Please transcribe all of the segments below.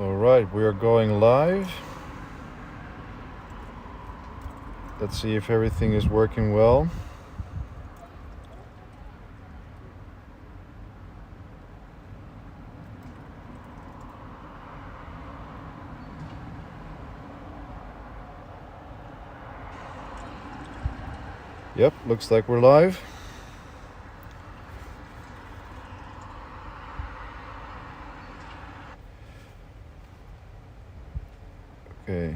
All right, we are going live. Let's see if everything is working well. Yep, looks like we're live. Okay.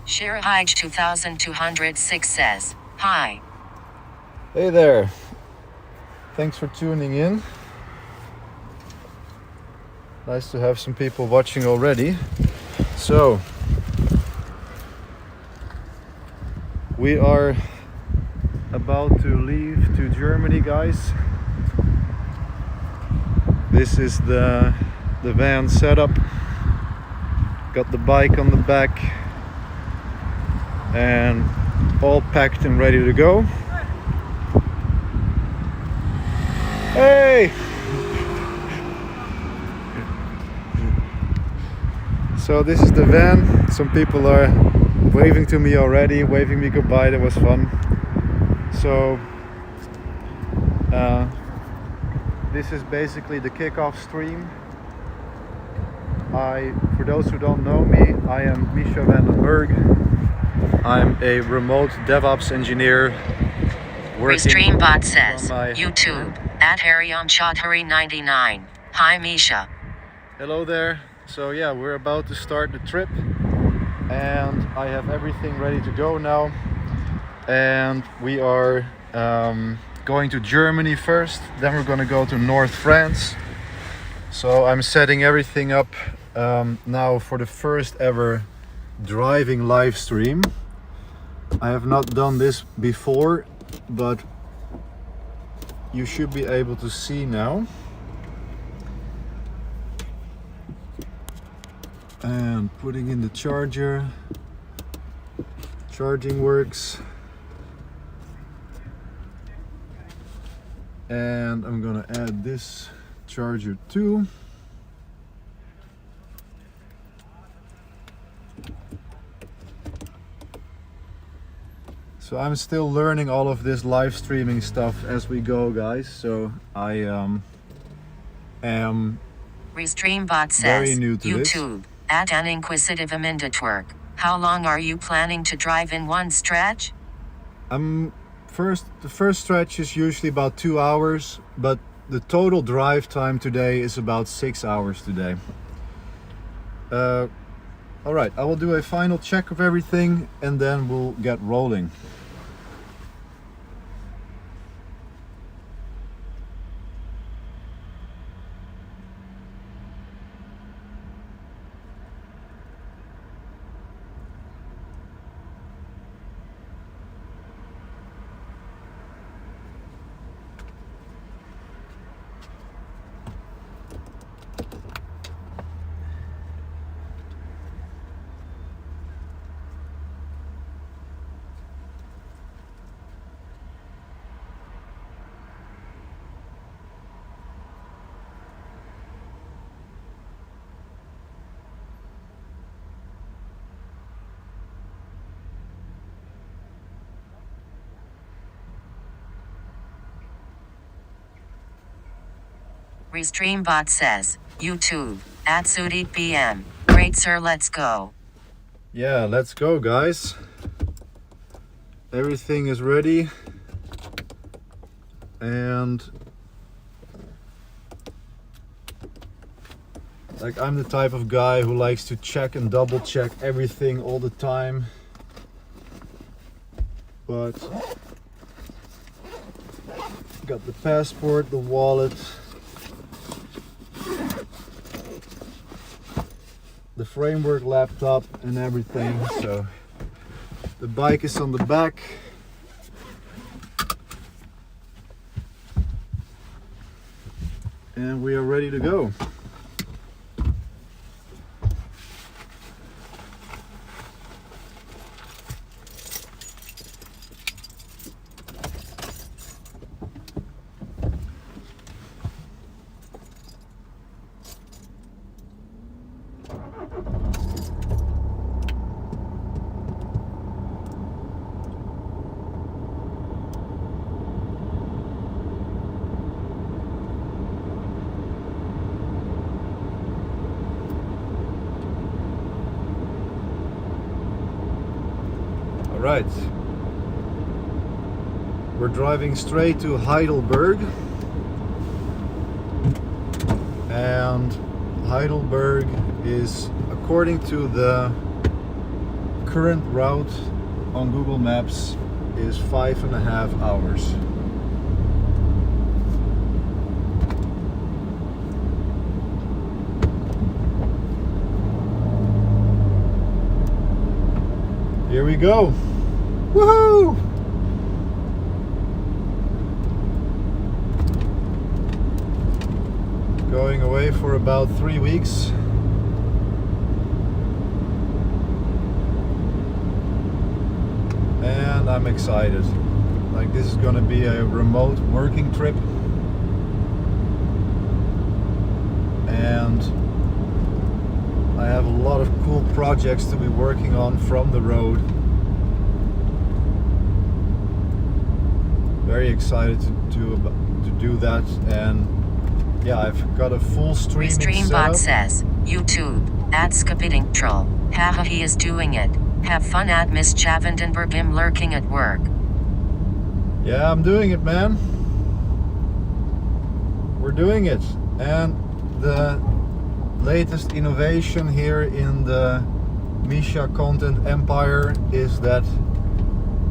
Shirahige 2206 says, "Hi." Hey there. Thanks for tuning in. Nice to have some people watching already. So, we are about to leave to Germany, guys. This is the van setup. Got the bike on the back and all packed and ready to go. Hey! So this is the van. Some people are waving to me already, waving me goodbye. That was fun. So this is basically the kickoff stream. For those who don't know me, I am Misha van den Berg. I'm a remote DevOps engineer working Restreambot says, on my YouTube, at HarryOnChaudhary99. Hi Misha. Hello there. So yeah, we're about to start the trip and I have everything ready to go now. And we are going to Germany first, then we're going to go to North France. So I'm setting everything up now for the first ever driving live stream. I have not done this before, but you should be able to see now. And putting in the charger. Charging works. And I'm gonna add this charger too. So I'm still learning all of this live streaming stuff as we go, guys. So I am Restreambot very says, new to YouTube, at an inquisitive Network. How long are you planning to drive in one stretch? The first stretch is usually about 2 hours, but the total drive time today is about 6 hours today. All right, I will do a final check of everything and then we'll get rolling. Restreambot says, YouTube, at Sudit PM. Great sir, let's go. Yeah, let's go, guys. Everything is ready. And like, I'm the type of guy who likes to check and double check everything all the time. But got the passport, the wallet, the framework laptop and everything. So the bike is on the back. And we are ready to go. All right. We're driving straight to Heidelberg. And Heidelberg is, according to the current route on Google Maps, is 5.5 hours. Here we go. Woohoo! Going away for about 3 weeks. And I'm excited. Like, this is gonna be a remote working trip. And I have a lot of cool projects to be working on from the road. Very excited to do that. And yeah, I've got a full streaming Restreambot setup. says, YouTube, at Skabidding Troll. Haha, he is doing it. Have fun at Miss Javandenberg. I'm lurking at work. Yeah, I'm doing it, man. We're doing it. And the latest innovation here in the Misha content empire is that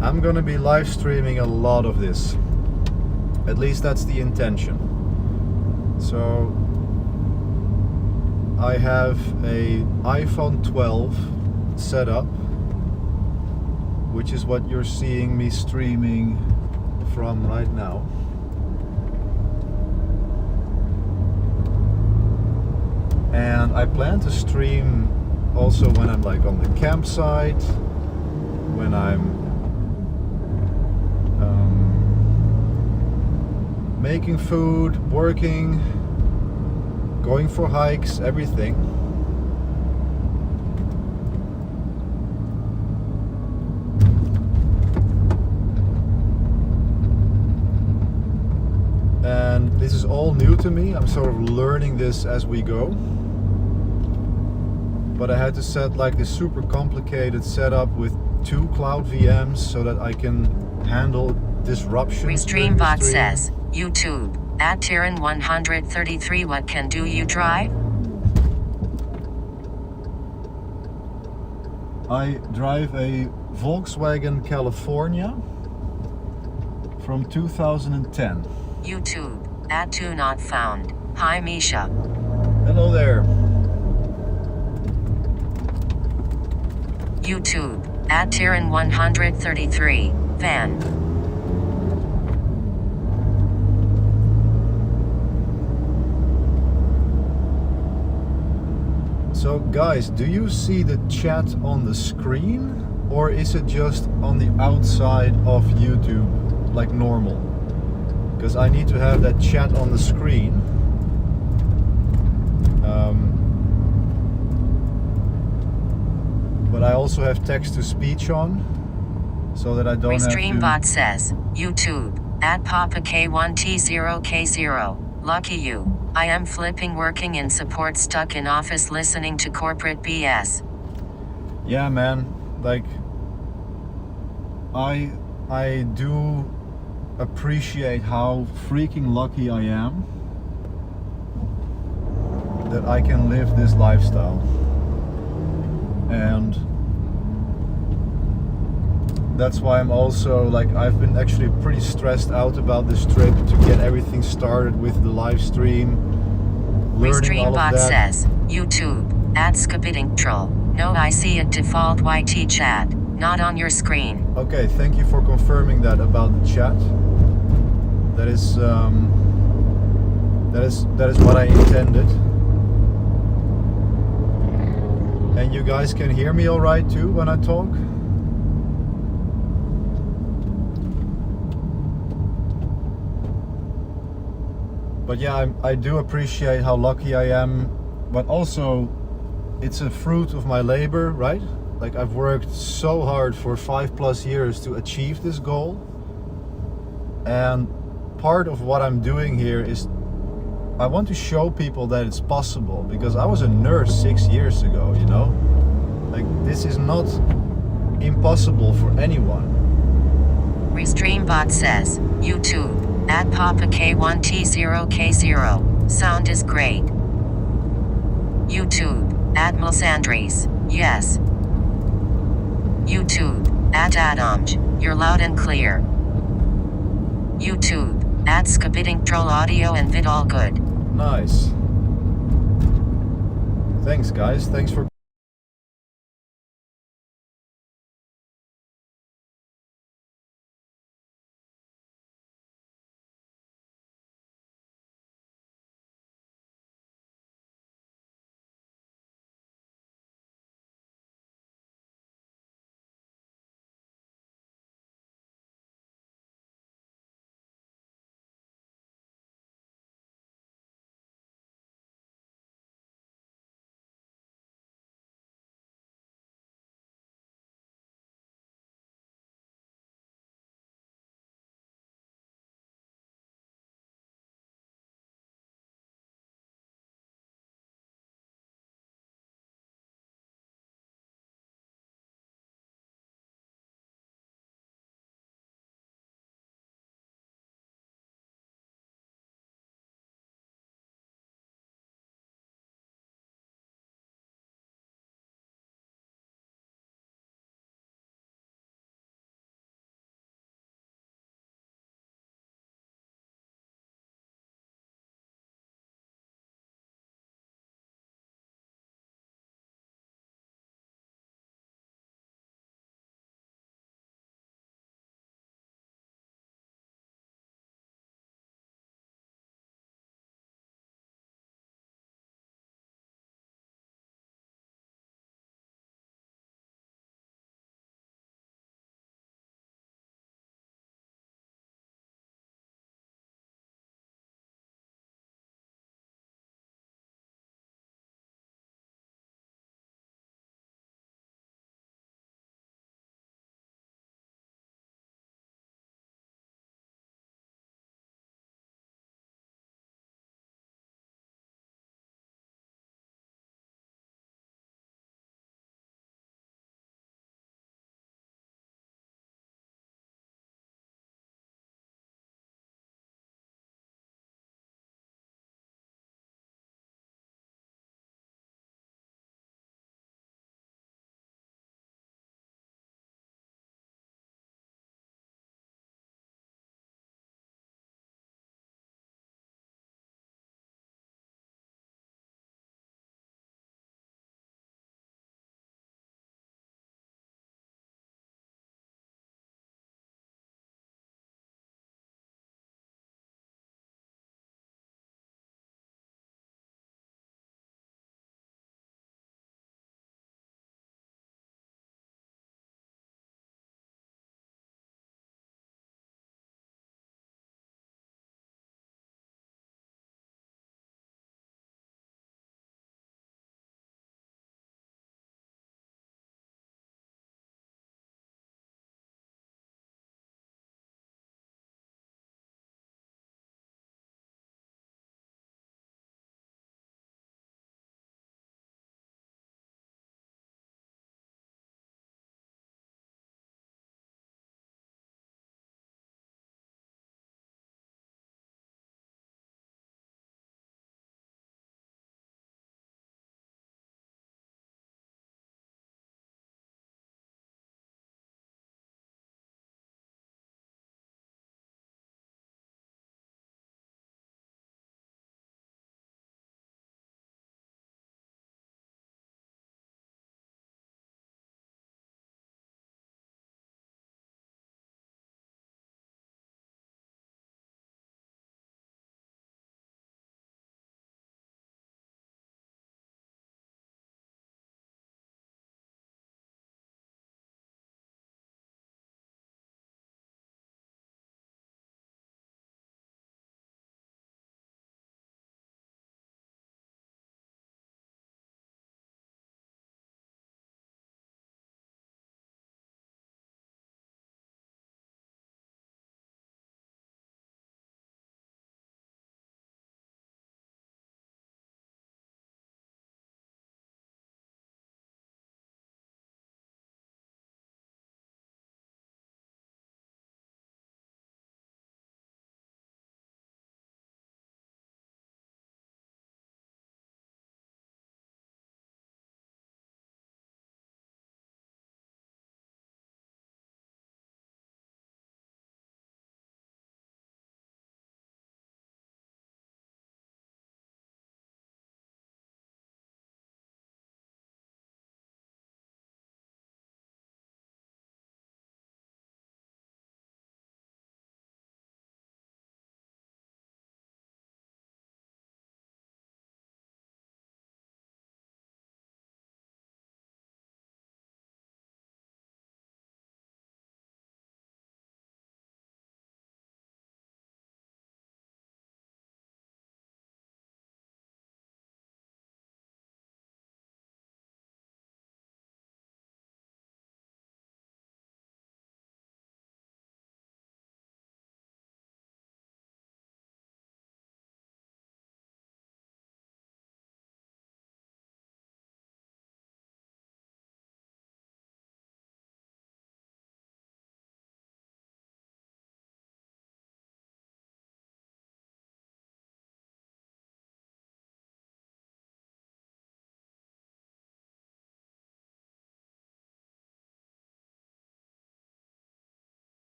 I'm gonna be live streaming a lot of this. At least that's the intention. So I have a iPhone 12 set up, which is what you're seeing me streaming from right now. And I plan to stream also when I'm like on the campsite, when I'm making food, working, going for hikes, everything. And this is all new to me. I'm sort of learning this as we go. But I had to set like this super complicated setup with 2 cloud VMs so that I can handle disruptions. Restreambot says, YouTube, at Tyran 133. What can do you drive? I drive a Volkswagen California from 2010. YouTube, at 2 not found. Hi Misha. Hello there. YouTube, at Tyran 133, van. So guys, do you see the chat on the screen, or is it just on the outside of YouTube like normal? Because I need to have that chat on the screen. But I also have text to speech on, so that I don't have to... Restreambot says, YouTube, at Papa K1T0K0, lucky you. I am flipping working in support, stuck in office listening to corporate BS. Yeah, man, like I do appreciate how freaking lucky I am that I can live this lifestyle. And that's why I'm also like, I've been actually pretty stressed out about this trip to get everything started with the live stream, learning all of Restreambot that. says, YouTube, at Skabidding Troll. No, I see a default YT chat, not on your screen. Okay, thank you for confirming that about the chat. That is what I intended. And you guys can hear me all right too when I talk? But yeah, I do appreciate how lucky I am, but also it's a fruit of my labor, right? Like, I've worked so hard for 5+ years to achieve this goal. And part of what I'm doing here is I want to show people that it's possible, because I was a nurse 6 years ago, you know? Like, this is not impossible for anyone. Restreambot says, YouTube, at Papa K1T0K0, sound is great. YouTube, at Milsandries, yes. YouTube, at Adamj, you're loud and clear. YouTube, at Skabidink Troll audio and vid all good. Nice. Thanks guys, thanks for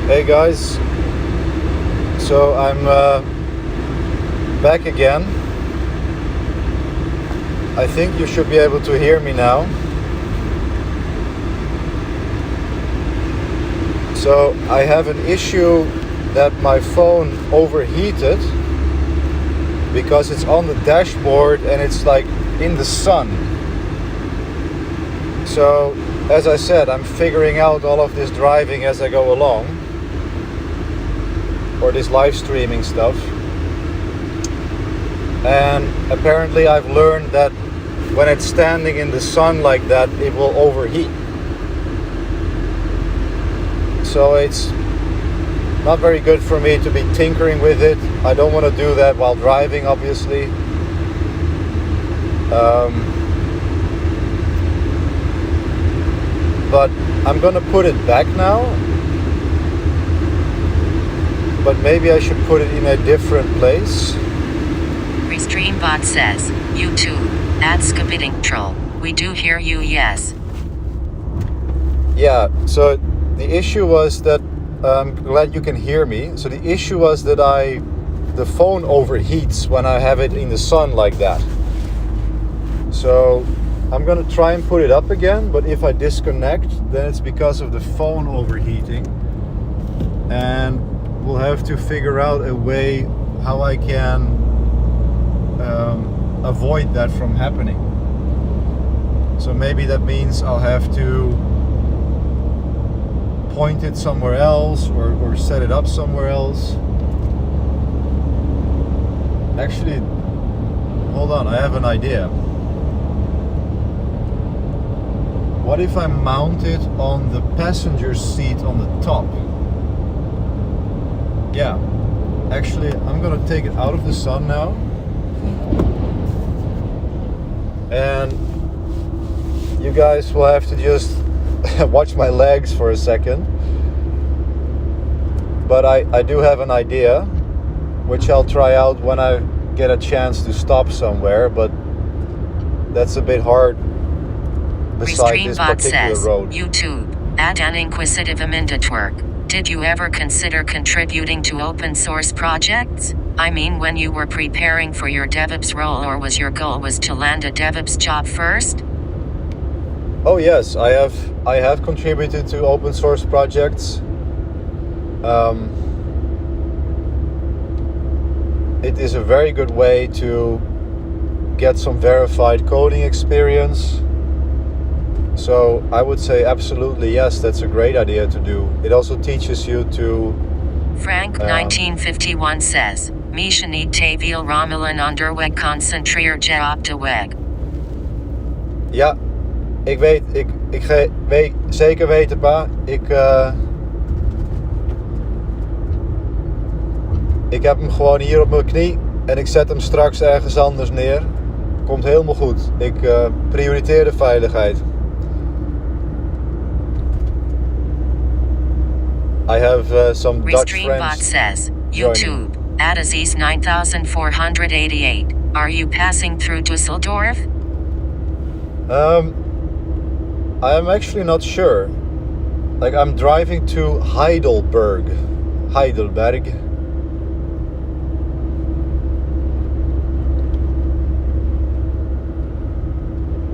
Hey guys, so I'm back again. I think you should be able to hear me now. So I have an issue that my phone overheated because it's on the dashboard and it's like in the sun. So as I said, I'm figuring out all of this driving as I go along, or this live streaming stuff. And apparently I've learned that when it's standing in the sun like that, it will overheat. So it's not very good for me to be tinkering with it. I don't want to do that while driving, obviously. But I'm gonna put it back now. But maybe I should put it in a different place. Restreambot says, YouTube, add skipping troll. We do hear you, yes. Yeah, so the issue was that, I'm glad you can hear me. So the issue was that the phone overheats when I have it in the sun like that. So I'm gonna try and put it up again, but if I disconnect, then it's because of the phone overheating. And we'll have to figure out a way how I can avoid that from happening. So maybe that means I'll have to point it somewhere else or set it up somewhere else. Actually, hold on, I have an idea. What if I mount it on the passenger seat on the top? Yeah, actually I'm gonna take it out of the sun now. And you guys will have to just watch my legs for a second. But I do have an idea, which I'll try out when I get a chance to stop somewhere, but that's a bit hard beside this Restreambot particular says, road. YouTube, add an inquisitive amendment-work. Did you ever consider contributing to open source projects? I mean, when you were preparing for your DevOps role, or was your goal was to land a DevOps job first? Oh yes, I have contributed to open source projects. It is a very good way to get some verified coding experience. So I would say absolutely yes, that's a great idea to do. It also teaches you to... Frank 1951 says, Misha niet te veel rommelen onderweg, concentreer je op de weg. Ja, ik weet, weet zeker weten, pa. Ik heb hem gewoon hier op mijn knie en ik zet hem straks ergens anders neer. Komt helemaal goed. Ik prioriteer de veiligheid. I have some Dutch Restreambot friends says, joining. YouTube, at Aziz 9488. Are you passing through Dusseldorf? I am actually not sure. Like, I'm driving to Heidelberg.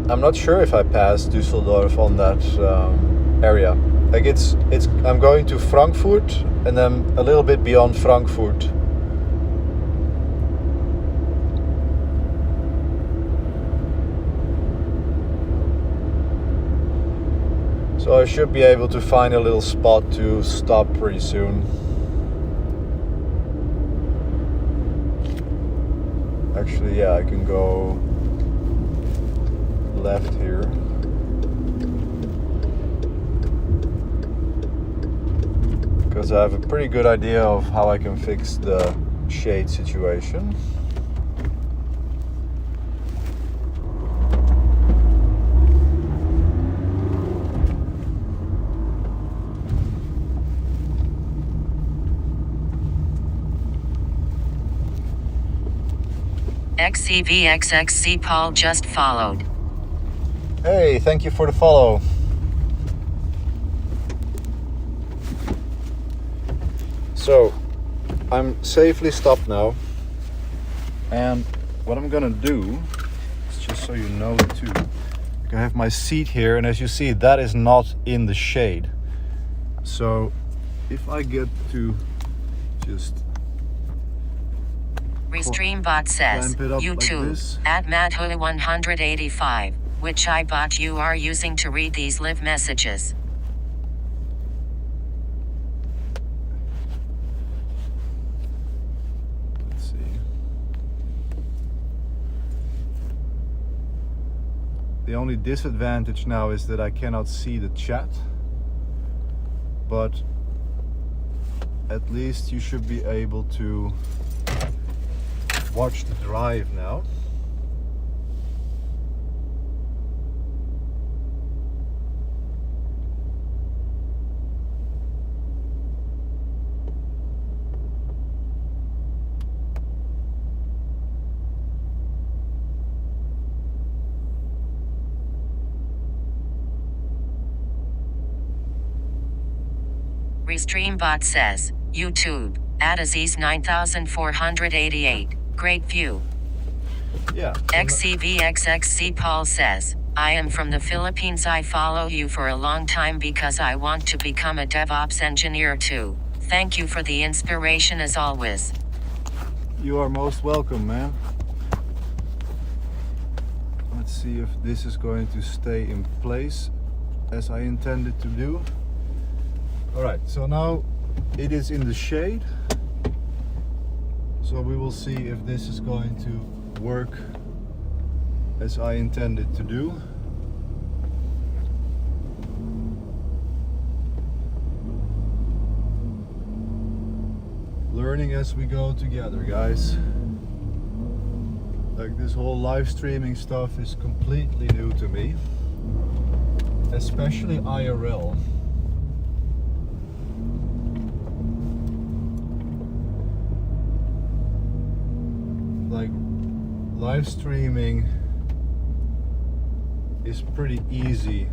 I'm not sure if I passed Düsseldorf on that area. Like I'm going to Frankfurt and then a little bit beyond Frankfurt. So I should be able to find a little spot to stop pretty soon. Actually, yeah, I can go left here. Because I have a pretty good idea of how I can fix the shade situation. XCVXXC Paul just followed. Hey, thank you for the follow. So I'm safely stopped now, and what I'm gonna do is, just so you know too, I have my seat here, and as you see, that is not in the shade. So if I get to just Restreambot says, clamp it up like YouTube, this. at madhu185, which I bot you are using to read these live messages. Let's see. The only disadvantage now is that I cannot see the chat, but at least you should be able to watch the drive now. Restreambot says, YouTube, at Aziz 9488, great view. Yeah. XCVXXC Paul says, I am from the Philippines. I follow you for a long time because I want to become a DevOps engineer too. Thank you for the inspiration as always. You are most welcome, man. Let's see if this is going to stay in place as I intended to do. Alright, so now it is in the shade. So we will see if this is going to work as I intended to do. Learning as we go together, guys. Like, this whole live streaming stuff is completely new to me, especially IRL. Like, live streaming is pretty easy.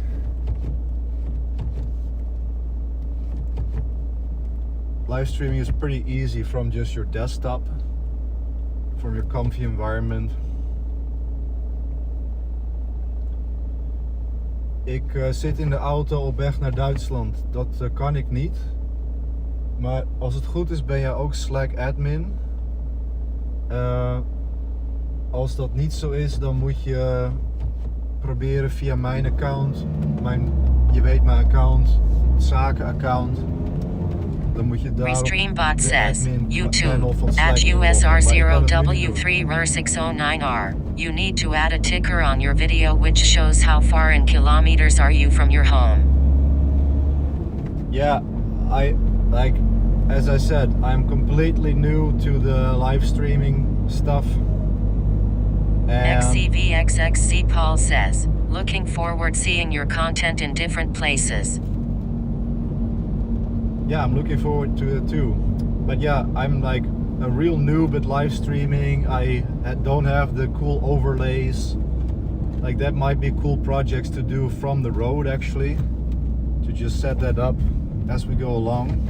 Live streaming is pretty easy from just your desktop, from your comfy environment. Ik zit in de auto op weg naar Duitsland. Dat kan ik niet. Maar als het goed is ben jij ook Slack admin. Als dat niet zo is, dan moet je proberen via mijn account. Je weet mijn account, het zakenaccount. Dan moet je daar Restreambot says, YouTube, at USR0W3RER609R, you need to add a ticker on your video which shows how far in kilometers are you from your home. Yeah, as I said, I'm completely new to the live streaming stuff. XCVXXC Paul says, looking forward seeing your content in different places. Yeah, I'm looking forward to it too. But yeah, I'm like a real noob at live streaming. I don't have the cool overlays. Like, that might be cool projects to do from the road, actually, to just set that up as we go along.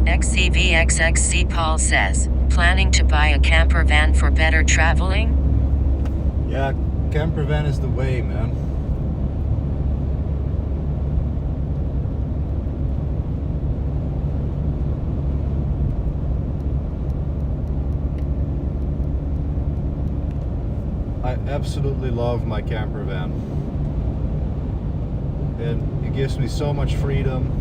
XCVXXC Paul says, planning to buy a camper van for better traveling? Yeah, camper van is the way, man. I absolutely love my camper van. And it gives me so much freedom.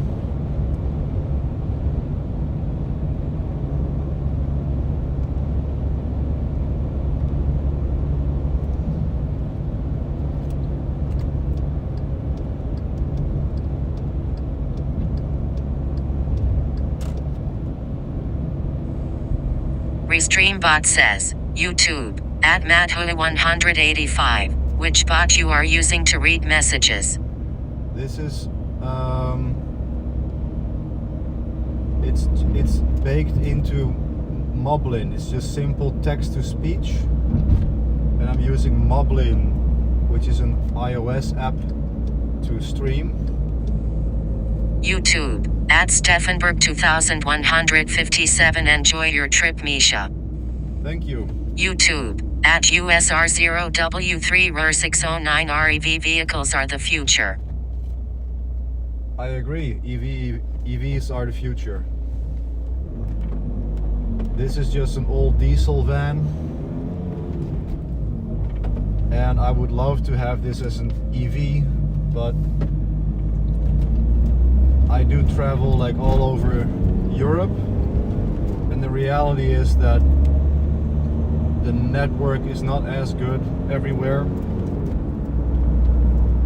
Restreambot says, YouTube, at Mathu185. Which bot you are using to read messages? This is it's baked into Moblin. It's just simple text to speech, and I'm using Moblin, which is an iOS app, to stream. YouTube at Steffenberg2157. Enjoy your trip, Misha. Thank you. YouTube at USR0W3RER609 vehicles are the future. I agree. EVs are the future. This is just an old diesel van, and I would love to have this as an EV, but I do travel like all over Europe, and the reality is that the network is not as good everywhere,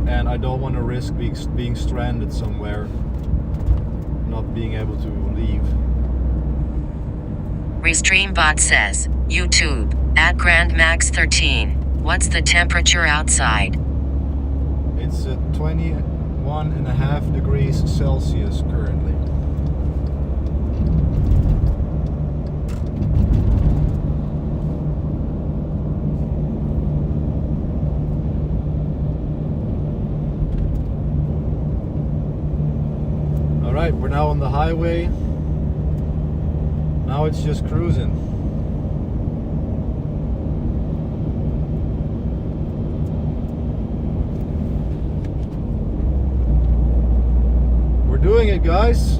and I don't want to risk being stranded somewhere, not being able to leave. Restreambot says, YouTube at GrandMax13. What's the temperature outside? It's at 21.5 degrees Celsius currently. Alright, we're now on the highway. Now it's just cruising. We're doing it, guys.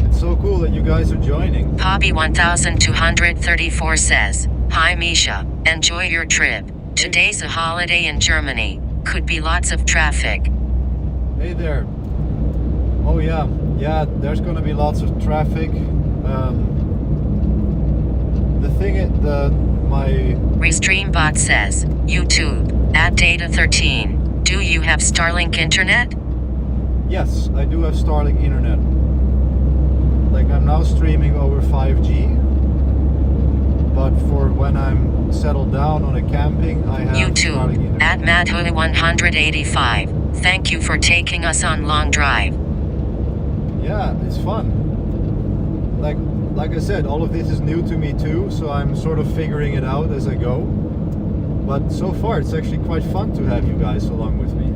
It's so cool that you guys are joining. Poppy1234 says, Hi Misha, enjoy your trip. Today's a holiday in Germany. Could be lots of traffic. Hey there. Oh yeah, there's gonna be lots of traffic. The thing is, my Restreambot says, YouTube at Data13. Do you have Starlink internet? Yes, I do have Starlink internet. Like, I'm now streaming over 5G, but for when I'm settled down on a camping, I have YouTube Starlink internet. at Mathu185. Thank you for taking us on long drive. Yeah, it's fun. Like I said, all of this is new to me too, so I'm sort of figuring it out as I go. But so far, it's actually quite fun to have you guys along with me.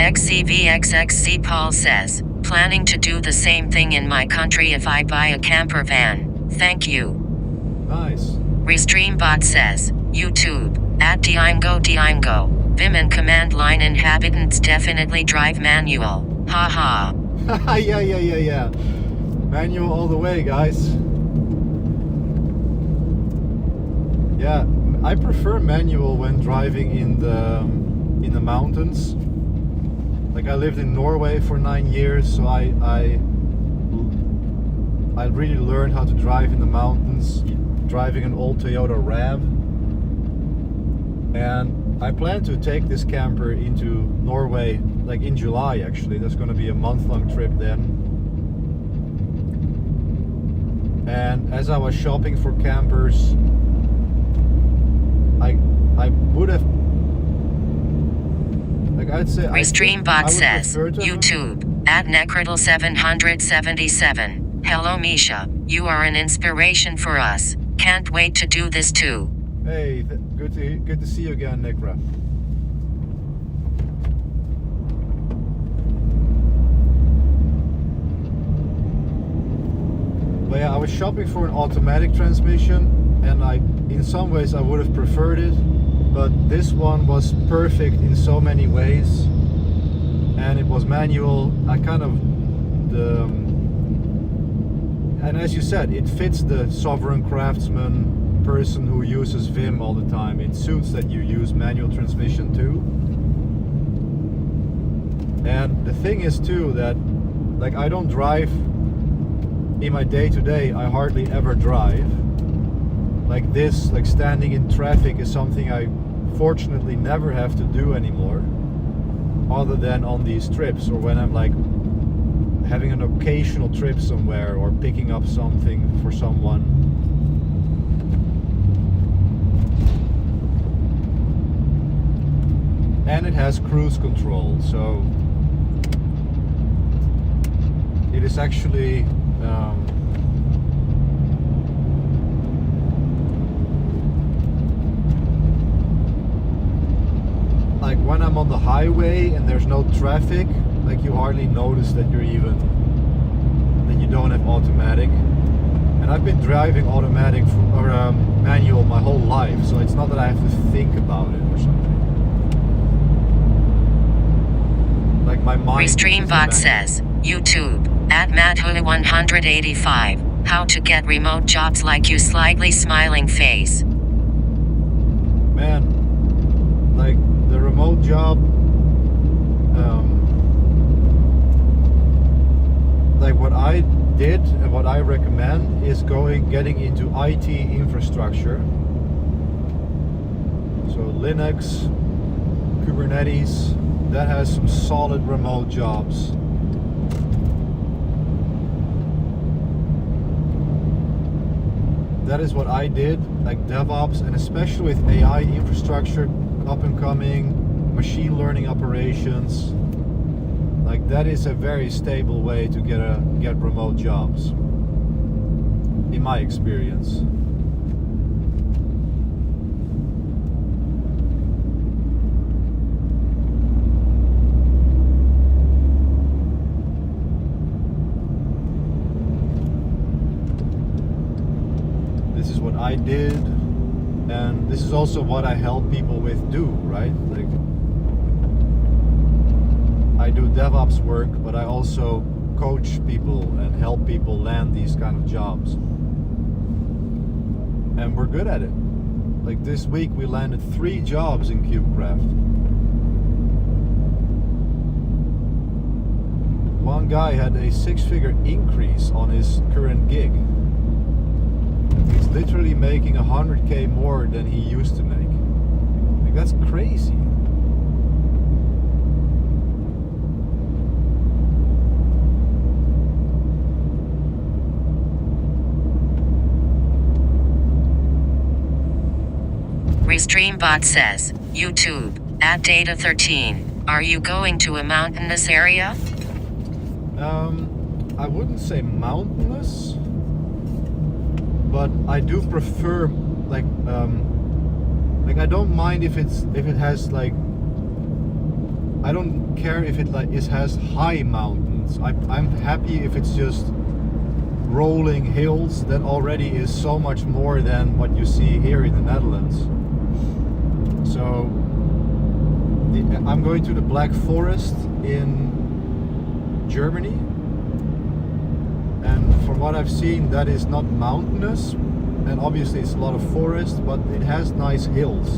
XCVXXC Paul says, planning to do the same thing in my country if I buy a camper van. Thank you. Nice. Restreambot says, YouTube at Diango. Vim and command line inhabitants definitely drive manual. Haha. Yeah. Manual all the way, guys. Yeah, I prefer manual when driving in the mountains. Like, I lived in Norway for 9 years, so I really learned how to drive in the mountains, driving an old Toyota Rav. And I plan to take this camper into Norway, like in July actually. That's going to be a month-long trip then. And as I was shopping for campers, I would have, like, I'd say Restreambot says, YouTube at Necradle777. Hello Misha, you are an inspiration for us. Can't wait to do this too. Hey, good to see you again, Nekra. But yeah, I was shopping for an automatic transmission, and in some ways I would have preferred it, but this one was perfect in so many ways, and it was manual. And as you said, it fits the sovereign craftsman person who uses Vim all the time. It suits that you use manual transmission too. And the thing is too that, like, I don't drive in my day-to-day. I hardly ever drive. Like this, like standing in traffic is something I fortunately never have to do anymore, other than on these trips or when I'm like having an occasional trip somewhere or picking up something for someone. And it has cruise control, so it is actually like when I'm on the highway and there's no traffic, like you hardly notice that that you don't have automatic. And I've been driving automatic or manual my whole life, so it's not that I have to think about it or something. Like my mind. Restreambot says, YouTube, at Madhu185, how to get remote jobs like you, slightly smiling face. Man, like the remote job, like what I did and what I recommend is getting into IT infrastructure. So Linux, Kubernetes, that has some solid remote jobs. That is what I did, like DevOps, and especially with AI infrastructure, up and coming, machine learning operations. Like that is a very stable way to get remote jobs, in my experience. This is what I did, and this is also what I help people with do, right? Like I do DevOps work, but I also coach people and help people land these kind of jobs. And we're good at it. Like this week we landed 3 jobs in KubeCraft. One guy had a 6-figure increase on his current gig. He's literally making 100K more than he used to make. Like that's crazy. Restreambot says, YouTube, at Data13, are you going to a mountainous area? I wouldn't say mountainous, but I do prefer like I don't mind if it has like, I don't care if it has high mountains. I'm happy if it's just rolling hills. That already is so much more than what you see here in the Netherlands. So I'm going to the Black Forest in Germany, and from what I've seen, that is not mountainous, and obviously it's a lot of forest, but it has nice hills.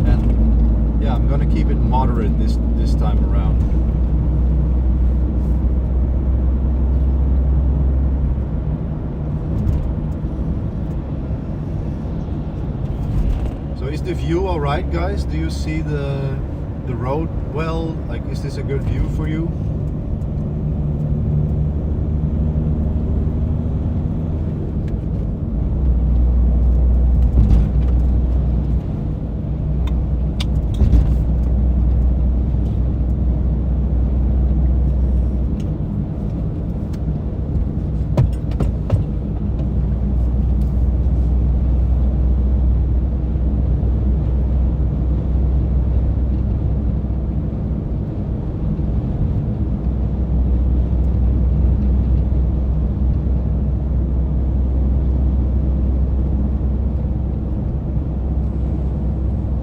And yeah, I'm gonna keep it moderate this time around. So is the view all right, guys? Do you see the road well? Like, is this a good view for you?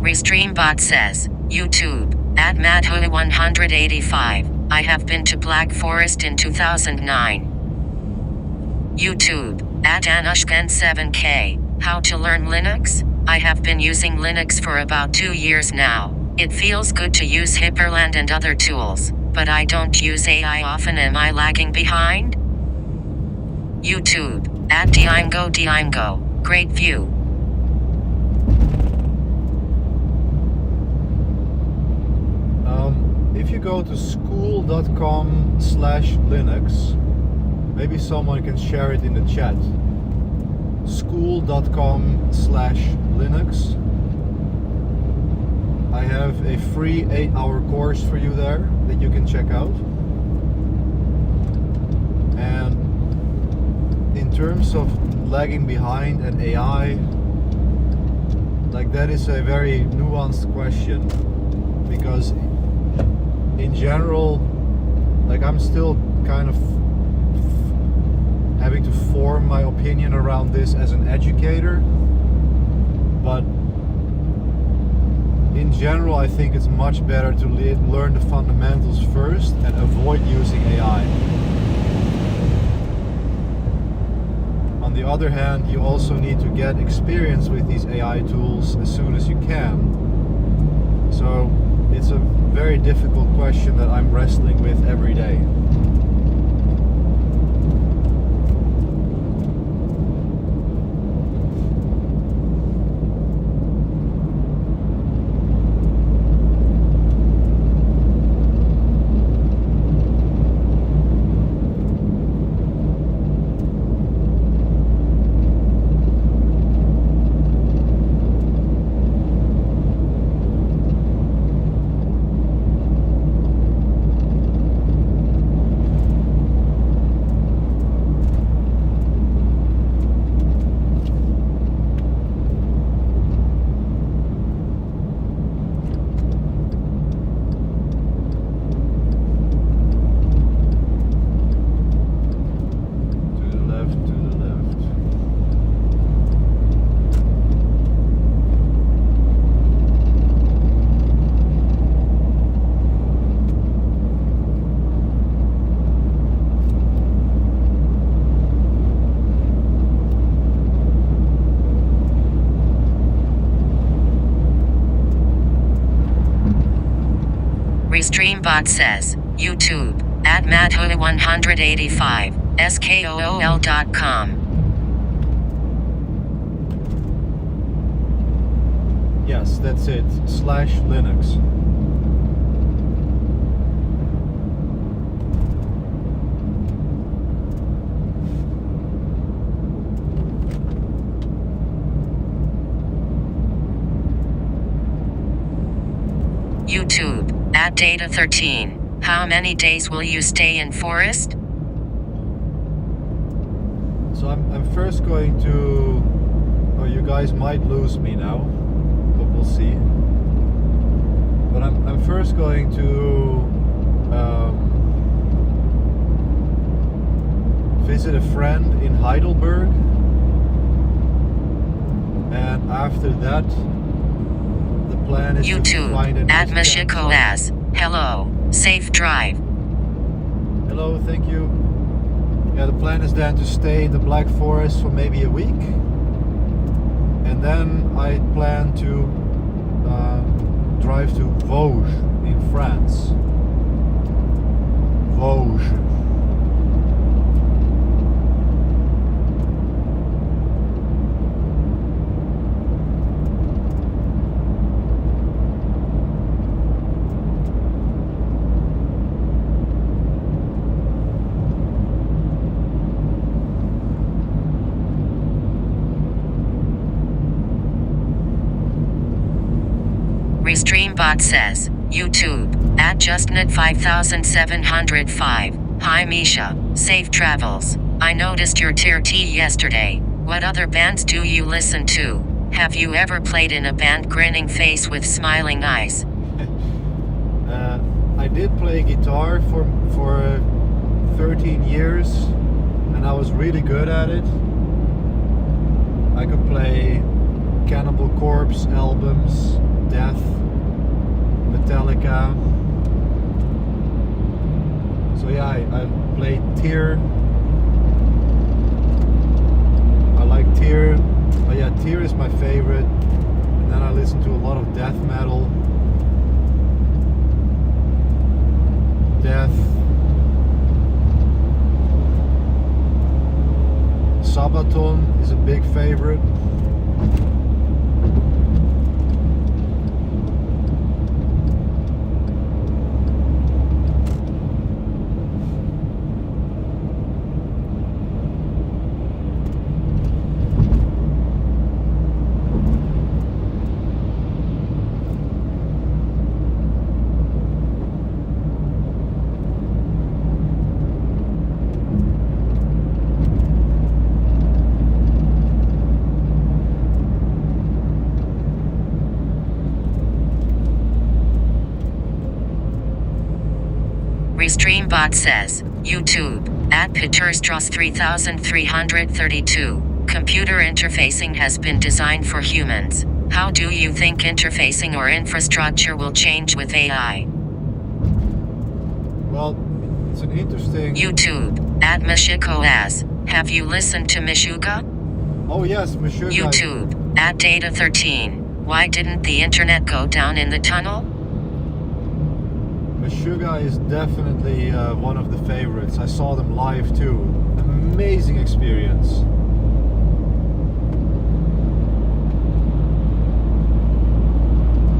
Restreambot says, YouTube, at Madhu185, I have been to Black Forest in 2009. YouTube, at Anushkan7K, how to learn Linux? I have been using Linux for about 2 years now. It feels good to use Hyperland and other tools, but I don't use AI often. Am I lagging behind? YouTube, at Diimgo, great view. If you go to school.com/Linux, maybe someone can share it in the chat. School.com/Linux. I have a free 8-hour course for you there that you can check out. And in terms of lagging behind and AI, like that is a very nuanced question, because in general, like I'm still kind of having to form my opinion around this as an educator, but in general I think it's much better to learn the fundamentals first and avoid using AI. On the other hand, you also need to get experience with these AI tools as soon as you can. So it's a very difficult question that I'm wrestling with every day. Restreambot says, YouTube, at madhu185, skool.com. Yes, that's it, /Linux. YouTube, at data13. How many days will you stay in forest? So I'm first going to, oh, you guys might lose me now, but we'll see. But I'm first going to visit a friend in Heidelberg, and after that the plan is YouTube, to find an at Mashiko as, hello, safe drive. Hello, thank you. Yeah, the plan is then to stay in the Black Forest for maybe a week, and then I plan to drive to Vosges in France. Vosges. Restreambot says, YouTube, at justnet5705. Hi Misha, safe travels. I noticed your tier T yesterday. What other bands do you listen to? Have you ever played in a band grinning face with smiling eyes? I did play guitar for 13 years, and I was really good at it. I could play Cannibal Corpse albums, Death, Metallica. So yeah, I played Tyr. I like Tyr. But yeah, Tyr is my favorite. And then I listen to a lot of death metal. Death. Sabaton is a big favorite. Restreambot says, YouTube, at Peterstros 3332. Computer interfacing has been designed for humans. How do you think interfacing or infrastructure will change with AI? Well, it's an interesting... YouTube, at Mishiko as, have you listened to Mishuga? Oh yes, Monsieur. YouTube, at Data 13. Why didn't the internet go down in the tunnel? Meshuggah is definitely one of the favorites. I saw them live too. Amazing experience.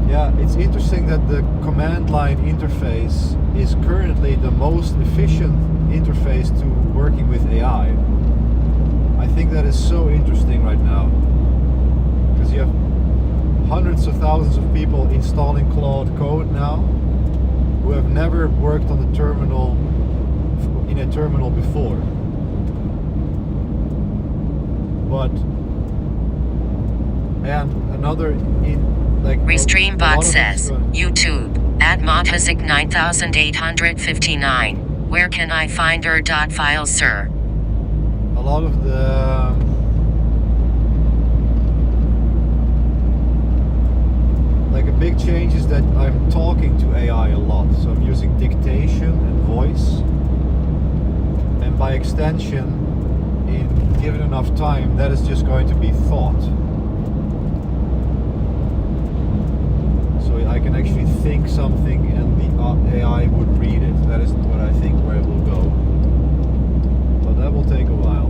Yeah, it's interesting that the command line interface is currently the most efficient interface to working with AI. I think that is so interesting right now. Because you have hundreds of thousands of people installing Claude code now who have never worked on the terminal, in a terminal before. But, and another, Restreambot says, YouTube, at Montazik 9859. Where can I find your .files, sir? A lot of the a big change is that I'm talking to AI a lot, so I'm using dictation and voice, and by extension, in given enough time, that is just going to be thought. So I can actually think something and the AI would read it. That is what I think where it will go. But that will take a while.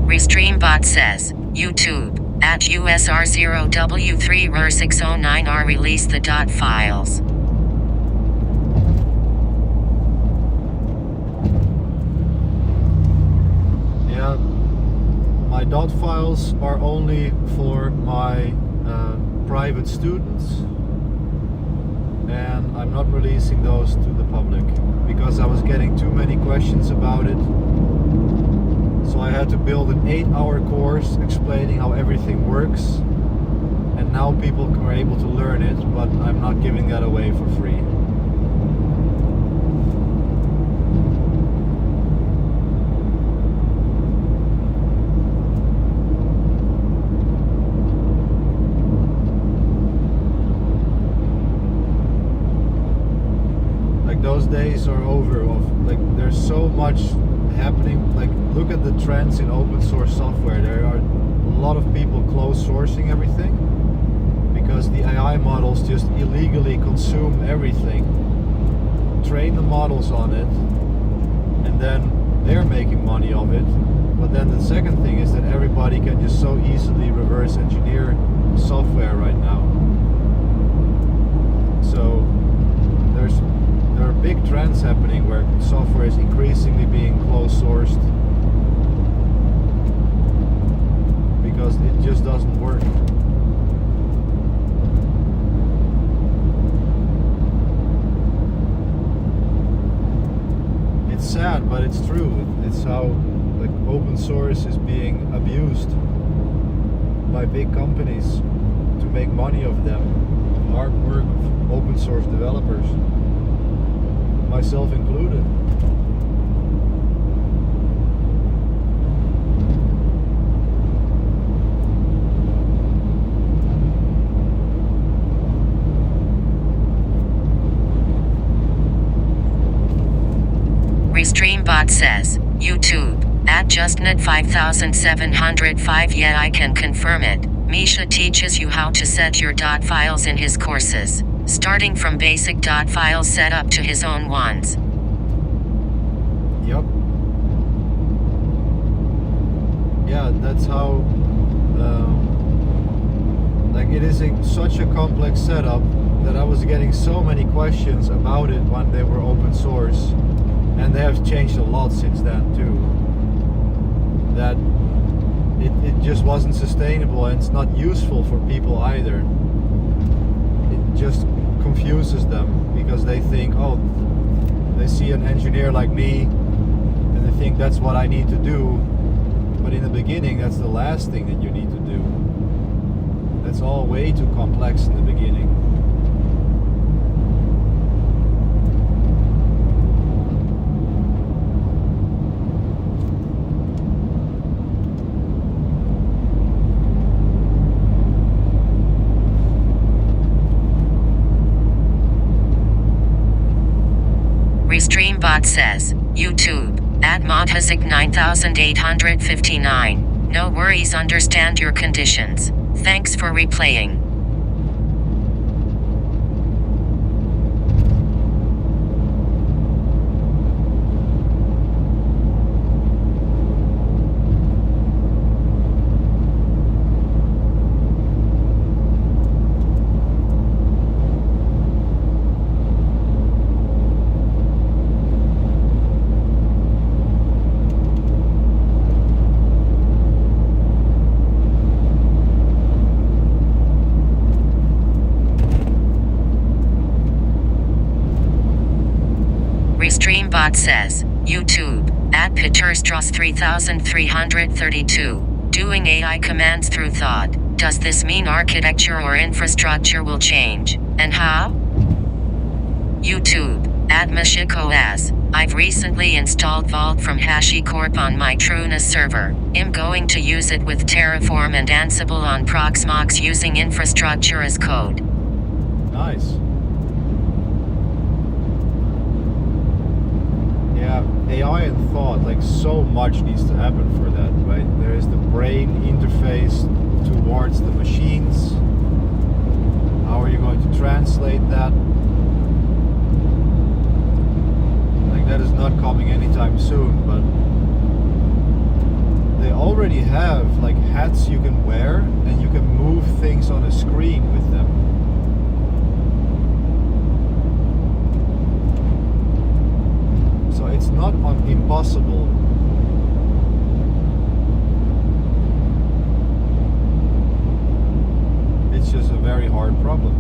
Restreambot says, YouTube, at USR0W3R609R release the .files. Yeah, my .files are only for my private students, and I'm not releasing those to the public because I was getting too many questions about it. So I had to build an 8-hour course explaining how everything works, and now people are able to learn it, but I'm not giving that away for free. Like those days are over of there's so much happening. Look at the trends in open source software. There are a lot of people closed sourcing everything because the AI models just illegally consume everything, train the models on it, and then they're making money of it. But then the second thing is that everybody can just so easily reverse engineer software right now. So there are big trends happening where software is increasingly being closed sourced because it just doesn't work. It's sad, but it's true. It's how open source is being abused by big companies to make money of them. Hard work of open source developers, myself included. Restreambot says, YouTube, at JustNet 5705. Yeah, I can confirm it. Misha teaches you how to set your .files in his courses, starting from basic .files setup to his own ones. Yep. Yeah, that's how it is such a complex setup that I was getting so many questions about it when they were open source, and they have changed a lot since then too, that it just wasn't sustainable, and it's not useful for people either. It just confuses them because they think, oh, they see an engineer like me and they think that's what I need to do, but in the beginning beginning, that's the last thing that you need to do. That's all way too complex in the beginning. Restreambot says, YouTube, @Modhazik 9859. No worries, understand your conditions. Thanks for replaying. Restreambot says, YouTube, @Peterstros3332. Doing AI commands through thought. Does this mean architecture or infrastructure will change? And how? YouTube, @Mashiko as, I've recently installed Vault from HashiCorp on my Trunas server. I'm going to use it with Terraform and Ansible on Proxmox using infrastructure as code. Nice. Yeah, AI and thought, like so much needs to happen for that, right? There is the brain interface towards the machines. How are you going to translate that? Like that is not coming anytime soon, but they already have like hats you can wear and you can move things on a screen with them. So it's not impossible. It's just a very hard problem.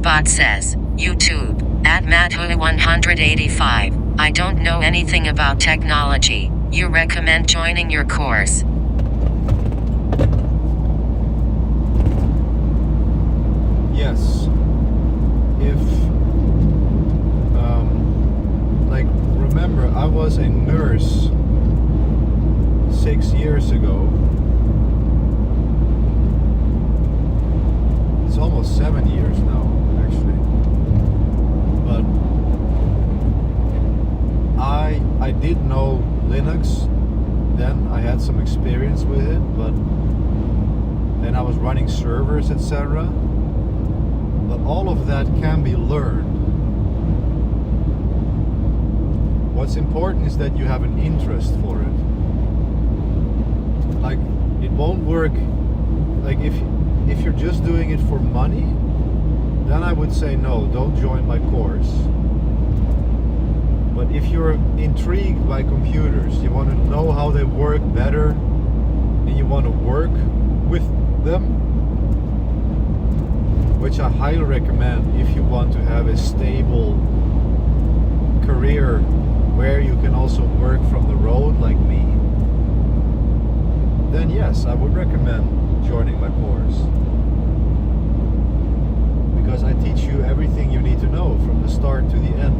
bot says, YouTube, @Mathu185. I don't know anything about technology. You recommend joining your course? Yes. If, remember, I was a nurse 6 years ago. It's almost 7 years now, actually. But I did know Linux then. I had some experience with it, but then I was running servers, etc. But all of that can be learned. What's important is that you have an interest for it. Like, it won't work. Like, if you're just doing it for money, then I would say no, don't join my course. But if you're intrigued by computers, you want to know how they work better, and you want to work with them, which I highly recommend if you want to have a stable career where you can also work from the road like me, then yes, I would recommend joining my course. Because I teach you everything you need to know from the start to the end.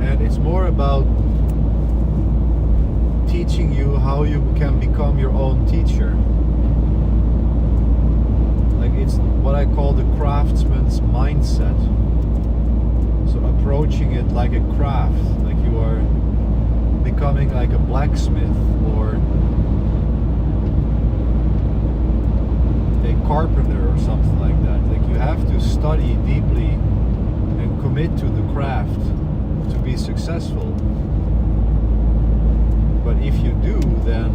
And it's more about teaching you how you can become your own teacher. Like, it's what I call the craftsman's mindset. So approaching it like a craft, like you are becoming like a blacksmith or a carpenter or something like that. Like, you have to study deeply and commit to the craft to be successful. But if you do, then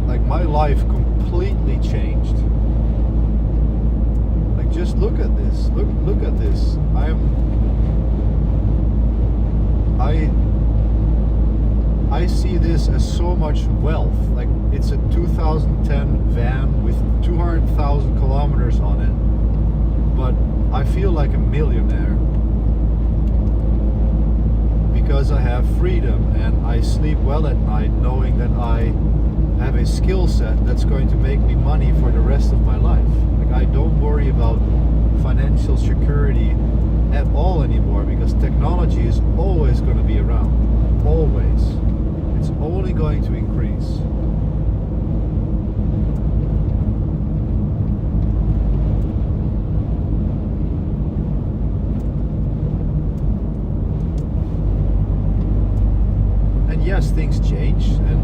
like my life completely changed. Like, just look at this. Look at this. I see this as so much wealth. Like, it's a 2010 van with 200,000 kilometers on it, but I feel like a millionaire because I have freedom and I sleep well at night knowing that I have a skill set that's going to make me money for the rest of my life. Like, I don't worry about financial security at all anymore because technology is always going to be around. Always. It's only going to increase. And yes, things change, and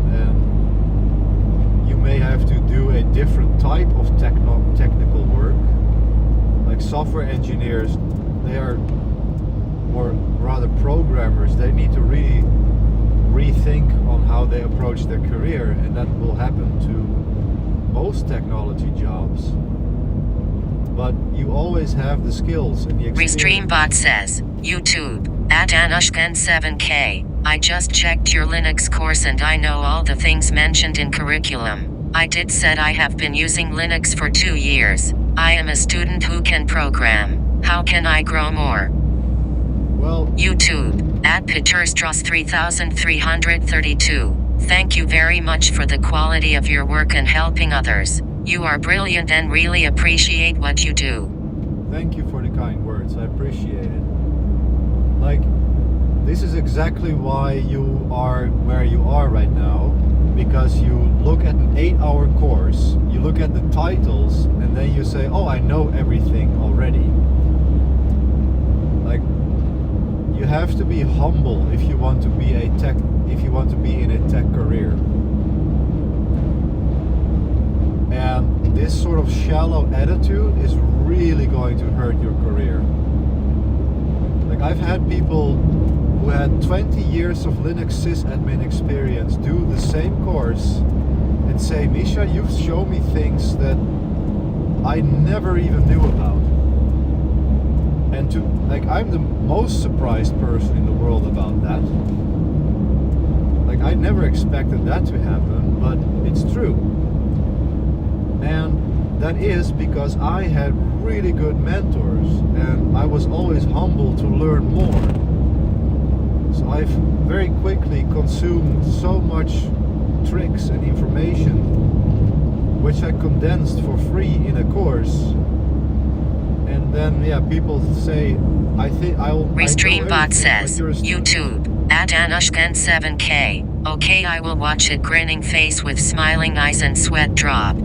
you may have to do a different type of technical work. Like software engineers, they are, or rather programmers, they need to really rethink on how they approach their career, and that will happen to most technology jobs. But you always have the skills and the experience. Restreambot says, YouTube, @Anushkan7K. I just checked your Linux course and I know all the things mentioned in curriculum. I did said I have been using Linux for 2 years. I am a student who can program. How can I grow more? Well, YouTube, @Peterstros3332. Thank you very much for the quality of your work and helping others. You are brilliant and really appreciate what you do. thank you for the kind words. I appreciate it. Like, this is exactly why you are where you are right now, because you look at an 8-hour course, you look at the titles, and then you say, oh, I know everything already. Like, you have to be humble if you want to be in a tech career. And this sort of shallow attitude is really going to hurt your career. Like, I've had people who had 20 years of Linux sysadmin experience do the same course and say, Misha, you've shown me things that I never even knew about. And I'm the most surprised person in the world about that. I never expected that to happen, but it's true. And that is because I had really good mentors and I was always humble to learn more. So I've very quickly consumed so much tricks and information which I condensed for free in a course. And then people say, I think I'll Restreambot says, YouTube, at Anushkan7K. Okay, I will watch it. Grinning face with smiling eyes and sweat drop.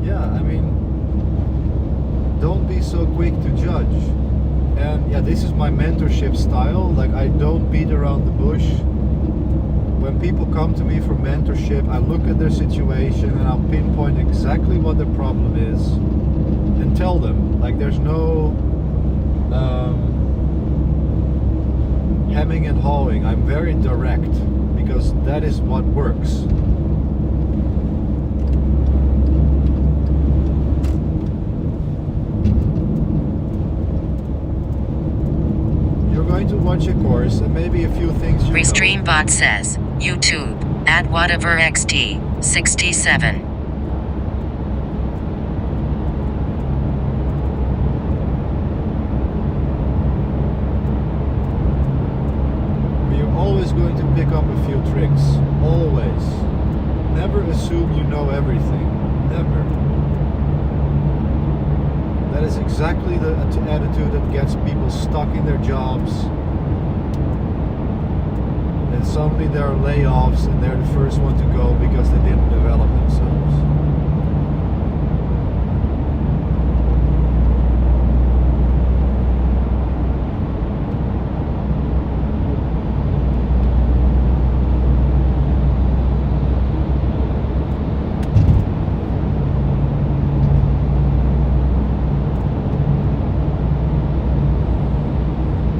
Yeah, I mean, don't be so quick to judge. And yeah, this is my mentorship style. Like, I don't beat around the bush. When people come to me for mentorship, I look at their situation and I'll pinpoint exactly what the problem is and tell them. Like, there's no hemming and hawing. I'm very direct because that is what works. You're going to watch a course and maybe a few things you Restreambot says, YouTube, at whatever XT, 67. Always going to pick up a few tricks. Always. Never assume you know everything. Never. That is exactly the attitude that gets people stuck in their jobs. And suddenly there are layoffs and they're the first one to go because they didn't develop themselves.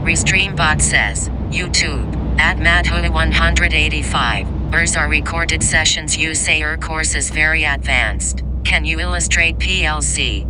Restreambot says, YouTube, at Madhu185. Ers are recorded sessions. You say your course is very advanced. Can you illustrate PLC?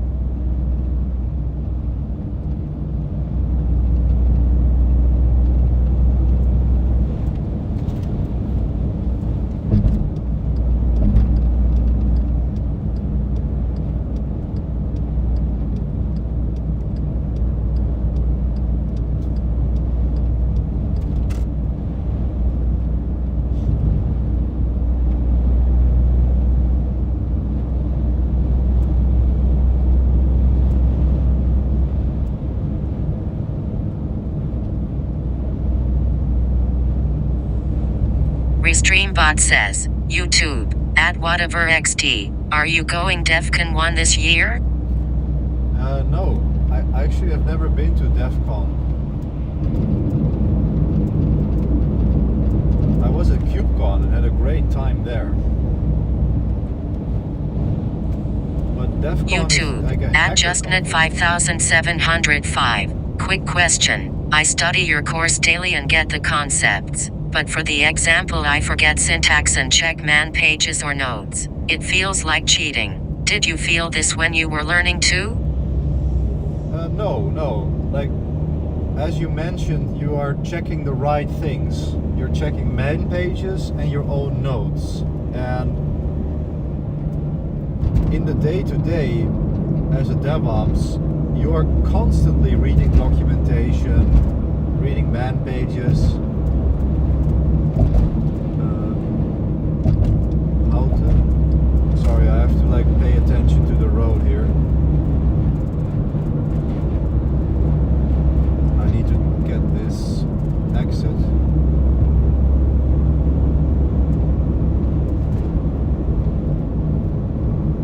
Restreambot says, YouTube, at whatever XT, are you going DEFCON 1 this year? No, I actually have never been to DEF CON. I was at KubeCon and had a great time there. But DEF CON YouTube, is like a at hackathon. JustNet5705. Quick question. I study your course daily and get the concepts. But for the example I forget syntax and check man pages or nodes. It feels like cheating. Did you feel this when you were learning too? No. Like, as you mentioned, you are checking the right things. You're checking man pages and your own nodes. And in the day-to-day, as a DevOps, you are constantly reading documentation, reading man pages. Sorry, I have to like pay attention to the road here. I need to get this exit.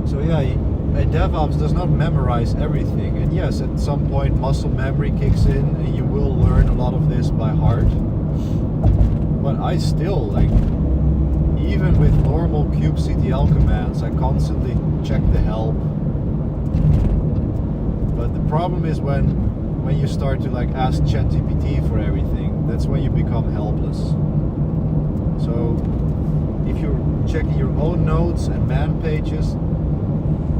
So yeah, a DevOps does not memorize everything. And yes, at some point muscle memory kicks in and you will learn a lot of this by heart. But I still, like, even with normal kubectl commands, I constantly check the help. But the problem is when you start to like ask ChatGPT for everything, that's when you become helpless. So if you're checking your own notes and man pages,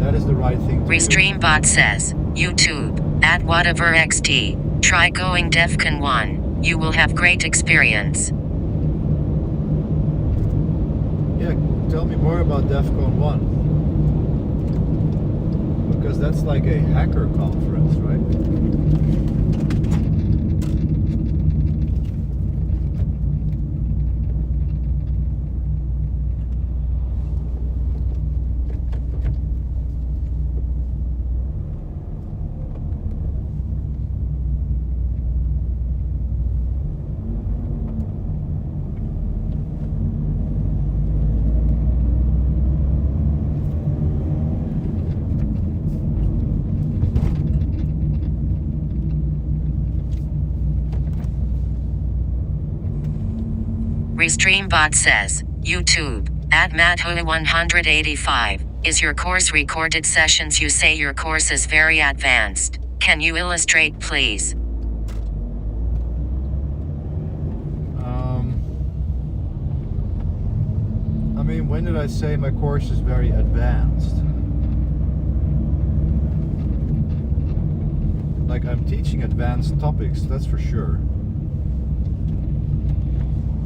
that is the right thing to do. Restreambot says, YouTube, at whatever XT, try going DEFCON 1. You will have great experience. Yeah, tell me more about DEF CON 1. Because that's like a hacker conference, right? Restreambot says, YouTube, at Madhu185, is your course recorded sessions? You say your course is very advanced. Can you illustrate, please? I mean, when did I say my course is very advanced? Like, I'm teaching advanced topics, that's for sure.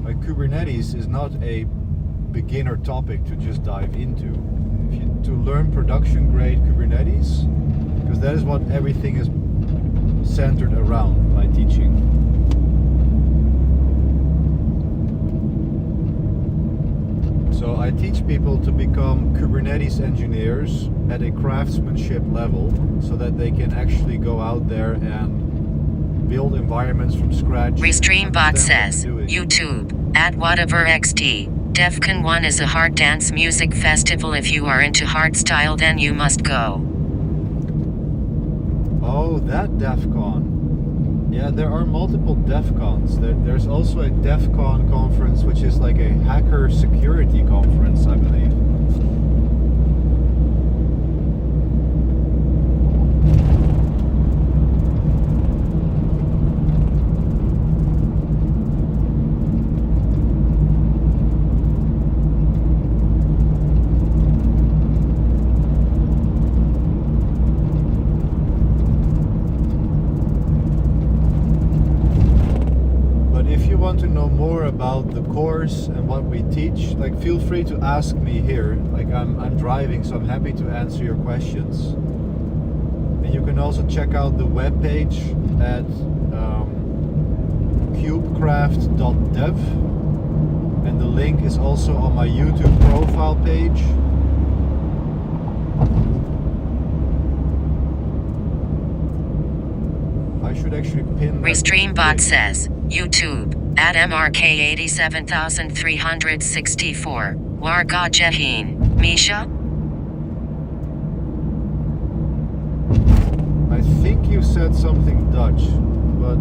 Like, Kubernetes is not a beginner topic to just dive into. To learn production grade Kubernetes, because that is what everything is centered around my teaching. So I teach people to become Kubernetes engineers at a craftsmanship level, so that they can actually go out there and build environments from scratch. Restreambot says, YouTube, at whatever XT. DEF CON 1 is a hard dance music festival. If you are into hardstyle, then you must go. Oh, that DEF CON. Yeah, there are multiple DEF CONs. There's also a DEF CON conference, which is like a hacker security conference, I believe. To know more about the course and what we teach, like, feel free to ask me here. Like, I'm driving, so I'm happy to answer your questions. And you can also check out the webpage at cubecraft.dev, and the link is also on my YouTube profile page. I should actually pin that. Restreambot says, YouTube, at MRK87364, Warga Jehin, Misha? I think you said something Dutch, but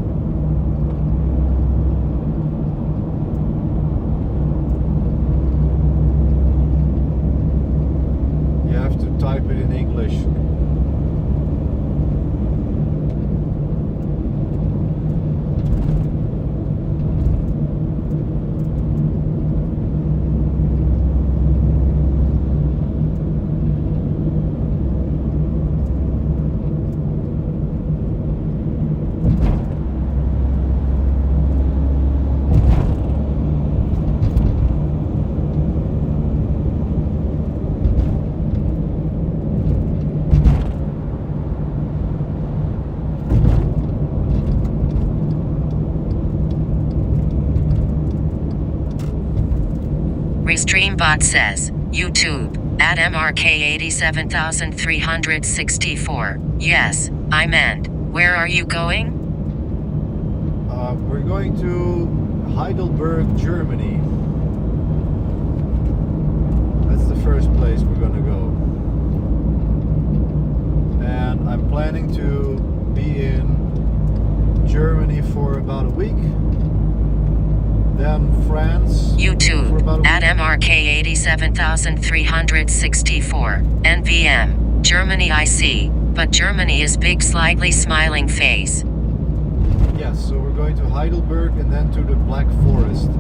you have to type it in English. Restreambot says, YouTube, at MRK87364. Yes, I meant, where are you going? We're going to Heidelberg, Germany. That's the first place we're gonna go. And I'm planning to be in Germany for about a week. Then France. YouTube, at MRK87364, NVM, Germany I see, but Germany is big slightly smiling face. Yes, so we're going to Heidelberg and then to the Black Forest.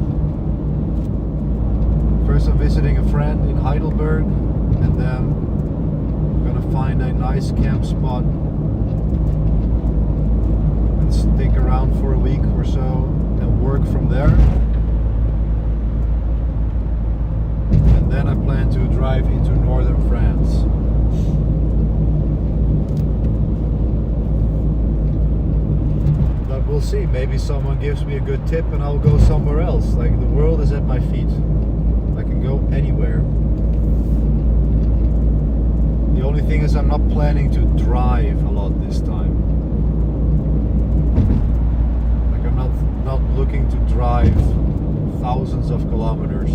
First I'm visiting a friend in Heidelberg, and then I'm gonna find a nice camp spot and stick around for a week or so and work from there. And then I plan to drive into northern France. But we'll see, maybe someone gives me a good tip and I'll go somewhere else. Like, the world is at my feet. I can go anywhere. The only thing is I'm not planning to drive a lot this time. Like, I'm not looking to drive thousands of kilometers.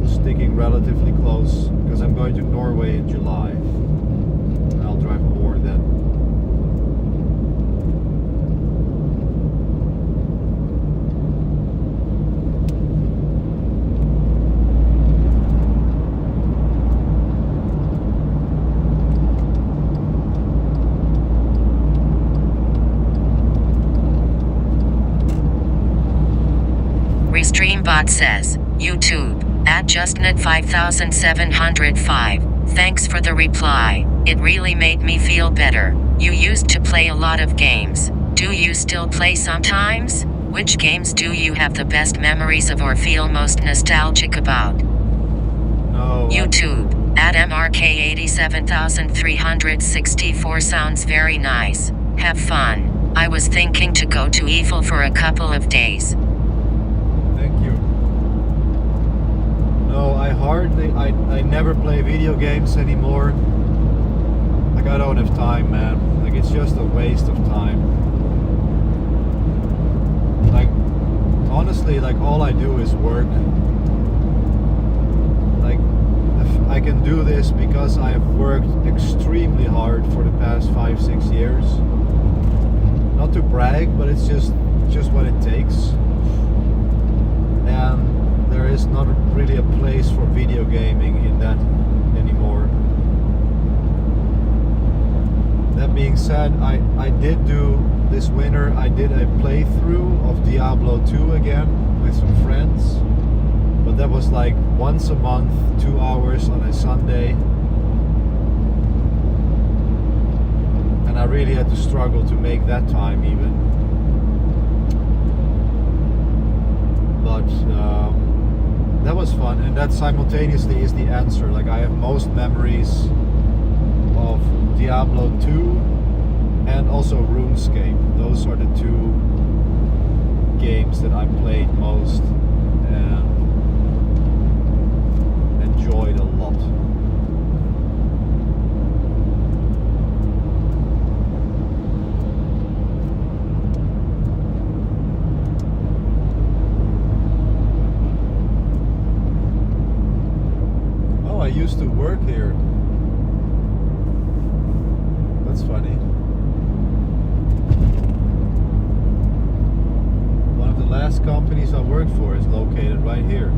Sticking relatively close, because I'm going to Norway in July. And I'll drive more then. Restreambot says, YouTube, at JustNet5705. Thanks for the reply. It really made me feel better. You used to play a lot of games. Do you still play sometimes? Which games do you have the best memories of or feel most nostalgic about? No. YouTube, at MRK87364 sounds very nice. Have fun. I was thinking to go to Eiffel for a couple of days. Thank you. No, I never play video games anymore. Like, I don't have time, man. Like, it's just a waste of time. Like, honestly, like, all I do is work. Like, I can do this because I have worked extremely hard for the past 5-6 years. Not to brag, but it's just what it takes. And there is not really a place for video gaming in that anymore. That being said, I did do this winter, I did a playthrough of Diablo 2 again with some friends. But that was like once a month, 2 hours on a Sunday. And I really had to struggle to make that time even. But that was fun, and that simultaneously is the answer. Like, I have most memories of Diablo 2 and also RuneScape. Those are the two games that I played most and enjoyed a lot. I used to work here. That's funny. One of the last companies I worked for is located right here.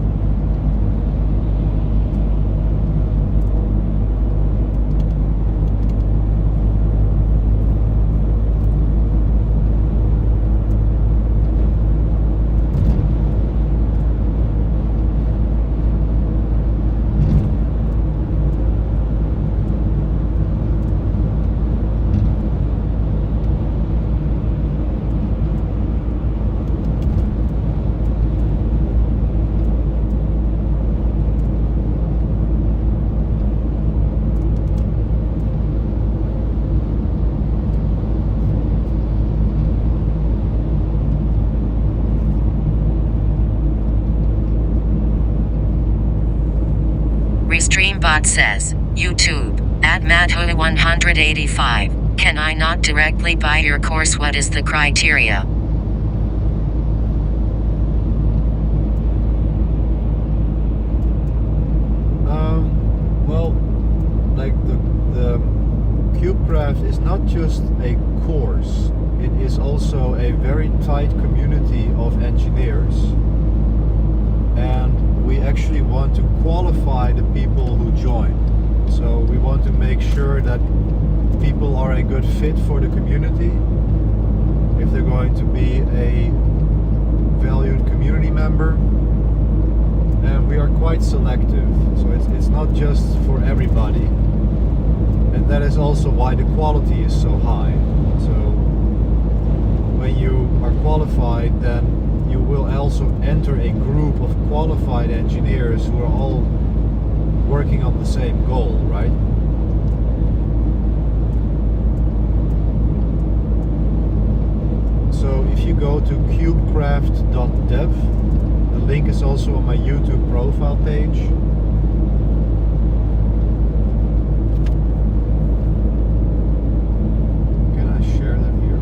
Restreambot says, YouTube, at Madhu185, can I not directly buy your course? What is the criteria? Well, like the CubeCraft is not just a course, it is also a very tight community of engineers. And we actually want to qualify the people who join. So we want to make sure that people are a good fit for the community. If they're going to be a valued community member. And we are quite selective. So it's not just for everybody. And that is also why the quality is so high. So when you are qualified, then you will also enter a group of qualified engineers who are all working on the same goal, right? So if you go to cubecraft.dev, the link is also on my YouTube profile page. Can I share that here?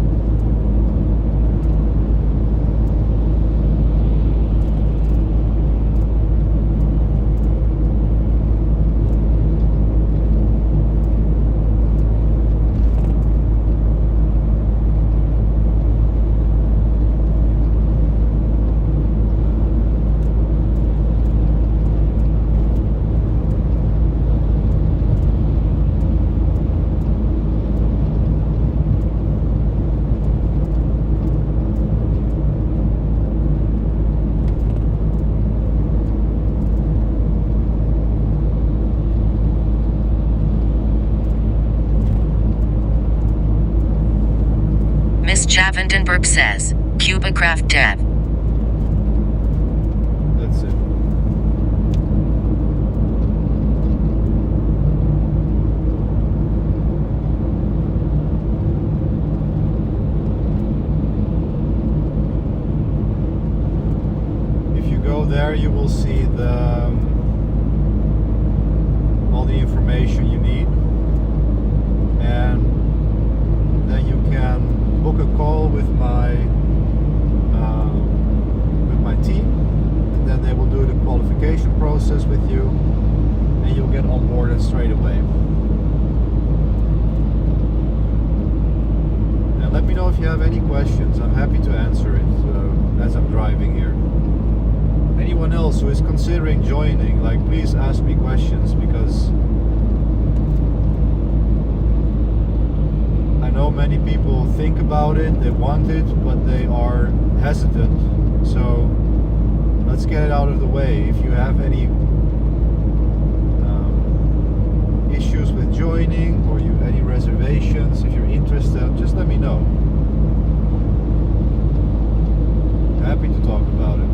Miss Javandenberg says, Cubecraft Dev. That's it. If you go there, you will see all the information you need, and then you can book a call with my team, and then they will do the qualification process with you, and you'll get onboarded straight away. And let me know if you have any questions. I'm happy to answer it as I'm driving here. Anyone else who is considering joining, please ask me questions, because I know many people think about it, they want it, but they are hesitant. So let's get it out of the way. If you have any issues with joining, or any reservations, if you're interested, just let me know. Happy to talk about it.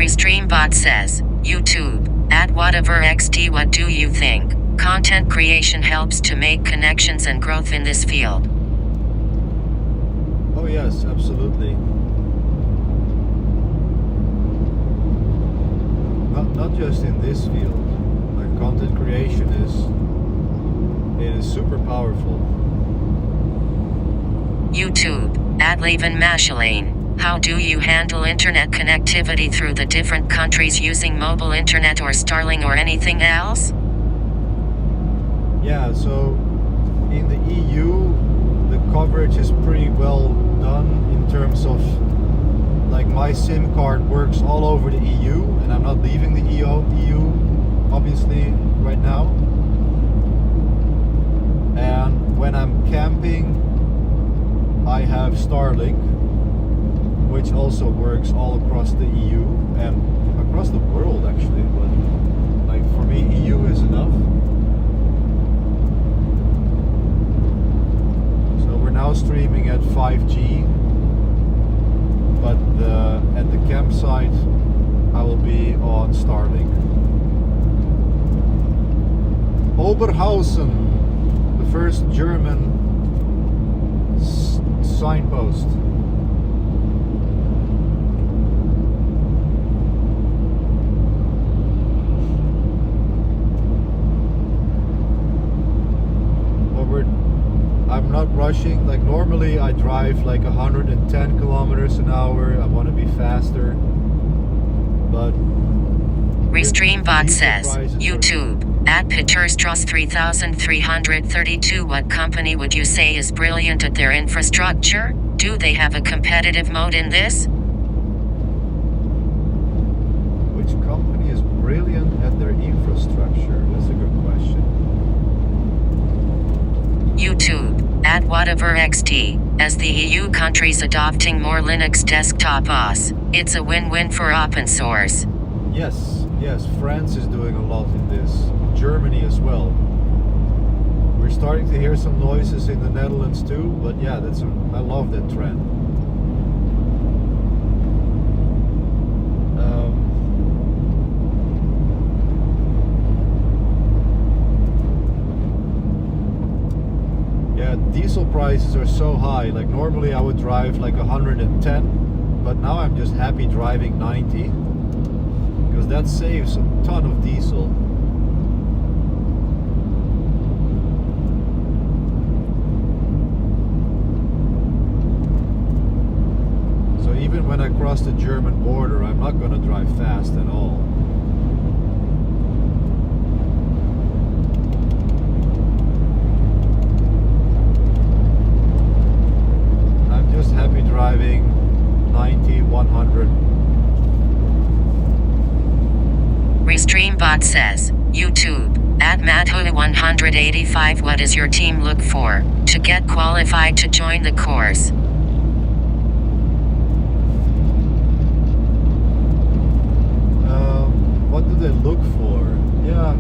Streambot says, YouTube, at whatever XD, what do you think? Content creation helps to make connections and growth in this field. Oh yes, absolutely. Not just in this field. Content creation is super powerful. YouTube, at Laven Mashalane. How do you handle internet connectivity through the different countries using mobile internet or Starlink or anything else? Yeah, so in the EU, the coverage is pretty well done in terms of, my SIM card works all over the EU, and I'm not leaving the EU obviously right now. And when I'm camping, I have Starlink, which also works all across the EU and across the world actually, but for me EU is enough. So we're now streaming at 5G, but at the campsite I will be on Starlink. Oberhausen, the first German signpost. I'm not rushing. Like normally I drive like 110 kilometers an hour. I want to be faster, but Restreambot says, YouTube, at Peterstros 3332. What company would you say is brilliant at their infrastructure? Do they have a competitive mode in this? Which company is brilliant at their infrastructure? That's a good question. YouTube, at whatever XT, as the EU countries adopting more Linux desktop OS, it's a win-win for open source. Yes, France is doing a lot in this. Germany as well. We're starting to hear some noises in the Netherlands too, but yeah, I love that trend. Yeah, diesel prices are so high. Like normally I would drive like 110, but now I'm just happy driving 90. Because that saves a ton of diesel. So even when I cross the German border, I'm not gonna drive fast at all. I'm just happy driving 90, 100. Restreambot says, YouTube, at Madhu185. What does your team look for to get qualified to join the course? What do they look for? Yeah.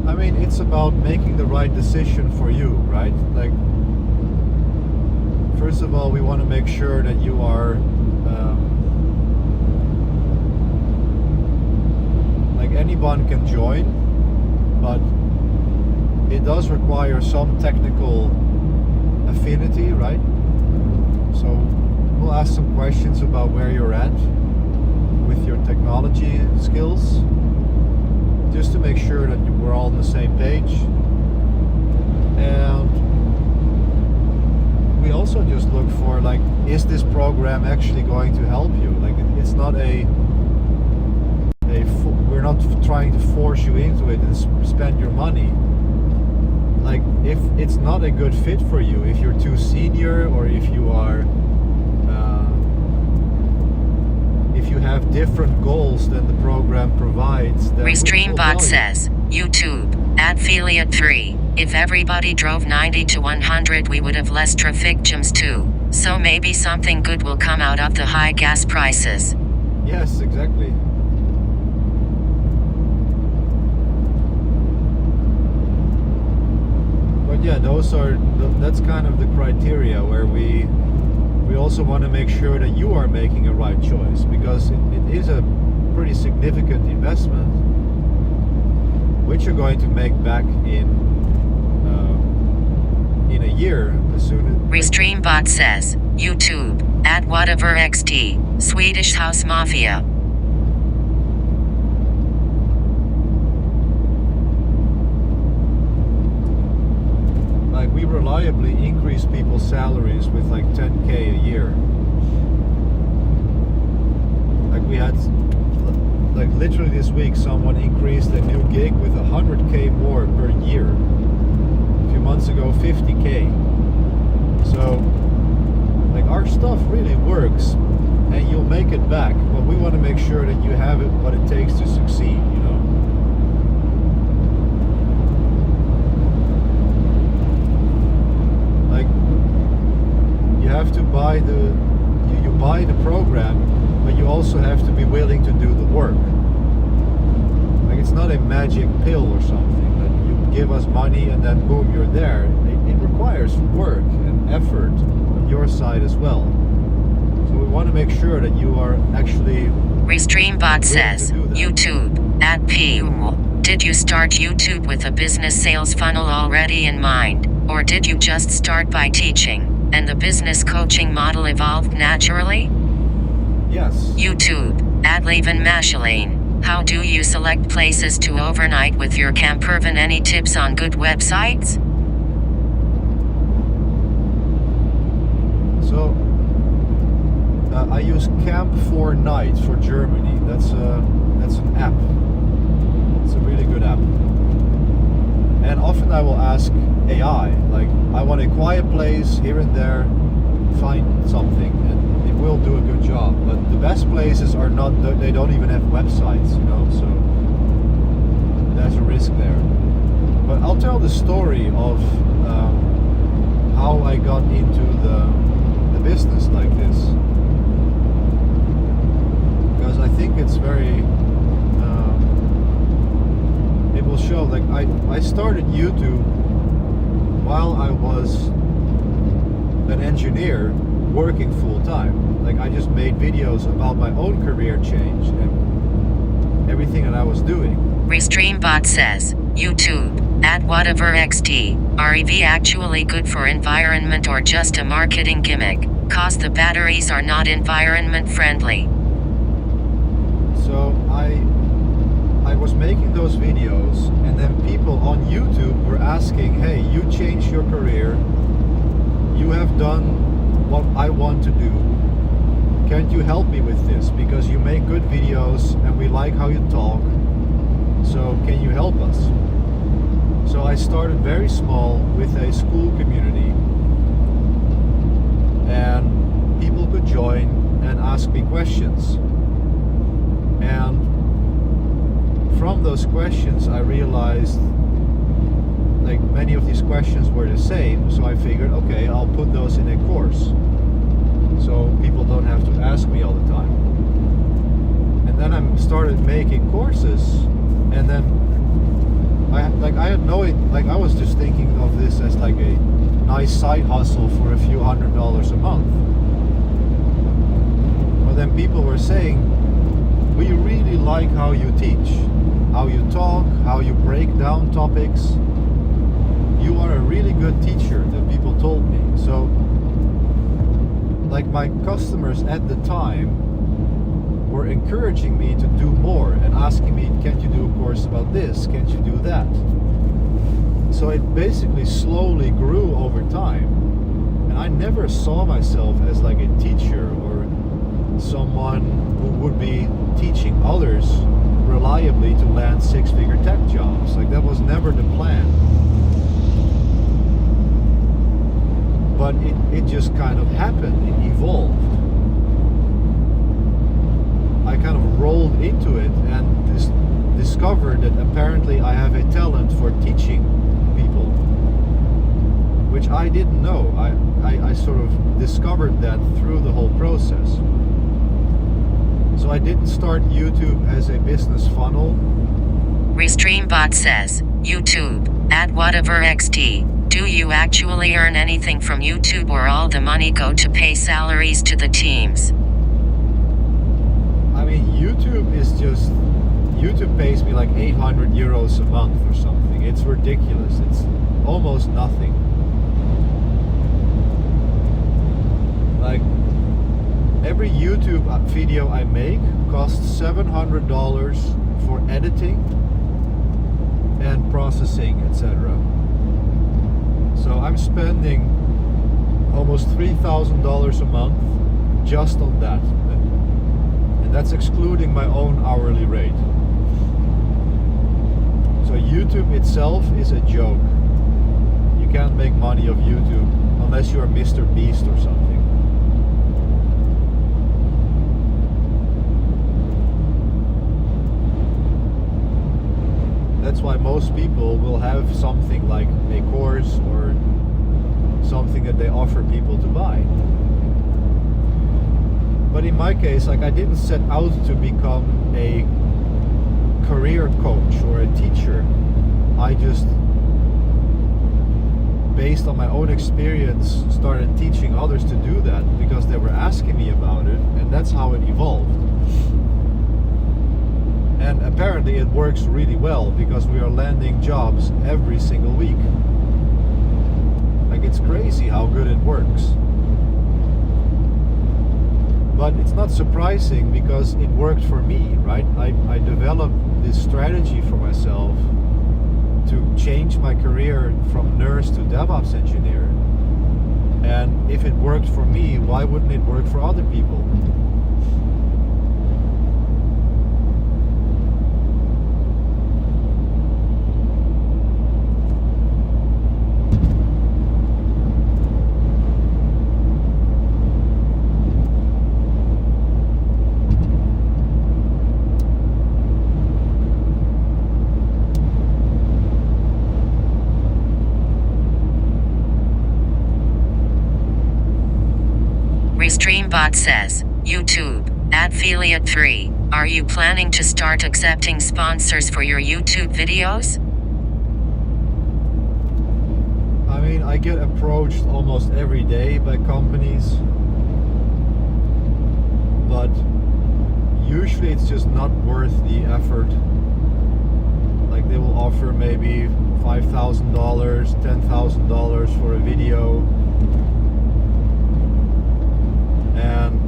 I mean, it's about making the right decision for you, right? Like, first of all, we want to make sure that you are anyone can join, but it does require some technical affinity, right? So we'll ask some questions about where you're at with your technology skills, just to make sure that we're all on the same page. And we also just look for, like, is this program actually going to help you? Like, it's not we're not trying to force you into it and spend your money. Like, if it's not a good fit for you, if you're too senior, or if you are if you have different goals than the program provides, then Restreambot says, YouTube, at Feliat3, if everybody drove 90 to 100 we would have less traffic jams too. So maybe something good will come out of the high gas prices. Yes, exactly. Yeah, that's kind of the criteria where we also want to make sure that you are making a right choice, because it is a pretty significant investment, which you're going to make back in a year as soon as. Restreambot says, YouTube, at whatever XT, Swedish House Mafia. We reliably increase people's salaries with like 10K a year. Like we had, like literally this week, someone increased a new gig with 100K more per year. A few months ago, 50K. So, like, our stuff really works, and you'll make it back. But we want to make sure that you have it, what it takes to succeed. You know. You have to buy you buy the program, but you also have to be willing to do the work. Like, it's not a magic pill or something that you give us money and then boom, you're there. It requires work and effort on your side as well. So we want to make sure that you are actually. Restreambot says, YouTube, Did you start YouTube with a business sales funnel already in mind, or did you just start by teaching, and the business coaching model evolved naturally? Yes. YouTube, Adleven Mashaline. How do you select places to overnight with your campervan? Any tips on good websites? So, I use Camp 4 Nights for Germany. That's an app. It's a really good app. And often I will ask AI, like, I want a quiet place here and there, find something, and it will do a good job. But the best places are not, they don't even have websites, you know, so there's a risk there. But I'll tell the story of how I got into the business like this, because I think it's very it will show. Like I started YouTube while I was an engineer working full-time. Like I just made videos about my own career change and everything that I was doing. Restreambot says, YouTube, at whatever XT, REV actually good for environment or just a marketing gimmick? Cause the batteries are not environment friendly. So I was making those videos, and then people on YouTube were asking, hey, you changed your career, you have done what I want to do, can't you help me with this, because you make good videos and we like how you talk, so can you help us? So I started very small with a school community, and people could join and ask me questions. And from those questions I realized like many of these questions were the same, so I figured, okay, I'll put those in a course so people don't have to ask me all the time. And then I started making courses, and then I was just thinking of this as like a nice side hustle for a few $100s a month. But then people were saying, we really like how you teach, how you talk, how you break down topics. You are a really good teacher, that people told me. So like my customers at the time were encouraging me to do more and asking me, can't you do a course about this? Can't you do that? So it basically slowly grew over time. And I never saw myself as like a teacher or someone who would be teaching others reliably to land six-figure tech jobs. Like that was never the plan. But it just kind of happened, it evolved. I kind of rolled into it and discovered that apparently I have a talent for teaching people, which I didn't know. I sort of discovered that through the whole process. So I didn't start YouTube as a business funnel. Restreambot says, YouTube, at whatever XT. Do you actually earn anything from YouTube, or all the money go to pay salaries to the teams? I mean, YouTube pays me like 800 euros a month or something. It's ridiculous. It's almost nothing. Like, every YouTube video I make costs $700 for editing and processing, etc. So I'm spending almost $3,000 a month just on that. And that's excluding my own hourly rate. So YouTube itself is a joke. You can't make money off YouTube unless you are Mr. Beast or something. That's why most people will have something like a course or something that they offer people to buy. But in my case, like, I didn't set out to become a career coach or a teacher. I just, based on my own experience, started teaching others to do that because they were asking me about it, and that's how it evolved. And apparently it works really well because we are landing jobs every single week. Like, it's crazy how good it works. But it's not surprising because it worked for me, right? I developed this strategy for myself to change my career from nurse to DevOps engineer. And if it worked for me, why wouldn't it work for other people? Restreambot says, YouTube, affiliate free. Are you planning to start accepting sponsors for your YouTube videos? I mean, I get approached almost every day by companies, but usually it's just not worth the effort. Like, they will offer maybe $5,000, $10,000 for a video. And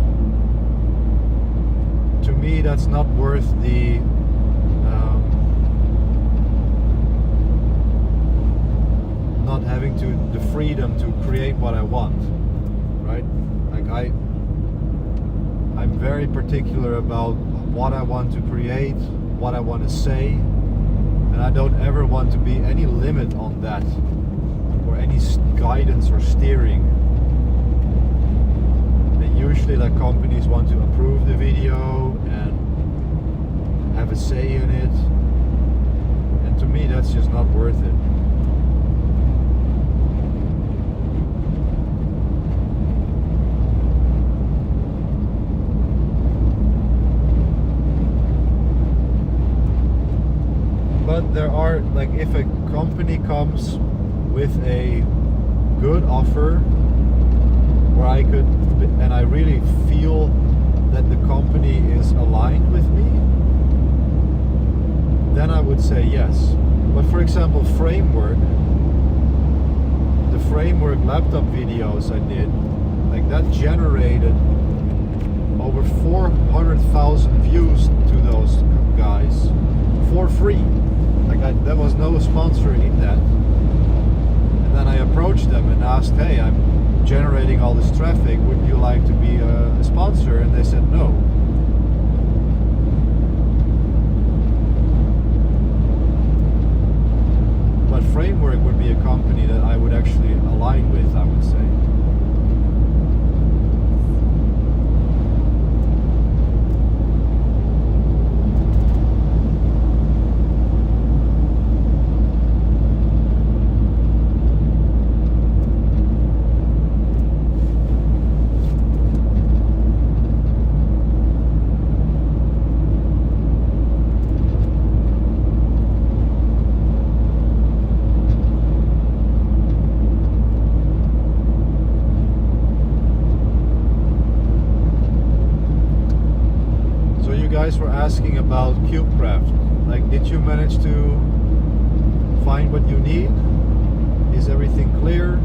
to me, that's not worth the not having the freedom to create what I want, right? Like, I'm very particular about what I want to create, what I want to say, and I don't ever want to be any limit on that or any guidance or steering. Usually, like, companies want to approve the video and have a say in it, and to me that's just not worth it. But there are, like, if a company comes with a good offer where I could, and I really feel that the company is aligned with me, then I would say yes. But for example, Framework, the Framework laptop videos I did, like, that generated over 400,000 views to those guys for free. Like, there was no sponsor in that. And then I approached them and asked, hey, I'm generating all this traffic, would you like to be a sponsor? And they said no. But Framework would be a company that I would actually align with, I would say. Guys were asking about KubeCraft. Like, did you manage to find what you need? Is everything clear?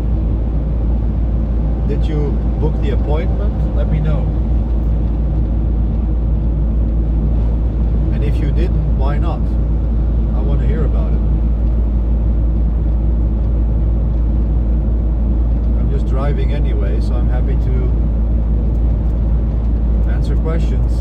Did you book the appointment? Let me know. And if you didn't, why not? I want to hear about it. I'm just driving anyway, so I'm happy to answer questions.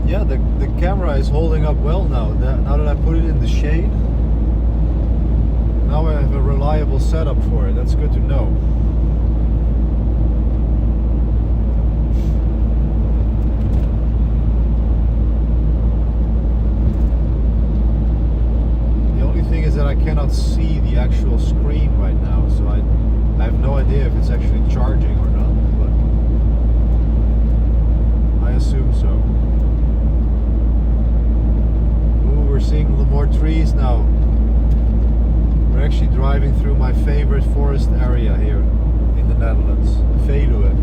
Yeah, the camera is holding up well now. Now that I put it in the shade, now I have a reliable setup for it. That's good to know. The only thing is that I cannot see the actual screen right now, so I have no idea if it's actually charging or not, but I assume so. Ooh, we're seeing a little more trees now. We're actually driving through my favorite forest area here in the Netherlands, Veluwe.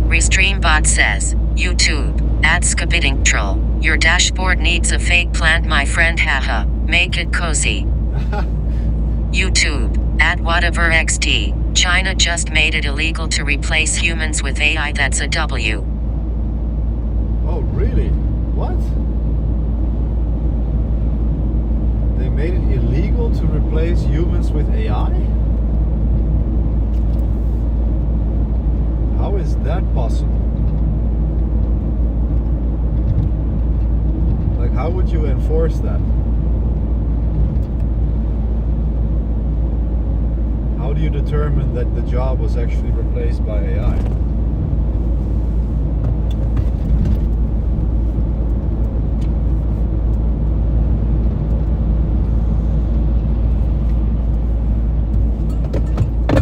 Restreambot says, YouTube, add skibidding troll. Your dashboard needs a fake plant, my friend, haha. Make it cozy. YouTube, add whatever XD. China just made it illegal to replace humans with AI, that's a W. Oh, really? What? They made it illegal to replace humans with AI? How is that possible? Like, how would you enforce that? How do you determine that the job was actually replaced by AI?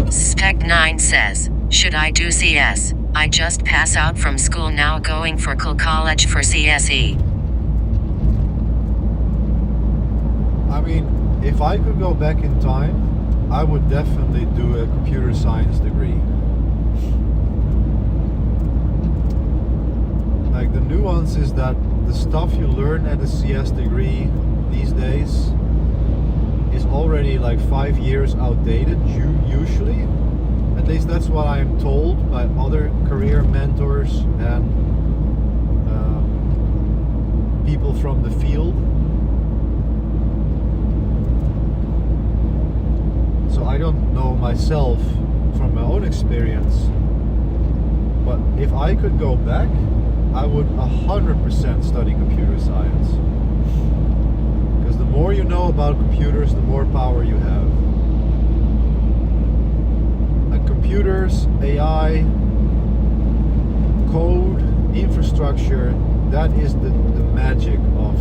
Spec9 says, should I do CS? I just pass out from school now, going for college for CSE. I mean, if I could go back in time, I would definitely do a computer science degree. Like, the nuance is that the stuff you learn at a CS degree these days is already like 5 years outdated, usually. At least that's what I am told by other career mentors and people from the field. So I don't know myself from my own experience, but if I could go back, I would 100% study computer science. Because the more you know about computers, the more power you have. Like computers, AI, code, infrastructure, that is the magic of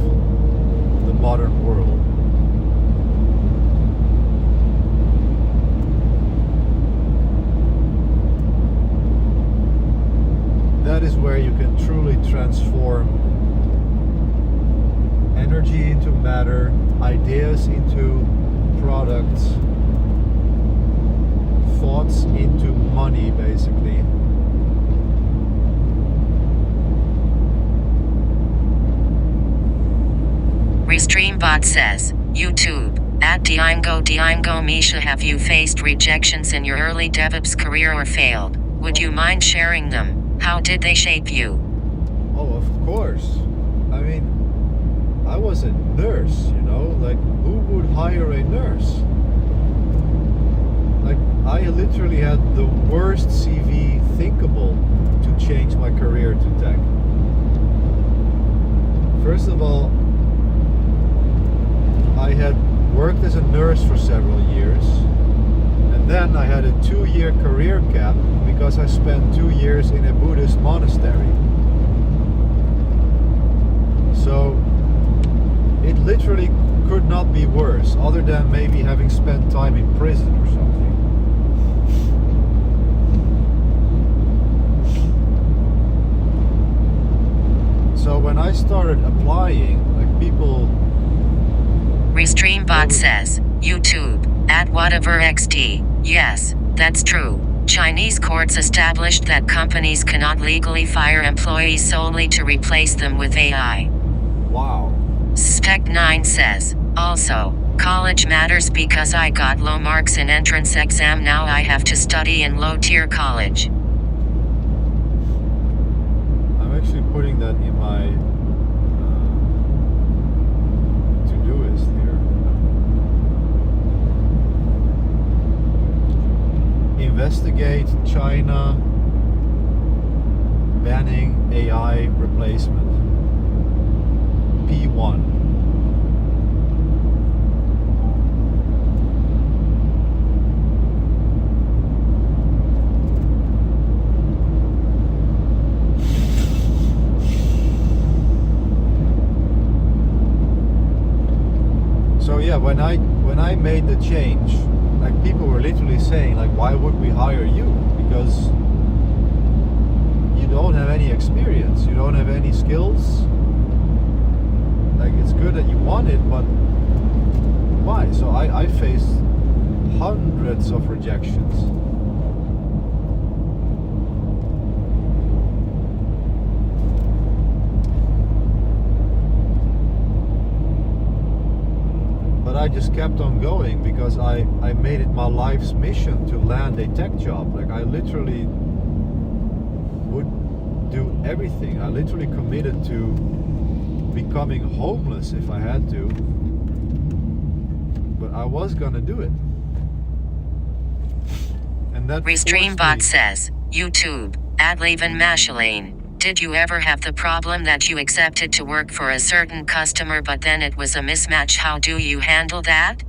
the modern world. That is where you can truly transform energy into matter, ideas into products, thoughts into money, basically. Restreambot says, YouTube, at Diango Misha, have you faced rejections in your early DevOps career or failed? Would you mind sharing them? How did they shape you? Oh, of course. I mean, I was a nurse, you know, like, who would hire a nurse? Like, I literally had the worst CV thinkable to change my career to tech. First of all, I had worked as a nurse for several years, and then I had a 2-year career gap because I spent 2 years in a Buddhist monastery. So it literally could not be worse, other than maybe having spent time in prison or something. So when I started applying, like, people... Restreambot says, YouTube, at whatever XD. Yes, that's true. Chinese courts established that companies cannot legally fire employees solely to replace them with AI. Wow. Spec9 says, also, college matters because I got low marks in entrance exam, now I have to study in low-tier college. I'm actually putting that in my to-do list here. Investigate China banning AI replacement. P1. So yeah, when I made the change, like people were literally saying like, why would we hire you? Because you don't have any experience, you don't have any skills. Like, it's good that you want it, but why? So I faced hundreds of rejections. But I just kept on going because I made it my life's mission to land a tech job. Like, I literally would do everything. I literally committed to becoming homeless if I had to. But I was gonna do it. And that Restreambot says, YouTube, Adleven Mashalane. Did you ever have the problem that you accepted to work for a certain customer but then it was a mismatch? How do you handle that?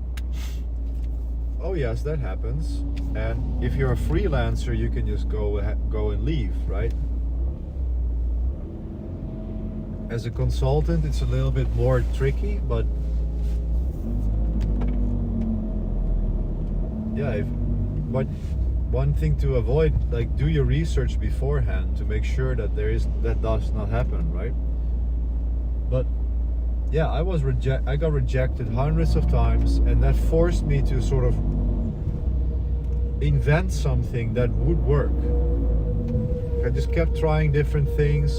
Oh yes, that happens. And if you're a freelancer, you can just go and leave, right? As a consultant, it's a little bit more tricky, but yeah, but one thing to avoid, like, do your research beforehand to make sure that that does not happen, right? But yeah, I got rejected hundreds of times, and that forced me to sort of invent something that would work. I just kept trying different things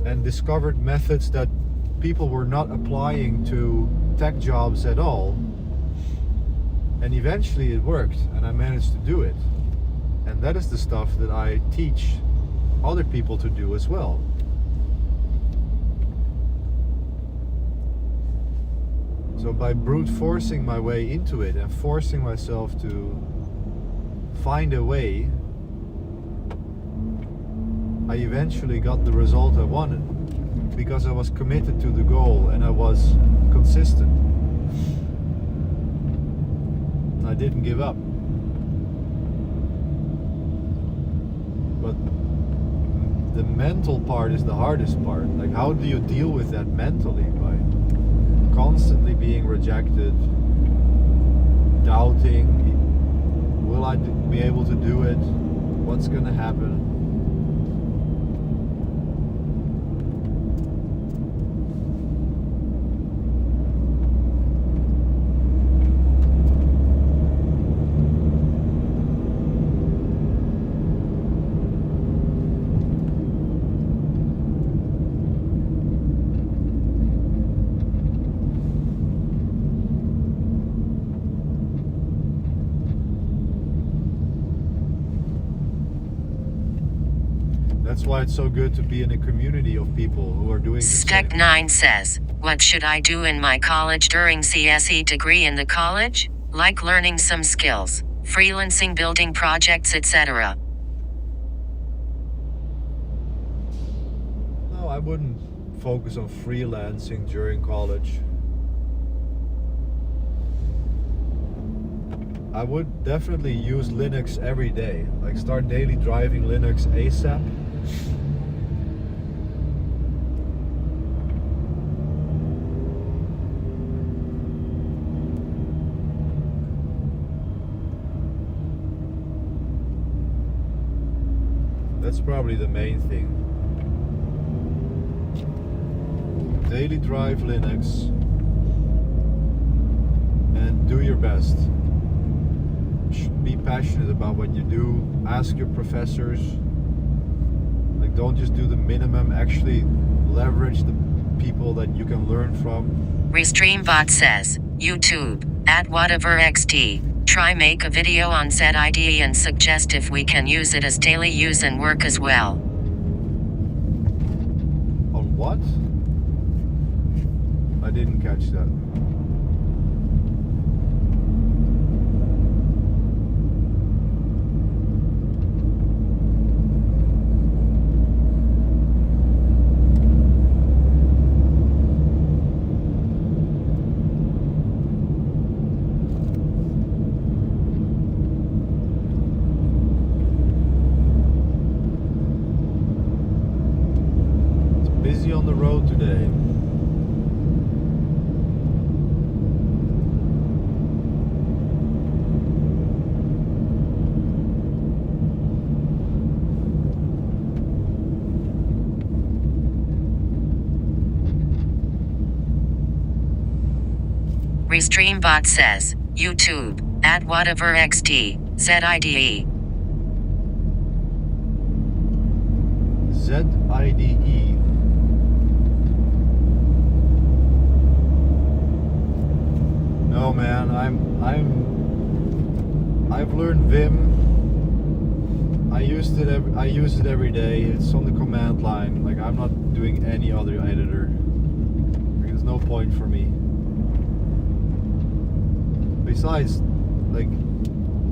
and discovered methods that people were not applying to tech jobs at all. And eventually it worked, and I managed to do it. And that is the stuff that I teach other people to do as well. So by brute forcing my way into it and forcing myself to find a way, I eventually got the result I wanted because I was committed to the goal and I was consistent. I didn't give up. But the mental part is the hardest part. Like, how do you deal with that mentally? By constantly being rejected, doubting, will I be able to do it? What's gonna happen? That's why it's so good to be in a community of people who are doing the same. Stec9 says, what should I do in my college during CSE degree in the college? Like learning some skills, freelancing, building projects, etc. No, I wouldn't focus on freelancing during college. I would definitely use Linux every day. Like, start daily driving Linux ASAP. That's probably the main thing. Daily drive Linux and do your best. Be passionate about what you do. Ask your professors. Like, don't just do the minimum. Actually leverage the people that you can learn from. Restreambot says, YouTube, at whatever XD. Try make a video on said IDE and suggest if we can use it as daily use and work as well. On what? I didn't catch that. Busy on the road today. Restreambot says, YouTube, at whatever XD, ZIDE. ZIDE. No man, I've learned Vim. I use it every day. It's on the command line. Like, I'm not doing any other editor. There's no point for me. Besides, like,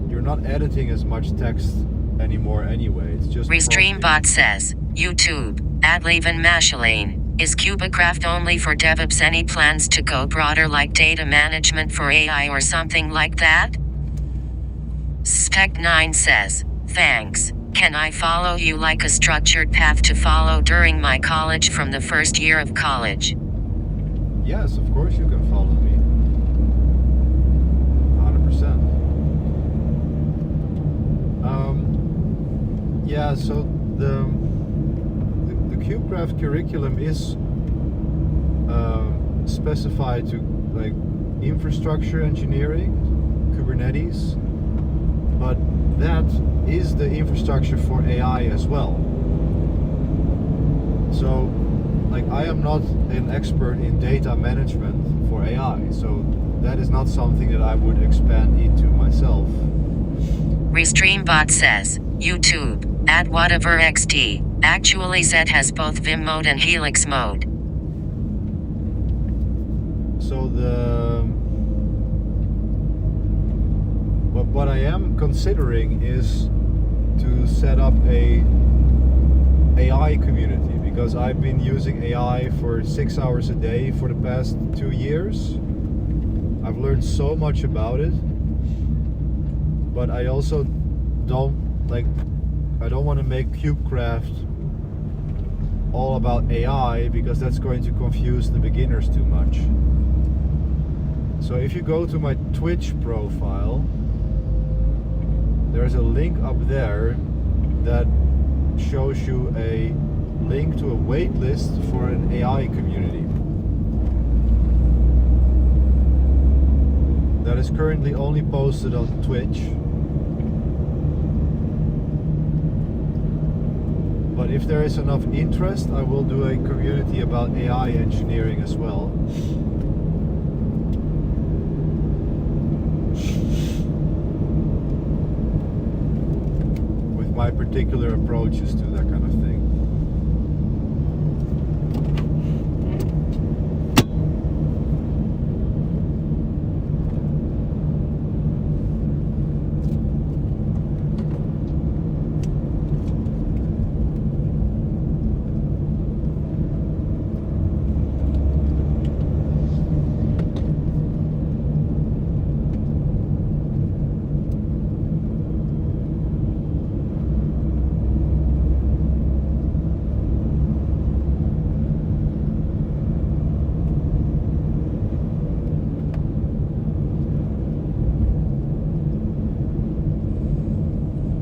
you're not editing as much text anymore anyway. It's just Restreambot says, YouTube, at Levin Mashalane. Is KubeCraft only for DevOps? Any plans to go broader, like data management for AI or something like that? Spec9 says, thanks. Can I follow you, like a structured path to follow during my college from the first year of college? Yes, of course you can follow me. 100%. Yeah, so the KubeCraft curriculum is specified to, like, infrastructure engineering, Kubernetes, but that is the infrastructure for AI as well. So, like, I am not an expert in data management for AI, so that is not something that I would expand into myself. Restreambot says, YouTube, at whatever XD. Actually, Z has both Vim mode and Helix mode. So what I am considering is to set up a AI community, because I've been using AI for 6 hours a day for the past 2 years. I've learned so much about it, but I also I don't want to make KubeCraft all about AI, because that's going to confuse the beginners too much. So if you go to my Twitch profile, there's a link up there that shows you a link to a wait list for an AI community that is currently only posted on Twitch. But if there is enough interest, I will do a community about AI engineering as well. With my particular approaches to that kind of thing.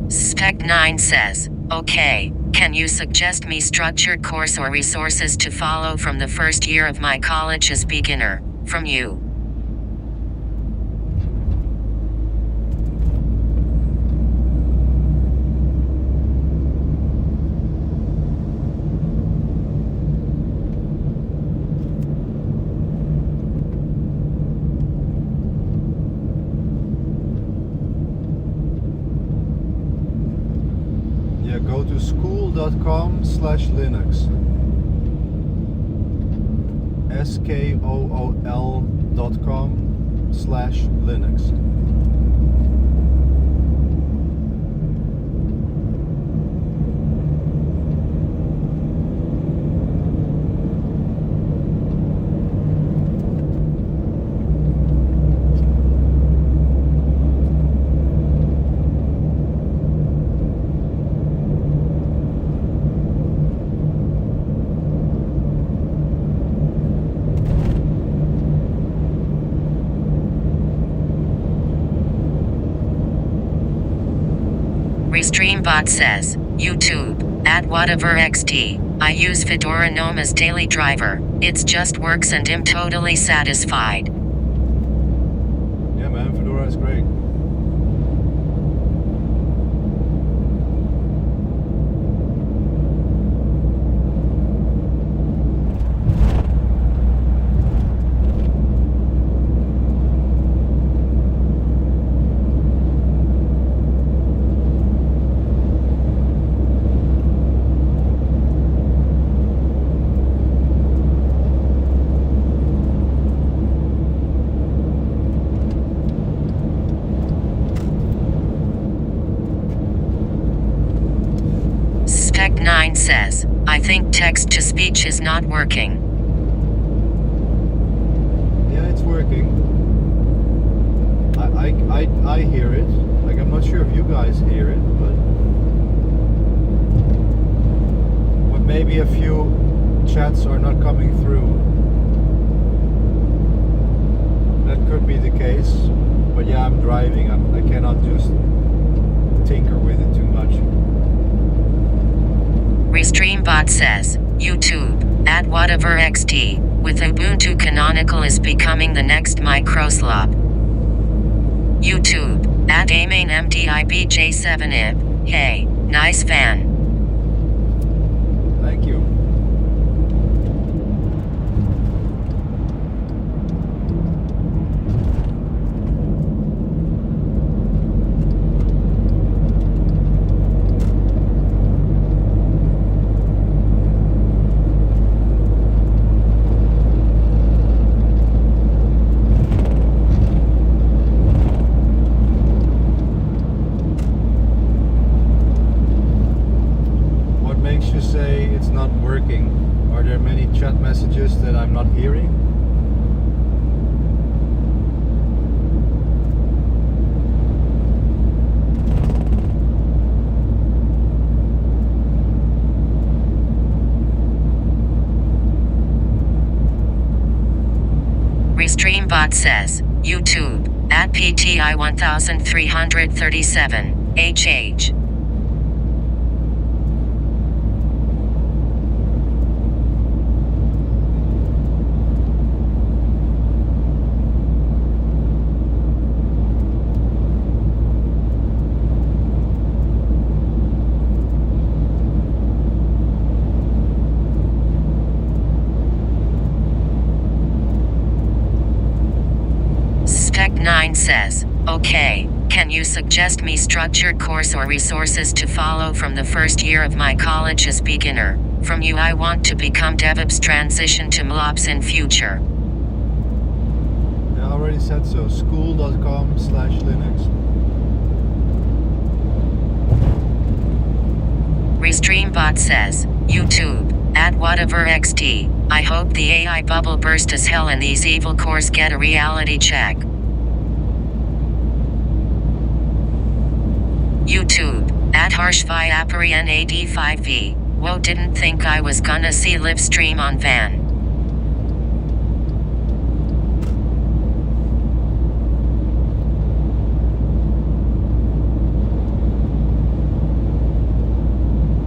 Spec9 says, okay, can you suggest me structured course or resources to follow from the first year of my college as beginner, from you? Go to school.com/Linux. skool.com/Linux. Restreambot says, YouTube, at whatever XD. I use Fedora GNOME as daily driver. It's just works and I'm totally satisfied. that's great. Spec 9 says, I think text-to-speech is not working. Yeah, it's working. I hear it. Like, I'm not sure if you guys hear it, but maybe a few chats are not coming through. That could be the case. But yeah, I'm driving. I cannot just tinker with it too much. Restreambot says, YouTube, at whatever XT, with Ubuntu Canonical is becoming the next Microslop. YouTube, at AmainMDIBJ7ib, hey, nice fan. Thank you. Makes you say it's not working? Are there many chat messages that I'm not hearing? Restreambot says, YouTube, at PTI 1337, HH. Spec 9 says, okay, can you suggest me structured course or resources to follow from the first year of my college as beginner? From you I want to become DevOps, transition to MLOps in future. I already said so. School.com/Linux. Restreambot says, YouTube, at whatever XT, I hope the AI bubble burst as hell and these evil cores get a reality check. YouTube, at harshviaparian AD5V, whoa, didn't think I was gonna see live stream on Van.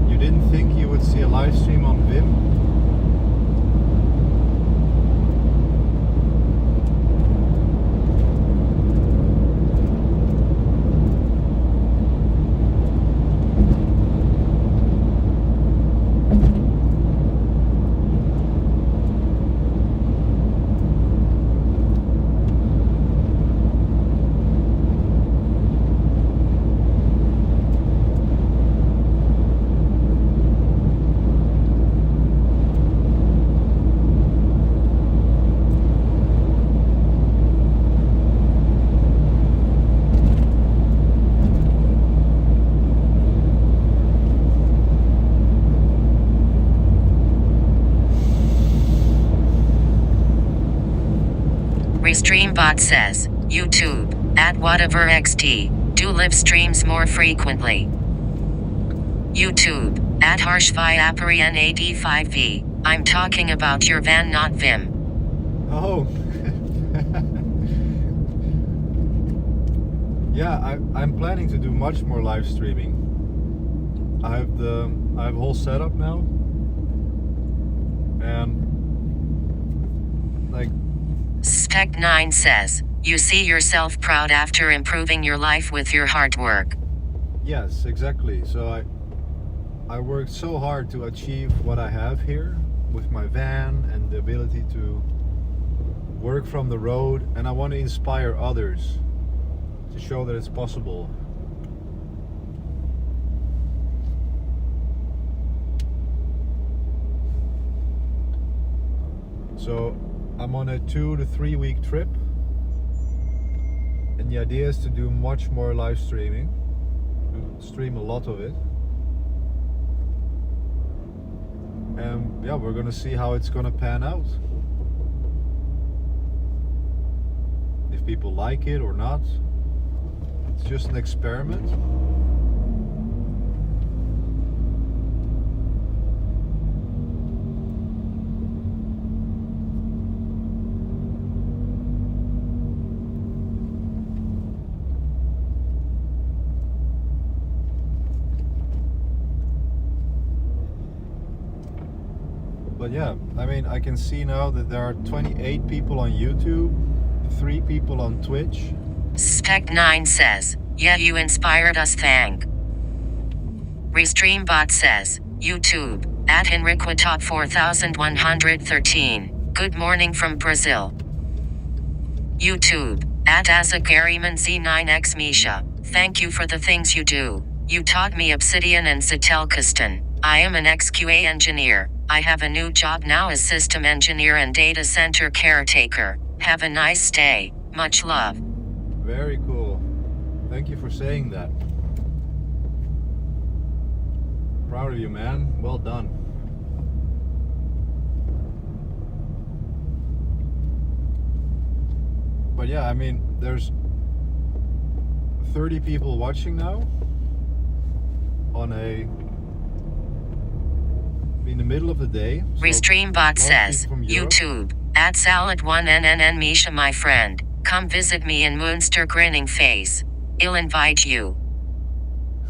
You didn't think you would see a live stream on Vim? Restreambot says, YouTube, at whatever XT, do live streams more frequently. YouTube, at harshviaparian AD5V, I'm talking about your Van, not Vim. Oh. Yeah, I'm planning to do much more live streaming. I have a whole setup now, and like Spec 9 says, You see yourself proud after improving your life with your hard work. Yes, exactly. So I worked so hard to achieve what I have here with my van and the ability to work from the road, and I want to inspire others to show that it's possible. So I'm on a 2 to 3 week trip, and the idea is to do much more live streaming, to stream a lot of it. And yeah, we're gonna see how it's gonna pan out. If people like it or not. It's just an experiment. But yeah, I mean, I can see now that there are 28 people on YouTube, 3 people on Twitch. Spec9 says, yeah, you inspired us, thank. Restreambot says, YouTube, at Henriqua Top 4113. Good morning from Brazil. YouTube, at Azagariman Z9X Misha. Thank you for the things you do. You taught me Obsidian and Zitelkistan. I am an XQA engineer. I have a new job now as system engineer and data center caretaker. Have a nice day. Much love. Very cool. Thank you for saying that. Proud of you, man. Well done. But yeah, I mean, there's 30 people watching now on in the middle of the day. So Restreambot says, YouTube, at Salad1NNN Misha, my friend. Come visit me in Munster, grinning face. I'll invite you.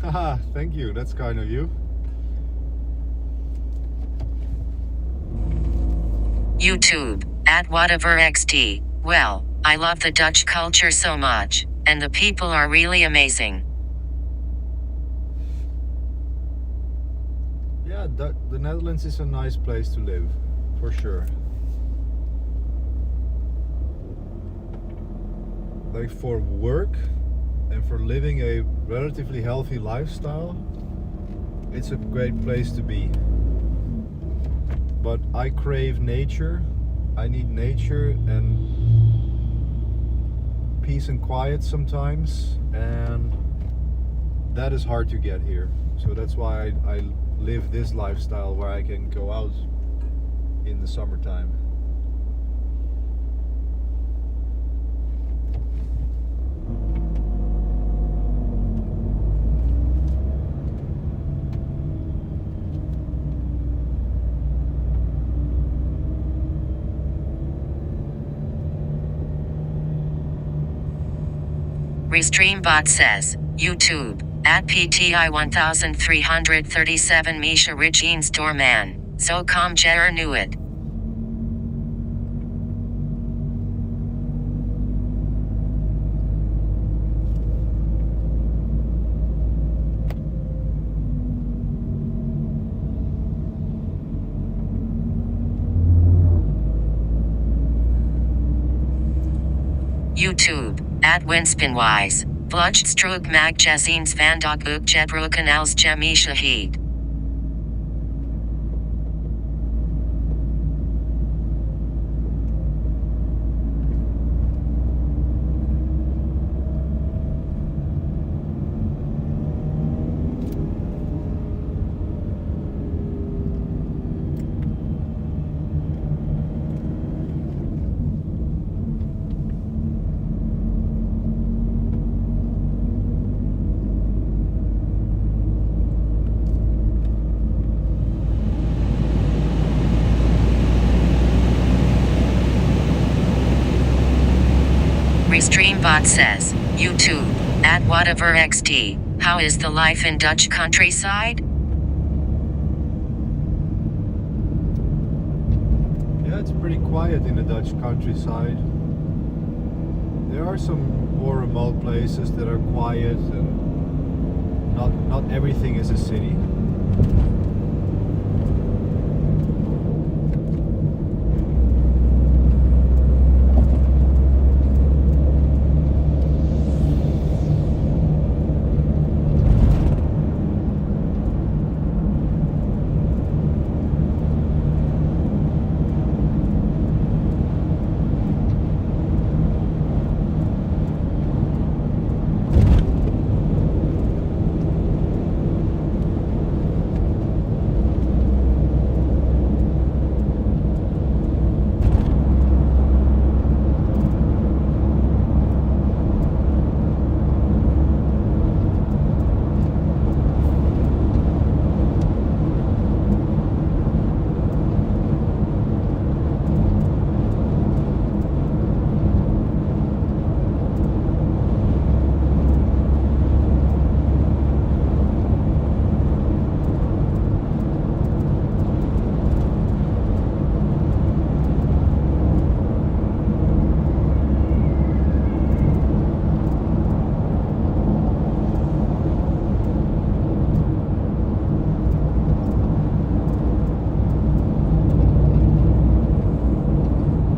Haha, thank you. That's kind of you. YouTube, at whatever.xt. Well, I love the Dutch culture so much, and the people are really amazing. Yeah, the Netherlands is a nice place to live, for sure. Like for work and for living a relatively healthy lifestyle, it's a great place to be. But I crave nature. I need nature and peace and quiet sometimes, and that is hard to get here. So that's why I live this lifestyle where I can go out in the summertime. Restreambot says, YouTube, at PTI 1337 Misha Regine Storman. So com Jer knew it. YouTube, at Winspinwise. Vlugstrug mag Jazines Vandok Uk Jebroken Els Jemisha Heat. Restreambot says, YouTube, at whatever.xt. How is the life in Dutch countryside? Yeah, it's pretty quiet in the Dutch countryside. There are some more remote places that are quiet, and not everything is a city.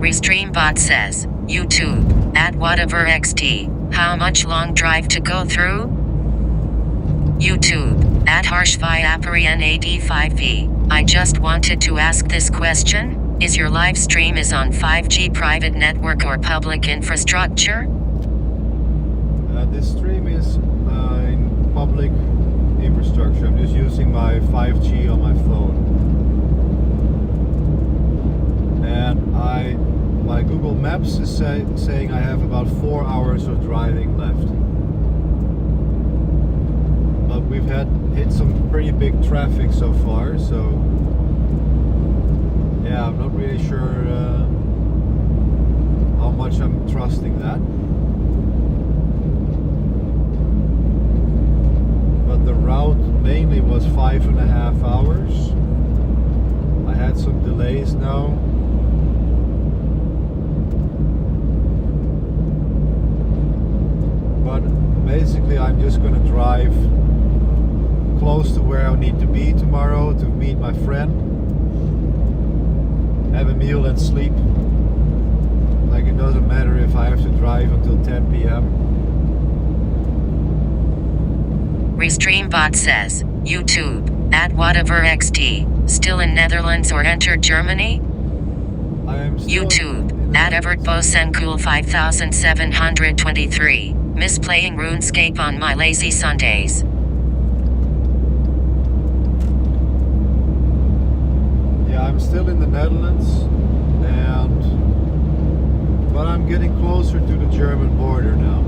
Restreambot says, YouTube, at whatever XT, how much long drive to go through? YouTube, at harshviaparian85v, I just wanted to ask this question, is your live stream is on 5G private network or public infrastructure? This stream is in public infrastructure. I'm just using my 5G on my phone. And my Google Maps is saying I have about 4 hours of driving left. But we've hit some pretty big traffic so far, so yeah, I'm not really sure how much I'm trusting that. But the route mainly was 5.5 hours. I had some delays now. But basically I'm just going to drive close to where I need to be tomorrow to meet my friend, have a meal and sleep. Like, it doesn't matter if I have to drive until 10 p.m. Restreambot says, YouTube, at whatever XT, still in Netherlands or entered Germany? I am still YouTube, at Evert Bosenkool 5723, miss playing RuneScape on my lazy Sundays. Yeah, I'm still in the Netherlands, but I'm getting closer to the German border now.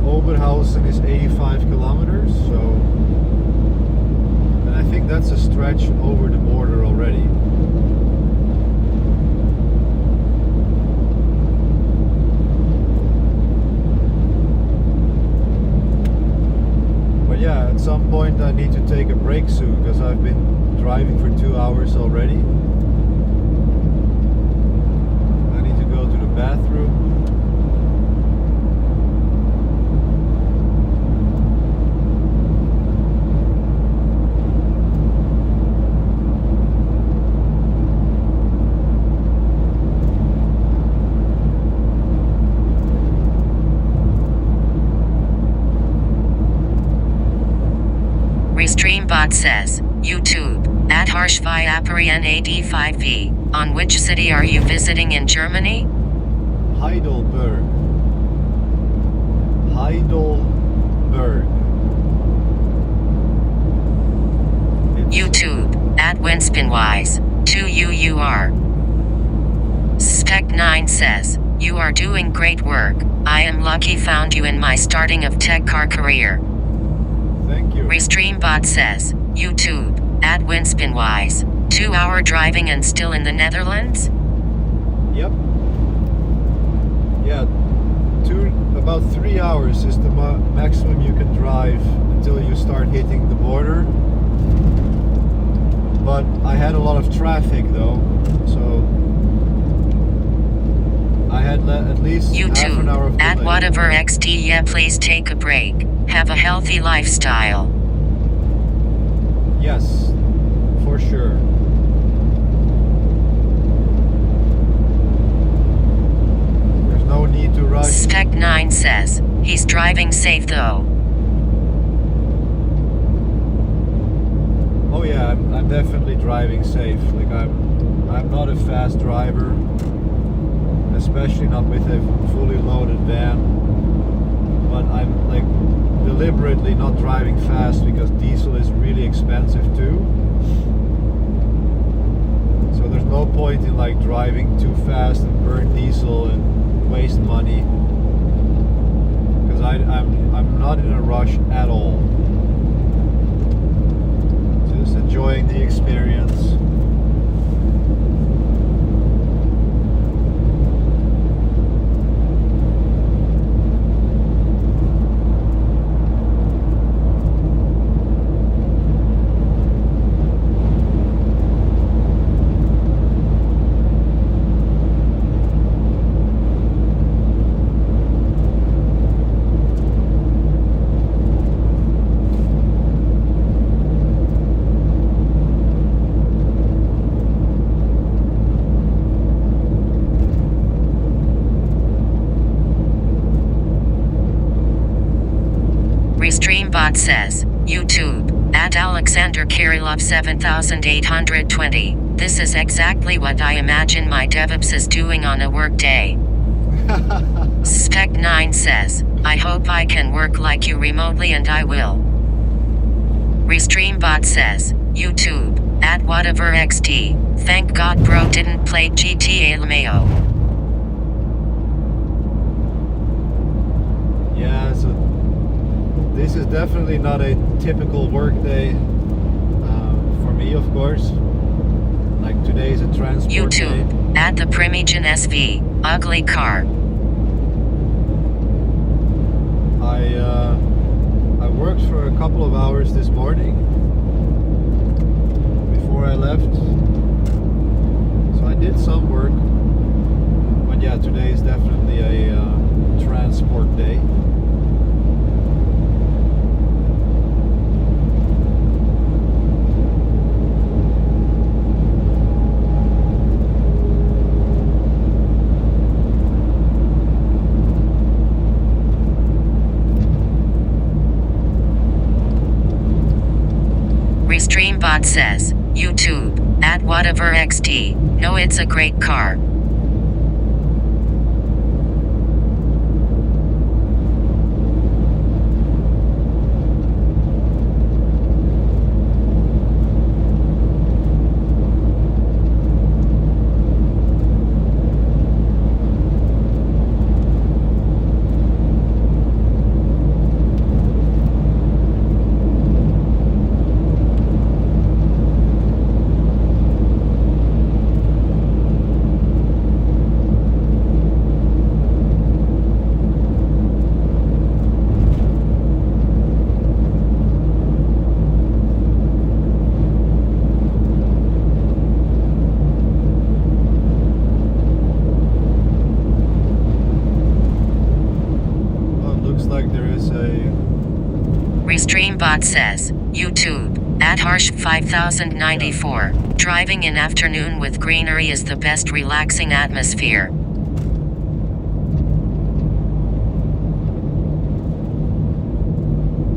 Oberhausen is 85 kilometers, and I think that's a stretch over the border already. But yeah, at some point I need to take a break soon, because I've been driving for 2 hours already. I need to go to the bathroom. Restreambot says, YouTube, at harshviaparian85v, on which city are you visiting in Germany? Heidelberg. Heidelberg. YouTube, at Winspinwise, 2UUR. Spec9 says, you are doing great work. I am lucky found you in my starting of tech car career. Thank you. Restreambot says, YouTube, at Winspinwise, 2 hour driving and still in the Netherlands? Yep. Yeah, about 3 hours is the maximum you can drive until you start hitting the border. But but I had a lot of traffic though, so I had at least half an hour of YouTube, at delay. whatever XD, yeah, please take a break. Have a healthy lifestyle. Yes, for sure. There's no need to rush. Spec9 says, he's driving safe though. Oh yeah, I'm definitely driving safe. Like I'm not a fast driver, especially not with a fully loaded van. But I'm like deliberately not driving fast because diesel is really expensive too. So there's no point in like driving too fast and burn diesel and waste money. Because I'm not in a rush at all. Just enjoying the experience. Restreambot says, YouTube, at Alexander Kirillov 7820. This is exactly what I imagine my DevOps is doing on a work day. Spec9 says, I hope I can work like you remotely, and I will. Restreambot says, YouTube, at whatever XD. Thank God bro didn't play GTA LMAO. Yeah, so this is definitely not a typical work day for me, of course. Like today is a transport YouTube, day. at the Primogen SV, ugly car. I worked for a couple of hours this morning before I left. So I did some work. But yeah, today is definitely a transport day. Restreambot says, YouTube, at whatever XD. No, it's a great car. Restreambot says, YouTube, at harsh 5094. Driving in afternoon with greenery is the best relaxing atmosphere.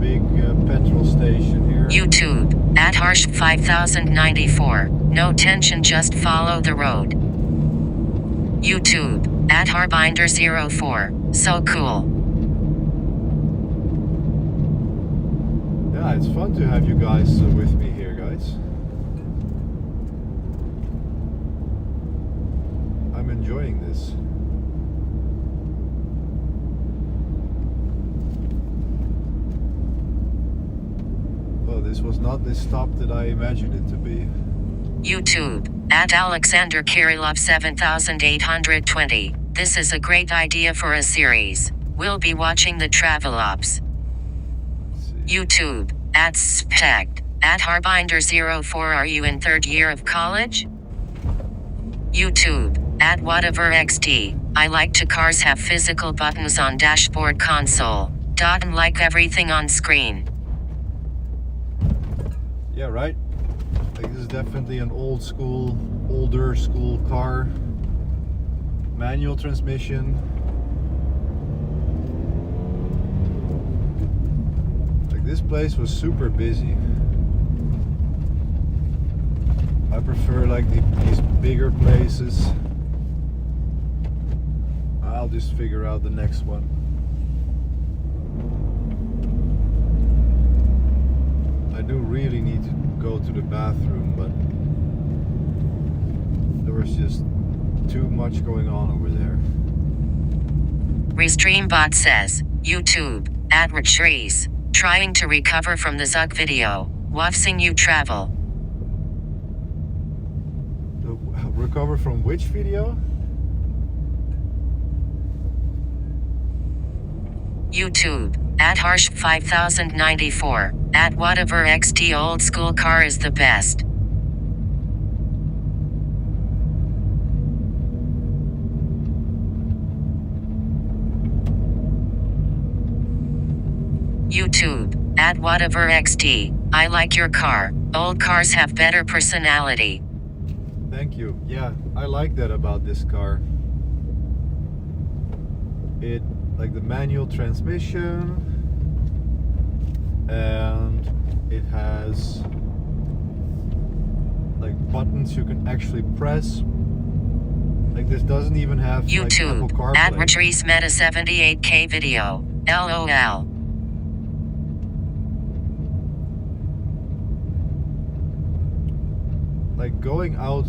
Big petrol station here. YouTube, at harsh 5094. No tension, just follow the road. YouTube, at Harbinder04. So cool. Yeah, it's fun to have you guys with me here, guys. I'm enjoying this. Well, this was not the stop that I imagined it to be. YouTube, at Alexander Kirillov 7820. This is a great idea for a series. We'll be watching the travel ops. YouTube, at Spect. @Harbinder04 Are you in third year of college? YouTube @WhateverXD I like to cars have physical buttons on dashboard console. Like everything on screen. Yeah, right? Like this is definitely an older school car. Manual transmission. Like this place was super busy. I prefer like these bigger places. I'll just figure out the next one. I do really need to go to the bathroom, but there was just too much going on over there. Restreambot says, YouTube @Retrice trying to recover from the Zuck video. Watching you travel. Recover from which video? YouTube @Harsh5094 @WhateverXD old school car is the best. YouTube @WhateverXD I like your car. Old cars have better personality. Thank you. Yeah, I like that about this car. It like the manual transmission, and it has like buttons you can actually press. Like this doesn't even have YouTube like, Apple CarPlay. @Retrice Meta 78K video. LOL. Like going out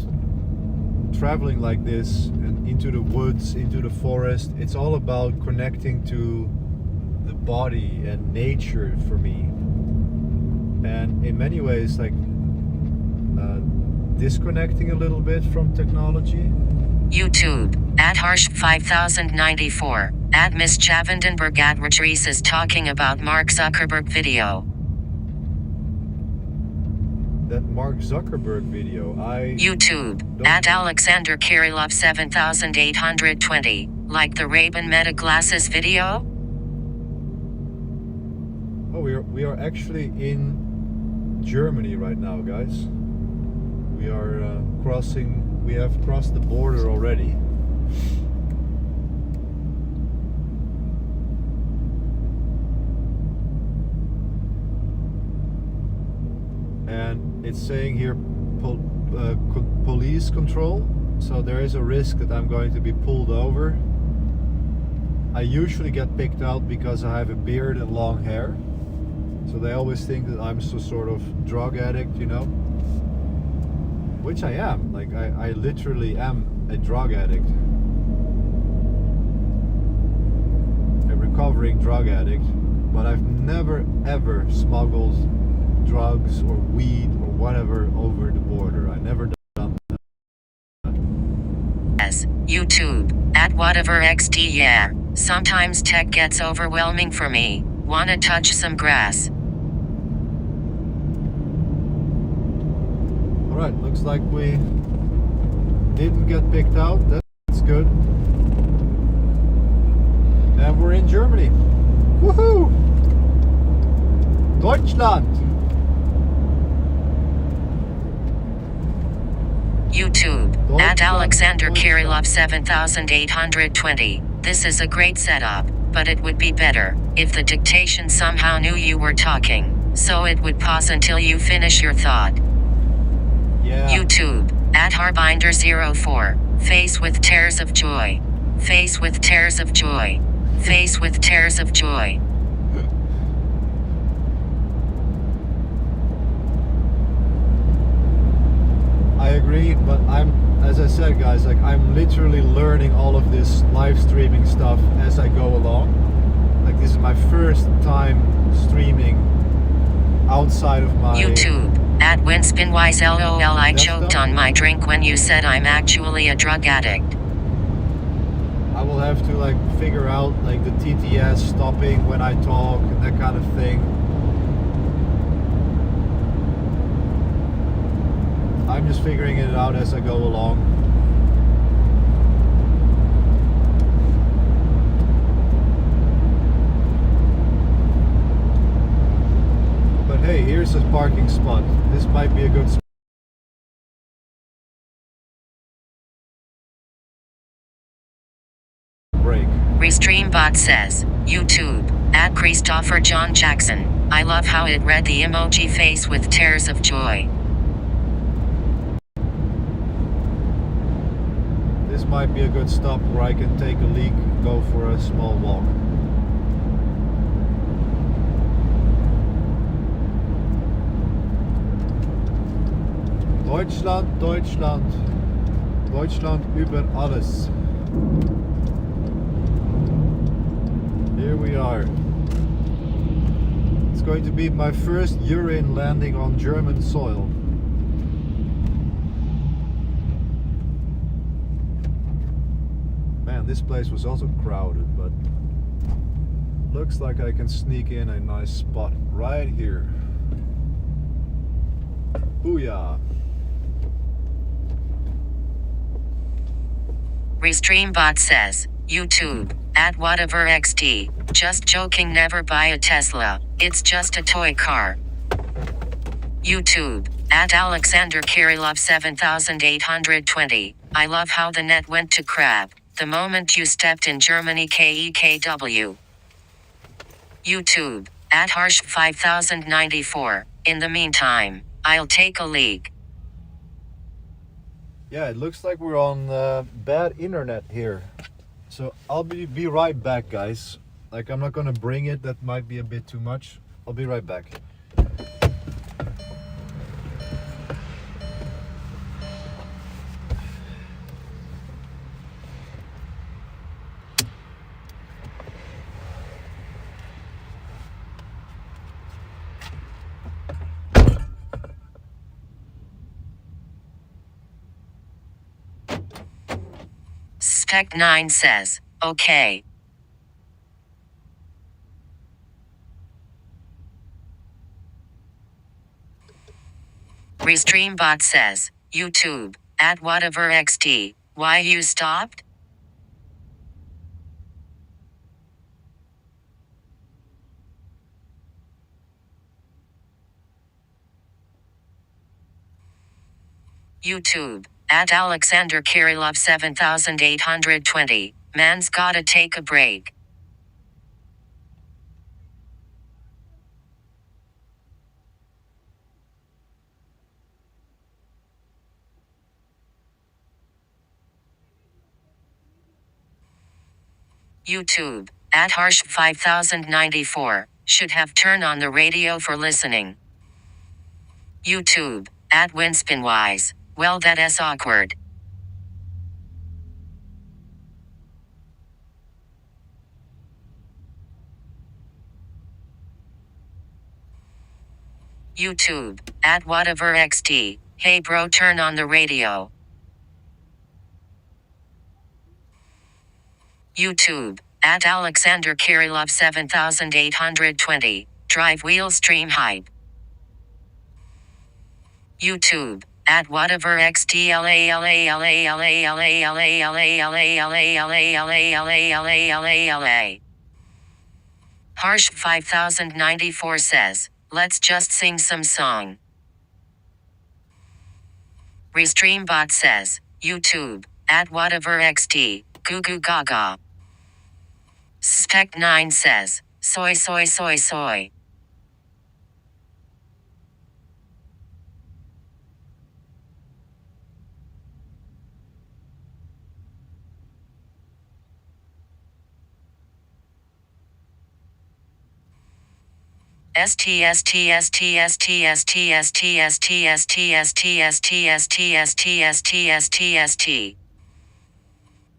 traveling like this and into the woods, into the forest, it's all about connecting to the body and nature for me. And in many ways, like disconnecting a little bit from technology. YouTube @Harsh5094 @Miss Chavandenberg @Retrice is talking about Mark Zuckerberg video. That Mark Zuckerberg video, YouTube @Alexander Kirillov 7820 like the Ray-Ban Meta glasses video. Oh, we are actually in Germany right now, guys. We are we have crossed the border already. And it's saying here police control, so there is a risk that I'm going to be pulled over. I usually get picked out because I have a beard and long hair, so they always think that I'm some sort of drug addict, you know, which I am. Like I literally am a drug addict, a recovering drug addict, but I've never ever smuggled drugs or weed or whatever over the border. I never done that. Yes, YouTube @WhateverXD yeah. Sometimes tech gets overwhelming for me. Wanna touch some grass? Alright, looks like we didn't get picked out. That's good. And we're in Germany. Woohoo! Deutschland! YouTube @Alexander Kirillov 7820 This is a great setup, but it would be better if the dictation somehow knew you were talking, so it would pause until you finish your thought. Yeah. YouTube @Harbinder04 Face with tears of joy. Face with tears of joy. Face with tears of joy. I agree, but as I said, guys, like I'm literally learning all of this live streaming stuff as I go along. Like this is my first time streaming outside of my YouTube @Winspinwise LOL I choked on my drink when you said I'm actually a drug addict. I will have to like figure out like the TTS stopping when I talk and that kind of thing. I'm just figuring it out as I go along. But hey, here's a parking spot. This might be a good spot. Break. Restreambot says, YouTube, at Christopher John Jackson. I love how it read the emoji face with tears of joy. This might be a good stop where I can take a leak and go for a small walk. Deutschland, Deutschland. Deutschland über alles. Here we are. It's going to be my first urine landing on German soil. Man, this place was also crowded, but looks like I can sneak in a nice spot right here. Booyah! Restreambot says, YouTube, at whatever XD, just joking, never buy a Tesla, it's just a toy car. YouTube, at Alexander Kirillov 7820, I love how the net went to crap the moment you stepped in Germany KEKW. YouTube, at Harsh 5094, in the meantime, I'll take a leak. Yeah, it looks like we're on bad internet here. So I'll be right back, guys. Like, I'm not gonna bring it, that might be a bit too much. I'll be right back. Spec9 says, okay. Restreambot says, YouTube, at whatever XD, why you stopped? YouTube, at Alexander Kirillov 7820, man's gotta take a break. YouTube, at Harsh 5094, should have turned on the radio for listening. YouTube, at Winspinwise, well that's awkward. YouTube, at whatever XD, hey bro, turn on the radio. YouTube, at Alexander Kirillov 7820, drive wheel stream hype. YouTube, at whatever XD LA. Harsh 5094 says, let's just sing some song. Restreambot says, YouTube, at whatever XD, goo goo gaga. Spec9 says, soy soy soy soy. ST.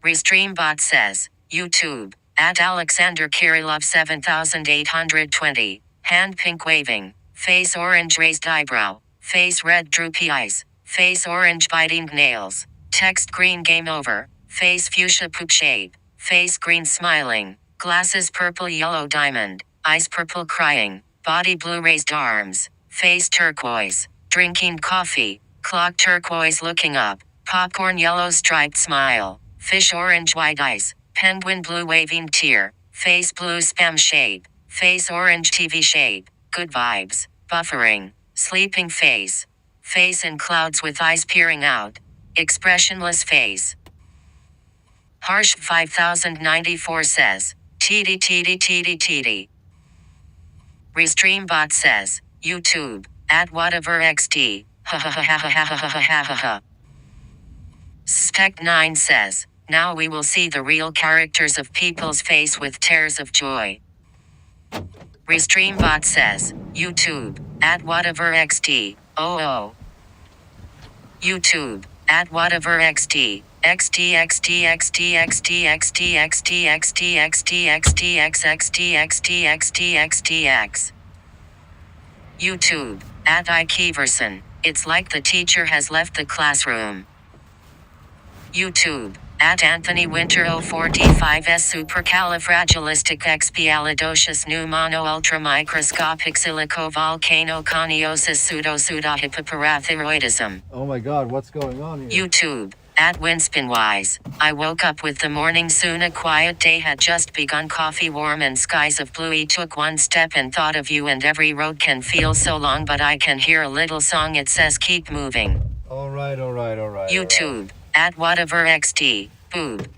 Restreambot says, YouTube, at Alexander Kirillov 7820, hand pink waving, face orange raised eyebrow, face red droopy eyes, face orange biting nails, text green game over, face fuchsia poop shade, face green smiling, glasses purple yellow diamond, eyes purple crying, body blue raised arms, face turquoise, drinking coffee, Clock turquoise looking up. Popcorn yellow striped smile. Fish orange white eyes. Penguin blue waving tear. Face blue spam shape. Face orange TV shape. Good vibes. Buffering. Sleeping face. Face in clouds with eyes peering out. Expressionless face. Harsh 5094 says. Teety teety teety teety. Restreambot says. YouTube. At whatever XD. Ha ha ha ha ha ha ha ha ha ha. Spec9 says. Now we will see the real characters of people's face with tears of joy. Restreambot says. YouTube. At whatever XD. Oh. YouTube. At whatever XD. XD XD XD XD XD XD XD XD XD XD XD XD XD YouTube. At Ikeverson. It's like the teacher has left the classroom. YouTube. At Anthony Winter 04D5S supercalifragilisticexpialidocious pneumono ultramicroscopic silicovolcano coniosis pseudohypoparathyroidism. Oh my god, what's going on here? YouTube. At Winspinwise. I woke up with the morning soon, a quiet day had just begun, coffee warm and skies of blue. Took one step and thought of you, and every road can feel so long, but I can hear a little song, it says keep moving. Alright. YouTube. At whatever XD. Boob.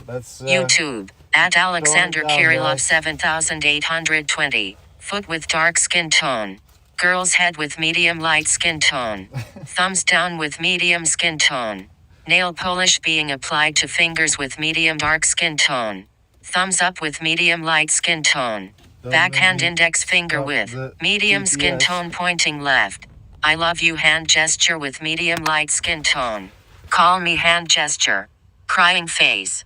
Let's YouTube. At Alexander tone it down, Kirillov guys. 7820. Foot with dark skin tone. Girl's head with medium light skin tone. Thumbs down with medium skin tone. Nail polish being applied to fingers with medium dark skin tone. Thumbs up with medium light skin tone. Backhand index finger with medium skin tone pointing left. I love you hand gesture with medium light skin tone. Call me hand gesture. Crying face.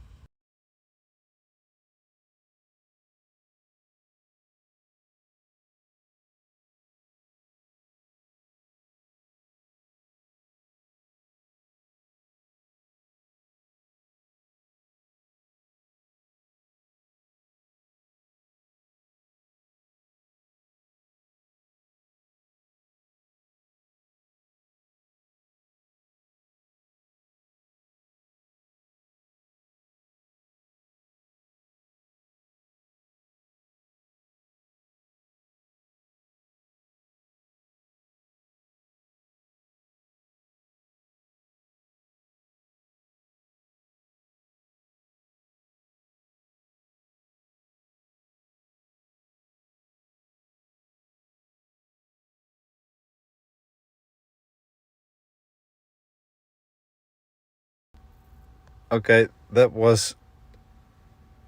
Okay, that was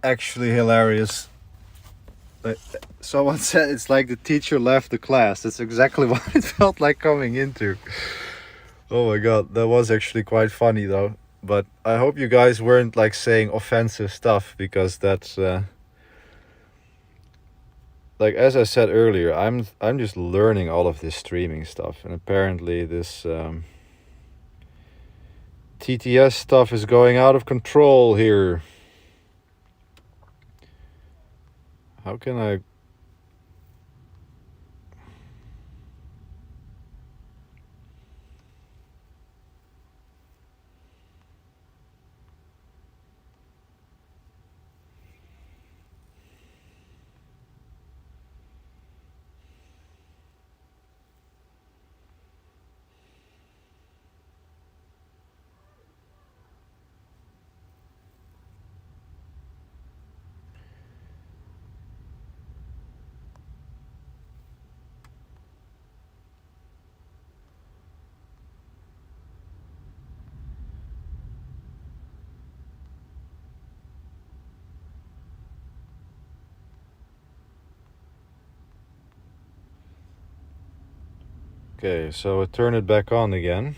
actually hilarious. Someone said it's like the teacher left the class. That's exactly what it felt like coming into. Oh my god, that was actually quite funny though. But I hope you guys weren't like saying offensive stuff, because that's like, as I said earlier, I'm just learning all of this streaming stuff, and apparently this TTS stuff is going out of control here. How can I... Okay, so I turn it back on again.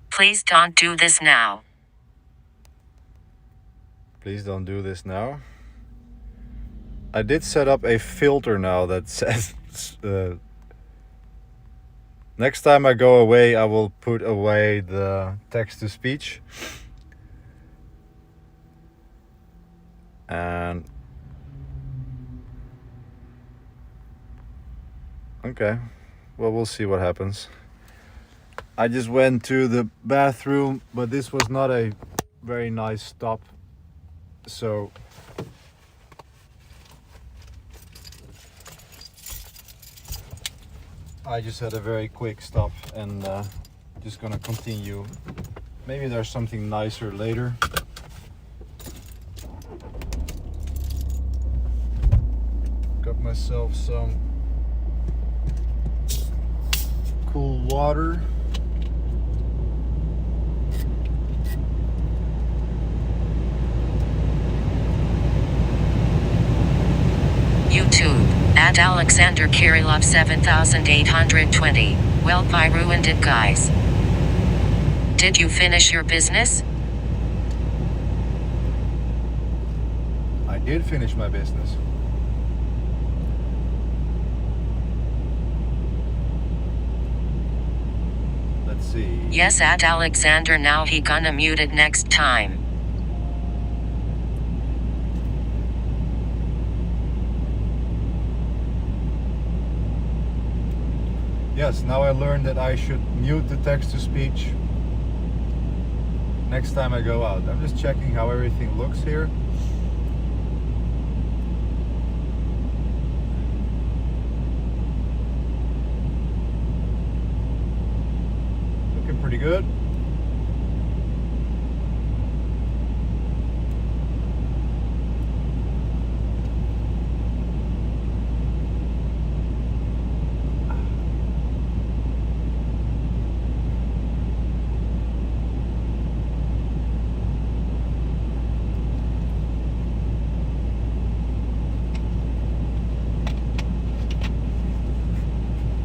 Please don't do this now. Please don't do this now. I did set up a filter now that says Next time I go away, I will put away the text-to-speech. And okay, well, we'll see what happens. I just went to the bathroom, but this was not a very nice stop, so I just had a very quick stop and just gonna continue. Maybe there's something nicer later. Got myself some cool water. YouTube, at Alexander Kirillov 7820. Well, I ruined it, guys. Did you finish your business? I did finish my business. Let's see. Yes, at Alexander, now he gonna mute it next time. Yes, now I learned that I should mute the text-to-speech next time I go out. I'm just checking how everything looks here. Looking pretty good.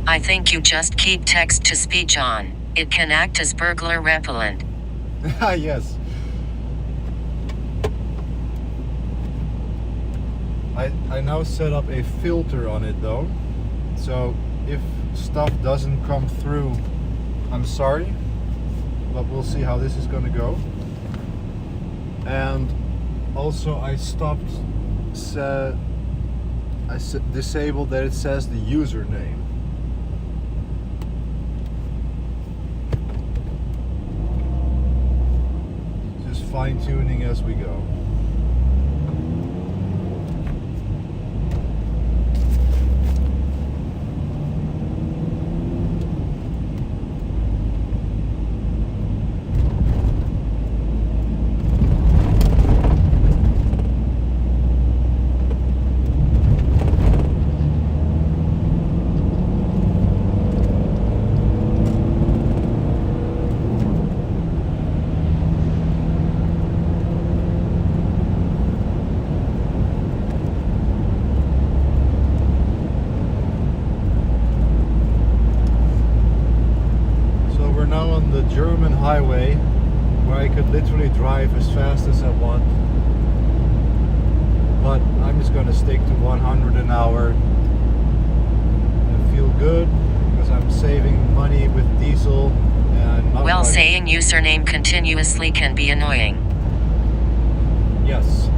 I think you just keep text-to-speech on. It can act as burglar repellent. Yes. I now set up a filter on it though. So if stuff doesn't come through, I'm sorry. But we'll see how this is gonna go. And also I disabled that it says the username. Fine-tuning as we go. The German highway where I could literally drive as fast as I want, but I'm just gonna stick to 100 an hour and feel good because I'm saving money with diesel and not Well, much. saying username continuously can be annoying. Yes.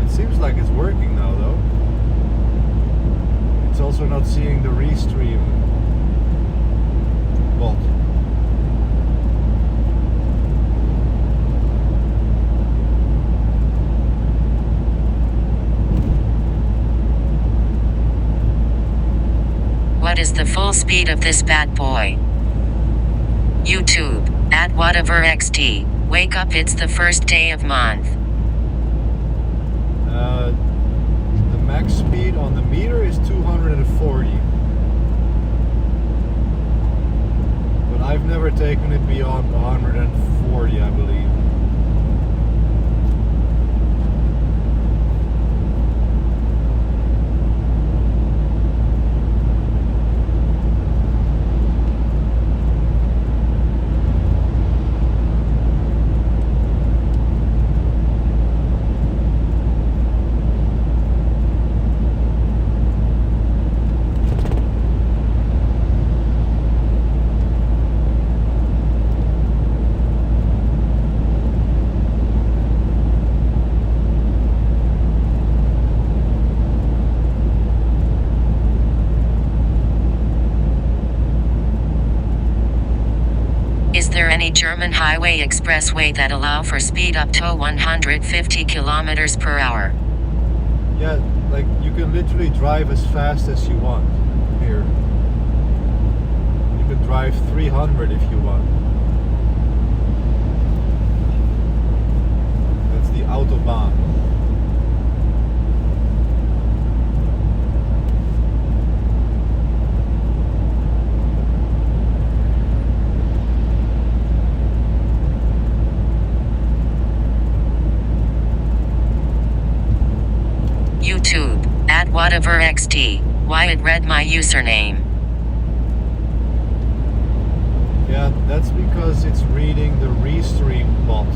It seems like it's working now though. It's also not seeing the restream bot. What is the full speed of this bad boy? YouTube, at whatever XT. Wake up, it's the first day of month. The max speed on the meter is 240. But I've never taken it beyond 140, I believe. any German highway expressway that allow for speed up to 150 kilometers per hour. Yeah, like you can literally drive as fast as you want here. You can drive 300 if you want. That's the Autobahn. YouTube, at whatever XT, why it read my username. Yeah, that's because it's reading the restream bot.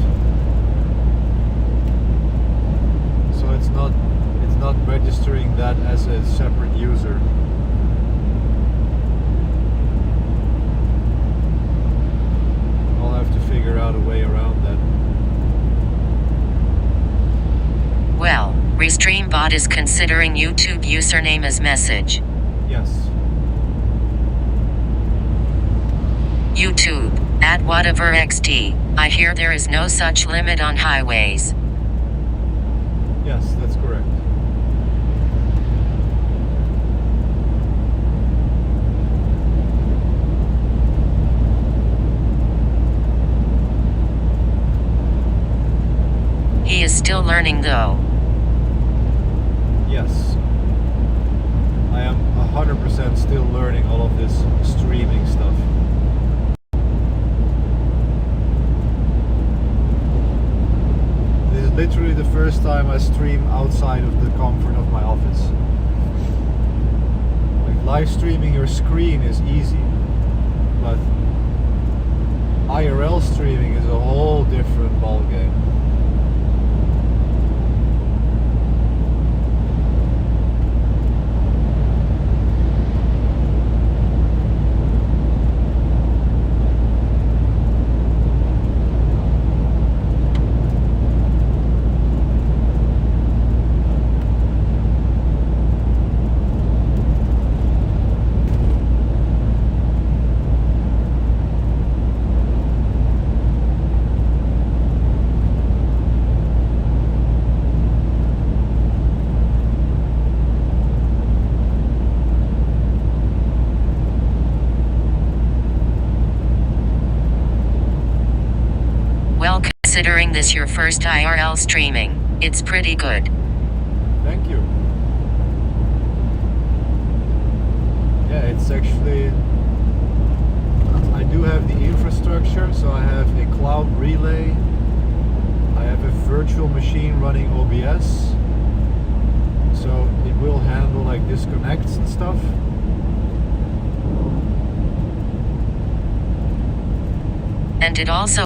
So it's not registering that as a separate user. I'll have to figure out a way around that. Well, Restream bot is considering YouTube username as message. Yes. YouTube, at whatever XT, I hear there is no such limit on highways. Yes, that's correct. He is still learning though. Yes. I am 100% still learning all of this streaming stuff. This is literally the first time I stream outside of the comfort of my office. Like live streaming your screen is easy, but IRL streaming is a whole different ballgame. Well, considering this your first IRL streaming, it's pretty good. Thank you. Yeah, it's actually, I do have the infrastructure, so I have a cloud relay, I have a virtual machine running OBS, so it will handle like disconnects and stuff. And it also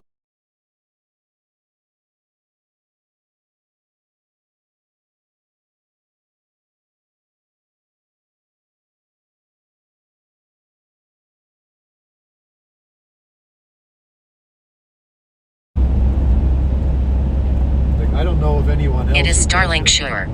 Like I don't know of anyone else. it is who does Starlink it. sure.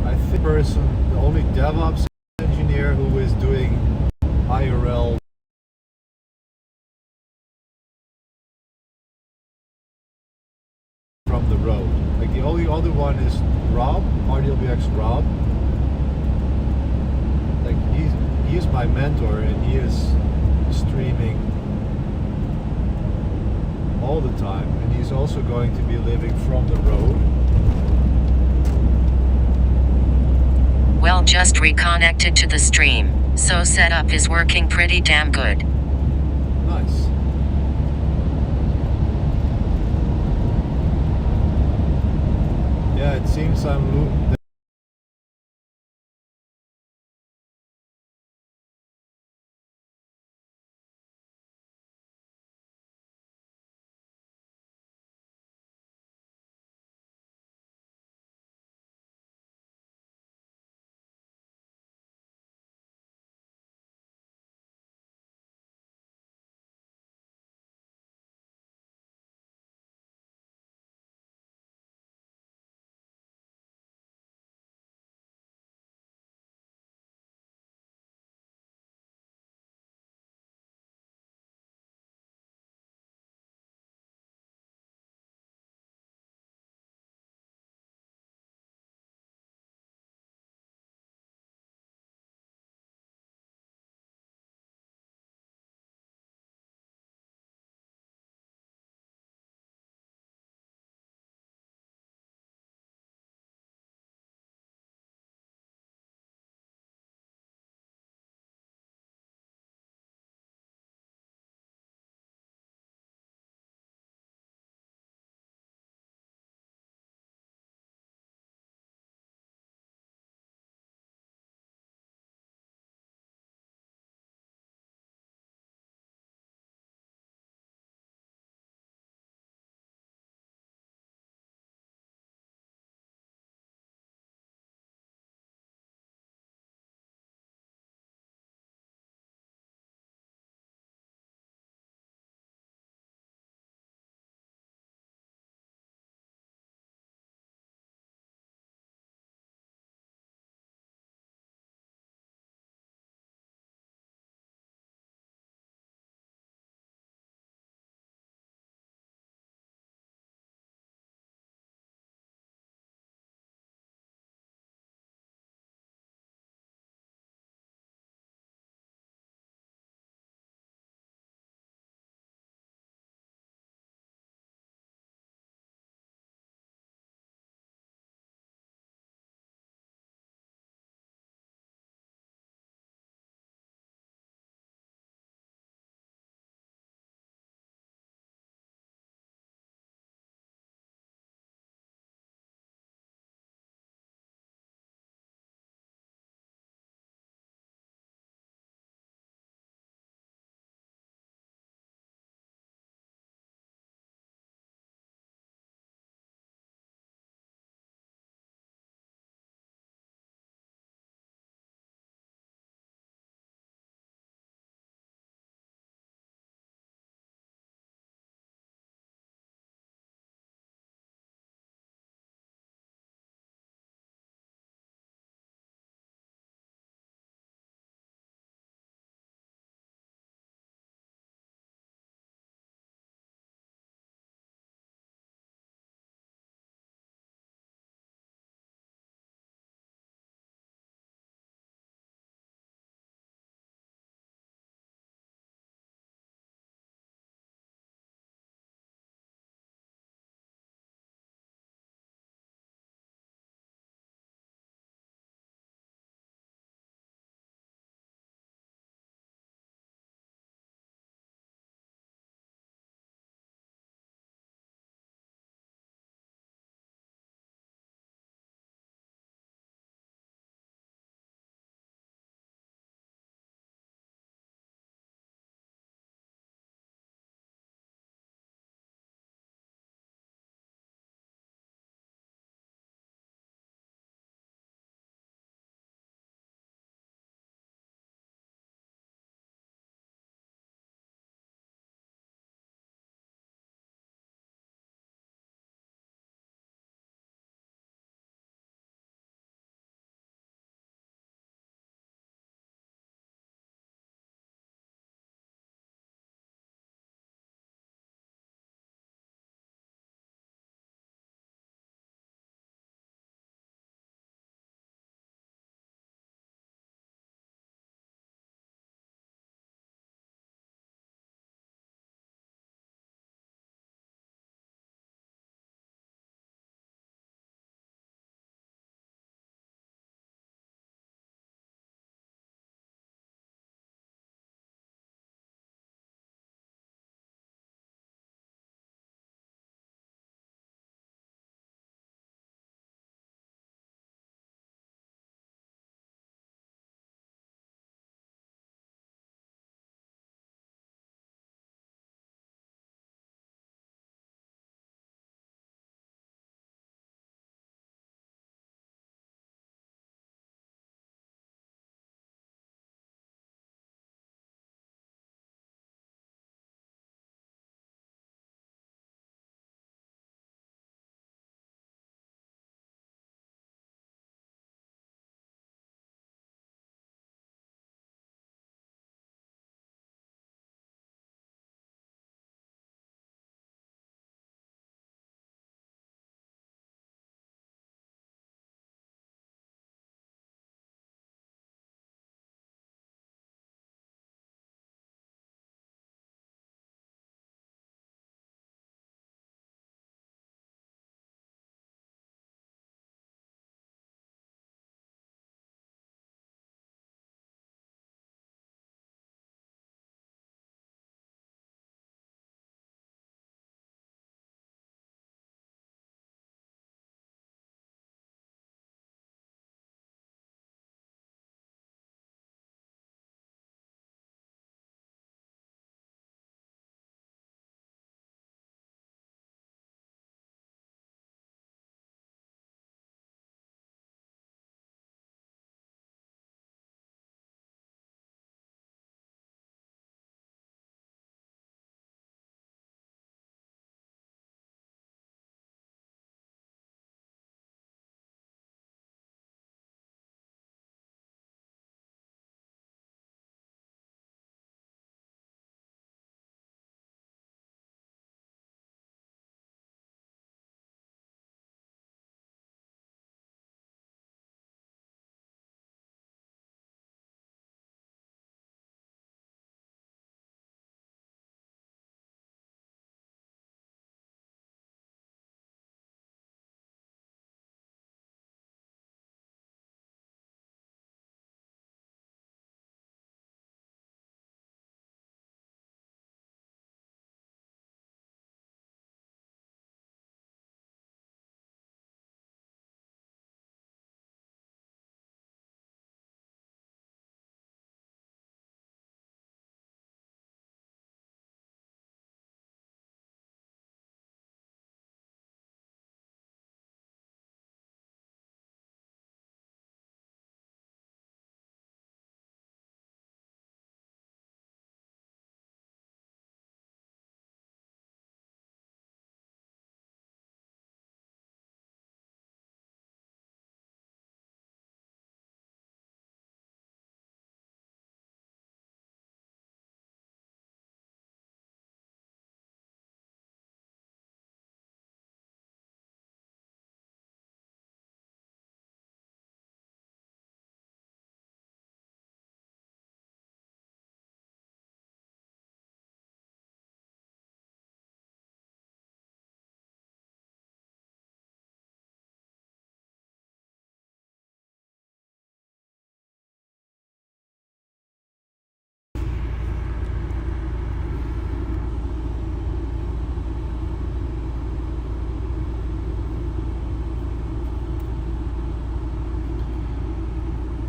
I think the only DevOps engineer who is doing IRL from the road. Like the only other one is Rob, RDLBX Rob. Like he's my mentor and he is streaming all the time, and he's also going to be living from the road. Well, just reconnected to the stream, so setup is working pretty damn good. Nice. Yeah, it seems I'm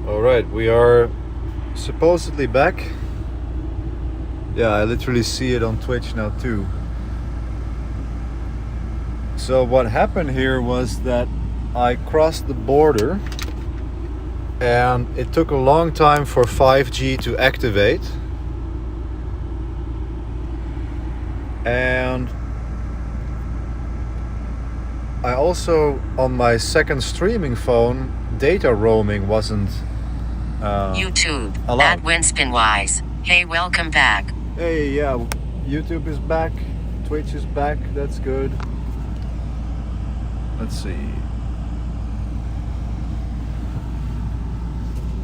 Alright, we are supposedly back. Yeah, I literally see it on Twitch now too. So what happened here was that I crossed the border and it took a long time for 5G to activate. And I also, on my second streaming phone, data roaming wasn't YouTube, allowed. at Winspinwise. Hey, welcome back. Hey, yeah, YouTube is back, Twitch is back, that's good. Let's see.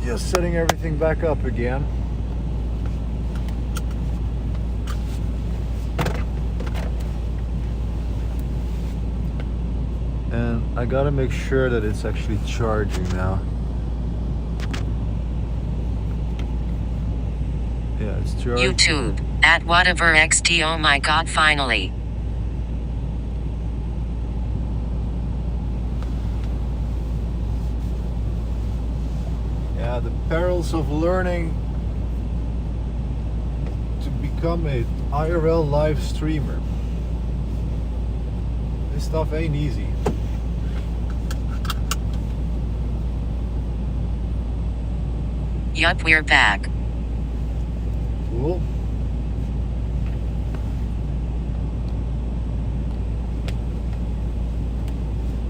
Just setting everything back up again. And I gotta make sure that it's actually charging now. Yeah, it's charging. YouTube, at whatever XD. Oh my god, finally. Yeah, the perils of learning to become a IRL live streamer. This stuff ain't easy. Yup, we're back. Cool.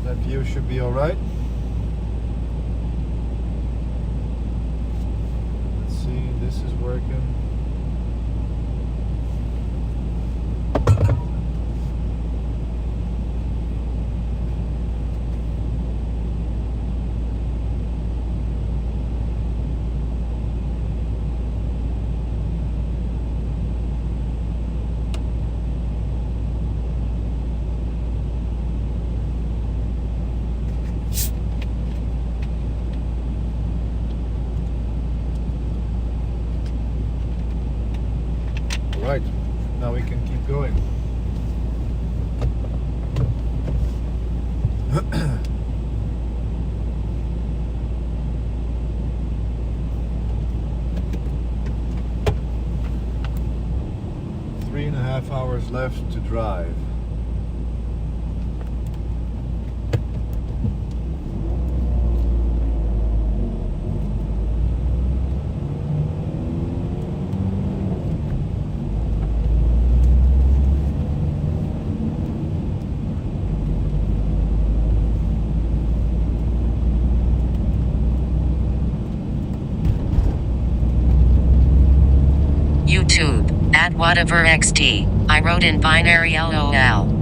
That view should be alright. Let's see, this is working. Right, now we can keep going. Three and a half hours left to drive. YouTube, at whatever XD. I wrote in binary LOL.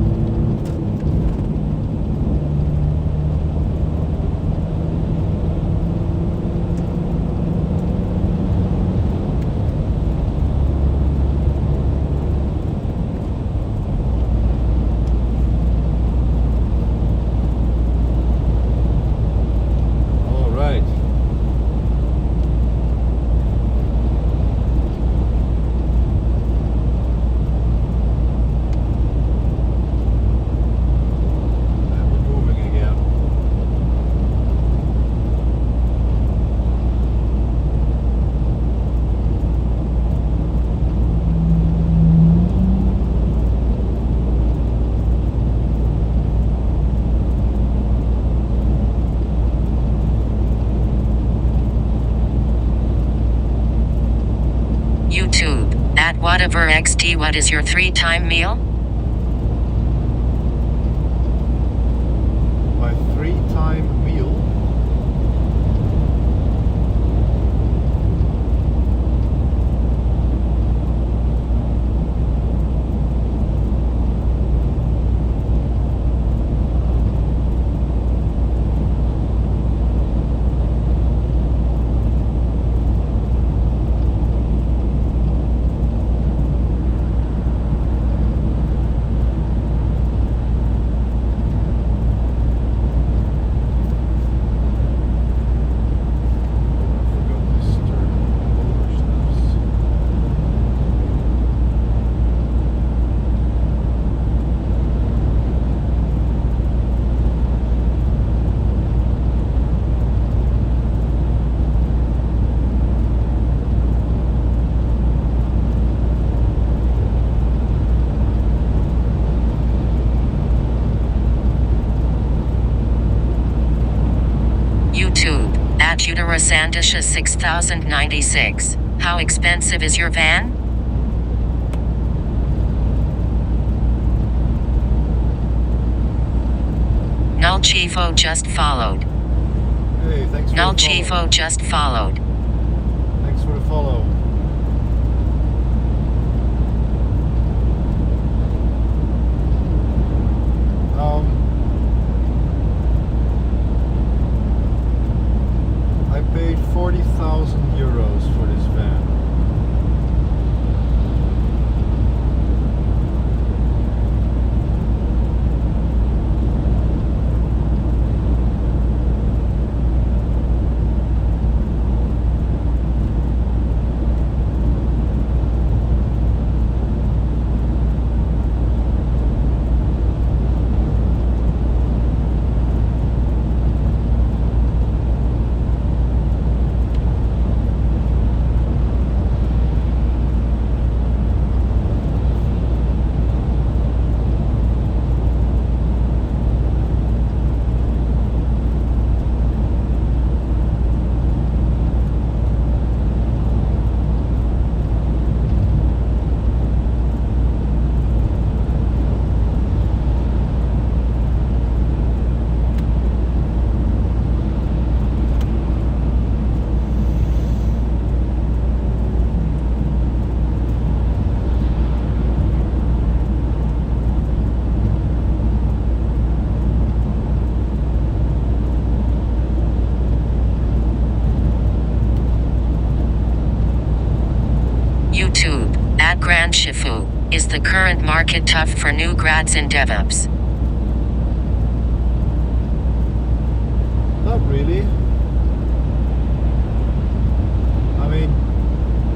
All right. And we're moving again. YouTube, at whatever XD. What is your 3-time meal? My 3-time meal. @Uterusandisha 6096. How expensive is your van? Null Chifo just followed. Hey, thanks for Null the follow. Chifo just followed. Thanks for the follow. I paid 40,000 euros for this van. YouTube, @Grand Shifu. Is the current market tough for new grads in DevOps? Not really. I mean,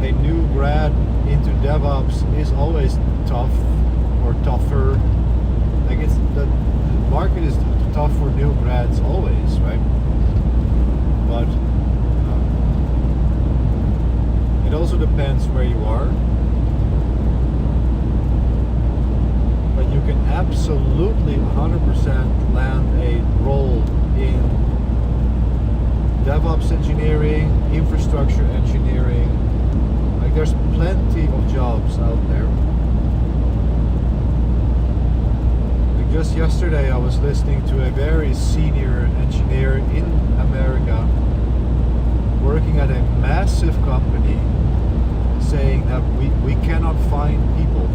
a new grad into DevOps is always tough or tougher. Like the market is tough for new grads always, right? But it also depends where you are. But you can absolutely 100% land a role in DevOps engineering, infrastructure engineering. Like there's plenty of jobs out there. Like just yesterday I was listening to a very senior engineer in America working at a massive company saying that we cannot find people.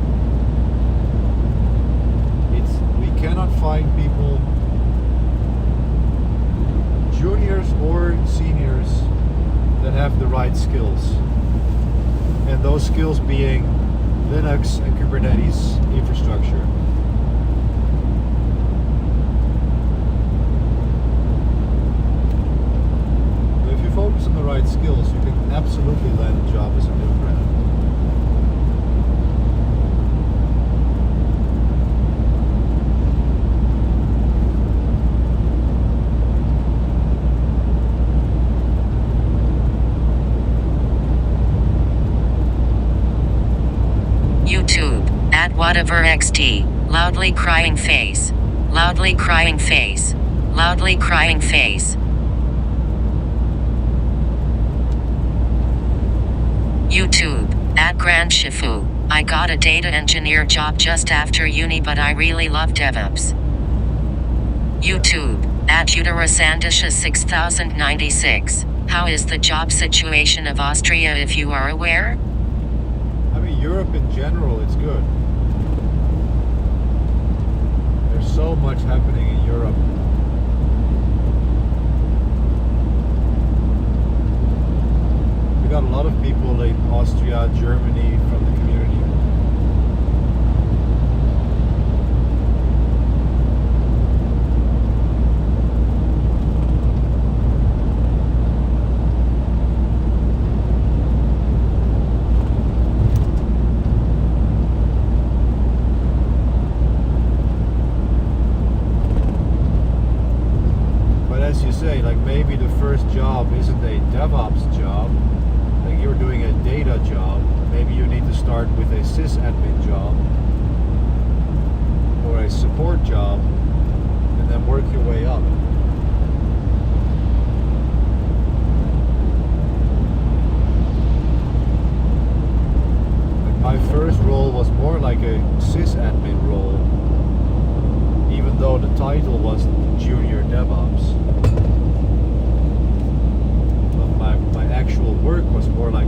We cannot find people, juniors or seniors, that have the right skills. And those skills being Linux and Kubernetes infrastructure. But if you focus on the right skills, you can absolutely land a job as a new grad. YouTube, @WhateverXT. Loudly crying face. Loudly crying face. Loudly crying face. YouTube, @Grand Shifu. I got a data engineer job just after uni, but I really love DevOps. YouTube, @Uterusandisha 6096. How is the job situation of Austria, if you are aware? I mean, Europe in general, it's good. There's so much happening in Europe. We got a lot of people in Austria, Germany from the community. As you say, like maybe the first job isn't a DevOps job, like you're doing a data job. Maybe you need to start with a sysadmin job or a support job and then work your way up.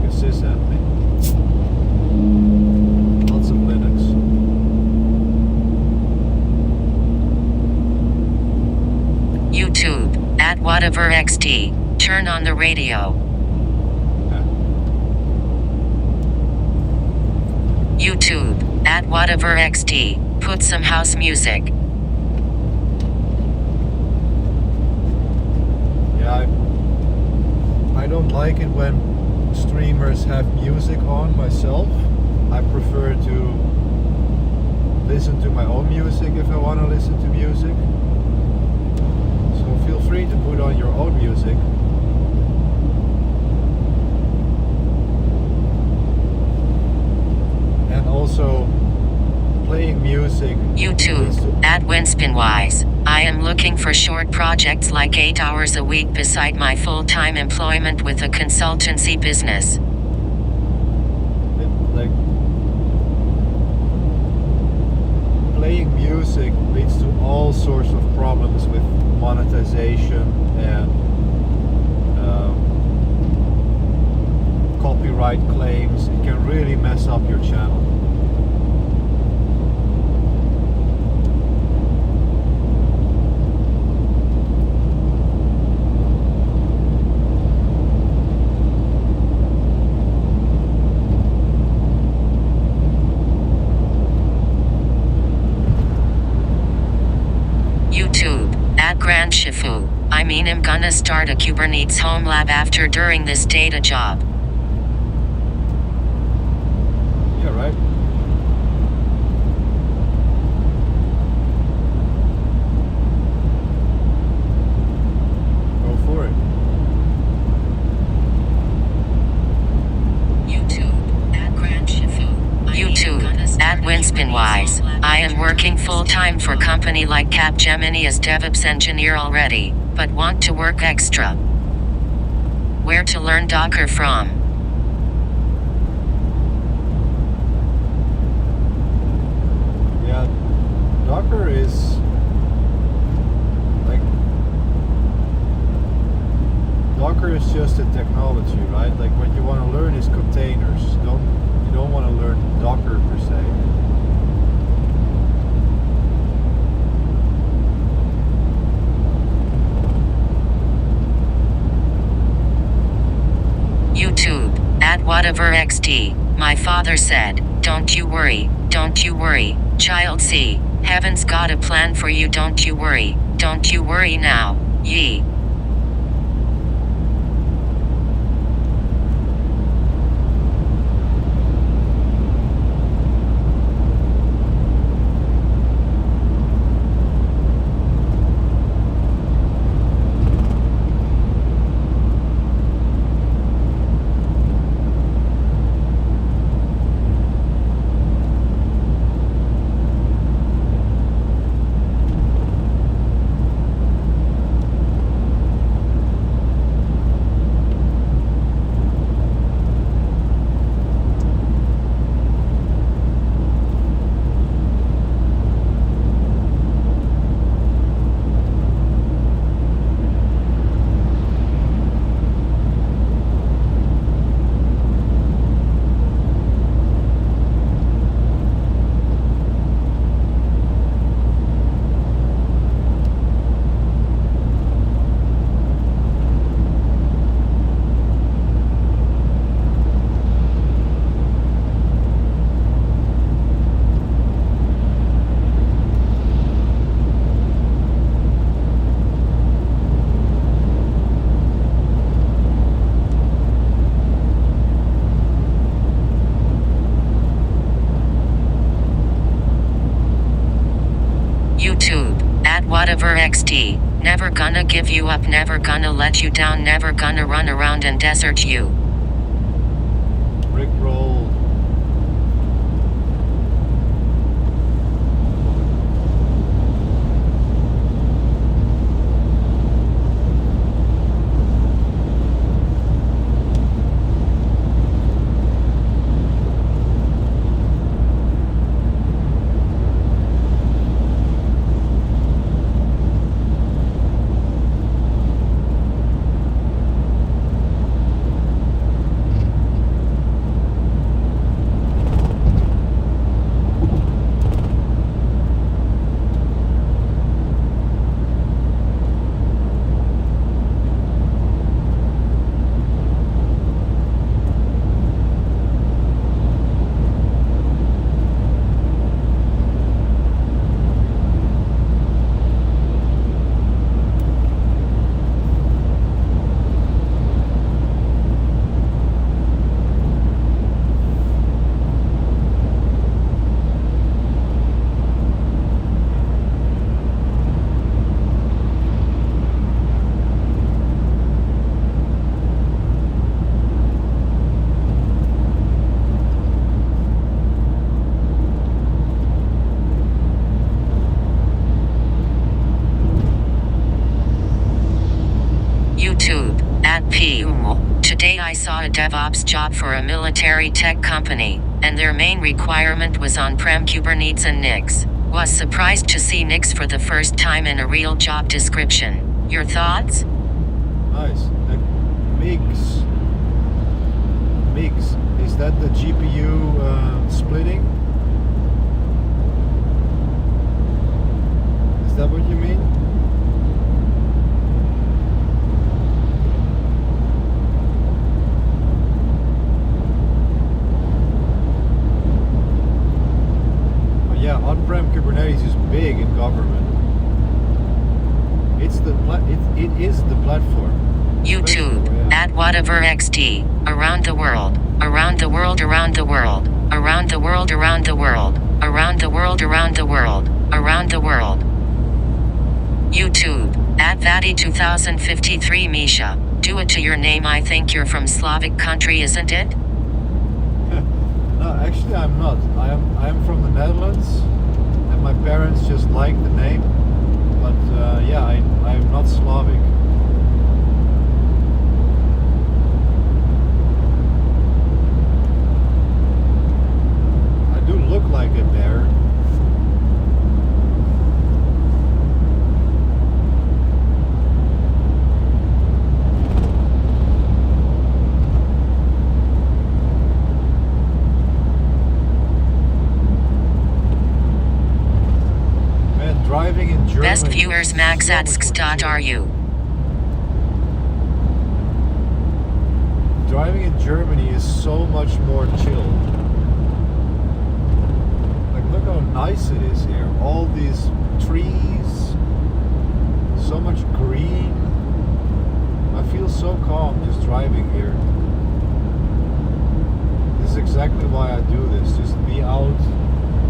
a sysadmin. Lots of Linux. YouTube, at whatever XT, turn on the radio. YouTube, at whatever XT, put some house music. Yeah, I don't like it when streamers have music on myself. I prefer to listen to my own music if I want to listen to music. So feel free to put on your own music. And also playing music. YouTube, at Winspinwise. I am looking for short projects like 8 hours a week beside my full-time employment with a consultancy business. Like playing music leads to all sorts of problems with monetization and copyright claims. It can really mess up your channel. YouTube, at Grand Shifu. I mean, I'm gonna start a Kubernetes home lab after during this data job. Yeah, right. Go for it. YouTube, at Grand Shifu. YouTube, at Winspinwise. I am working full-time for company like Capgemini as DevOps engineer already, but want to work extra. Where to learn Docker from? Yeah, Docker is like Docker is just a technology, right? Like what you want to learn is containers. You don't want to learn Docker per se. YouTube, at whatever XT. My father said, don't you worry, child C. Heaven's got a plan for you, don't you worry now, ye. YouTube, at whatever XT. Never gonna give you up, never gonna let you down, never gonna run around and desert you. Rickroll. day I saw a DevOps job for a military tech company, and their main requirement was on-prem Kubernetes and Nix. Was surprised to see Nix for the first time in a real job description. Your thoughts? Nice. MIGs. MIGs. Is that the GPU splitting? Is that what you mean? Oh, yeah, on-prem Kubernetes is big in government. It's the it is the platform. YouTube, at whatever XD, around the world, around the world, around the world, around the world, around the world, around the world, around the world, around the world. YouTube, at Vati 2053 Misha, do it to your name. I think you're from Slavic country, isn't it? No, actually I'm not. I am from the Netherlands, and my parents just like the name. But yeah, I'm not Slavic. I do look like a bear. Driving in Germany. Best viewers max at sk.ru. Driving in Germany is so much more chill. Like, look how nice it is here. All these trees, so much green. I feel so calm just driving here. This is exactly why I do this. Just be out.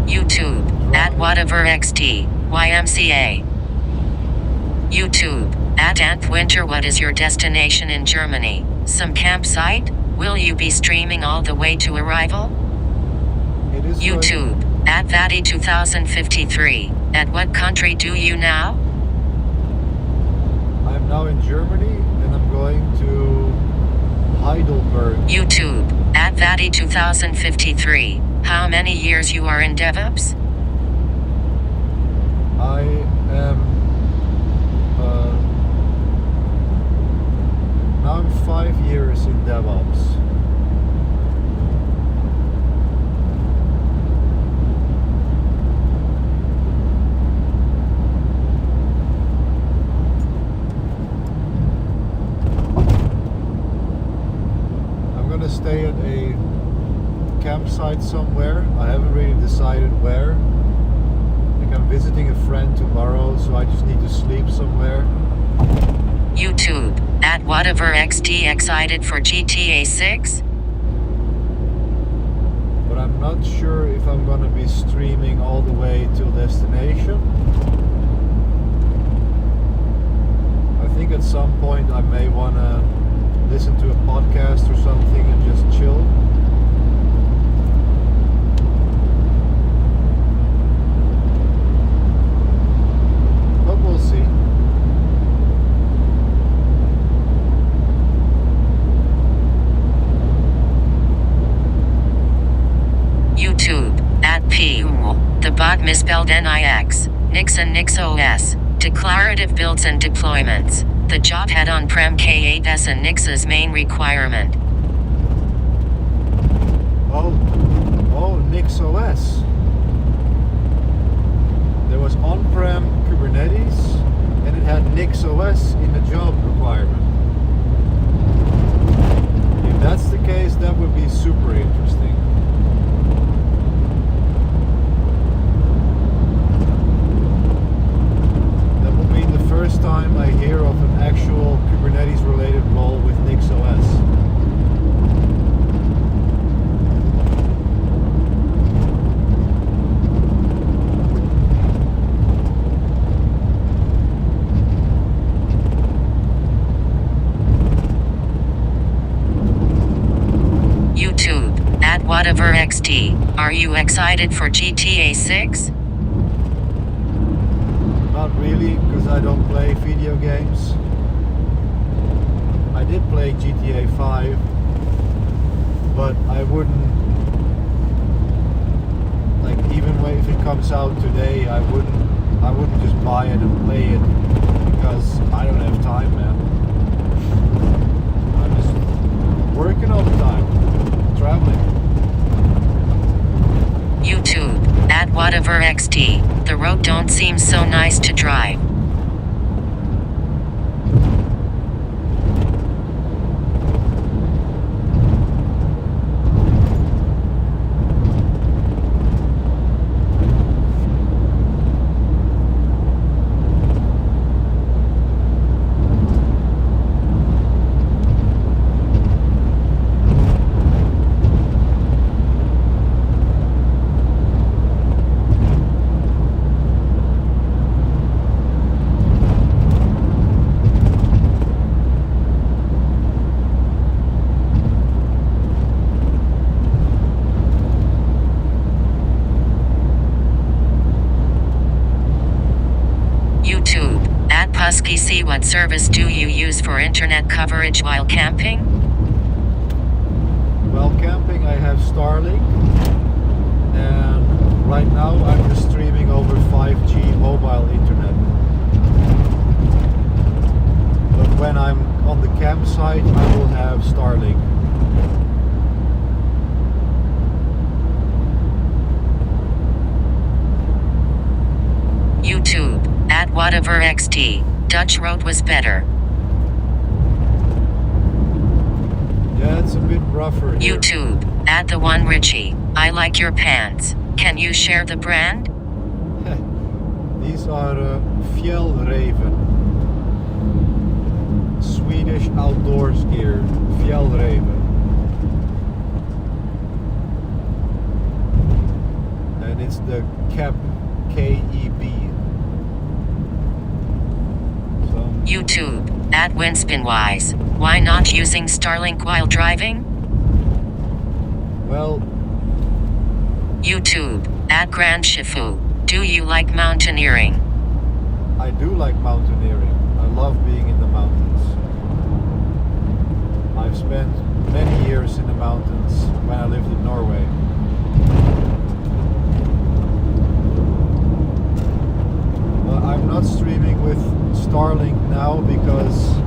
YouTube, at whatever XT, YMCA. YouTube, at Antwinter. What is your destination in Germany? Some campsite? Will you be streaming all the way to arrival? It is YouTube, at Vati 2053. At what country do you now? I'm now in Germany and I'm going to Heidelberg. YouTube, at Vati 2053. How many years you are in DevOps? I am now I'm 5 years in DevOps. I'm gonna stay at a campsite somewhere. I haven't really decided where. Like, I'm visiting a friend tomorrow, so I just need to sleep somewhere. YouTube, at whatever XT. Excited for GTA 6? But I'm not sure if I'm gonna be streaming all the way till destination. I think at some point I may wanna listen to a podcast or something and just chill. But we'll see. YouTube, at P. The bot misspelled NIX, Nix and NixOS, declarative builds and deployments. The job had on-prem K8s and Nix's main requirement. Oh, NixOS. There was on-prem Kubernetes and it had NixOS in the job requirement. If that's the case, that would be super interesting. That will be the first time I hear of an actual Kubernetes related role with NixOS. YouTube, at whatever XT. Are you excited for GTA 6? Not really, because I don't play video games. I did play GTA 5. wouldn't, like, even if it comes out today, I wouldn't just buy it and play it because I don't have time, man. I'm just working all the time, traveling. YouTube, at whatever XT, the road don't seem so nice to drive. YouTube, at PuskyC, what service do you use for internet coverage while camping? While camping I have Starlink, and right now I'm just streaming over 5G mobile internet. But when I'm on the campsite I will have Starlink. YouTube, at whatever XT, Dutch road was better. Yeah, it's a bit rougher here. YouTube, at the one Richie, I like your pants. Can you share the brand? These are Fjällräven. Swedish outdoors gear. Fjällräven. And it's the KEB. K-E-B. YouTube, at Winspinwise, why not using Starlink while driving? Well, YouTube, at Grand Shifu, do you like mountaineering? I do like mountaineering. I love being in the mountains. I've spent many years in the mountains when I lived in Norway. I'm not streaming with Starlink now because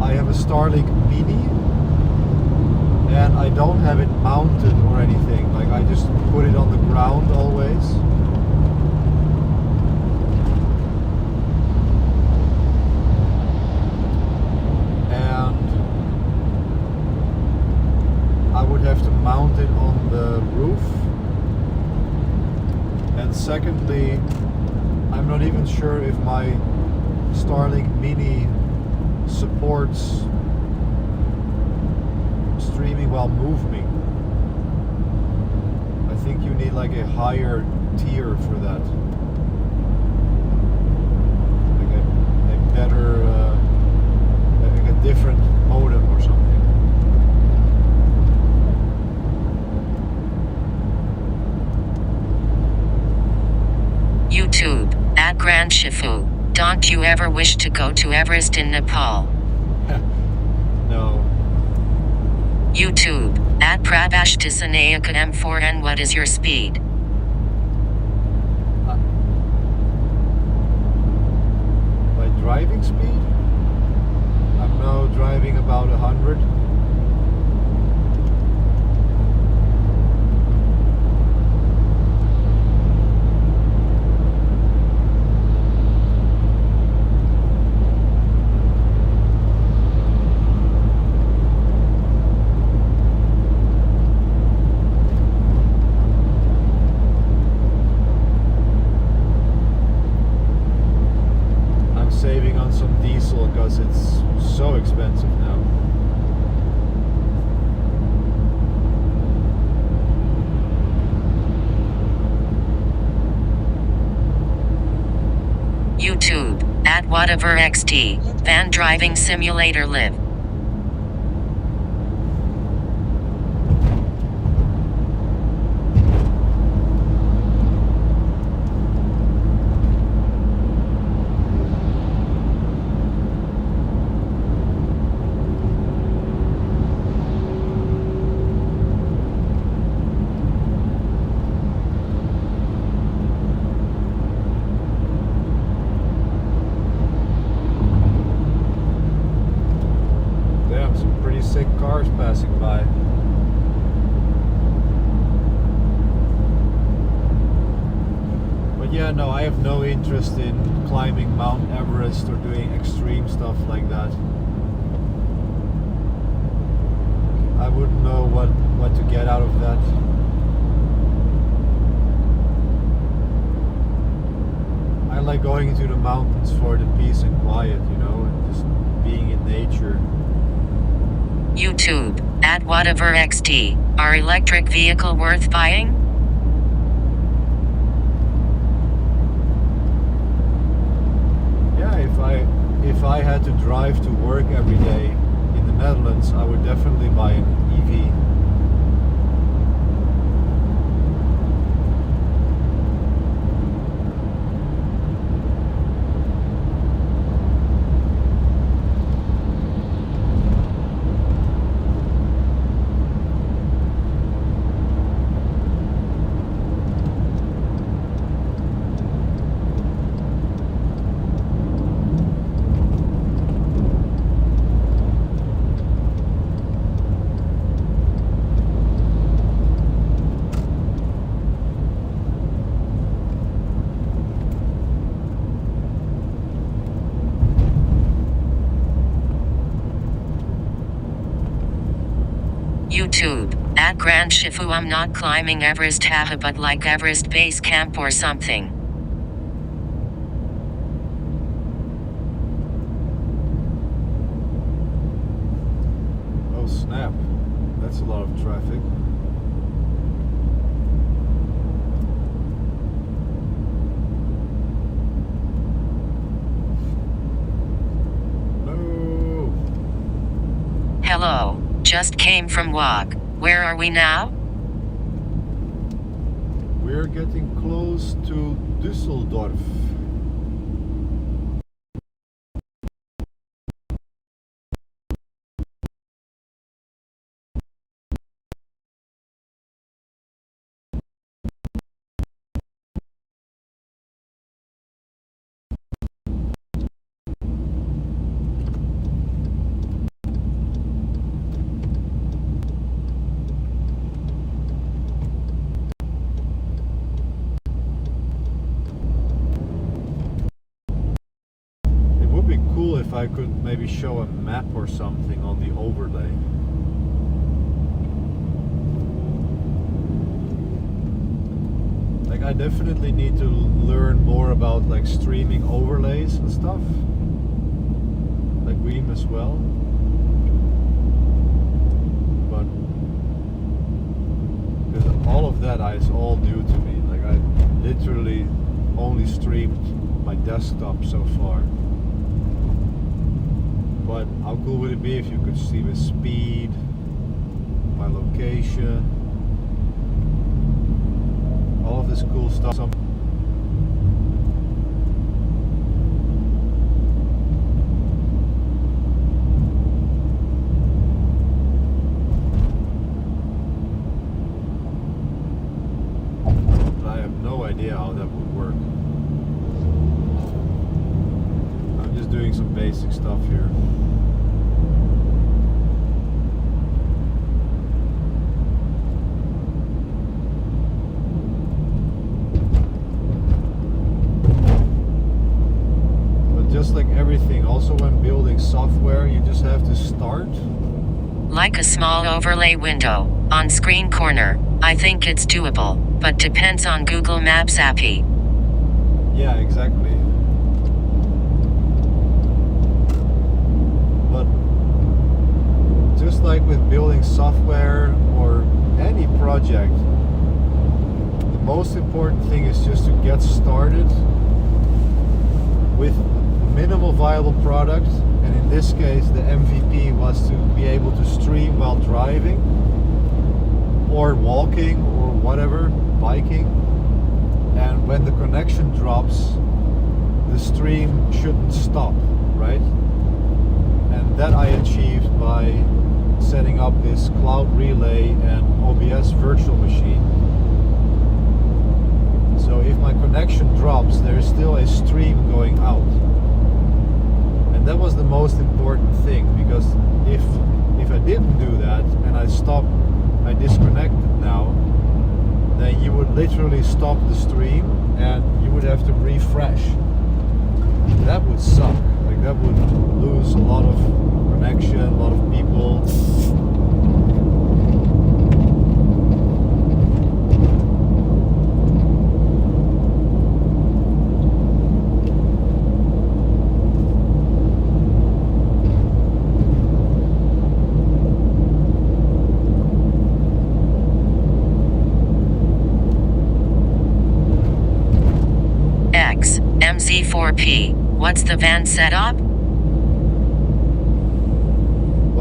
I have a Starlink Mini and I don't have it mounted or anything. Like, I just put it on the ground always. And I would have to mount it on the roof. And secondly, I'm not even sure if my Starlink Mini supports streaming while moving. I think you need like a higher tier for that. Like a better, like a different modem or something. YouTube, at Grand Shifu, don't you ever wish to go to Everest in Nepal? No. YouTube, at Prabash Tisanayaka M4N, what is your speed? My driving speed? I'm now driving about 100. Saving on some diesel because it's so expensive now. YouTube, at whatever XT, van driving simulator live. sick cars passing by. But yeah, no, I have no interest in climbing Mount Everest or doing extreme stuff like that. I wouldn't know what to get out of that. I like going into the mountains for the peace and quiet, you know, and just being in nature. YouTube, at whatever XT, are electric vehicle worth buying? Yeah, if I had to drive to work every day in the Netherlands, I would definitely buy an EV. YouTube, at Grand Shifu. I'm not climbing Everest haha, but like Everest Base Camp or something. Oh snap, that's a lot of traffic. No. Hello, just came from walk. Where are we now? We're getting close to Düsseldorf. Cool if I could maybe show a map or something on the overlay. Like I definitely need to learn more about like streaming overlays and stuff. Like Veeam as well. But because all of that is all new to me. Like I literally only streamed my desktop so far. But how cool would it be if you could see the speed, my location, all of this cool stuff. But I have no idea how that would work. I'm just doing some basic stuff here. Just like everything, also when building software, you just have to start. Like a small overlay window, on screen corner. I think it's doable, but depends on Google Maps API. Yeah, exactly. But just like with building software or any project, the most important thing is just to get started with minimal viable product, and in this case the MVP was to be able to stream while driving or walking or whatever, biking, and when the connection drops the stream shouldn't stop, right? And that I achieved by setting up this cloud relay and OBS virtual machine. So if my connection drops, there's still a stream going out. And that was the most important thing, because if I didn't I disconnected now, then you would literally stop the stream and you would have to refresh. That would suck. Like, that would lose a lot of connection, a lot of people. MZ4P, what's the van setup?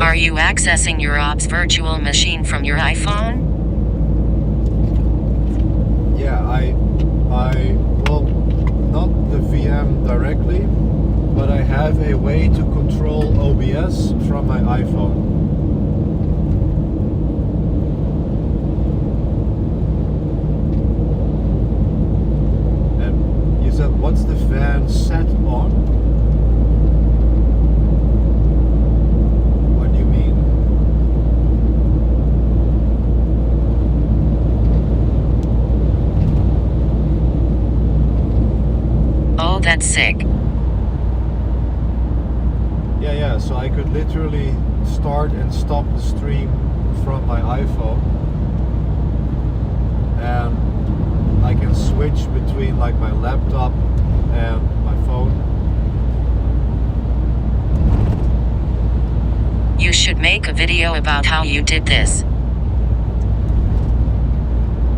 Are you accessing your ops virtual machine from your iPhone? Yeah, well, not the VM directly, but I have a way to control OBS from my iPhone. What's the fan set on? What do you mean? Oh, that's sick. Yeah, so I could literally start and stop the stream from my iPhone, and I can switch between like my laptop and my phone. You should make a video about how you did this.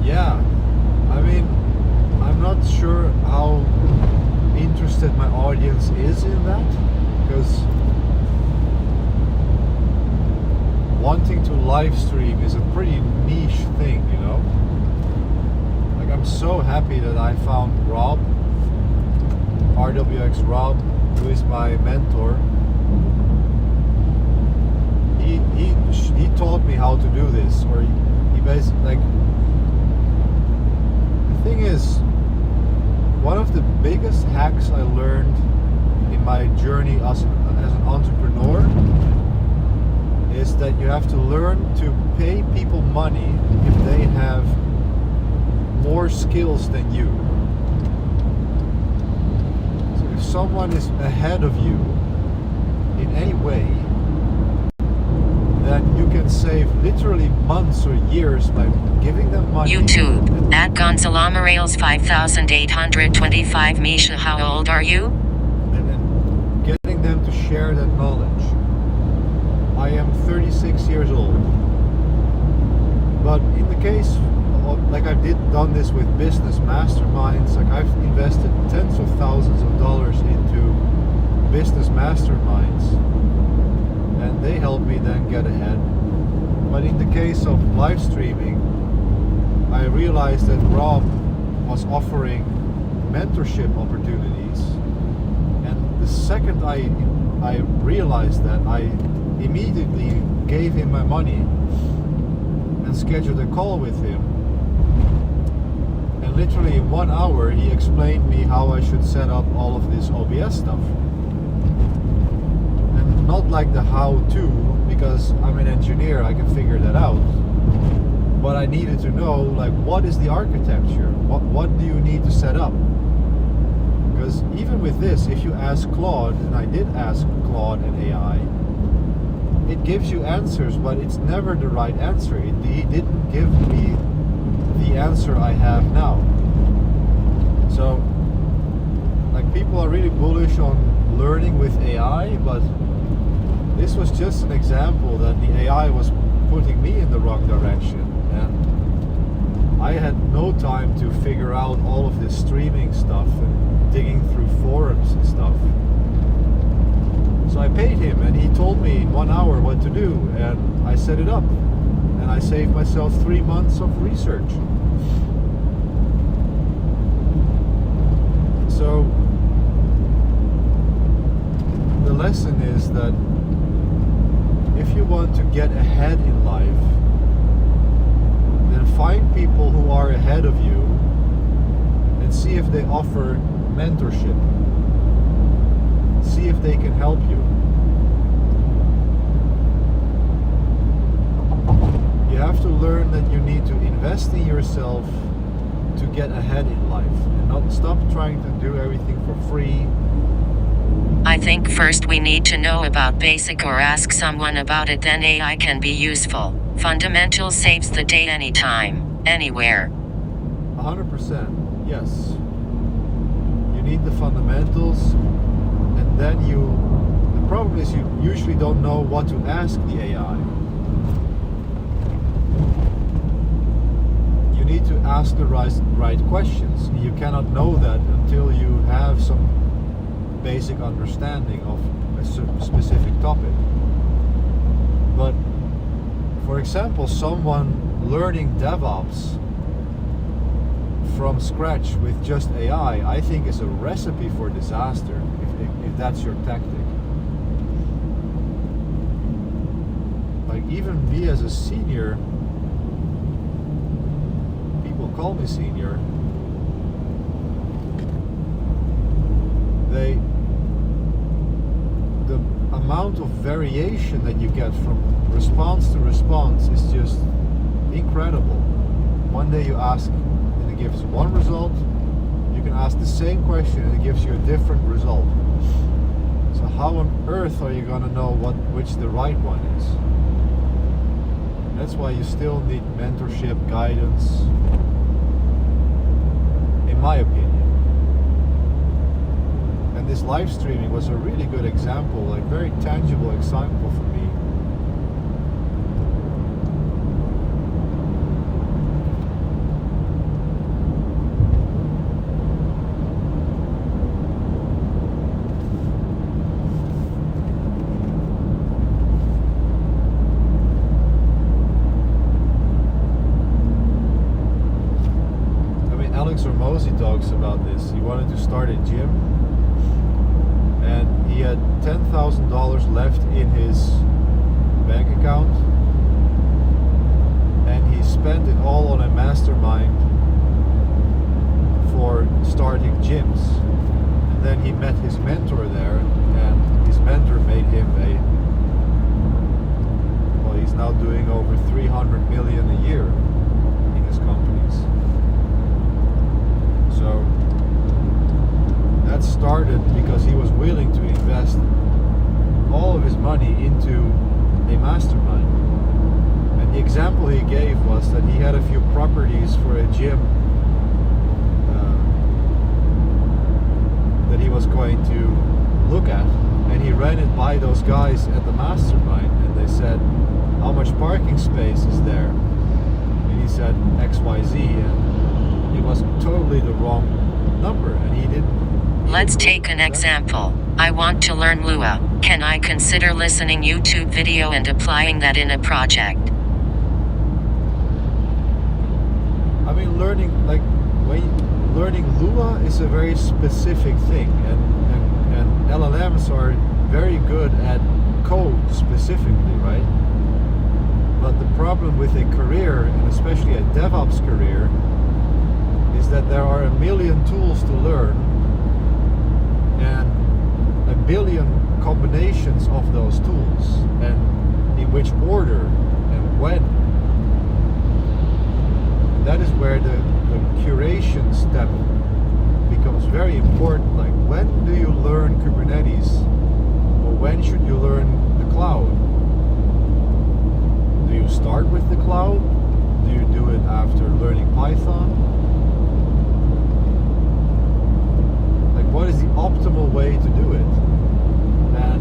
Yeah, I mean, I'm not sure how interested my audience is in that, because wanting to live stream is a pretty niche thing, you know? Like, I'm so happy that I found Rob, RWX Rob, who is my mentor. He taught me how to do this, or he basically, like, the thing is, one of the biggest hacks I learned in my journey as an entrepreneur is that you have to learn to pay people money if they have more skills than you. So if someone is ahead of you in any way, then you can save literally months or years by giving them money. YouTube, at Gonzalomarails 5825 Misha, how old are you? And then getting them to share that knowledge. I am 36 years old. But in the case of, like, I've done this with business masterminds, like I've invested tens of thousands of dollars into business masterminds, and they help me then get ahead. But in the case of live streaming, I realized that Rob was offering mentorship opportunities, and the second I realized that, I immediately gave him my money and scheduled a call with him, and literally in 1 hour he explained me how I should set up all of this OBS stuff. And not like the how-to, because I'm an engineer, I can figure that out, but I needed to know, like, what is the architecture, what do you need to set up? Because even with this, if you ask Claude, and I did ask Claude and AI, it gives you answers, but it's never the right answer. He didn't give me the answer I have now. So, like, people are really bullish on learning with AI, but this was just an example that the AI was putting me in the wrong direction, and I had no time to figure out all of this streaming stuff and digging through forums and stuff. So I paid him, and he told me in 1 hour what to do, and I set it up, and I saved myself 3 months of research. So the lesson is that if you want to get ahead in life, then find people who are ahead of you and see if they offer mentorship. See if they can help you. time that you need to invest in yourself to get ahead in life, and not stop trying to do everything for free. I think first we need to know about basic or ask someone about it, then AI can be useful. Fundamental saves the day anytime, anywhere. 100%, yes. You need the fundamentals, and then the problem is you usually don't know what to ask the AI. You need to ask the right questions. You cannot know that until you have some basic understanding of a specific topic. But for example, someone learning DevOps from scratch with just AI, I think is a recipe for disaster if that's your tactic. Like, even me as a senior, people call me senior, the amount of variation that you get from response to response is just incredible. One day you ask and it gives one result, you can ask the same question and it gives you a different result. So how on earth are you going to know which the right one is? That's why you still need mentorship, guidance, in my opinion. And this live streaming was a really good example, like very tangible example for me. He talks about this. He wanted to start a gym, and he had $10,000 left in his bank account, and he spent it all on a mastermind for starting gyms. And then he met his mentor there, and his mentor made him he's now doing over 300 million a year in his companies. So that started because he was willing to invest all of his money into a mastermind. And the example he gave was that he had a few properties for a gym that he was going to look at, and he ran it by those guys at the mastermind, and they said, how much parking space is there? And he said XYZ, and it was totally the wrong number, and he didn't. Let's take an example. I want to learn Lua. Can I consider listening YouTube video and applying that in a project? I mean, learning Lua is a very specific thing, and LLMs are very good at code specifically, right? But the problem with a career, and especially a DevOps career, is that there are a million tools to learn and a billion combinations of those tools, and in which order and when. And that is where the curation step becomes very important. Like, when do you learn Kubernetes, or when should you learn the cloud? Do you start with the cloud? Do you do it after learning Python? What is the optimal way to do it? And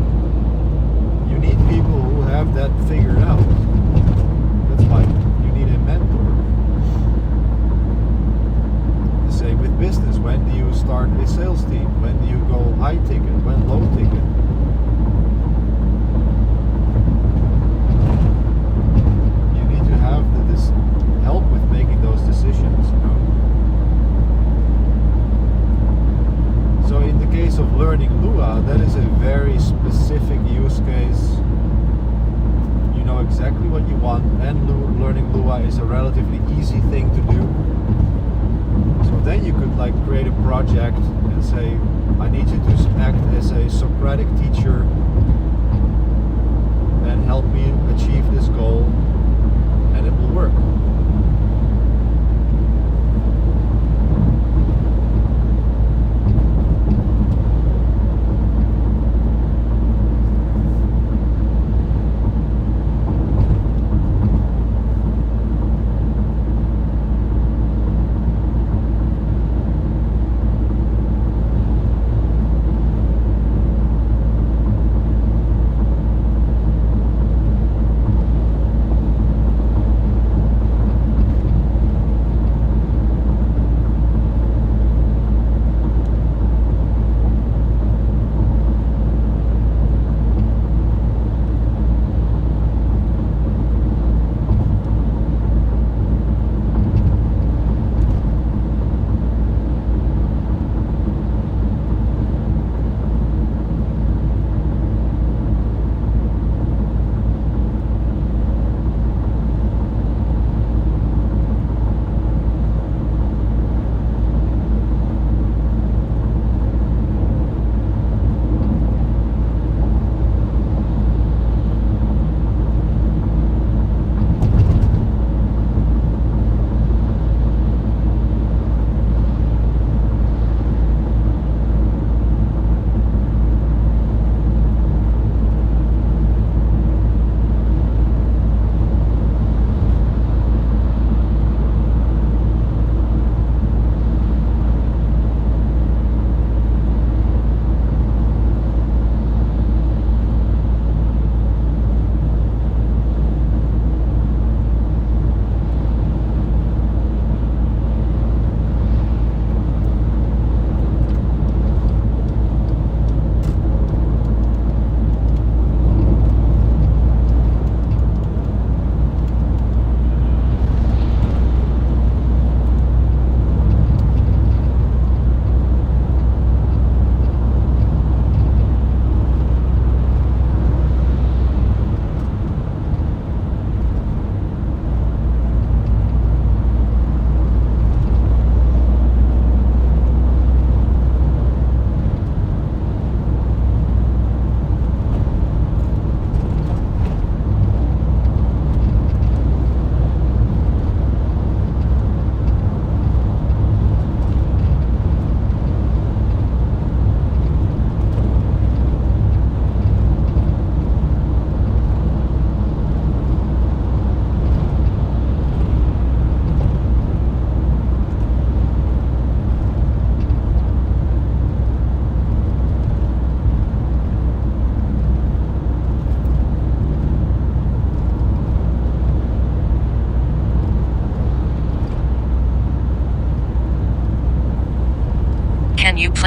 you need people who have that figured out. That's why you need a mentor. The same with business. When do you start a sales team? When do you go high ticket? When low ticket? You need to have this help with making those decisions, you know. So in the case of learning Lua, that is a very specific use case. You know exactly what you want, and learning Lua is a relatively easy thing to do. So then you could like create a project and say, I need you to act as a Socratic teacher and help me achieve this goal, and it will work.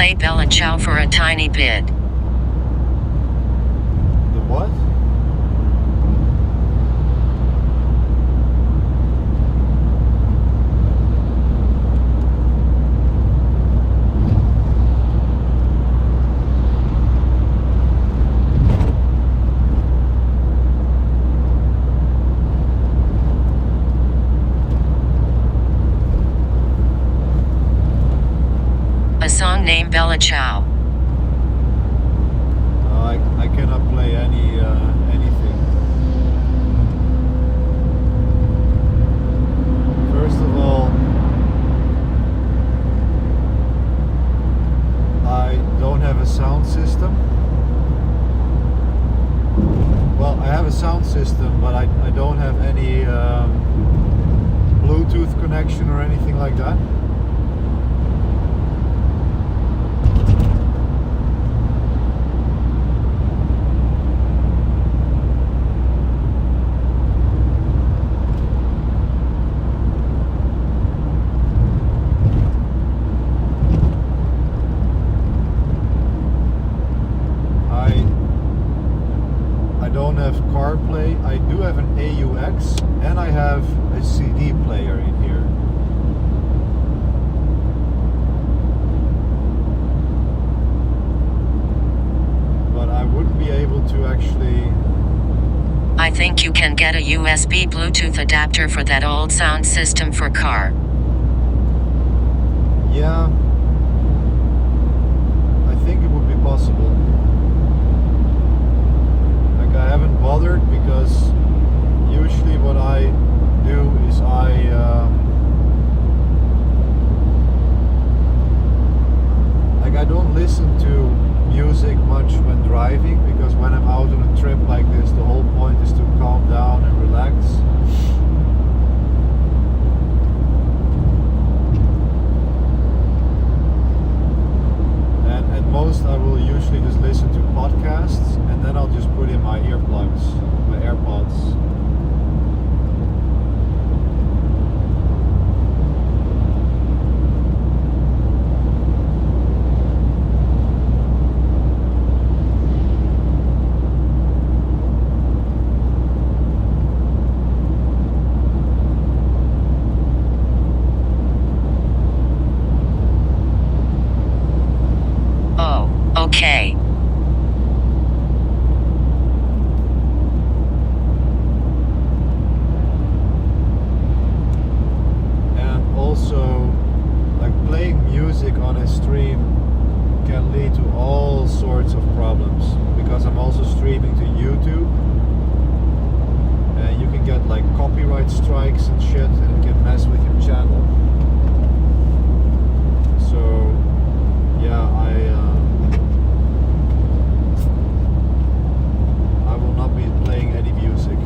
play Bella Ciao for a tiny bit? The what? A song named Bella Ciao. I cannot play anything. First of all, I don't have a sound system. Well, I have a sound system, but I don't have any Bluetooth connection or anything like that. I don't have CarPlay. I do have an AUX, and I have a CD player in here. But I wouldn't be able to actually... I think you can get a USB Bluetooth adapter for that old sound system for car. Yeah, I think it would be possible. Like, I haven't bothered because usually what I do is I don't listen to music much when driving, because when I'm out on a trip like this, the whole point is to calm down and relax. And at most I will usually just listen to podcasts, and then I'll just put in my earplugs, my AirPods. Okay. And also, like, playing music on a stream can lead to all sorts of problems, because I'm also streaming to YouTube, and you can get like copyright strikes and shit, and it can mess with your channel. So yeah, I will not be playing any music.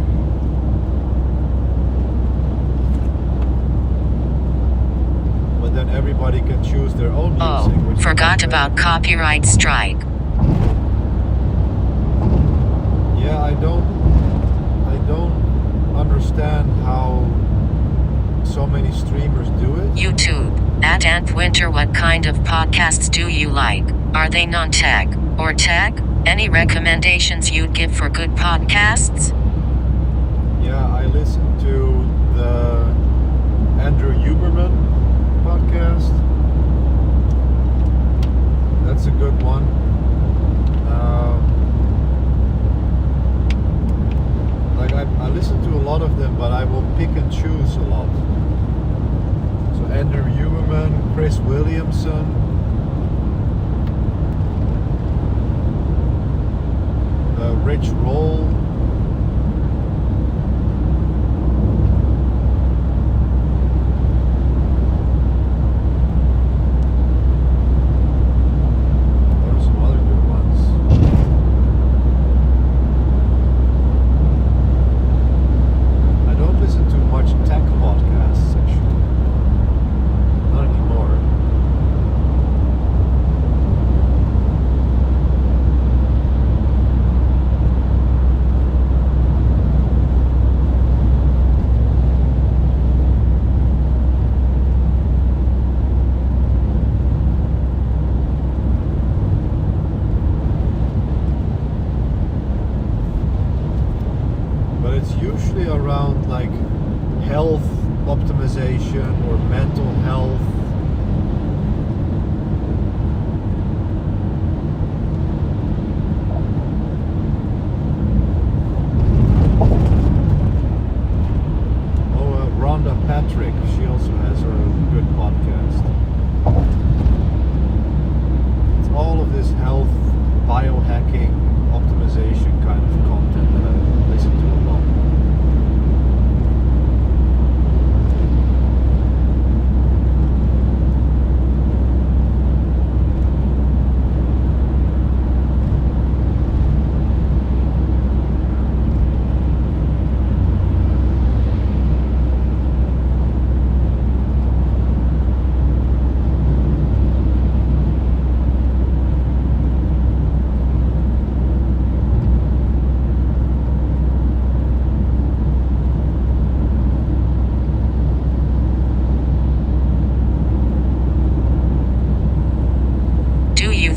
But then everybody can choose their own music. Oh, forgot about copyright strike. Yeah, I don't understand how so many streamers do it. YouTube. At Ant Winter, what kind of podcasts do you like? Are they non-tech or tech? Any recommendations you'd give for good podcasts? Yeah, I listen to the Andrew Huberman podcast. That's a good one. Like, I listen to a lot of them, but I will pick and choose a lot. So Andrew Huberman, Chris Williamson, Rich Roll. There are some other good ones. I don't listen to much tech podcasts, actually. Not anymore. like health optimization or mental health. Rhonda Patrick, she also has her good podcast. It's all of this health, biohacking, optimization kind of content that I listen to a lot.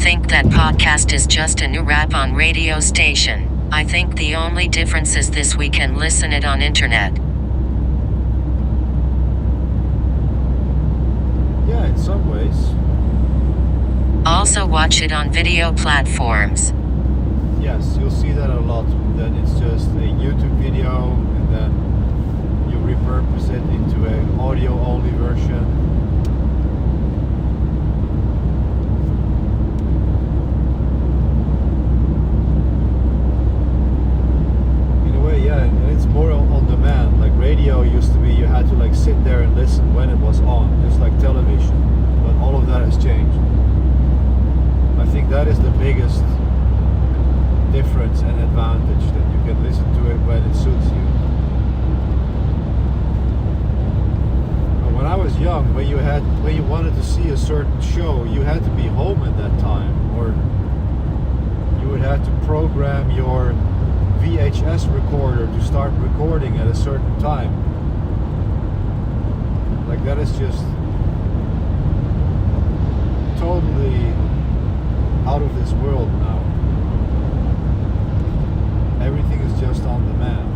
Think that podcast is just a new rap on radio station. I think the only difference is this: we can listen it on internet. Yeah, in some ways. Also watch it on video platforms. Yes, you'll see that a lot. That it's just a YouTube video and then you repurpose it into an audio-only version. Yeah, and it's more on demand. Like radio used to be, you had to like sit there and listen when it was on, just like television. But all of that has changed. I think that is the biggest difference and advantage, that you can listen to it when it suits you. But when I was young, when you wanted to see a certain show, you had to be home at that time, or you would have to program your VHS recorder to start recording at a certain time. Like, that is just totally out of this world now. Everything is just on demand.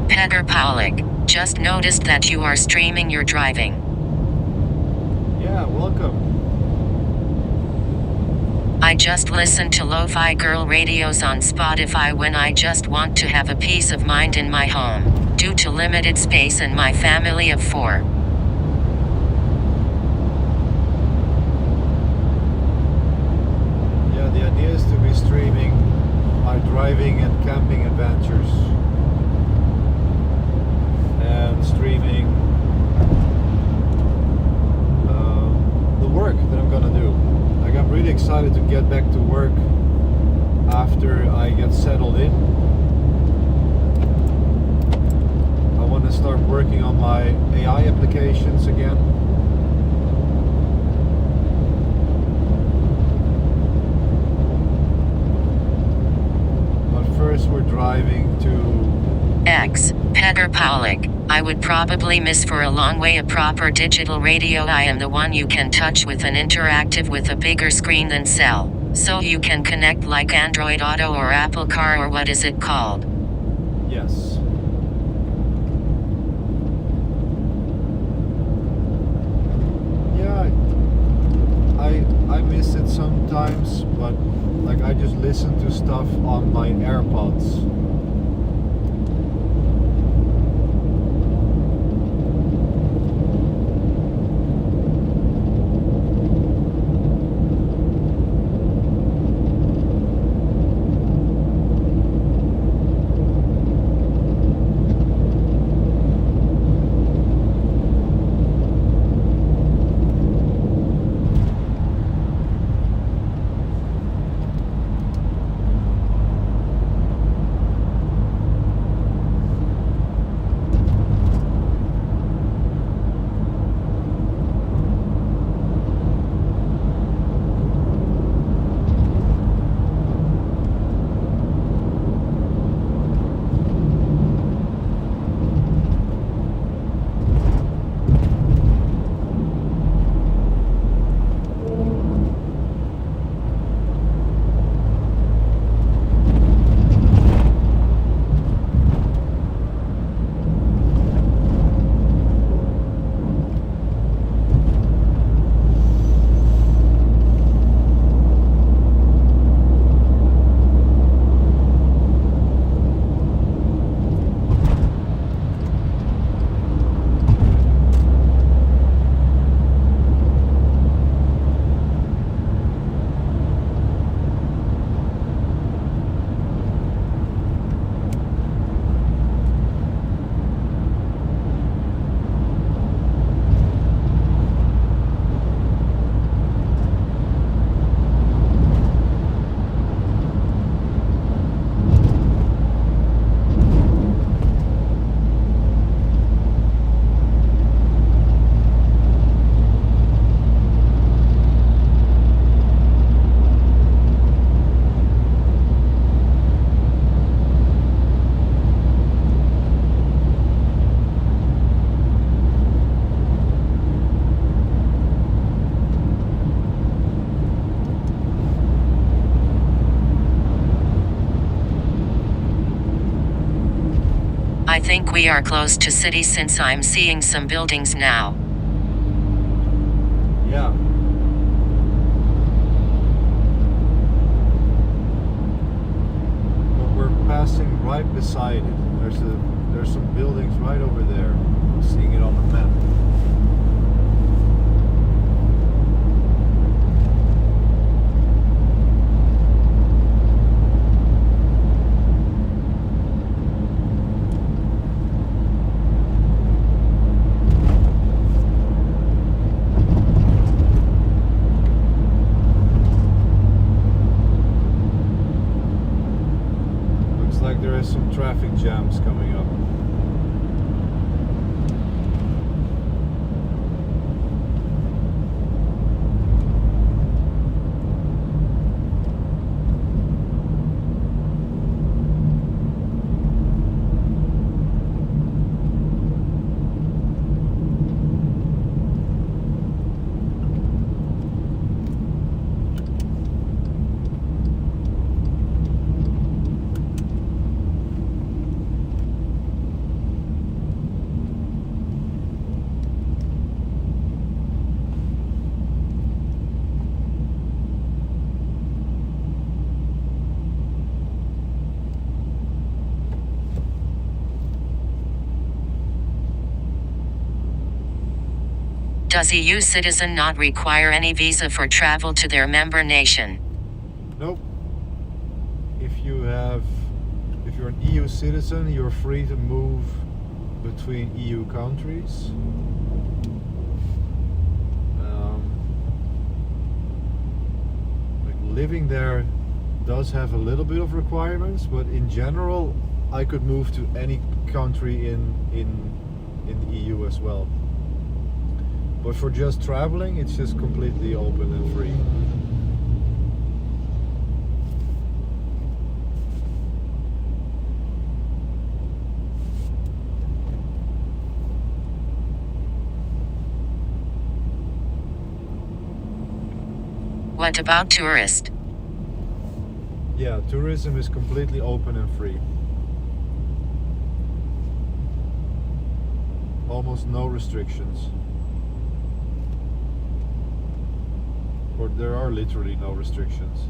Peter Pollock, just noticed that you are streaming your driving. Yeah, welcome. I just listen to lo-fi girl radios on Spotify when I just want to have a peace of mind in my home, due to limited space and my family of 4. Yeah, the idea is to be streaming my driving and camping adventures. And streaming the work that I'm gonna do. Like, I'm really excited to get back to work after I get settled in. I want to start working on my AI applications again. But first we're driving to Peter Pollock. I would probably miss for a long way a proper digital radio. I am the one you can touch with an interactive with a bigger screen than cell. So you can connect like Android Auto or Apple Car, or what is it called? Yes. sometimes, but like I just listen to stuff on my AirPods. I think we are close to city since I'm seeing some buildings now. Yeah. But we're passing right beside it. There's some buildings right over there. I'm seeing it on the map. Like there is some traffic jams coming up. Does EU citizen not require any visa for travel to their member nation? Nope. If you're an EU citizen, you're free to move between EU countries. Like living there does have a little bit of requirements, but in general, I could move to any country in the EU as well. But for just traveling, it's just completely open and free. What about tourist? Yeah, tourism is completely open and free. Almost no restrictions. or there are literally no restrictions.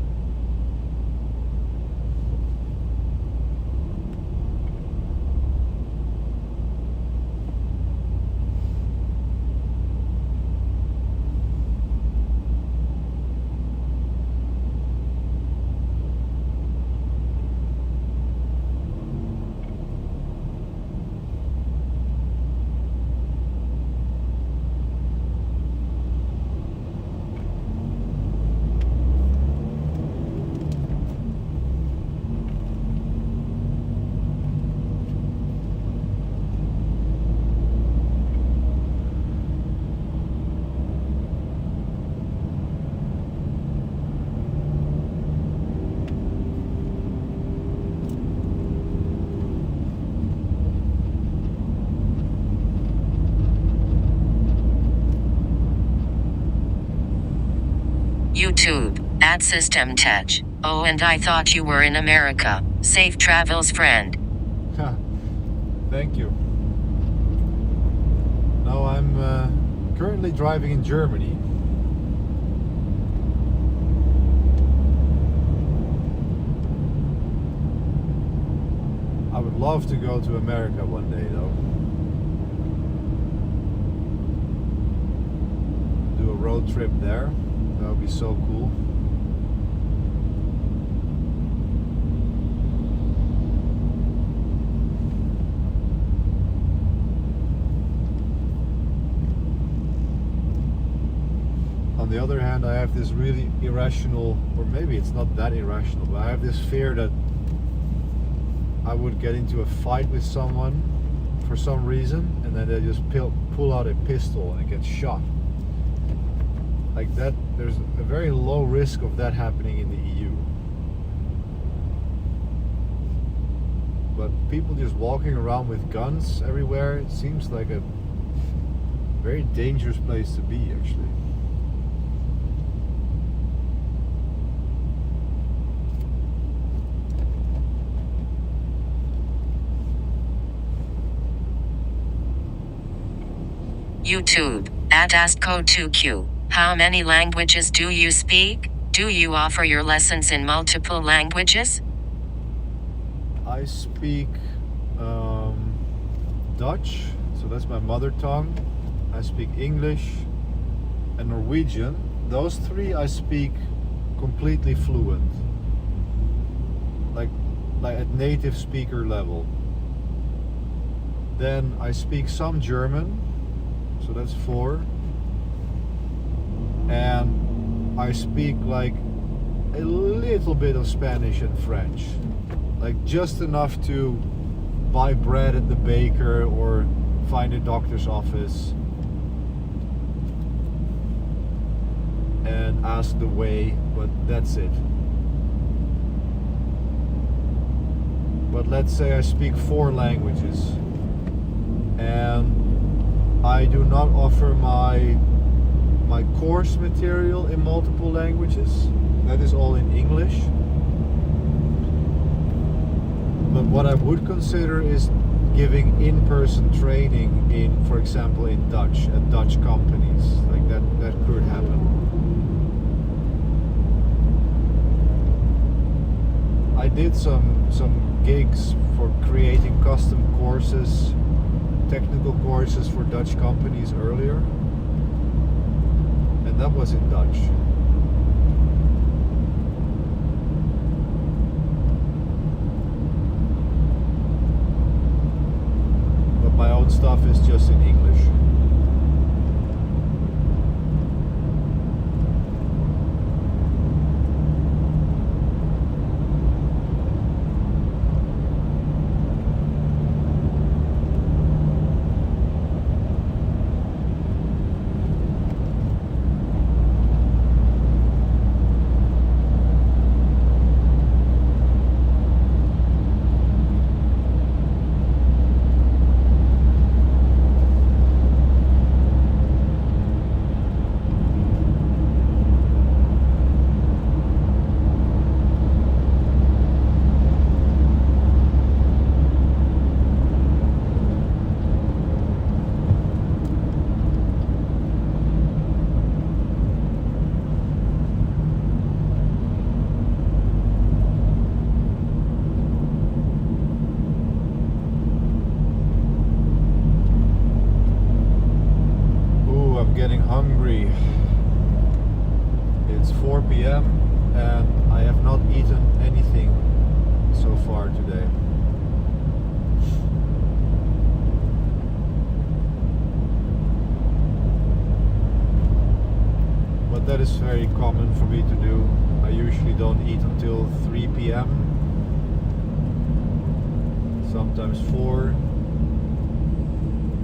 YouTube, at System Tech. Oh, and I thought you were in America. Safe travels, friend. Thank you. No, I'm currently driving in Germany. I would love to go to America one day, though. Do a road trip there. That would be so cool. On the other hand, I have this really irrational, or maybe it's not that irrational, but I have this fear that I would get into a fight with someone for some reason, and then they just pull out a pistol and it gets shot. Like that, there's a very low risk of that happening in the EU. But people just walking around with guns everywhere, it seems like a very dangerous place to be, actually. YouTube, at AskCode2Q. How many languages do you speak? Do you offer your lessons in multiple languages? I speak Dutch, so that's my mother tongue. I speak English and Norwegian. Those three I speak completely fluent, like at native speaker level. Then I speak some German, so that's 4. And I speak like a little bit of Spanish and French, like just enough to buy bread at the baker or find a doctor's office and ask the way, but that's it. But let's say I speak 4 languages, and I do not offer my course material in multiple languages. That is all in English. But what I would consider is giving in-person training in, for example, in Dutch at Dutch companies. Like that could happen. I did some gigs for creating custom courses, technical courses for Dutch companies earlier, and that was in Dutch. But my own stuff is just in English. I'm getting hungry. It's 4 p.m. and I have not eaten anything so far today. But that is very common for me to do. I usually don't eat until 3 p.m. Sometimes 4.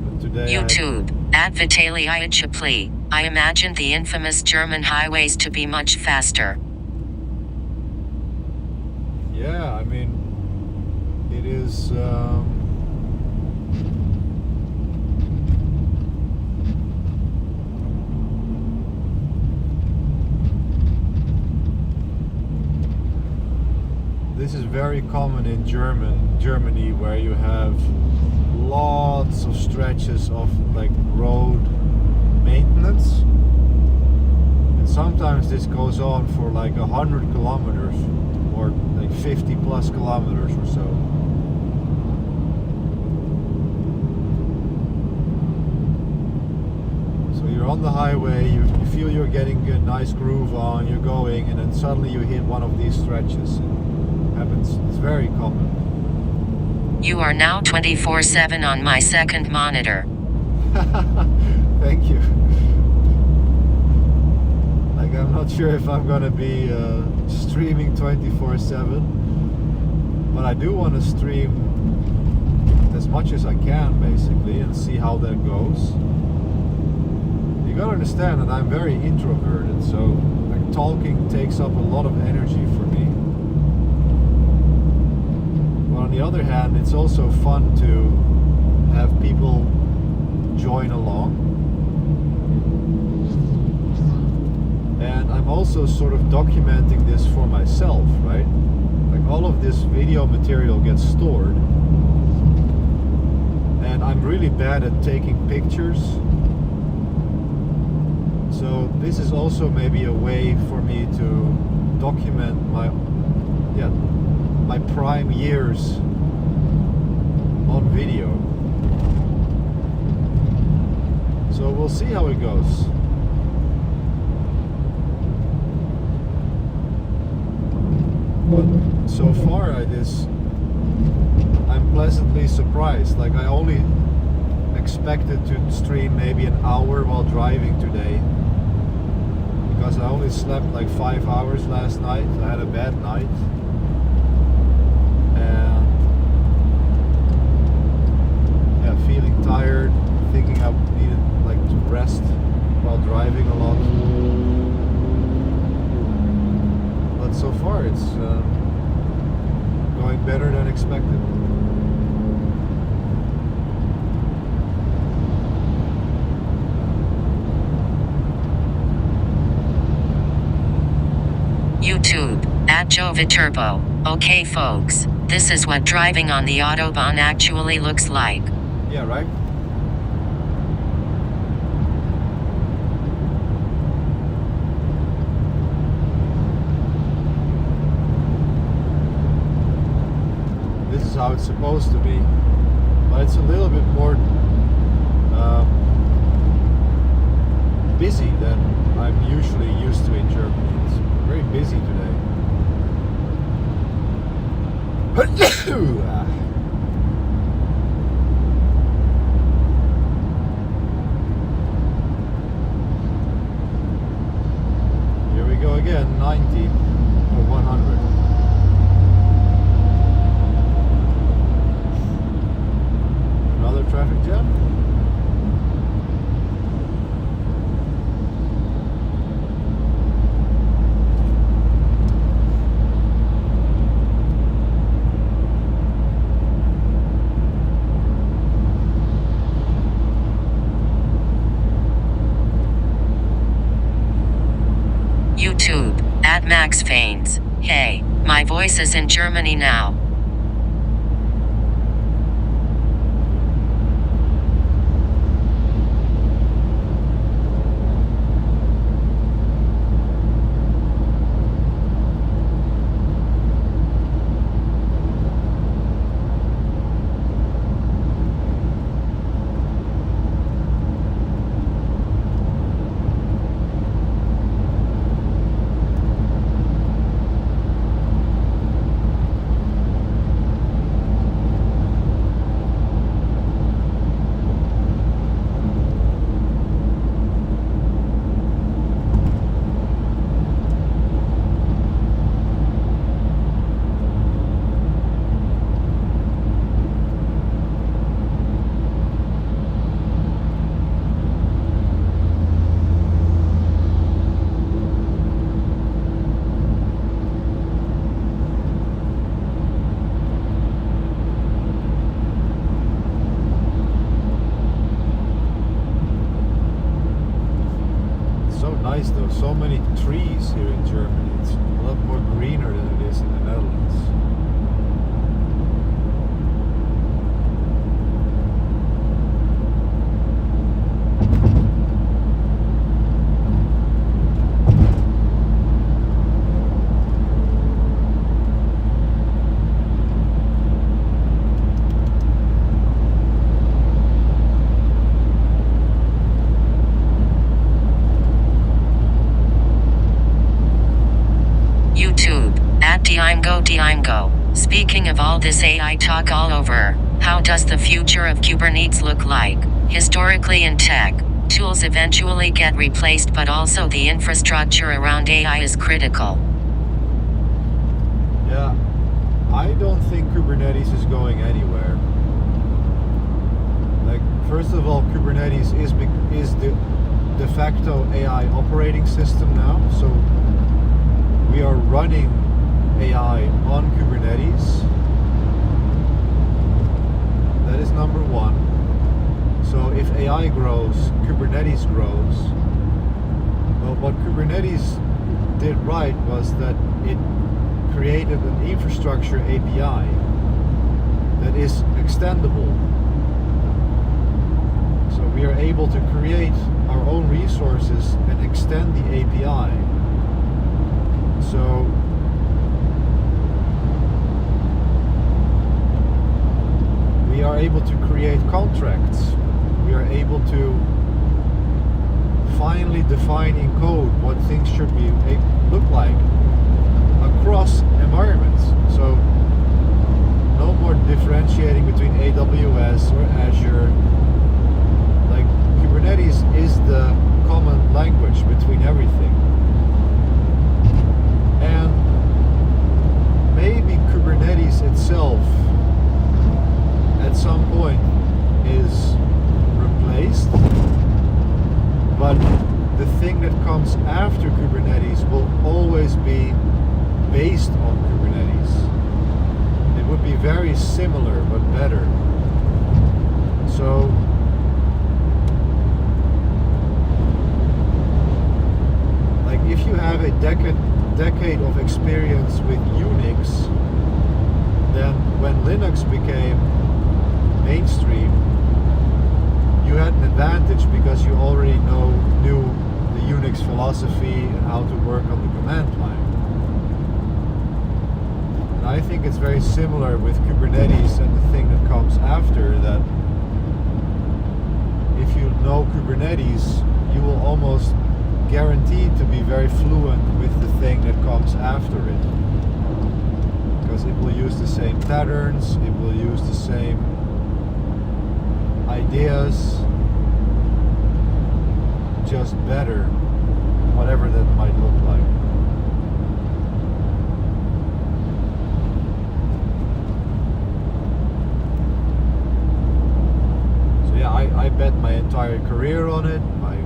But today YouTube, at Vitaly Iachapli. I imagined the infamous German highways to be much faster. Yeah, I mean, it is. This is very common in Germany, where you have lots of stretches of like road maintenance, and sometimes this goes on for like 100 kilometers or like 50 plus kilometers or so. So you're on the highway, you feel you're getting a nice groove on, you're going, and then suddenly you hit one of these stretches. It happens, it's very common. You are now 24/7 on my second monitor. Thank you. Like, I'm not sure if I'm gonna be streaming 24/7, but I do want to stream as much as I can, basically, and see how that goes. You gotta understand that I'm very introverted, so like, talking takes up a lot of energy for me. But on the other hand, it's also fun to have people join along. And I'm also sort of documenting this for myself, right? Like, all of this video material gets stored, and I'm really bad at taking pictures. So this is also maybe a way for me to document my prime years on video. So we'll see how it goes. But so far I'm pleasantly surprised. Like, I only expected to stream maybe an hour while driving today, because I only slept like 5 hours last night. I had a bad night, and yeah, feeling tired, thinking I needed like to rest while driving a lot. But so far it's going better than expected. YouTube, at Joviturbo. Okay folks, this is what driving on the Autobahn actually looks like. Yeah, right? This is how it's supposed to be. But it's a little bit more busy than I'm usually used to in Germany. It's very busy today. Here we go again, 90 or 100. Another traffic jam. YouTube, at Max Fanes. Hey, my voice is in Germany now. so nice though, so many trees here in Germany. It's a lot more greener than it is in the Netherlands. YouTube, @Diimgo. Speaking of all this AI talk all over, how does the future of Kubernetes look like? Historically in tech, tools eventually get replaced, but also the infrastructure around AI is critical. Yeah, I don't think Kubernetes is going anywhere. Like, first of all, Kubernetes is the de facto AI operating system now, so we are running AI on Kubernetes. That is number one. So if AI grows, Kubernetes grows. Well, what Kubernetes did right was that it created an infrastructure API that is extendable. So we are able to create our own resources and extend the API. So we are able to create contracts. We are able to finally define in code what things should be look like across environments. So no more differentiating between AWS or Azure. Like, Kubernetes is the common language between everything. And maybe Kubernetes itself at some point is replaced, but the thing that comes after Kubernetes will always be based on Kubernetes. It would be very similar but better. So like, if you have a decade of experience with Unix, then when Linux became mainstream, you had an advantage because you already knew the Unix philosophy and how to work on the command line. And I think it's very similar with Kubernetes and the thing that comes after that. If you know Kubernetes, you will almost guaranteed to be very fluent with the thing that comes after it, because it will use the same patterns, it will use the same ideas, just better, whatever that might look like. So yeah, I bet my entire career on it, my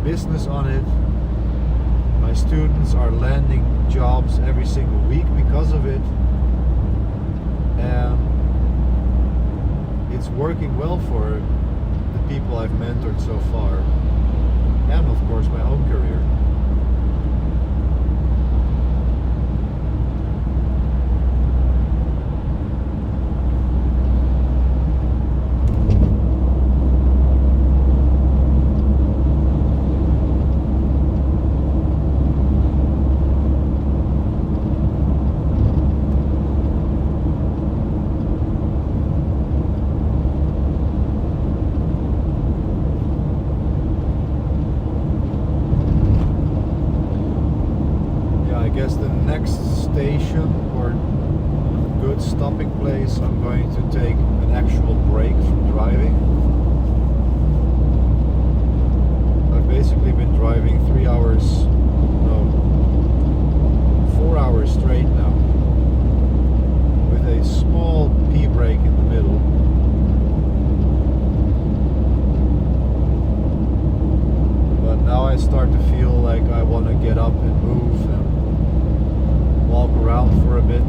business on it. My students are landing jobs every single week because of it, and it's working well for the people I've mentored so far, and of course my own career. I guess the next station or good stopping place, I'm going to take an actual break from driving. I've basically been driving 4 hours straight now, with a small pee break in the middle. But now I start to feel like I want to get up and move and walk around for a bit.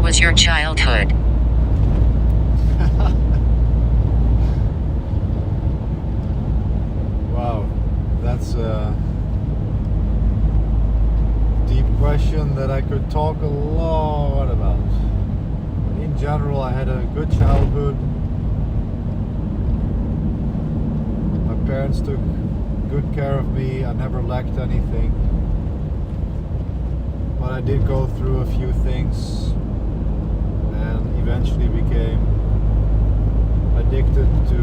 was your childhood? Wow, that's a deep question that I could talk a lot about. In general, I had a good childhood. My parents took good care of me. I never lacked anything. But I did go through a few things and eventually became addicted to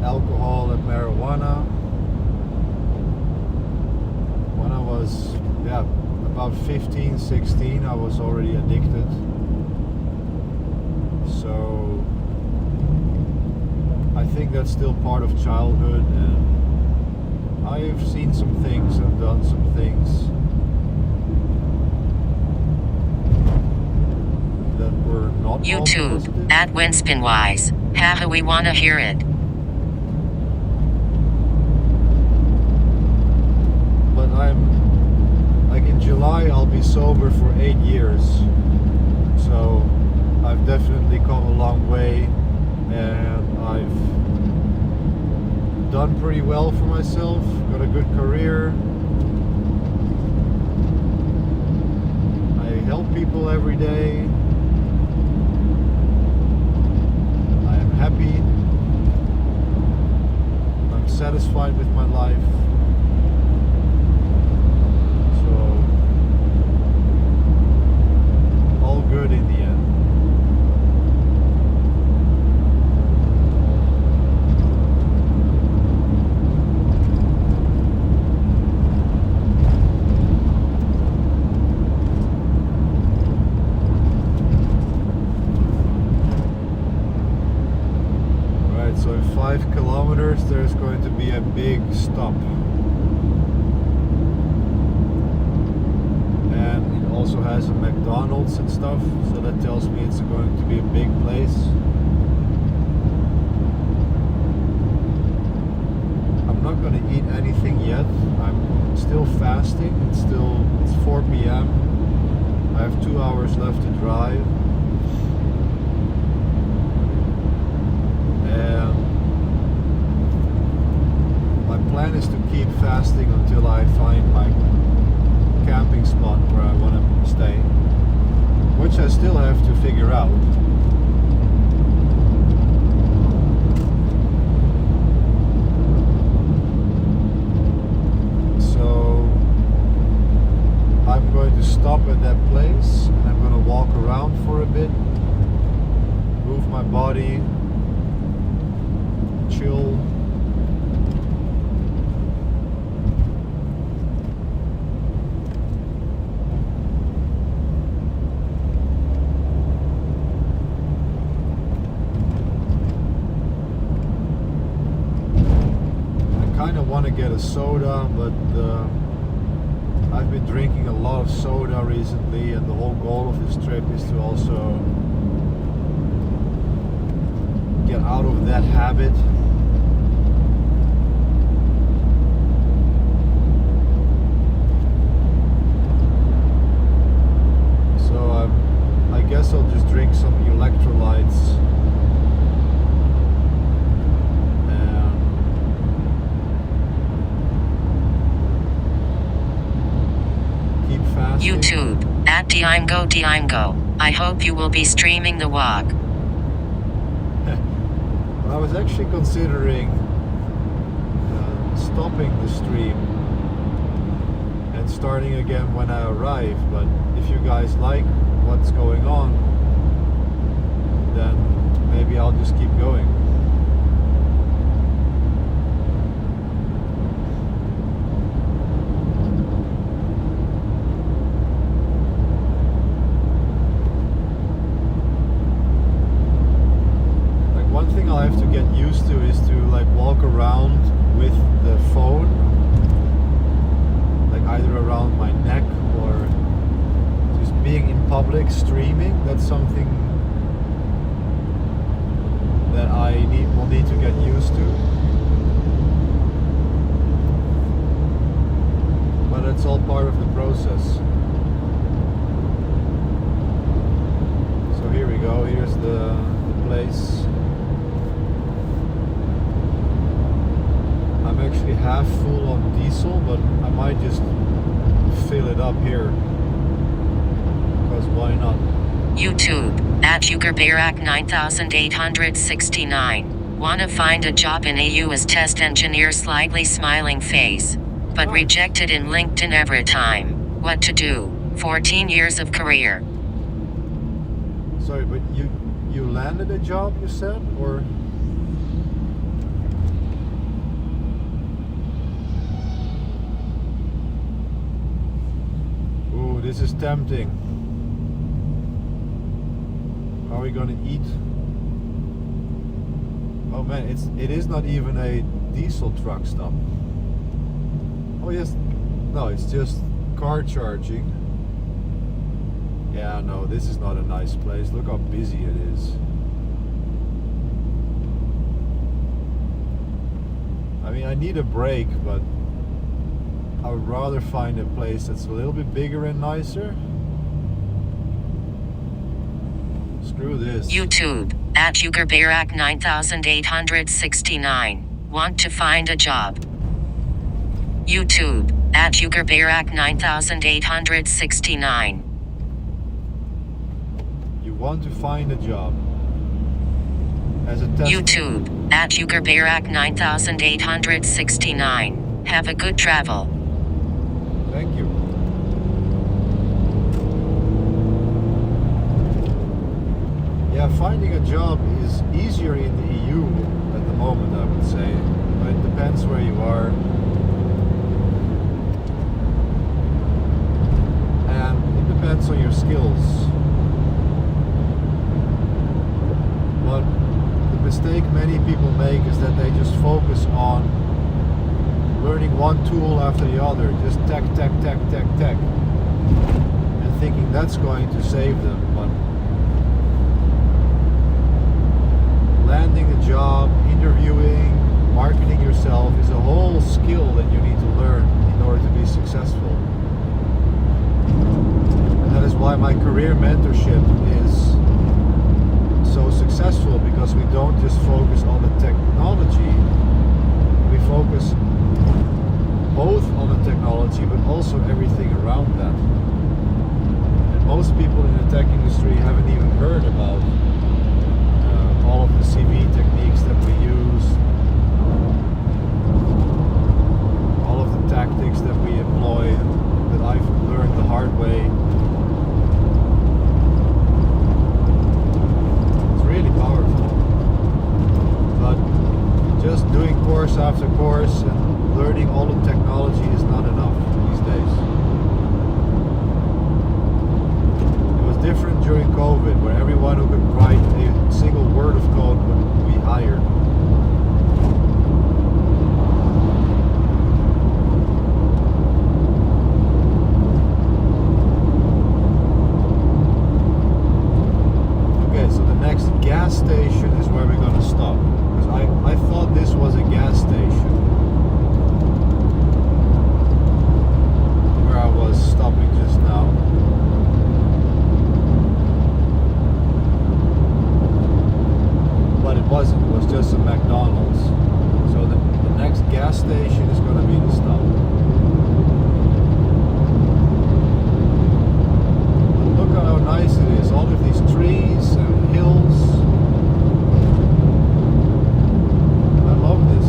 alcohol and marijuana. When I was about 15, 16, I was already addicted. So I think that's still part of childhood, and I've seen some things and done some things that were not all YouTube, positive. at Winspinwise. Haha, we wanna hear it. But I'm, like in July, I'll be sober for 8 years. So I've definitely come a long way, and I've done pretty well for myself, got a good career. I help people every day. I am happy. I'm satisfied with my life. So all good in the end. So in 5 kilometers there's going to be a big stop, and it also has a McDonald's and stuff, so that tells me it's going to be a big place. I'm not going to eat anything yet. I'm still fasting. It's 4 p.m. I have 2 hours left to drive. Plan is to keep fasting until I find my camping spot where I want to stay, which I still have to figure out. So I'm going to stop at that place and I'm going to walk around for a bit, move my body, chill. Want to get a soda, but I've been drinking a lot of soda recently, and the whole goal of this trip is to also get out of that habit. So I guess I'll just drink some electrolytes. YouTube, at Diimgo. I hope you will be streaming the walk. I was actually considering stopping the stream and starting again when I arrive, but if you guys like what's going on, then maybe I'll just keep going. I have to get used to is to like walk around with the phone, like either around my neck or just being in public streaming. That's something that I will need to get used to, but it's all part of the process. we go. Here's the place. I'm actually half full on diesel, but I might just fill it up here. Because why not? YouTube, at Ugerbarak 9869. Wanna find a job in AU as test engineer, slightly smiling face. But Nice. rejected in LinkedIn every time. What to do? 14 years of career. Sorry, but you landed a job, you said? Or... Ooh, this is tempting. Are we gonna eat? Oh man, it is not even a diesel truck stop. Oh yes, no, it's just car charging. Yeah, no, this is not a nice place. Look how busy it is. I mean, I need a break, but I would rather find a place that's a little bit bigger and nicer. Screw this. YouTube, at Ugerbarak 9869. Want to find a job. YouTube, at Ugerbarak 9869. You want to find a job as a test. YouTube, at Ugerbarak 9869. Have a good travel. Thank you. Yeah, finding a job is easier in the EU at the moment, I would say. But it depends where you are. And it depends on your skills. But the mistake many people make is that they just focus on learning one tool after the other, just tech, and thinking that's going to save them. But landing a job, interviewing, marketing yourself is a whole skill that you need to learn in order to be successful. And that is why my career mentorship is so successful, because we don't just focus on the technology, we focus both on the technology but also everything around that. And most people in the tech industry haven't even heard about all of the CV techniques that we use, all of the tactics that we employ that I've learned the hard way. It's really powerful. But just doing course after course and learning all the technology is not enough these days. It was different during COVID, where everyone who could write a single word of code would be hired. Okay, so the next gas station is where we're gonna stop. Because I thought this was a gas station where I was stopping just now. But it wasn't, it was just a McDonald's. So the next gas station is going to be the stop. But look at how nice it is, all of these trees and hills. I love this.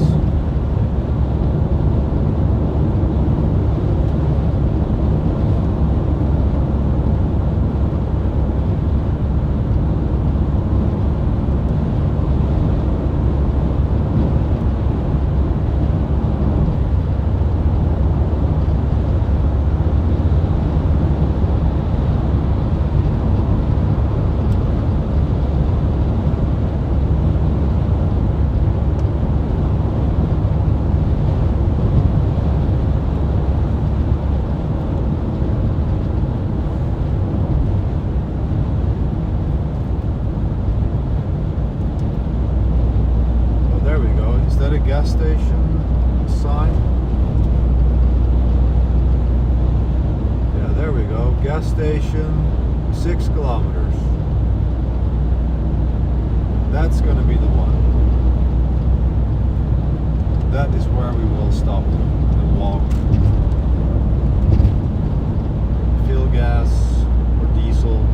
Gas station sign. Yeah, there we go. Gas station, 6 kilometers. That's gonna be the one. That is where we will stop and walk. Fill gas or diesel.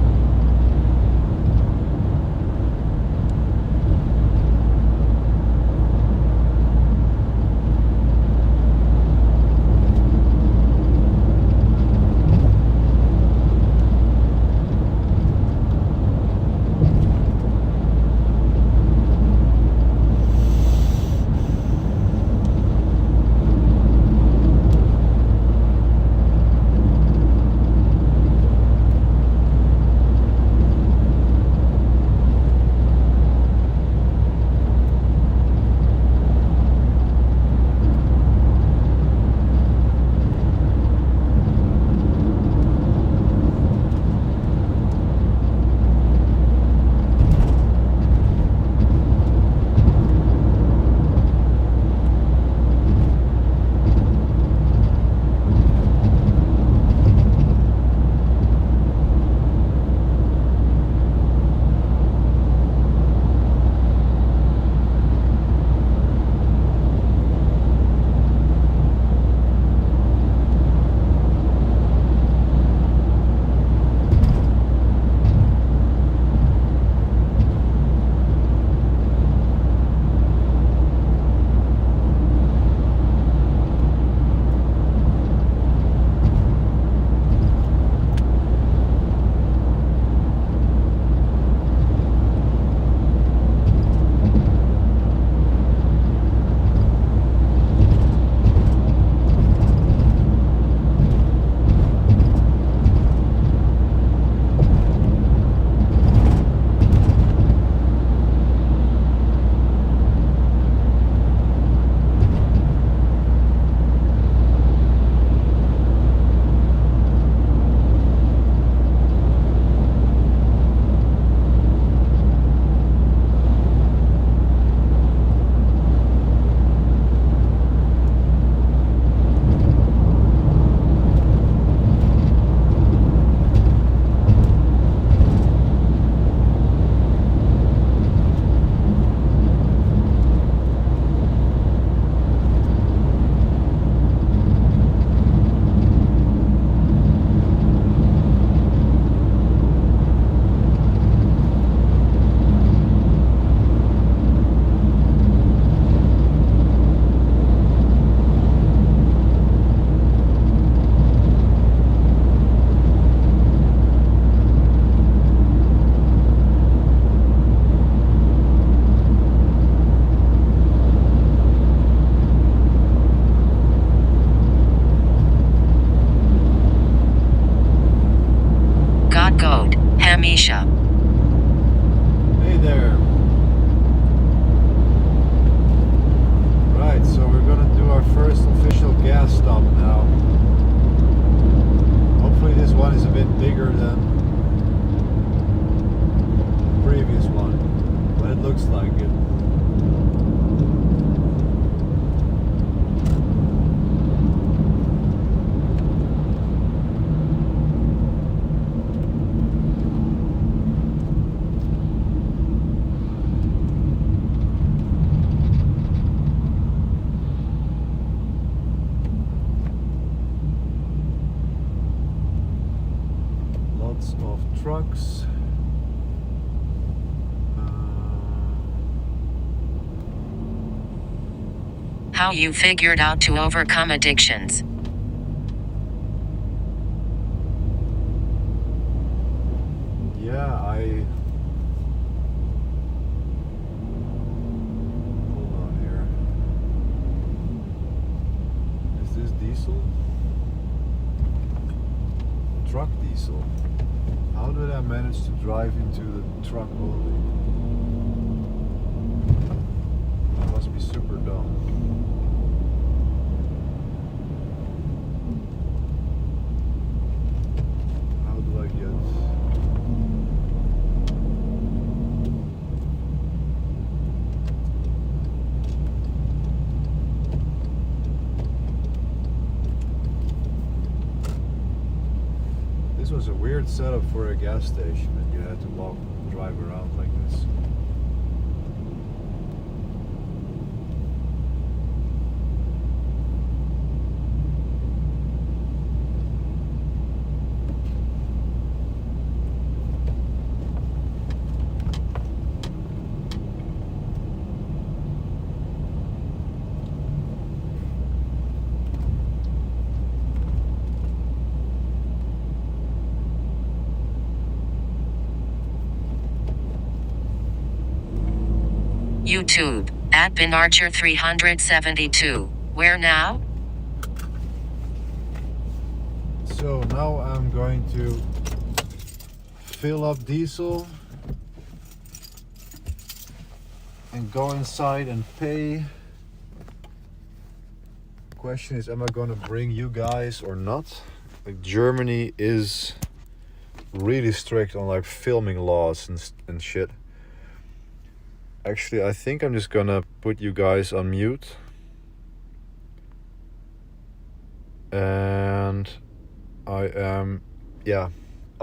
Hamisha. Hey there. Right, so we're gonna do our first official gas stop now. Hopefully this one is a bit bigger than the previous one, but it looks like it. Lots of trucks. How you figured out to overcome addictions. Yeah, hold on here. Is this diesel? Truck diesel. How did I manage to drive into the truck only? That must be super dumb. How do I get... This was a weird setup for a gas station, and you had to drive around like this. YouTube, at BinArcher372. Where now? So now I'm going to fill up diesel and go inside and pay. Question is, am I gonna bring you guys or not? Like, Germany is really strict on like filming laws and shit. Actually, I think I'm just gonna put you guys on mute. And I'll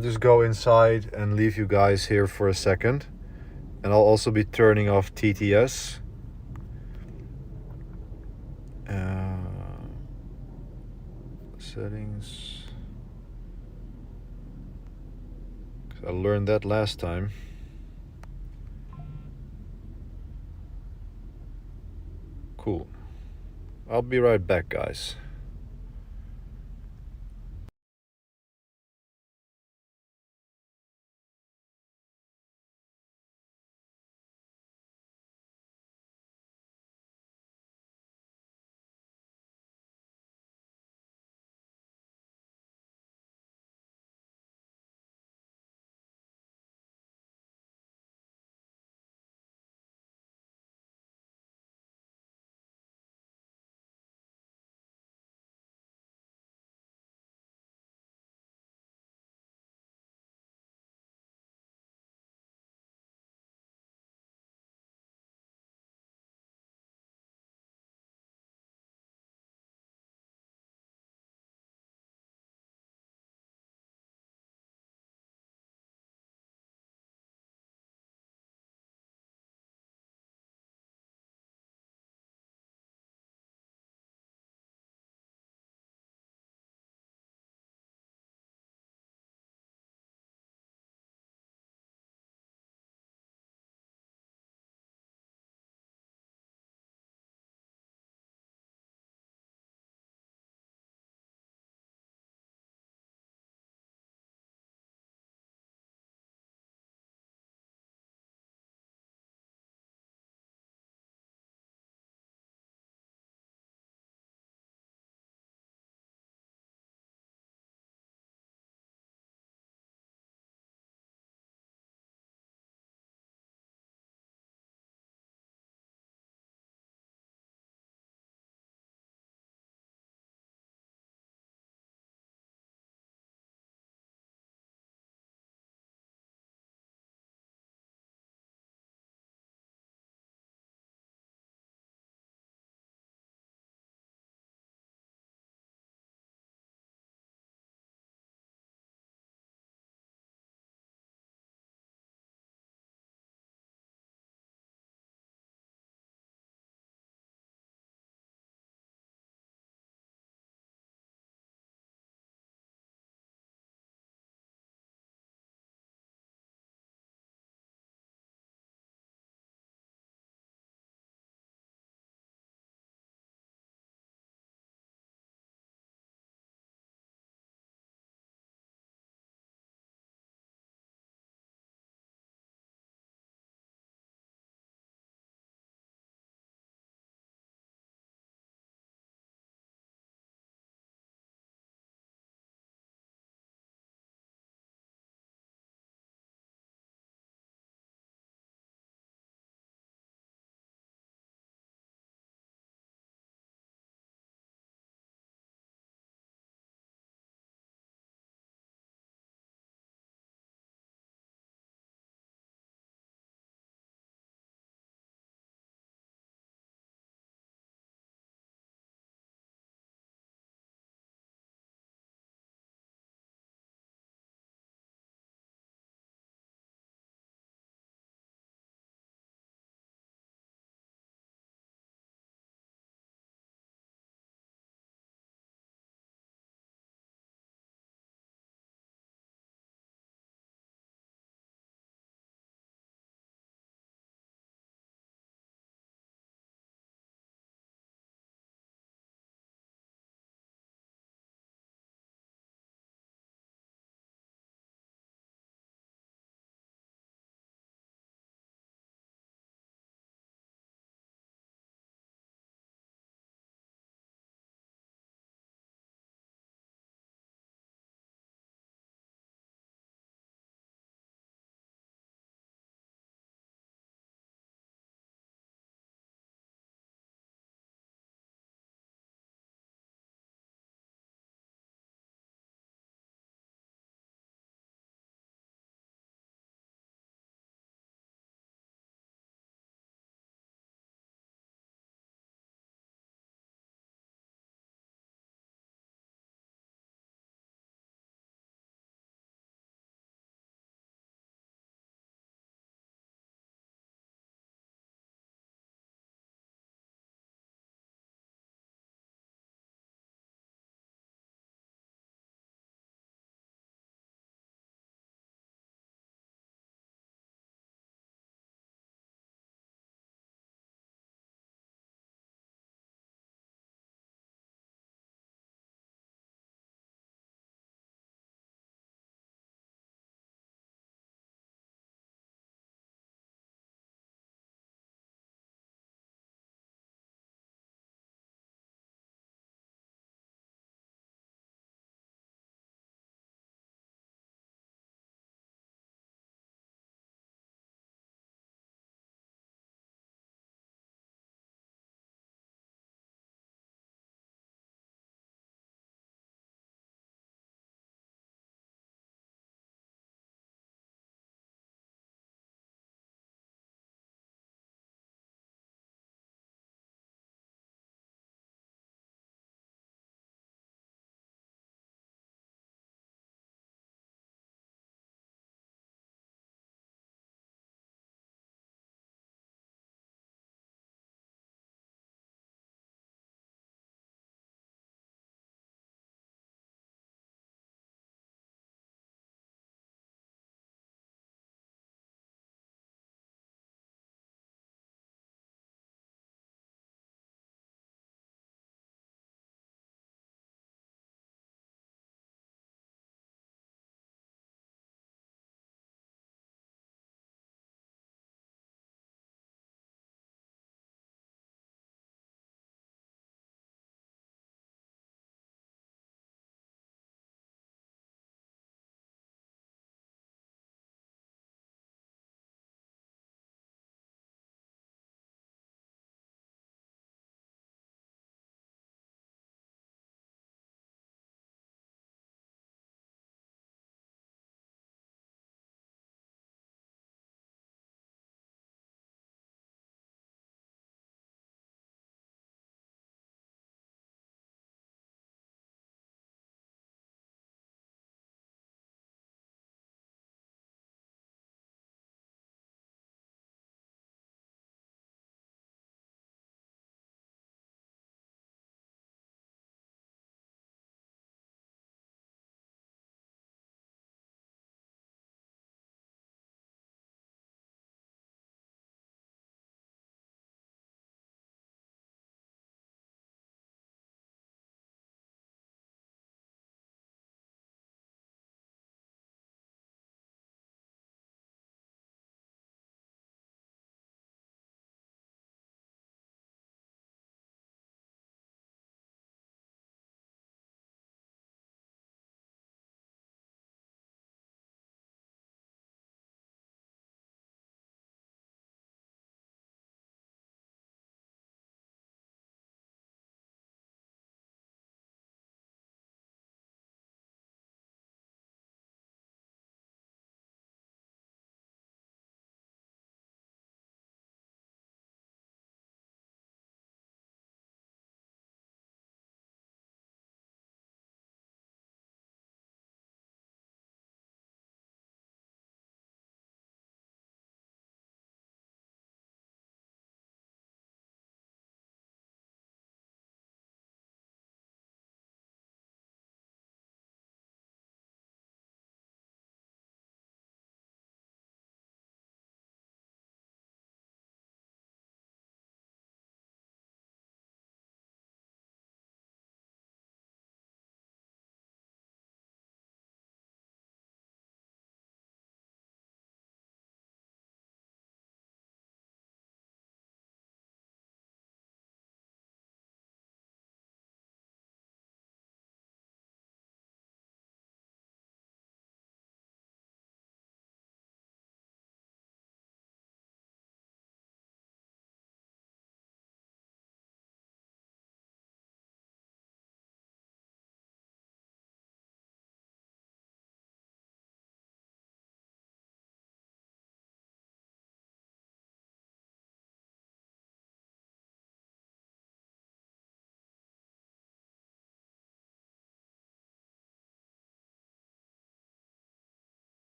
just go inside and leave you guys here for a second. And I'll also be turning off TTS. Settings. 'Cause I learned that last time. Cool. I'll be right back, guys.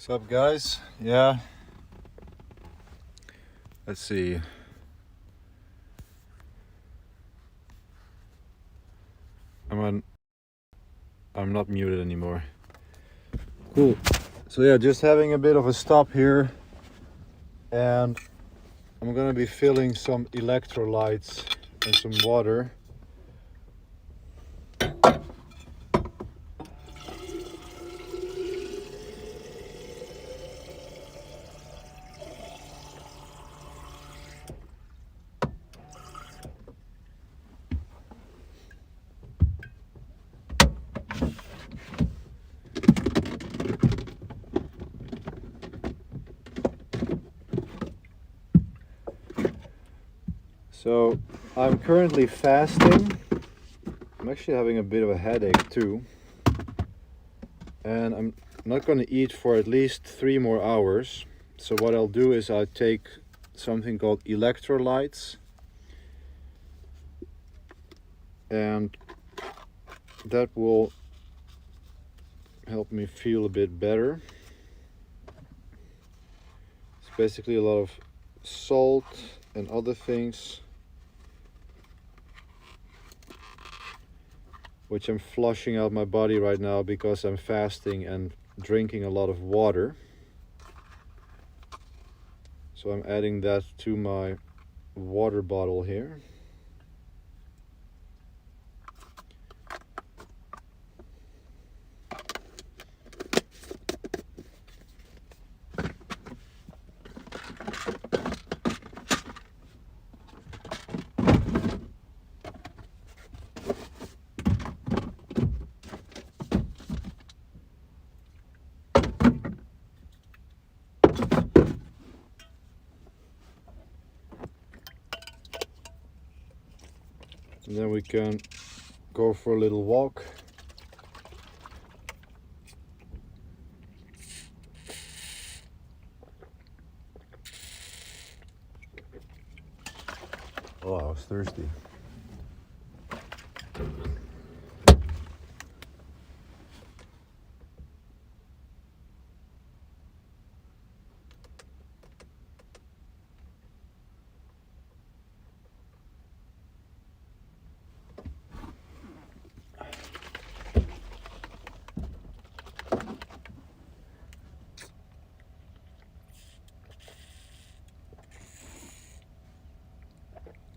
What's up, guys? Yeah. Let's see. I'm not muted anymore. Cool. So yeah, just having a bit of a stop here, and I'm gonna be filling some electrolytes and some water. So I'm currently fasting. I'm actually having a bit of a headache too. And I'm not going to eat for at least 3 more hours. So what I'll do is I'll take something called electrolytes. And that will help me feel a bit better. It's basically a lot of salt and other things, which I'm flushing out my body right now because I'm fasting and drinking a lot of water. So I'm adding that to my water bottle here. And then we can go for a little walk. Oh, I was thirsty.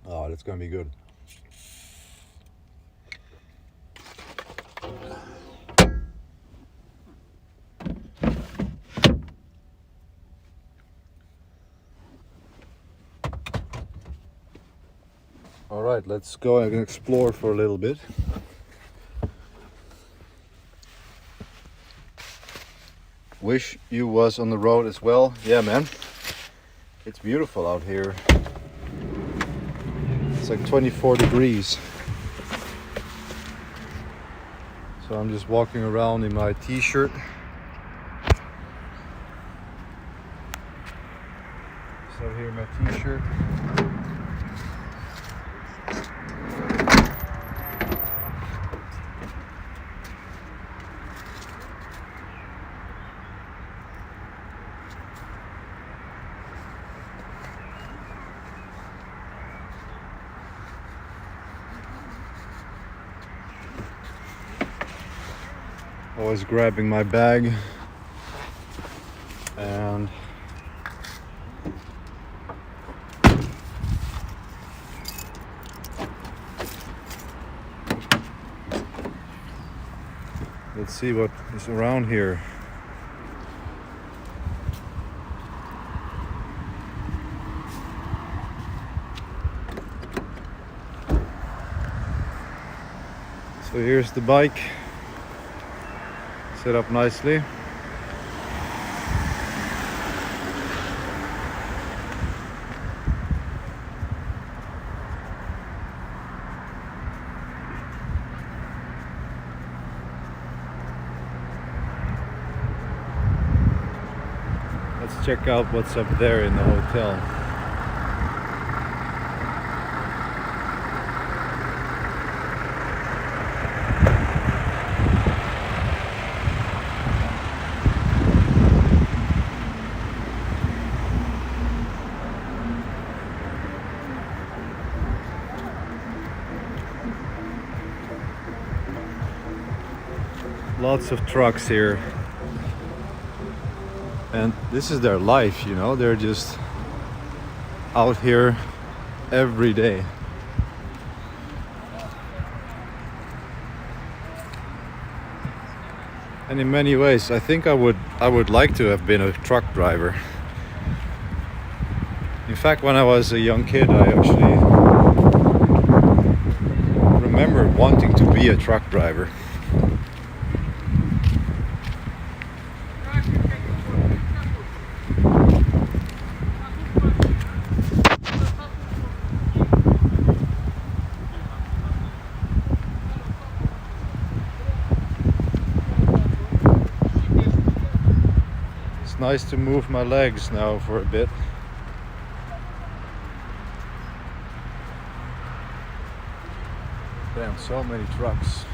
Oh, that's gonna be good. All right, let's go and explore for a little bit. Wish you was on the road as well. Yeah, man. It's beautiful out here. It's like 24 degrees. So I'm just walking around in my t-shirt. So here my t-shirt. Always grabbing my bag, and let's see what is around here. So here's the bike. Set up nicely. Let's check out what's up there in the hotel. Lots of trucks here. And this is their life, you know, they're just out here every day. And in many ways, I think I would like to have been a truck driver. In fact, when I was a young kid, I actually remember wanting to be a truck driver. It's nice to move my legs now for a bit. Damn, so many trucks.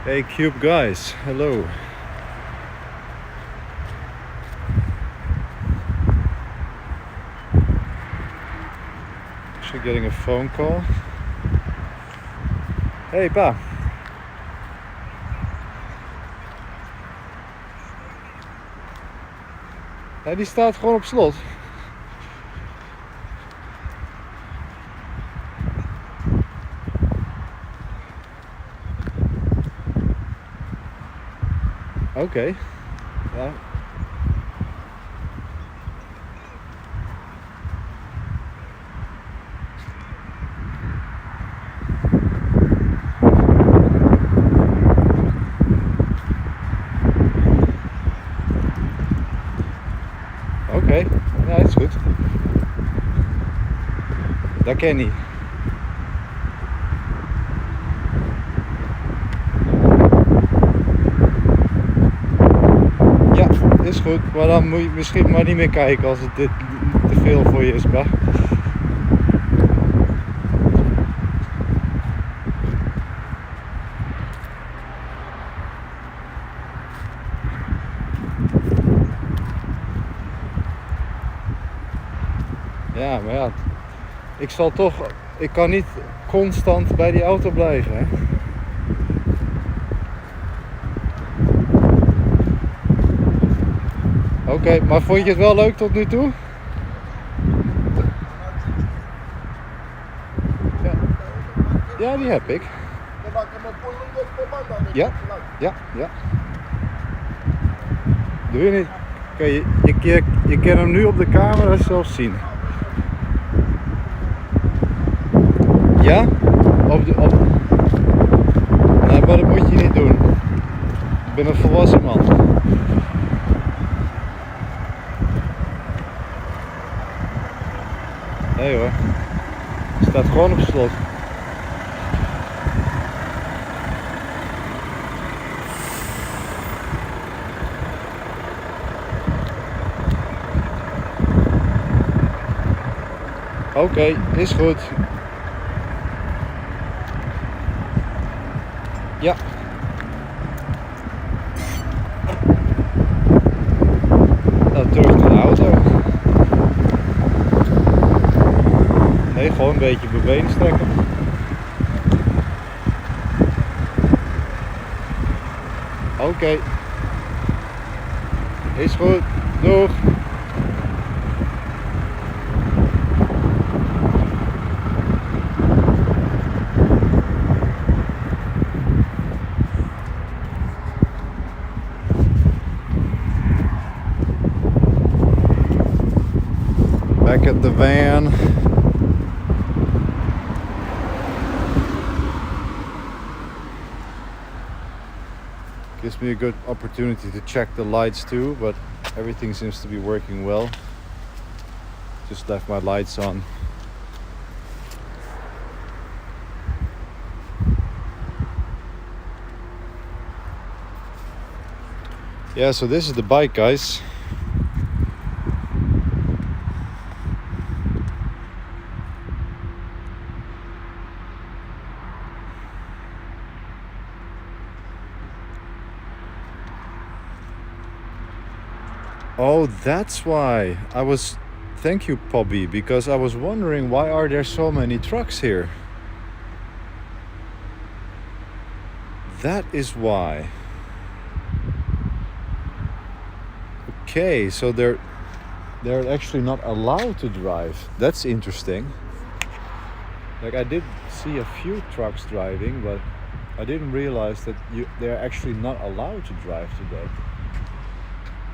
Hey Cube guys, hello. Actually getting a phone call. Hey pa. Ja, die staat gewoon op slot. Oké. Ja. Oké, ja, dat is goed. Dat ken ik. Ja, is goed. Maar dan moet je misschien maar niet meer kijken als het dit te veel voor je is, pa. Ja, maar ja, ik kan niet constant bij die auto blijven, hè. Oké, maar vond je het wel leuk tot nu toe? Ja, ja, die heb ik. Ja, ja, ja. Doe je niet? Oké, je kan hem nu op de camera zelf zien. Ja? Nee, maar dat moet je niet doen. Ik ben een volwassen man. Nee hoor. Het staat gewoon op slot. Oké, is goed. Ja. Nou, terug naar de auto. Nee, gewoon een beetje mijn benen strekken. Oké. Is goed. Doeg. Back at the van. Gives me a good opportunity to check the lights too, but everything seems to be working well. Just left my lights on. Yeah, so this is the bike, guys. Oh, that's why. Thank you, Pobby, because I was wondering why are there so many trucks here? That is why. Okay, so they're actually not allowed to drive. That's interesting. Like, I did see a few trucks driving, but I didn't realize that they're actually not allowed to drive today.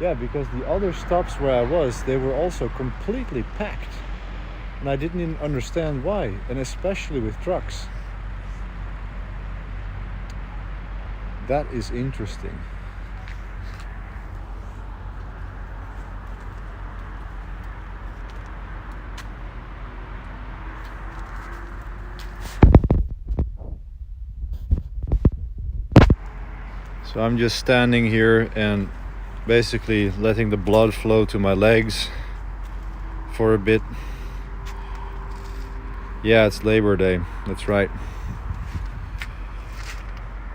Yeah, because the other stops where I was, they were also completely packed. And I didn't even understand why, and especially with trucks. That is interesting. So I'm just standing here and basically letting the blood flow to my legs for a bit. Yeah, it's Labor Day. That's right.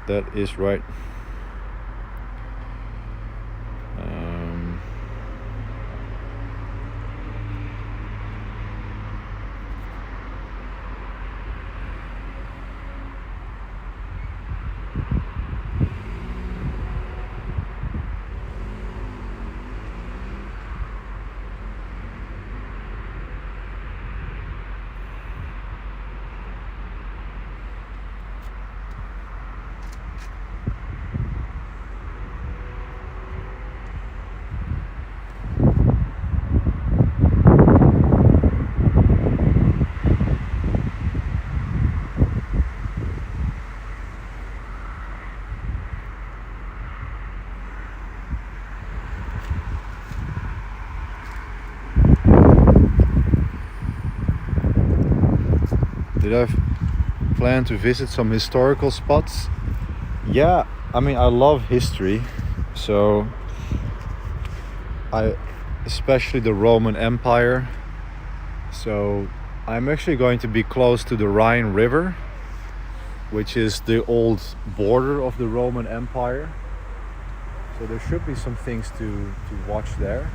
That is right. Did I plan to visit some historical spots? Yeah, I mean, I love history, so especially the Roman Empire. So I'm actually going to be close to the Rhine River, which is the old border of the Roman Empire. So there should be some things to watch there.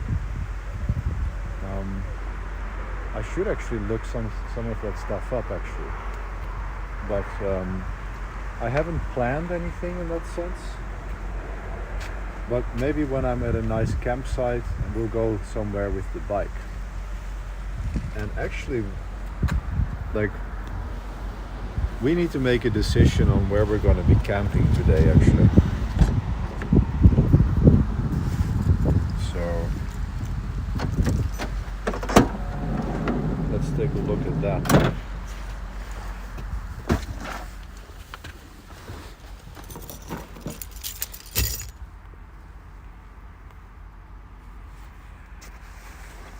I should actually look some of that stuff up actually, but I haven't planned anything in that sense. But maybe when I'm at a nice campsite, we'll go somewhere with the bike. And actually, like, we need to make a decision on where we're going to be camping today actually. So let's take a look at that.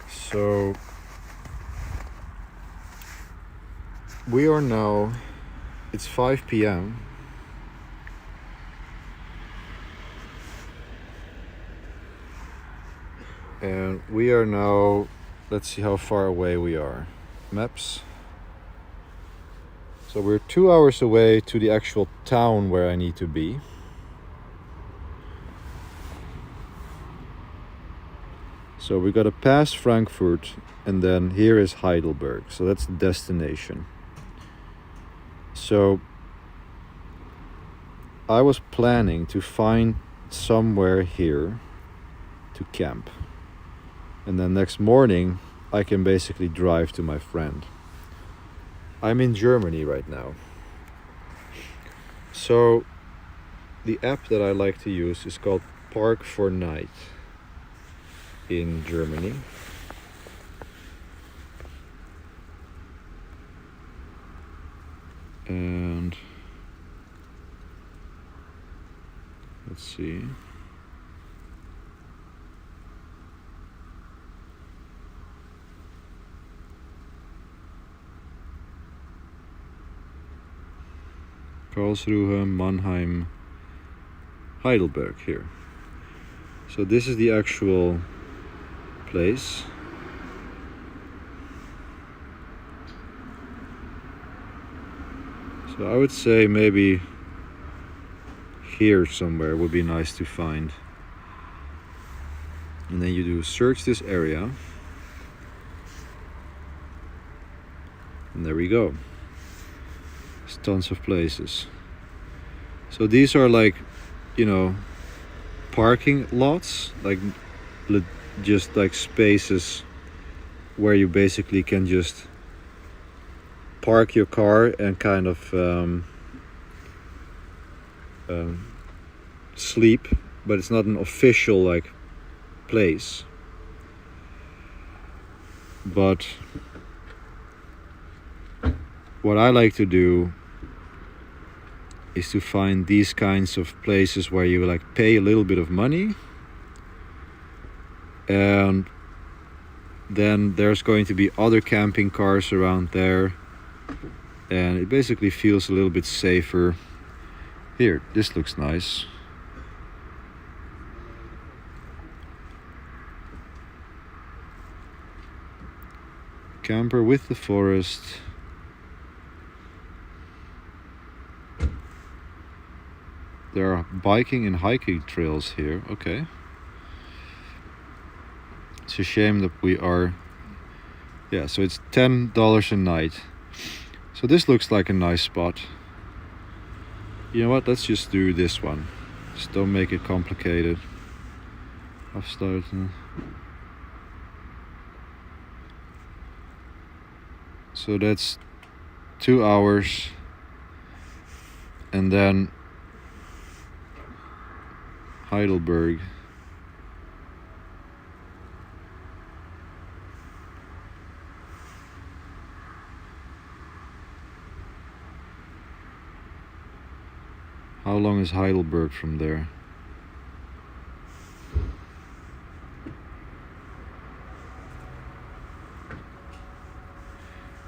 So we are now, it's 5 p.m. And we are now, let's see how far away we are. Maps. So we're 2 hours away to the actual town where I need to be. So we gotta pass Frankfurt, and then here is Heidelberg. So that's the destination. So I was planning to find somewhere here to camp. And then next morning I can basically drive to my friend. I'm in Germany right now. So the app that I like to use is called Park for Night in Germany. And let's see. Karlsruhe, Mannheim, Heidelberg here. So this is the actual place. So I would say maybe here somewhere would be nice to find. And then you do search this area. And there we go. There's tons of places. So these are like, you know, parking lots, like just like spaces where you basically can just park your car and kind of sleep, but it's not an official like place. But what I like to do is to find these kinds of places where you like pay a little bit of money, and then there's going to be other camping cars around there, and it basically feels a little bit safer. Here, this looks nice. Camper with the forest. There are biking and hiking trails here. Okay. It's a shame that we are... Yeah, so it's $10 a night. So this looks like a nice spot. You know what? Let's just do this one. Just don't make it complicated. I've started... So that's 2 hours. And then Heidelberg. How long is Heidelberg from there?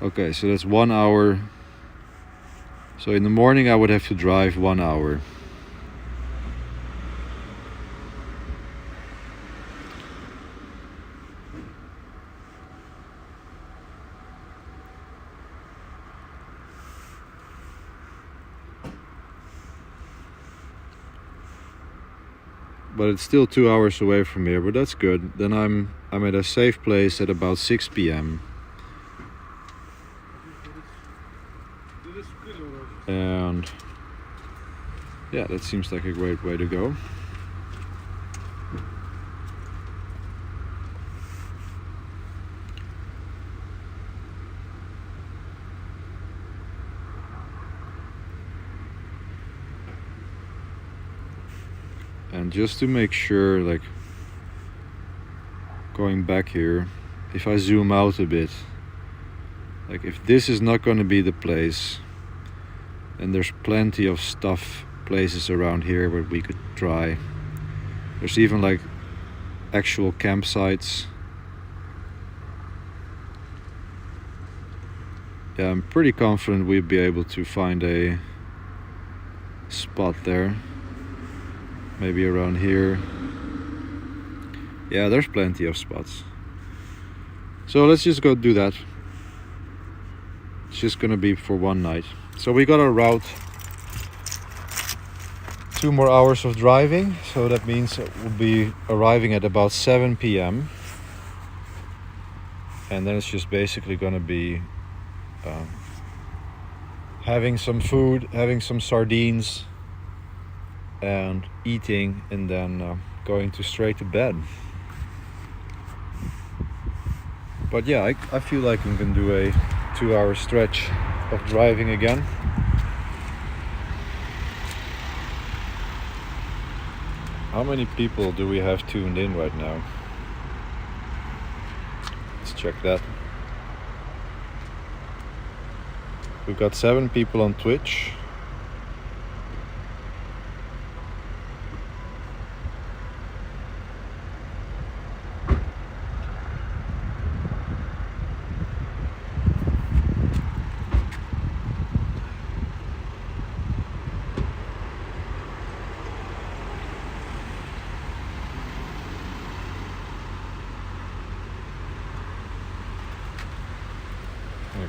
Okay, so that's 1 hour. So in the morning I would have to drive 1 hour. But it's still 2 hours away from here, but that's good. Then I'm at a safe place at about 6 p.m. And yeah, that seems like a great way to go. And just to make sure, like, going back here, if I zoom out a bit, like if this is not going to be the place, and there's plenty of places around here where we could try. There's even like actual campsites. Yeah, I'm pretty confident we'd be able to find a spot there. Maybe around here. Yeah, there's plenty of spots. So let's just go do that. It's just gonna be for one night. So we got a route. 2 more hours of driving. So that means we'll be arriving at about 7 p.m. And then it's just basically gonna be having some food, having some sardines, and eating, and then going straight to bed. But yeah, I feel like we can do a 2-hour stretch of driving again. How many people do we have tuned in right now? Let's check that. We've got 7 people on Twitch.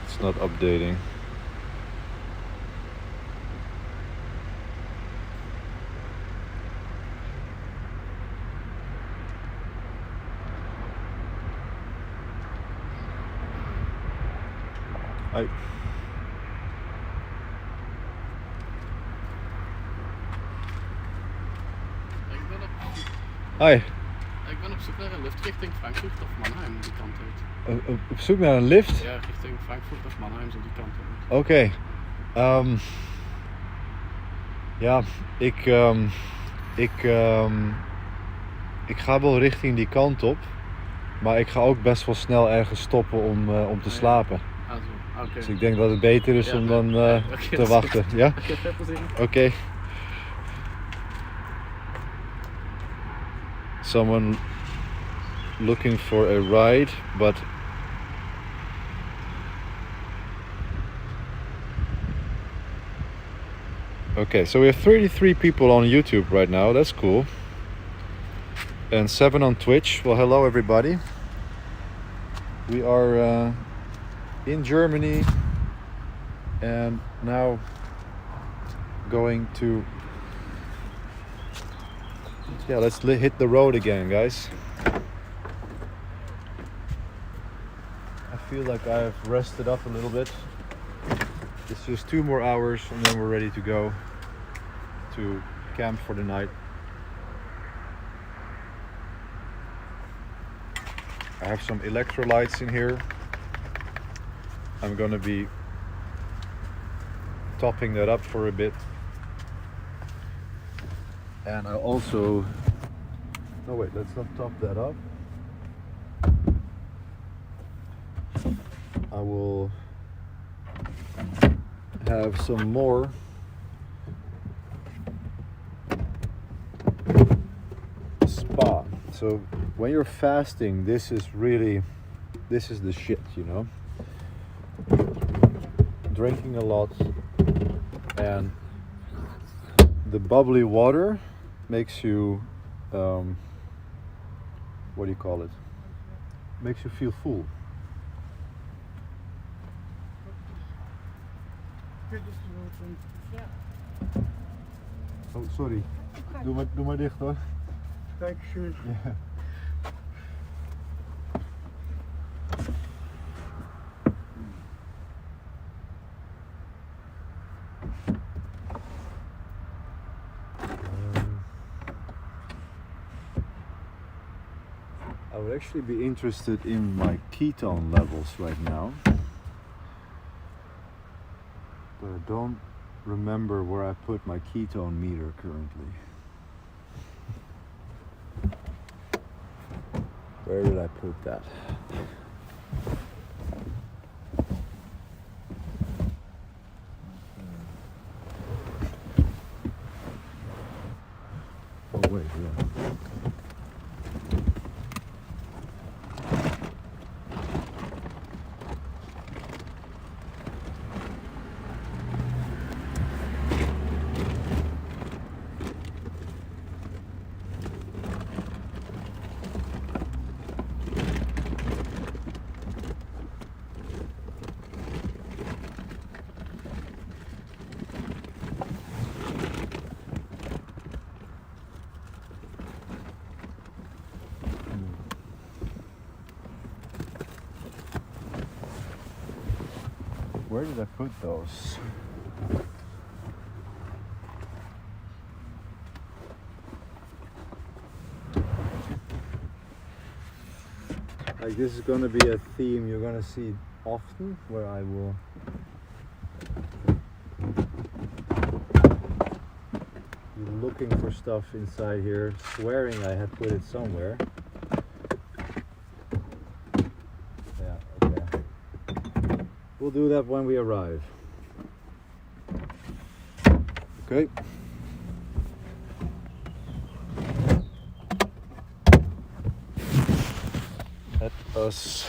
It's not updating. Hi. Hi. Ik ben op zoek naar een lift richting Frankfurt of Mannheim, die kant uit. Op zoek naar een lift? Ja, richting Frankfurt of Mannheim, zo die kant uit. Oké. Ja, ik ga wel richting die kant op. Maar ik ga ook best wel snel ergens stoppen om te slapen. Ah, zo. Oké. Dus ik denk dat het beter is om dan te wachten. Ja? Oké, veel plezier. Oké. Someone looking for a ride, but okay, so we have 33 people on YouTube right now. That's cool. And 7 on Twitch. Well, hello everybody. We are in Germany and now going to, yeah, let's hit the road again, guys. I feel like I've rested up a little bit. It's just 2 more hours and then we're ready to go to camp for the night. I have some electrolytes in here. I'm gonna be topping that up for a bit. And I also, no wait, let's not top that up. I will have some more spa. So when you're fasting, this is the shit, you know. Drinking a lot and the bubbly water makes you what do you call it? Makes you feel full. Oh, sorry. Doe maar dicht hoor. Dankjewel. Ja. I would actually be interested in my ketone levels right now, but I don't remember where I put my ketone meter currently. Where did I put that? Oh wait, yeah. Where did I put those? Like this is gonna be a theme you're gonna see often, where I will be looking for stuff inside here, swearing I had put it somewhere. Yeah, okay. We'll do that when we arrive. Okay. Let us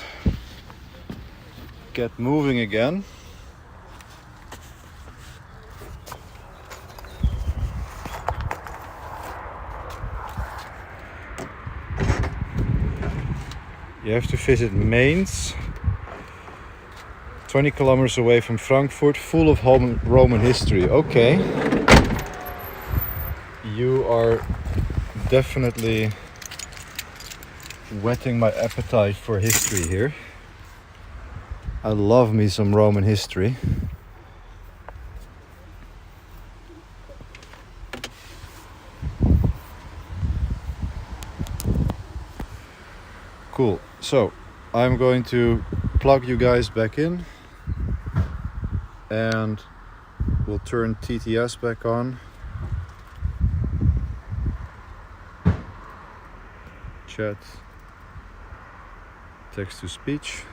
get moving again. You have to visit Mainz, 20 kilometers away from Frankfurt, full of Roman history. Okay. You are definitely whetting my appetite for history here. I love me some Roman history. Cool. So I'm going to plug you guys back in and we'll turn TTS back on. Chat, text to speech.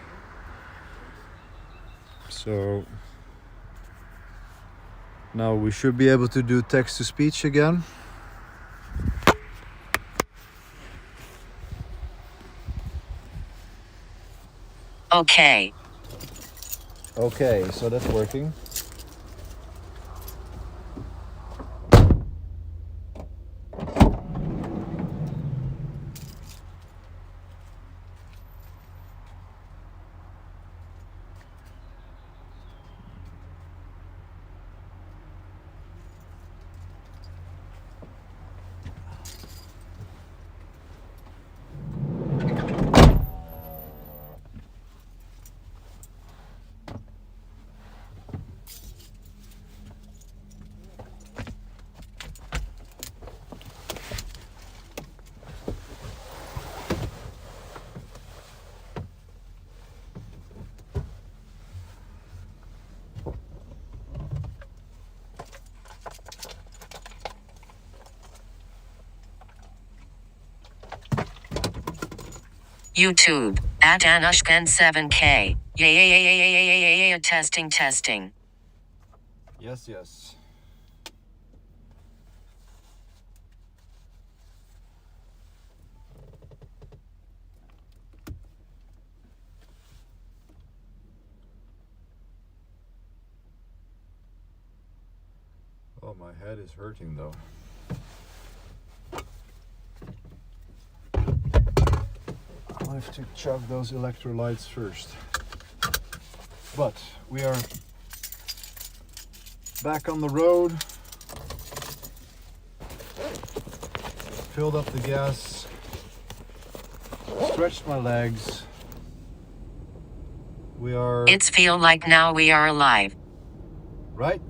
So now we should be able to do text to speech again. Okay. Okay, so that's working. YouTube, at Anushkan7K. Yeah, testing. Yes, yes. Oh, my head is hurting though. I'll have to chug those electrolytes first. But we are back on the road. Filled up the gas. Stretched my legs. We are... It's feel like now we are alive. Right?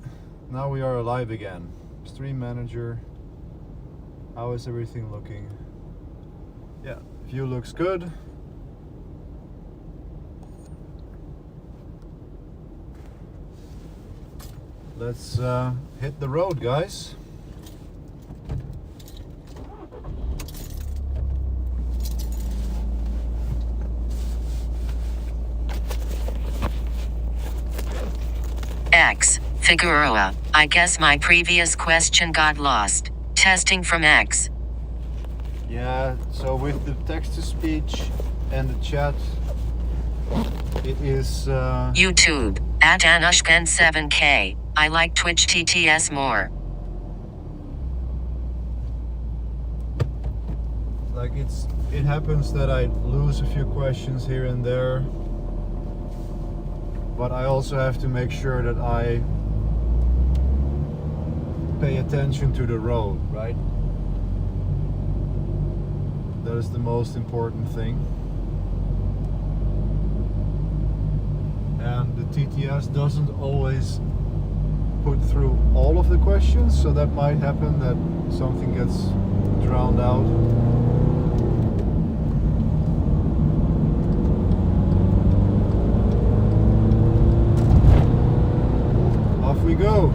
Now we are alive again. Stream manager. How is everything looking? Yeah, view looks good. Let's hit the road, guys. X, Figueroa. I guess my previous question got lost. Testing from X. Yeah, so with the text-to-speech and the chat, it is... YouTube, at Anushkan7K. I like Twitch TTS more. Like it happens that I lose a few questions here and there, but I also have to make sure that I pay attention to the road, right? That is the most important thing. And the TTS doesn't always put through all of the questions, so that might happen that something gets drowned out. Off we go.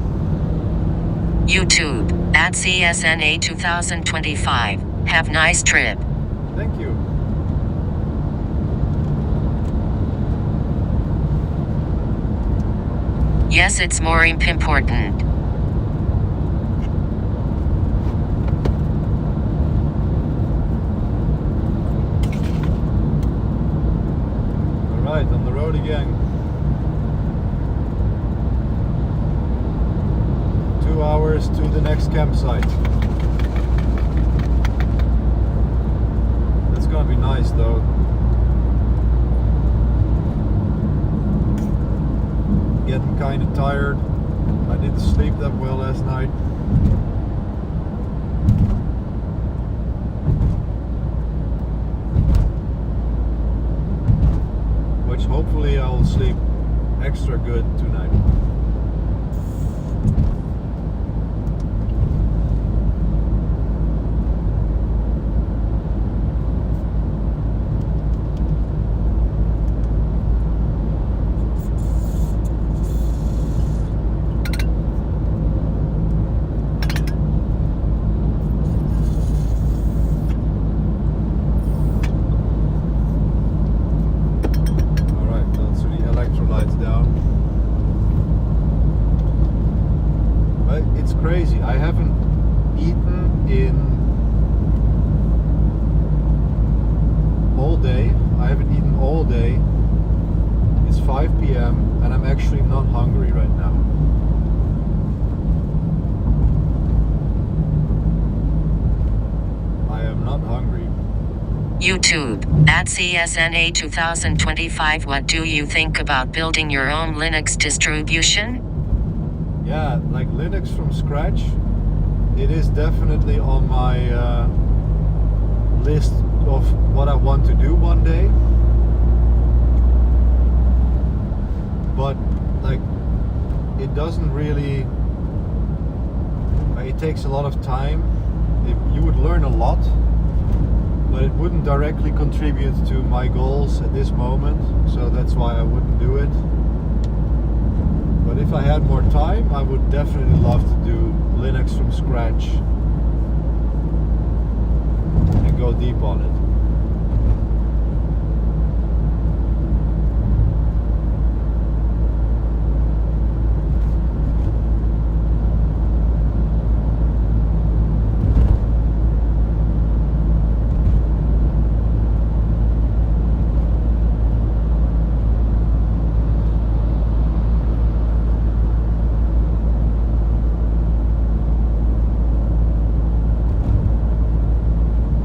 YouTube, at CSNA 2025. Have nice trip. Thank you. Yes, it's more important. Alright, on the road again. 2 hours to the next campsite. That's gonna be nice though. Getting kind of tired. I didn't sleep that well last night. Which hopefully I'll sleep extra good tonight. Crazy. I haven't eaten in all day. I haven't eaten all day. It's 5 p.m. and I'm actually not hungry right now. I am not hungry. YouTube, at CSNA 2025. What do you think about building your own Linux distribution? Yeah, like Linux from scratch, it is definitely on my list of what I want to do one day. But like, it doesn't really, it takes a lot of time. You would learn a lot, but it wouldn't directly contribute to my goals at this moment, so that's why I wouldn't do it. But if I had more time, I would definitely love to do Linux from scratch and go deep on it.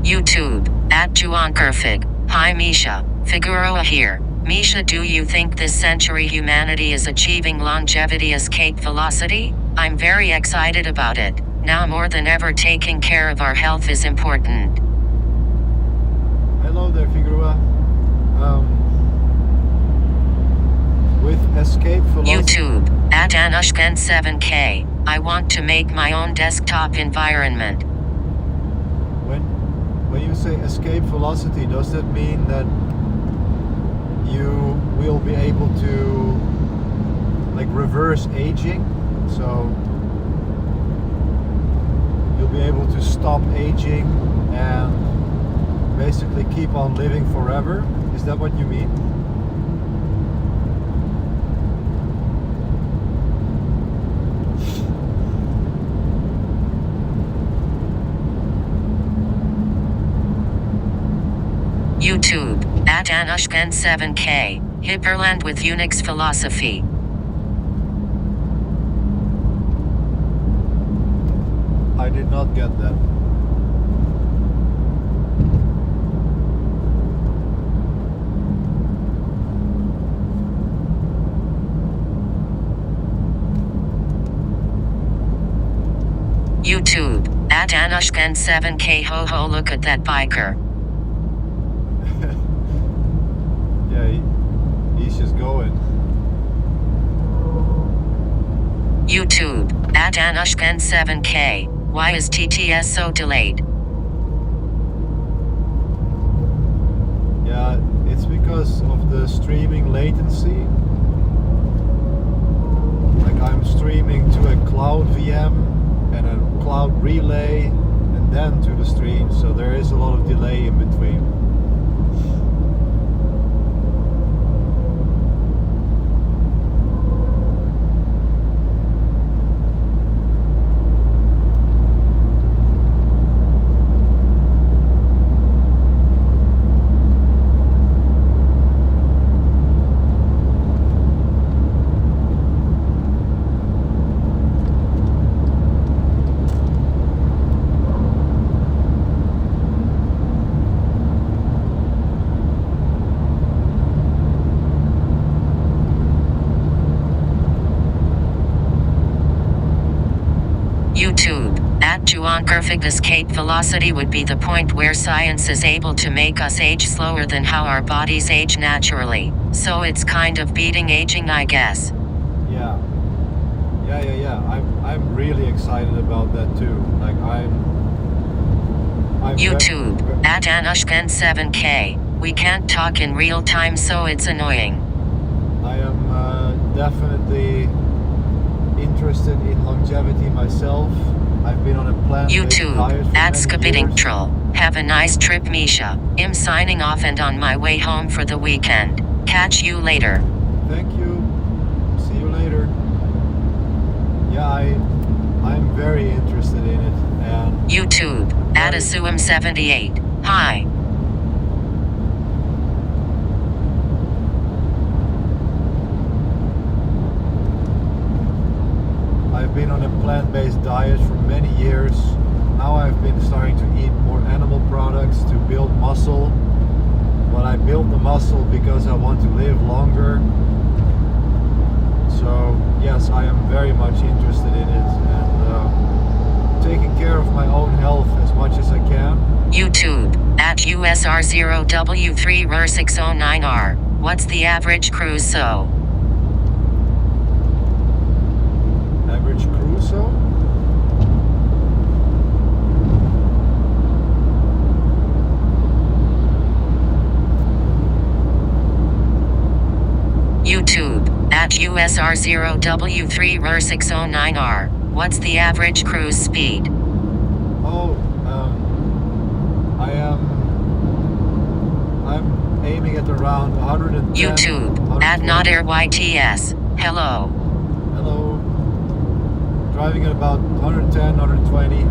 YouTube, at Juankerfig. Hi Misha, Figueroa here. Misha, do you think this century humanity is achieving longevity escape velocity? I'm very excited about it. Now more than ever, taking care of our health is important. Hello there, Figueroa. With escape velocity. YouTube, at Anushkan7K. I want to make my own desktop environment. When you say escape velocity, does that mean that you will be able to like reverse aging? So you'll be able to stop aging and basically keep on living forever? Is that what you mean? YouTube, at Anushkan7K. Hipperland with Unix philosophy. I did not get that. YouTube, at Anushkan7K. Ho ho, look at that biker. Yeah, he's just going. YouTube, at Anushkan7K. Why is TTS so delayed? Yeah, it's because of the streaming latency. Like I'm streaming to a cloud VM and a cloud relay and then to the stream, so there is a lot of delay in between. Perfect escape velocity would be the point where science is able to make us age slower than how our bodies age naturally. So it's kind of beating aging, I guess. Yeah. I'm really excited about that too. Like I'm YouTube, at Anushkan7K. We can't talk in real time, so it's annoying. I am definitely interested in longevity myself. I've been on a plant-based YouTube, diet for at many Skipping years. Troll. Have a nice trip, Misha. I'm signing off and on my way home for the weekend. Catch you later. Thank you. See you later. Yeah, I'm very interested in it. And YouTube, at Asuum78. Hi. I've been on a plant-based diet for many years. Now I've been starting to eat more animal products to build muscle. But I built the muscle because I want to live longer. So yes, I am very much interested in it and taking care of my own health as much as I can. YouTube, at USR0W3R609R. What's the average cruise so? Average cruiso? YouTube, at USR0W3R609R. What's the average cruise speed? Oh, I'm aiming at around 110. YouTube, at 120. NotAirYTS. Hello. Hello. Driving at about 110, 120.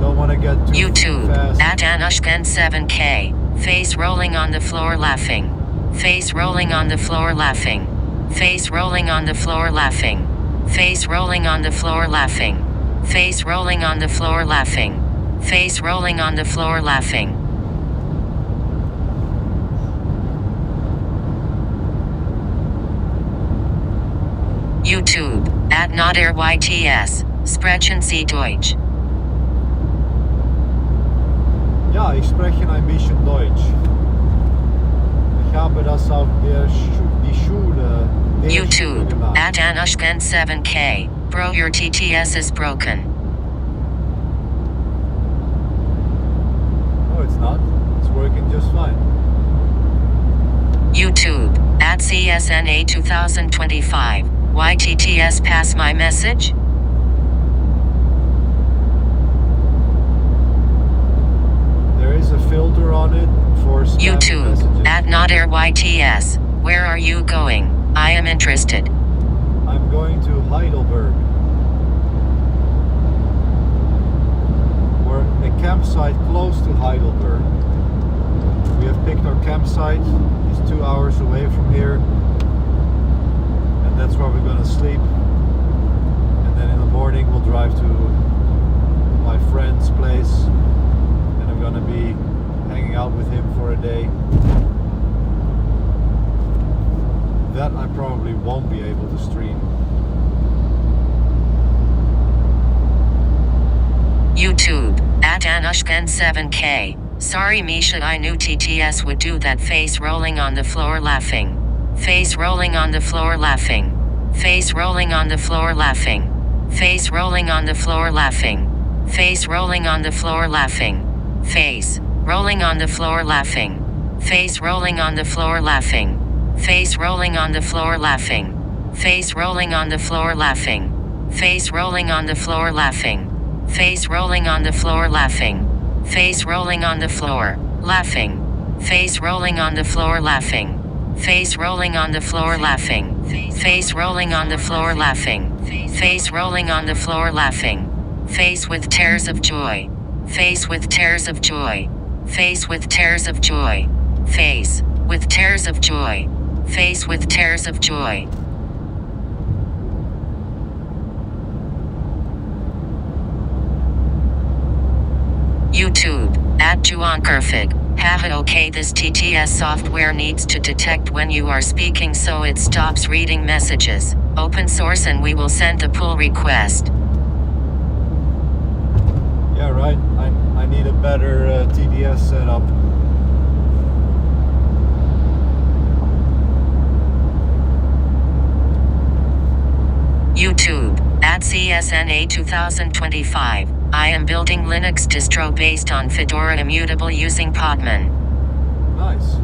Don't want to get too YouTube, fast. at Anushkan7K. Face rolling on the floor laughing. Face rolling on the floor laughing. Face rolling on the floor laughing. Face rolling on the floor laughing. Face rolling on the floor laughing. Face rolling on the floor laughing. YouTube, at NotAirYTS. Sprechen Sie Deutsch. Ja, ich spreche ein bisschen Deutsch. Ich habe das auf die Schule YouTube, gemacht. at Anushkan7K. Bro, your TTS is broken. No, it's not. It's working just fine. YouTube, at CSNA 2025. Why TTS pass my message? There is a filter on it for spam YouTube, messages. at NotAirYTS. Where are you going? I am interested. I'm going to Heidelberg. We're a campsite close to Heidelberg. We have picked our campsite. It's 2 hours away from here. And that's where we're going to sleep. And then in the morning we'll drive to my friend's place. And I'm going to be hanging out with him for a day. That I probably won't be able to stream. YouTube, at Anushkan7K. Sorry Misha, I knew TTS would do that. Face rolling on the floor laughing. Face rolling on the floor laughing. Face rolling on the floor laughing. Face rolling on the floor laughing. Face rolling on the floor laughing. Face rolling on the floor laughing. Face rolling on the floor laughing. Face rolling on the floor laughing. Face rolling on the floor laughing. Face rolling on the floor laughing. Face rolling on the floor laughing. Face rolling on the floor laughing. Face rolling on the floor laughing. Face rolling on the floor laughing. Face rolling on the floor laughing. Face rolling on the floor laughing. Face with tears of joy. Face with tears of joy. Face with tears of joy. Face with tears of joy. Face with tears of joy. YouTube, at Juankerfig. Haha, okay, this TTS software needs to detect when you are speaking so it stops reading messages. Open source and we will send the pull request. Yeah, right. I need a better TDS setup. YouTube, at CSNA 2025. I am building Linux distro based on Fedora Immutable using Podman. Nice.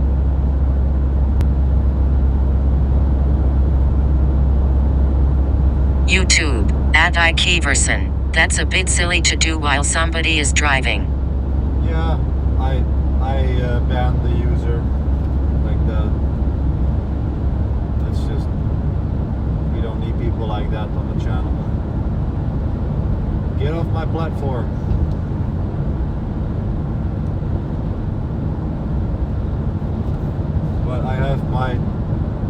YouTube, at Ikeverson. That's a bit silly to do while somebody is driving. Yeah, I banned the user like that. That's just, we don't need people like that on the channel. Get off my platform. But I have my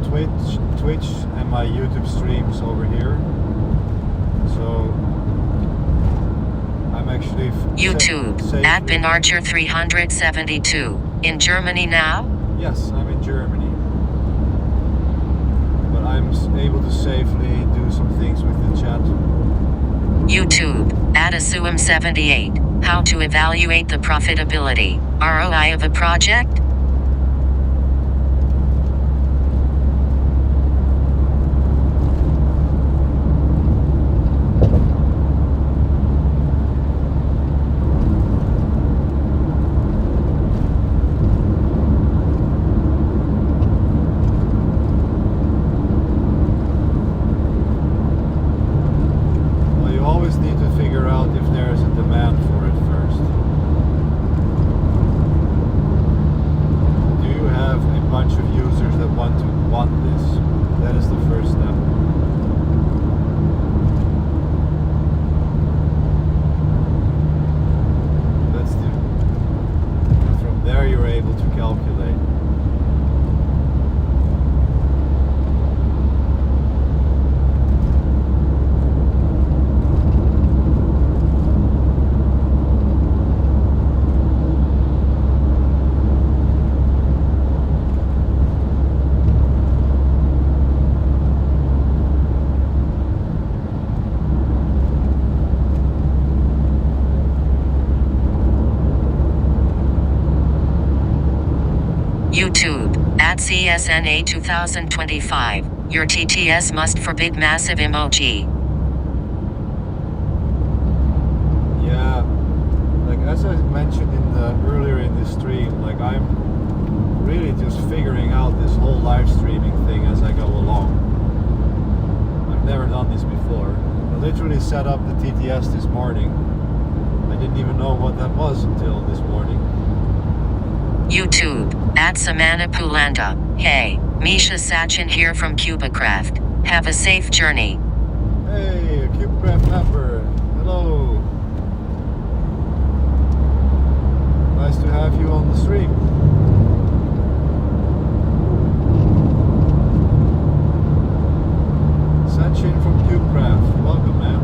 Twitch and my YouTube streams over here. So I'm actually YouTube, at BinArcher 372. In Germany now? Yes, I'm in Germany. But I'm able to safely do some things with the chat. YouTube, at Asuum78. How to evaluate the profitability, ROI of a project? YouTube, at CSNA 2025. Your TTS must forbid massive emoji. Yeah, like as I mentioned earlier in the stream, like I'm really just figuring out this whole live streaming thing as I go along. I've never done this before. I literally set up the TTS this morning. I didn't even know what that was until this morning. YouTube, at Samana Pulanda. Hey, Misha Sachin here from CubaCraft. Have a safe journey. Hey, a CubaCraft member. Hello. Nice to have you on the stream. Sachin from CubeCraft. Welcome, man.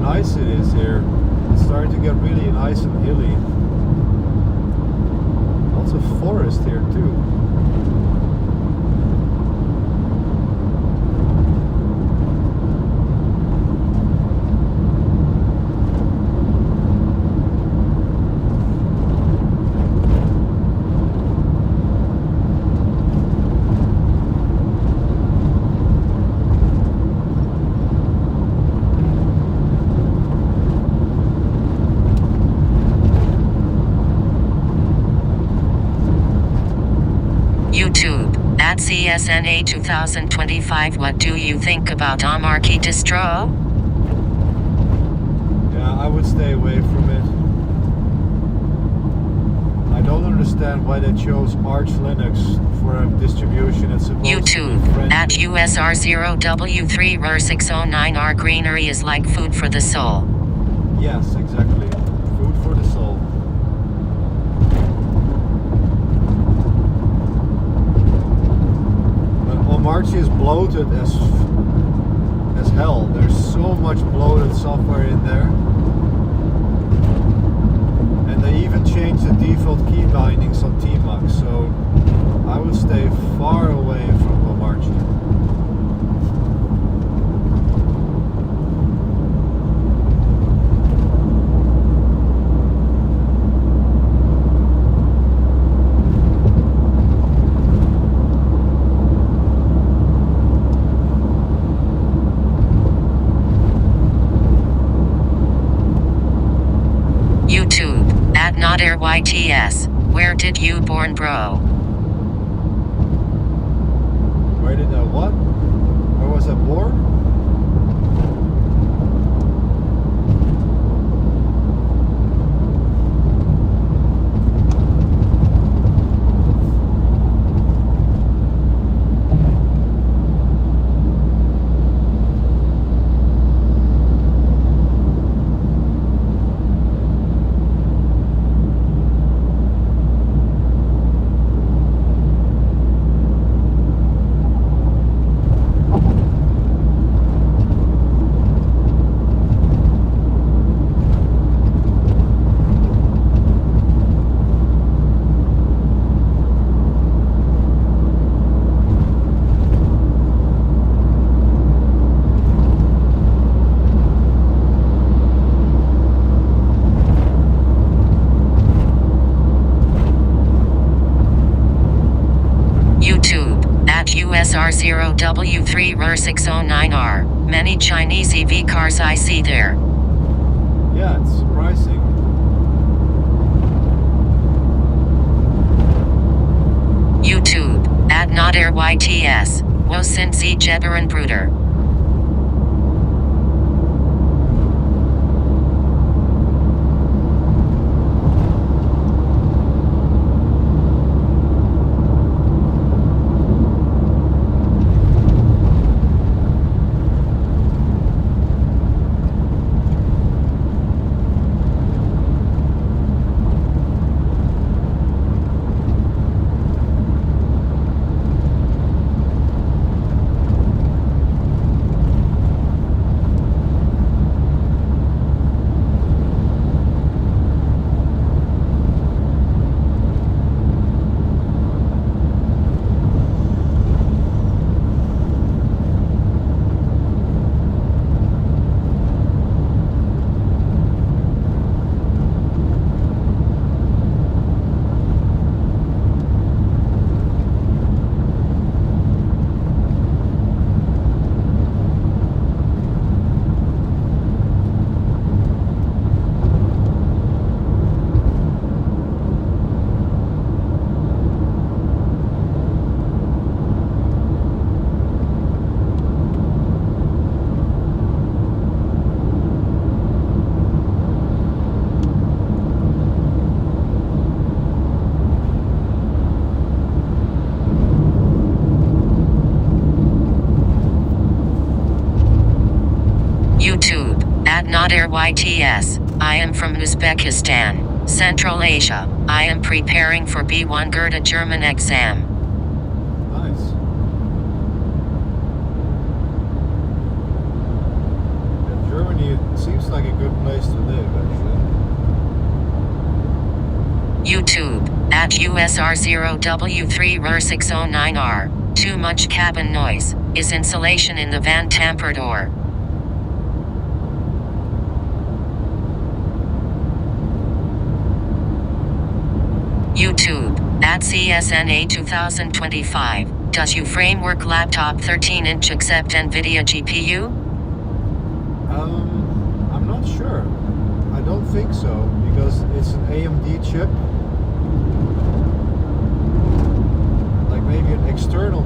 Nice it is here. It's starting to get really nice and hilly. Lots of forest here too. at CSNA 2025. What do you think about Amarkey distro? Yeah, I would stay away from it. I don't understand why they chose Arch Linux for a distribution that's supposed to be YouTube friendly. at USR0W3R609R. Greenery is like food for the soul. Yes, exactly. Food for the soul. But Omarchi is bloated as hell. There's so much bloated software in there. And they even changed the default key bindings on Tmux, so I would stay far away from Omarchi. YouTube at NotAirYTS. Where did you born, bro? Where did I what? Where was I born? YouTube at USR0W3R609R. Many Chinese EV cars I see there. Yeah, it's surprising. YouTube at NotAirYTS. Wo sind Sie Jeberen Bruder? YouTube at NotAirYTS. I am from Uzbekistan, Central Asia. I am preparing for B1 Goethe German exam. Nice. Yeah, Germany seems like a good place to live, actually. YouTube at USR0W3R609R. Too much cabin noise. Is insulation in the van tampered or? YouTube at CSNA 2025. Does your framework laptop 13-inch accept NVIDIA GPU? I'm not sure. I don't think so, because it's an AMD chip. Like maybe an external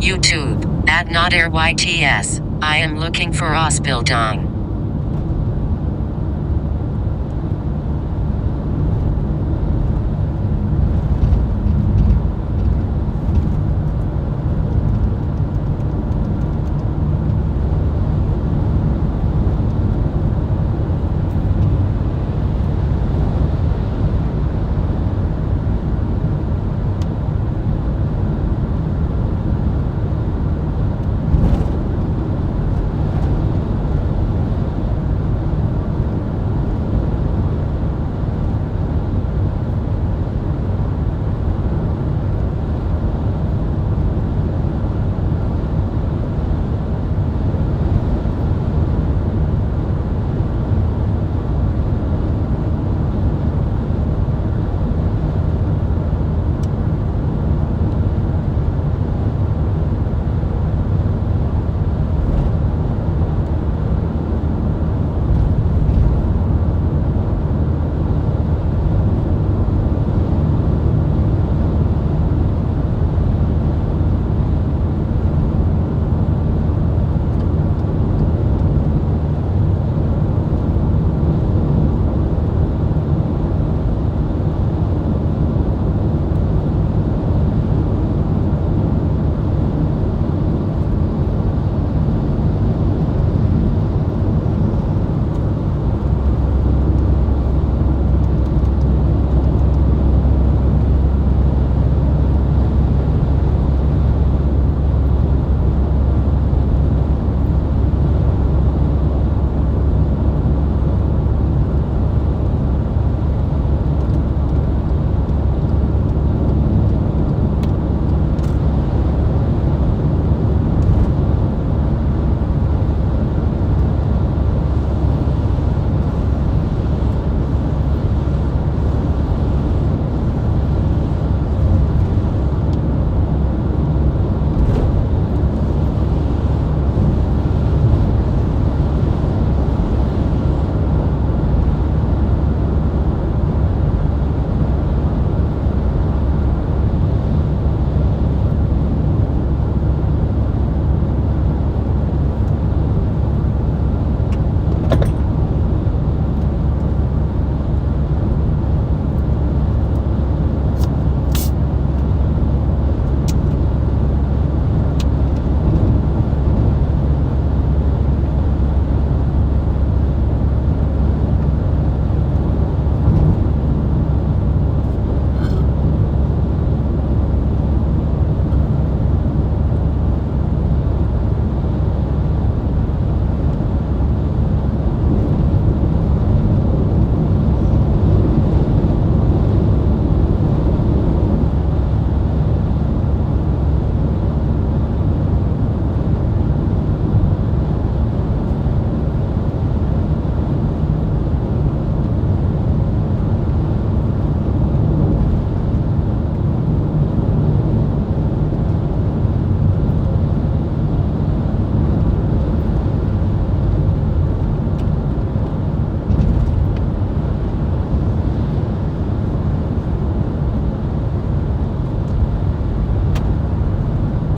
YouTube, @notairYTS. I am looking for Ausbildung.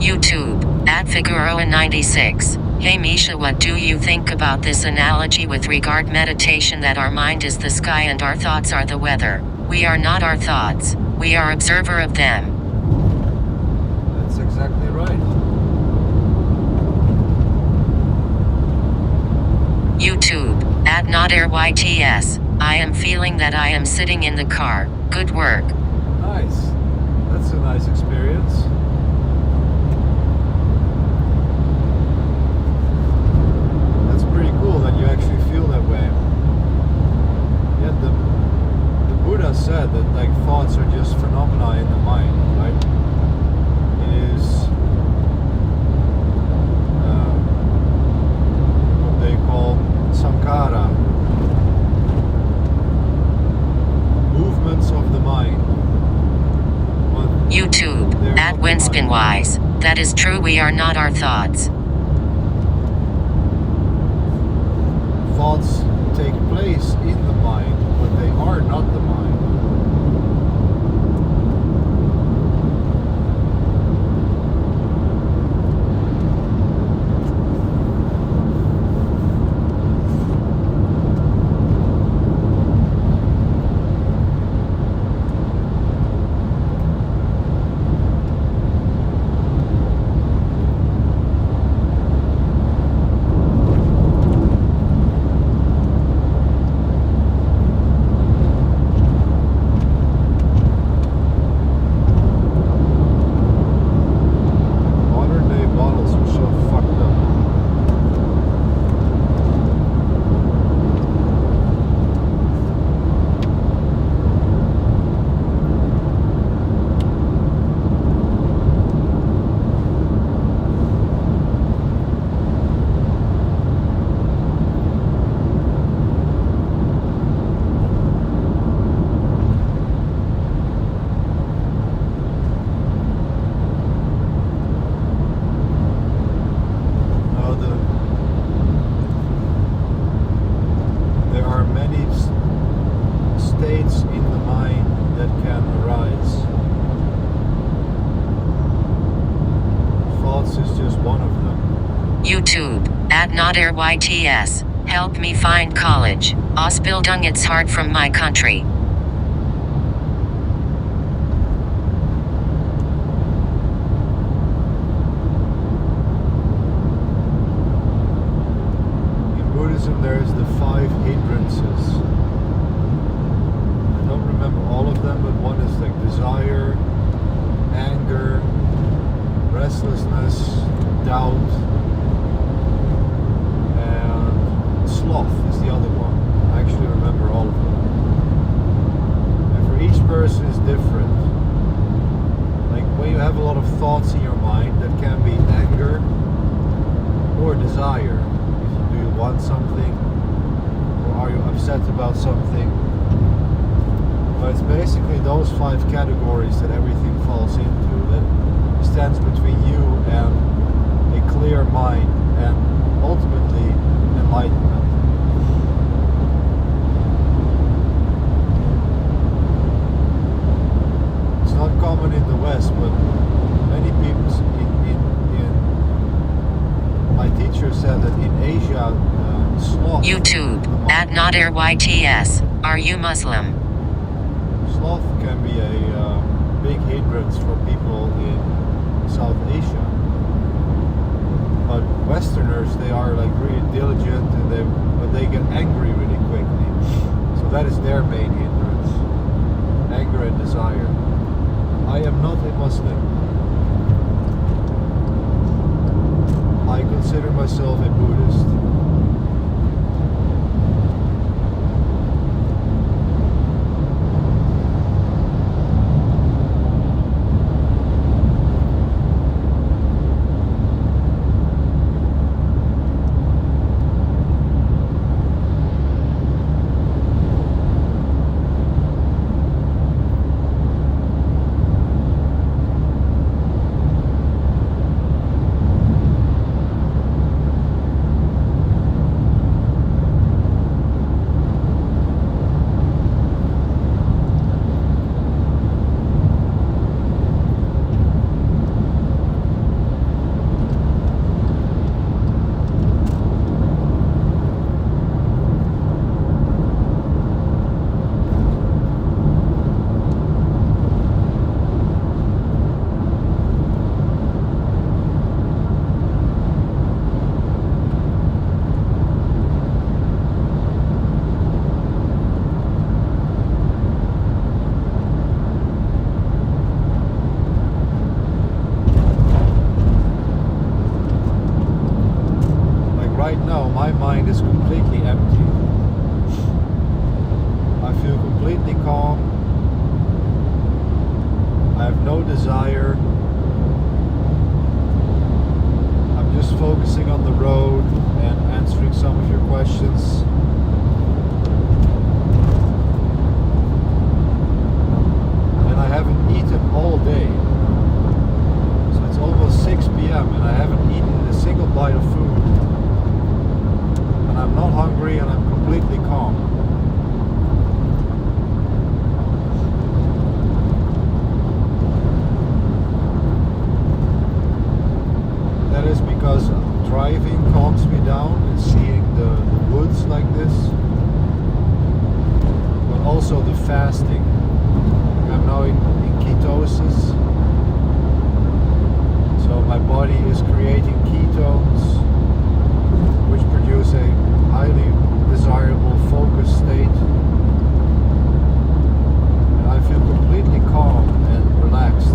YouTube, @Figueroa96. Hey Misha, what do you think about this analogy with regard meditation, that our mind is the sky and our thoughts are the weather? We are not our thoughts, we are observer of them. That's exactly right. YouTube, @notairYTS. I am feeling that I am sitting in the car. Good work. Nice. That's a nice experience. That's pretty cool that you actually feel that way. Yeah, the Buddha said that like thoughts are just phenomena in the mind, right? It is what they call sankhara, movements of the mind. YouTube, @Winspinwise. That is true, we are not our thoughts. Thoughts take place in the mind, but they are not the mind. thoughts is just one of them. YouTube, @notairYTS. Help me find college. Ausbildung, it's hard from my country. In Buddhism there is the 5 hindrances. I don't remember all of them, but one is like desire, anger, restlessness, doubt, and sloth is the other one. I actually remember all of them. And for each person is different. Like when you have a lot of thoughts in your mind, that can be anger or desire. Do you want something, or are you upset about something? But it's basically those 5 categories that everything falls into, that stands between you and a clear mind and ultimately enlightenment. It's not common in the West, but many people my teacher said that in Asia, sloth. YouTube, @notairYTS. Are you Muslim? Sloth can be a big hindrance for people in South Asia. But Westerners, they are like really diligent, and but they get angry really quickly. So that is their main hindrance: anger and desire. I am not a Muslim. I consider myself a Buddhist. Right now, my mind is completely empty. I feel completely calm. I have no desire. I'm just focusing on the road and answering some of your questions. And I haven't eaten all day. So it's almost 6 p.m. and I haven't eaten a single bite of food. I'm not hungry and I'm completely calm. That is because driving calms me down and seeing the woods like this, but also the fasting. I'm now in ketosis, so my body is creating ketones, which produce a highly desirable focus state. And I feel completely calm and relaxed.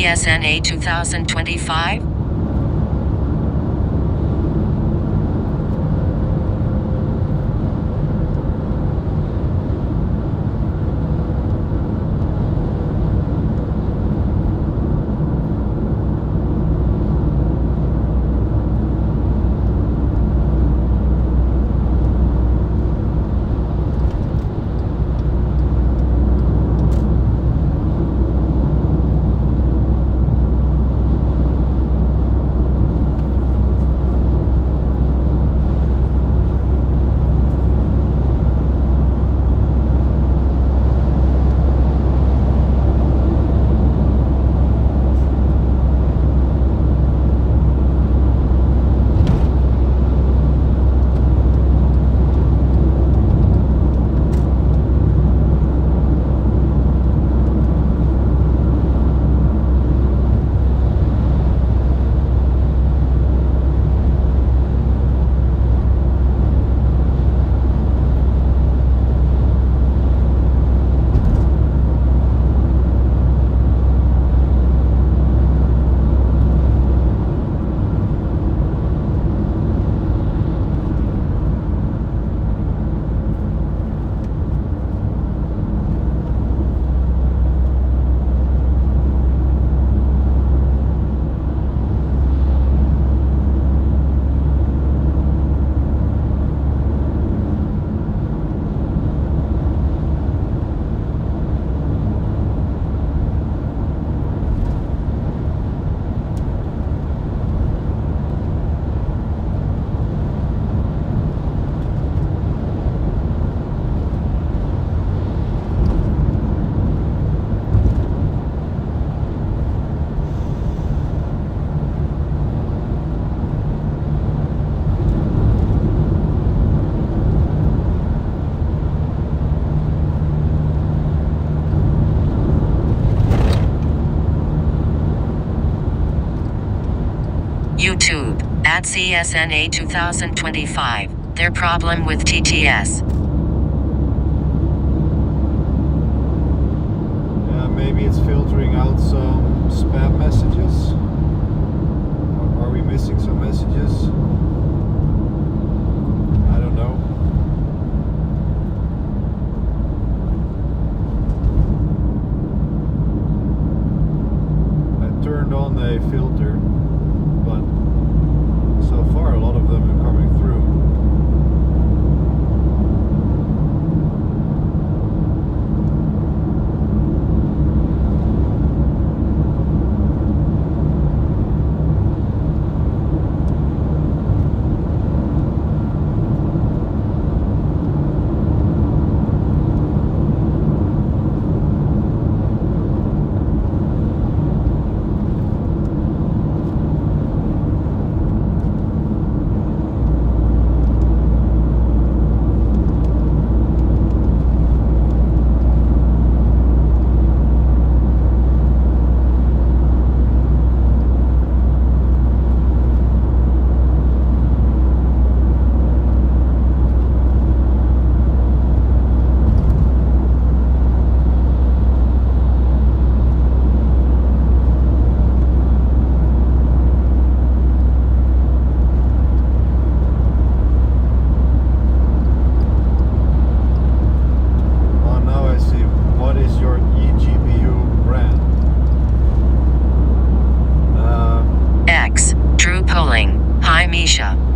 CSNA 2025? YouTube, at CSNA 2025, their problem with TTS. Yeah, maybe it's filtering out some spam messages. Are we missing some messages? I don't know. I turned on a filter, but so far a lot of them are coming through.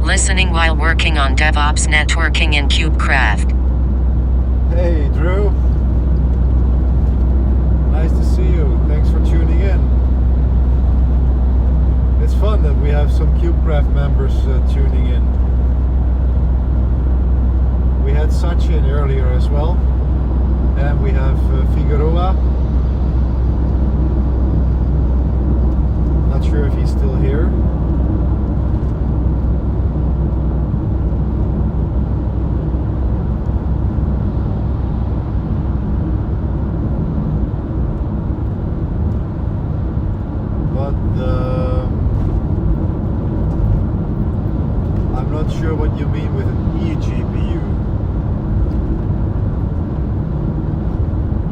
Listening while working on DevOps networking in KubeCraft. Hey Drew, nice to see you. Thanks for tuning in. It's fun that we have some KubeCraft members tuning in. We had Sachin earlier as well, and we have Figueroa. Not sure if he's still here. I'm not sure what you mean with an eGPU.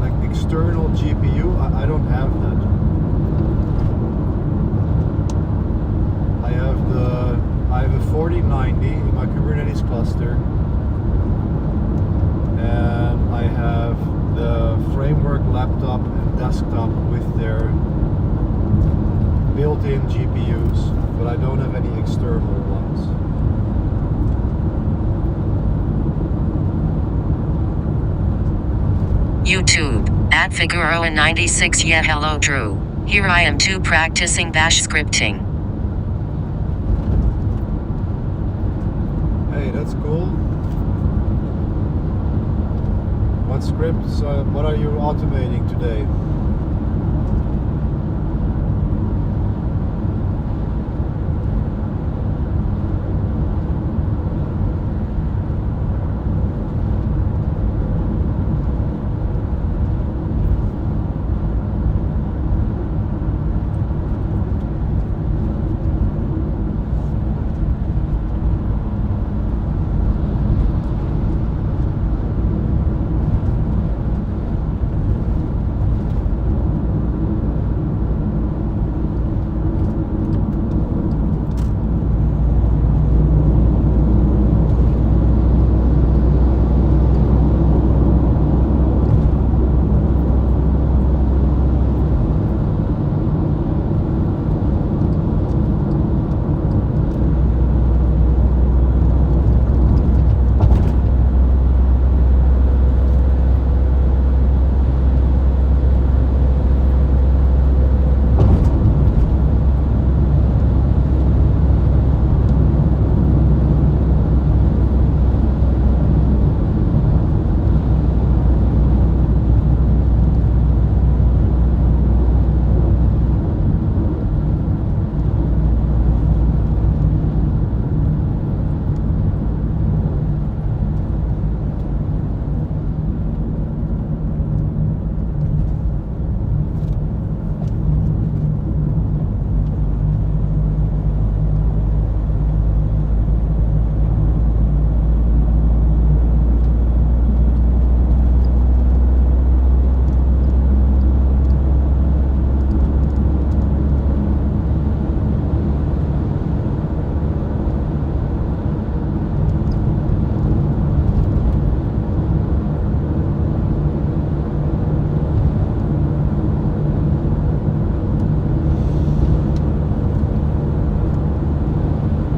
Like external GPU? I don't have that. I have a 4090 in my Kubernetes cluster, and I have the framework laptop and desktop with their built-in GPUs, but I don't have any external ones. YouTube, at Figueroa96. Yeah, hello Drew. Here I am too, practicing bash scripting. Hey, that's cool. What scripts, what are you automating today?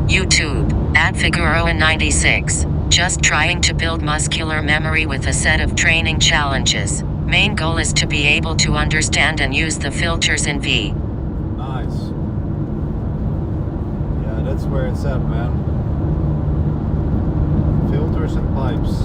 YouTube, at Figueroa96. Just trying to build muscular memory with a set of training challenges. Main goal is to be able to understand and use the filters in V. Nice. Yeah, that's where it's at, man. Filters and pipes.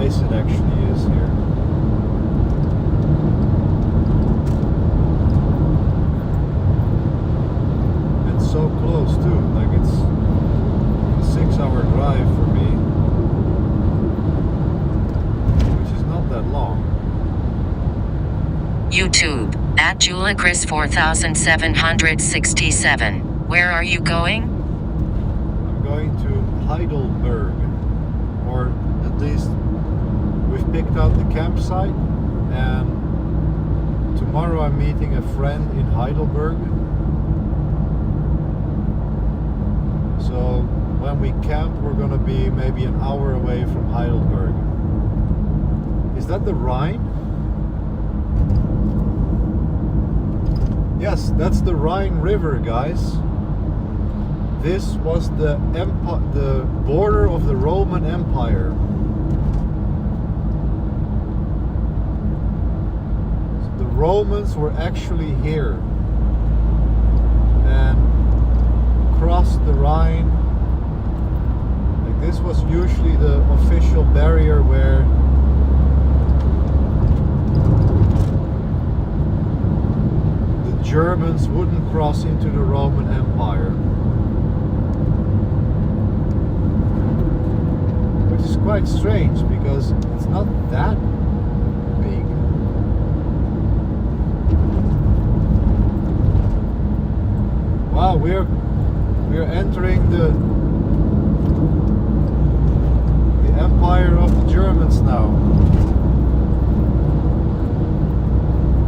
nice it actually is here. It's so close too, like it's a 6-hour drive for me, which is not that long. YouTube, at JulaChris4767. Where are you going? I'm going to Heidelberg, or at least we've picked out the campsite, and tomorrow I'm meeting a friend in Heidelberg. So when we camp, we're gonna be maybe an hour away from Heidelberg. Is that the Rhine? Yes, that's the Rhine River, guys. This was the border of the Roman Empire. So the Romans were actually here and crossed the Rhine. Like, this was usually the official barrier where the Germans wouldn't cross into the Roman Empire. Which is quite strange because it's not that big. Wow, we're entering the empire of the Germans now.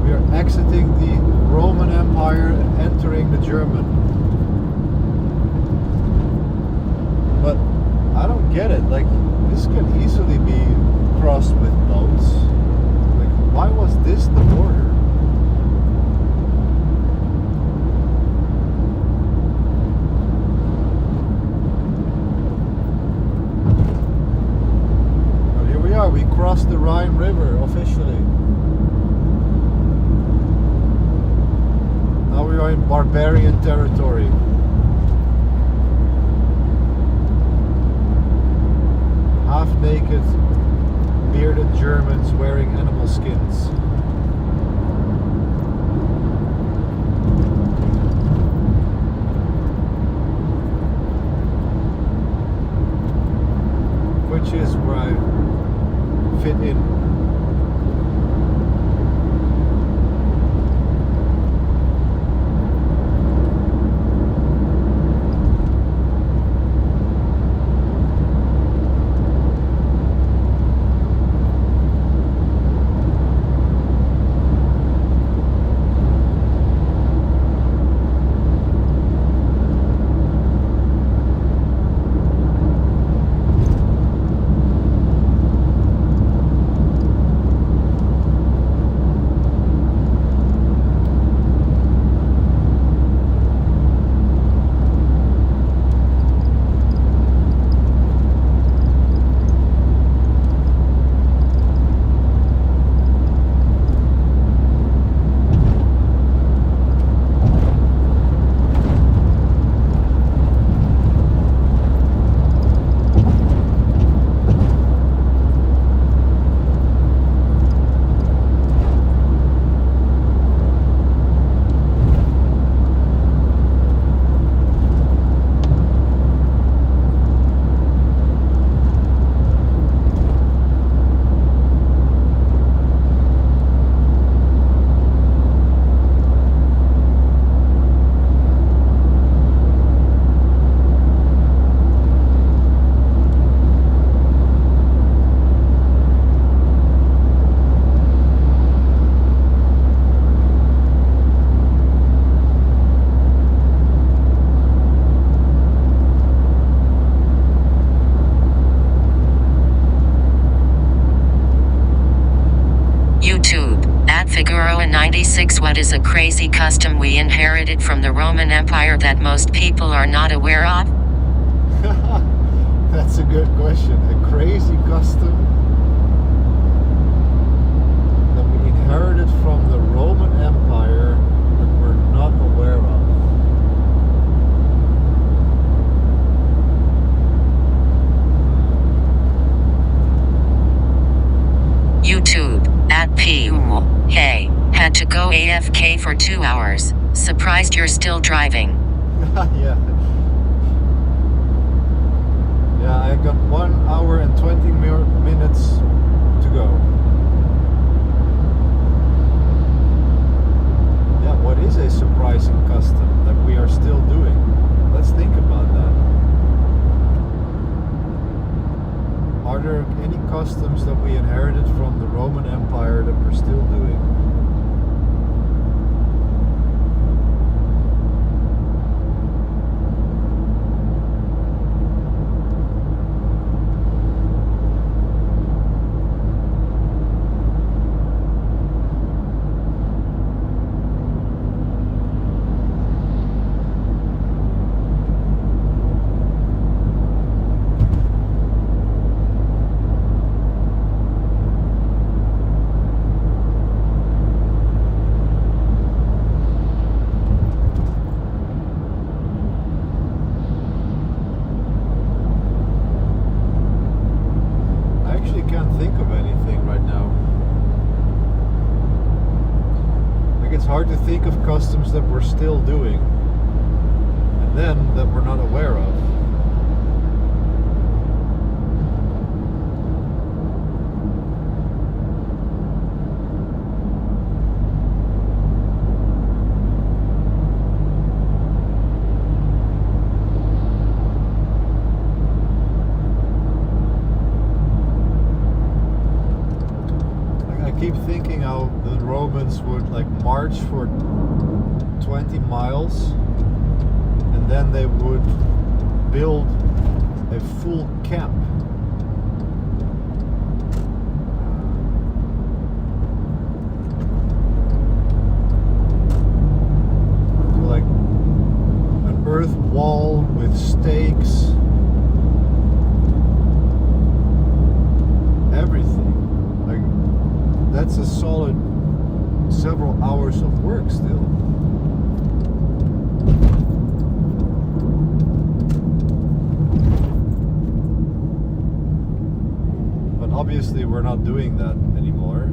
We are exiting the Roman Empire and entering the German. But I don't get it. Like, this can easily be crossed with boats. Like, why was this the border? But here we are. We crossed the Rhine River officially. Now we are in barbarian territory. Half-naked, bearded Germans wearing animal skins. Which is where I fit in. Figaro in 96. What is a crazy custom we inherited from the Roman Empire that most people are not aware of? That's a good question. A crazy custom that we inherited from the Roman Empire that we're not aware of. to go AFK for 2 hours. Surprised you're still driving. Yeah. Yeah, I got 1 hour and 20 minutes to go. Yeah, what is a surprising custom that we are still doing? Let's think about that. Are there any customs that we inherited from the Roman Empire that we're still doing? Can't think of anything right now. Like, it's hard to think of customs that we're still doing and then that we're not aware of. I keep thinking how the Romans would like march for 20 miles and then they would build a full camp. So like an earth wall with stakes, everything. That's a solid several hours of work still. But obviously we're not doing that anymore.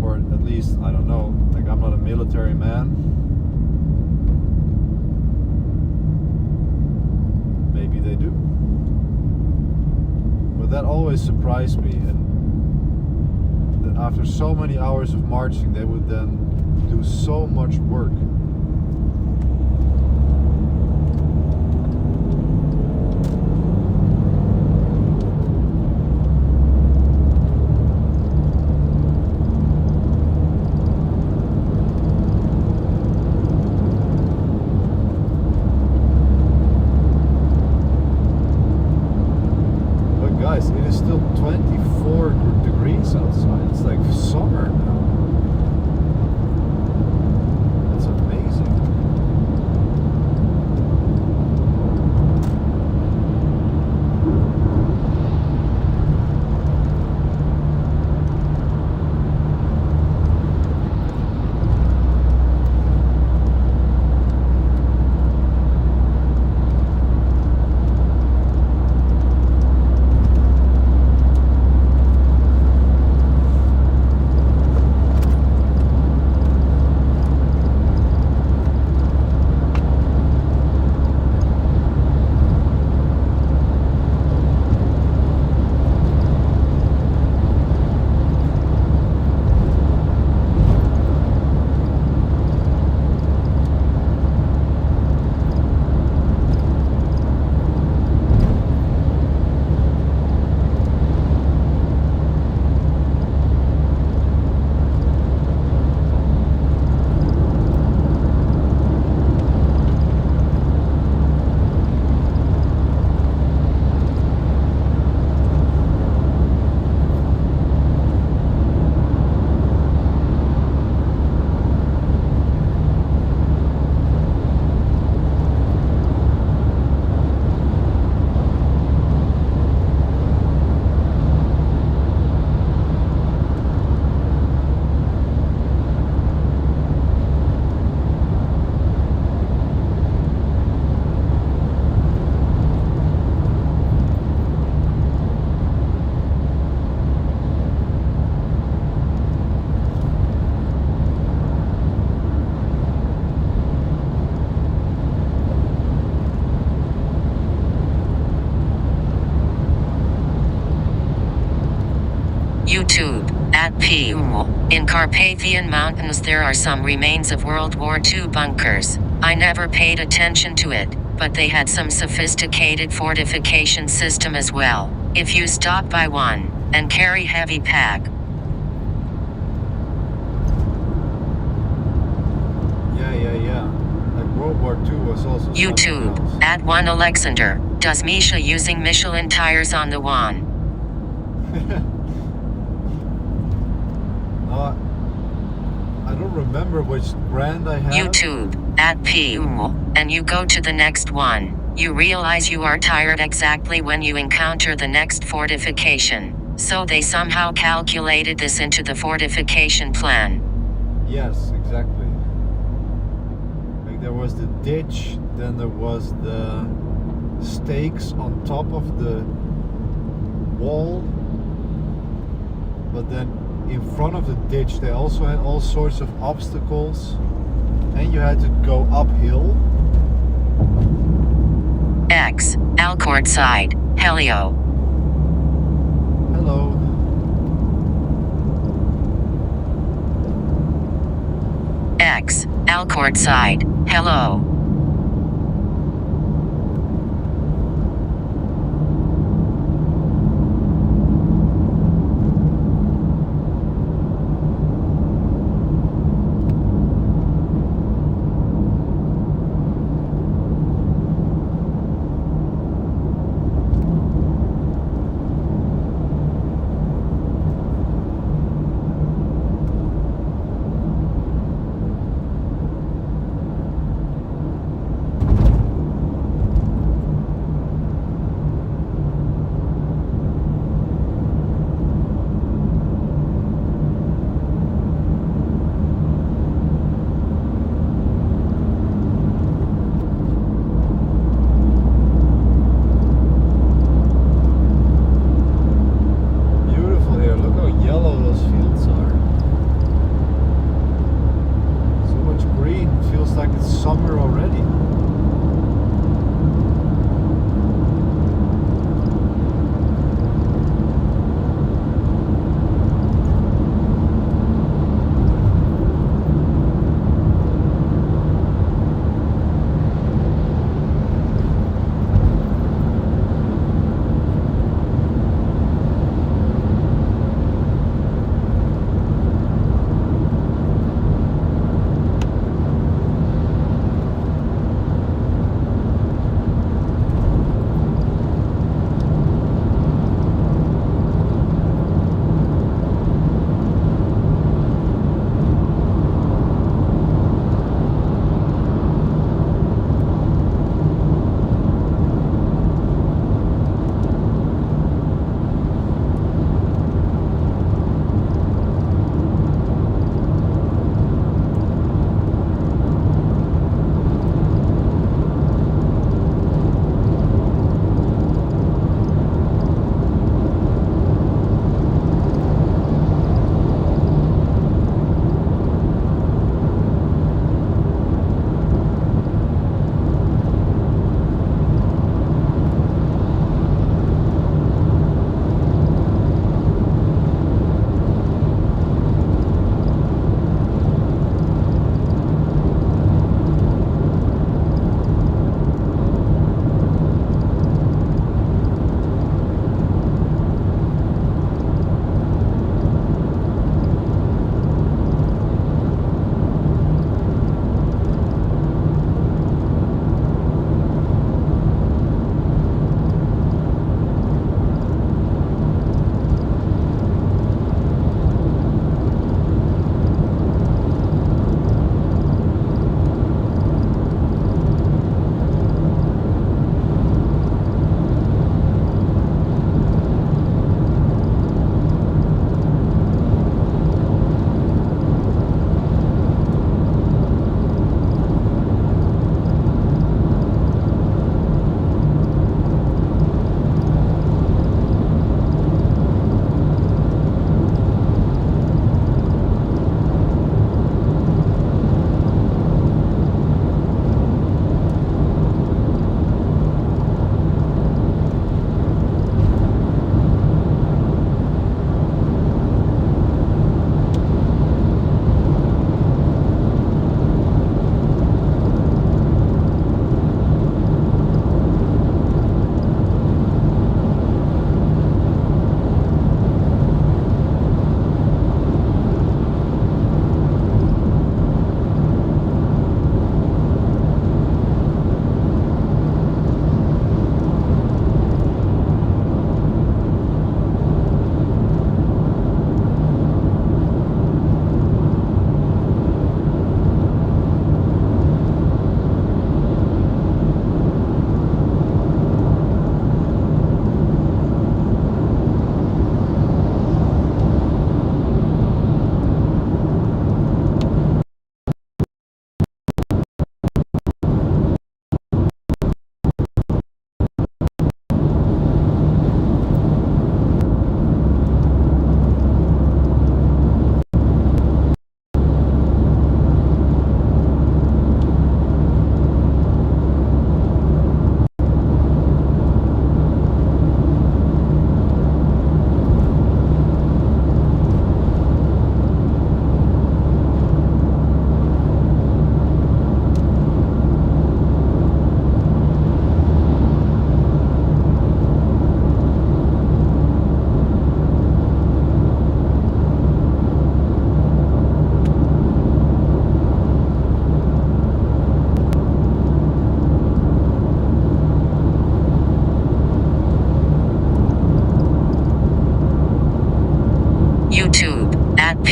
Or at least, I don't know, like I'm not a military man. Maybe they do. But that always surprised me. And after so many hours of marching, they would then do so much work. But guys, it is still 24 degrees outside. It's like summer now. That's amazing. In Carpathian Mountains there are some remains of World War II bunkers. I never paid attention to it, but they had some sophisticated fortification system as well. If you stop by one, and carry heavy pack. Yeah. Like World War II was also YouTube, something else. at one Alexander, does Misha using Michelin tires on the one? I don't remember which brand I have. YouTube, at PU, and you go to the next one. You realize you are tired exactly when you encounter the next fortification. So they somehow calculated this into the fortification plan. Yes, exactly. Like there was the ditch, then there was the stakes on top of the wall, but then in front of the ditch they also had all sorts of obstacles, and you had to go uphill. X, Alcord side, Helio. Hello. X, Alcord side, hello.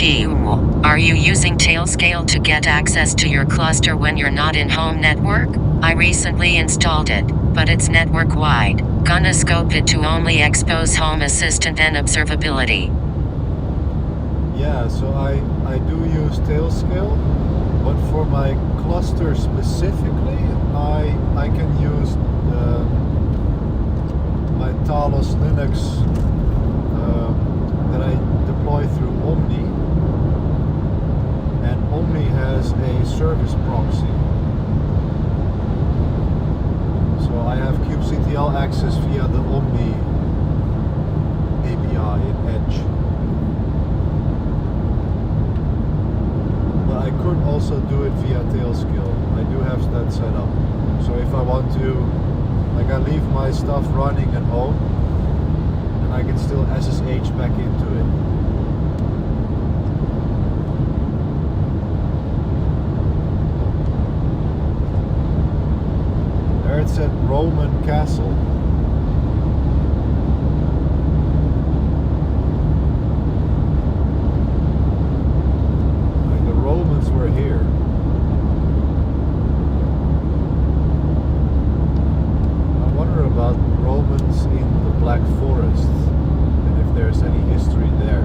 CPU. Are you using Tailscale to get access to your cluster when you're not in home network? I recently installed it, but it's network wide. Gonna scope it to only expose Home Assistant and observability. Yeah, so I do use Tailscale, but for my cluster specifically, I can use my Talos Linux that I deploy through Omni, and Omni has a service proxy. So I have kubectl access via the Omni API in Edge. But I could also do it via Tailscale. I do have that set up. So if I want to, like, I leave my stuff running at home, and I can still SSH back into it. There it said Roman Castle. Like the Romans were here. I wonder about Romans in the Black Forest, and if there's any history there.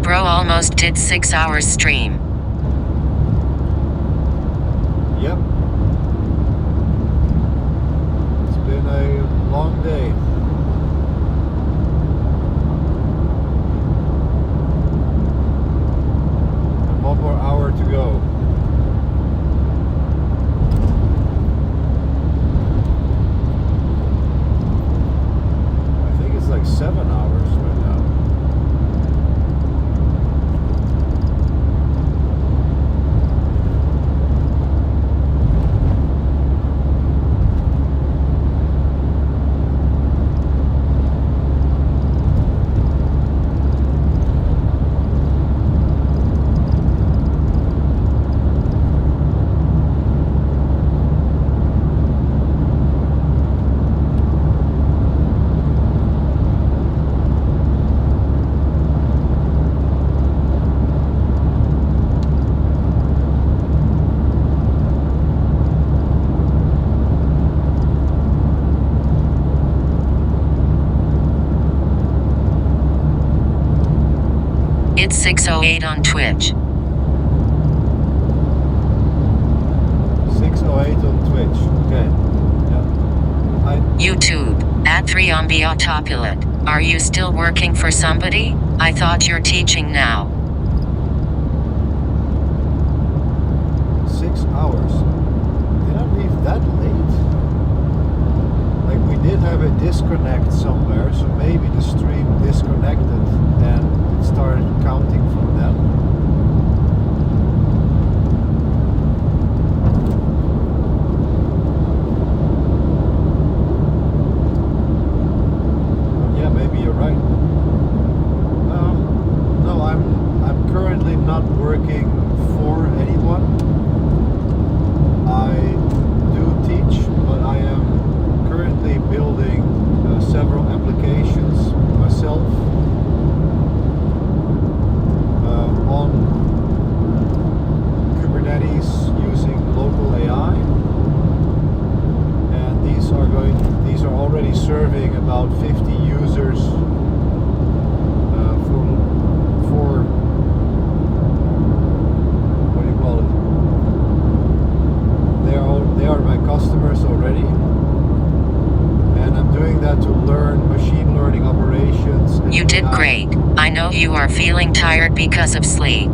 Bro almost did 6 hours stream. Yep. It's been a long day. And 1 more hour to go. I think it's like 7 hours right now. It's 6:08 on Twitch. 6:08 on Twitch. Okay. Yeah. YouTube, @3ombiautopulant. Are you still working for somebody? I thought you're teaching now. 6 hours. Did I leave that late? Like, we did have a disconnect somewhere, so maybe the stream disconnected and it started counting from them. Yeah, maybe you're right. No, I'm currently not working for anyone. I do teach, but I am currently building several applications already serving about 50 users for what do you call it? They are my customers already, and I'm doing that to learn machine learning operations. And You did AI. great. I know you are feeling tired because of sleep.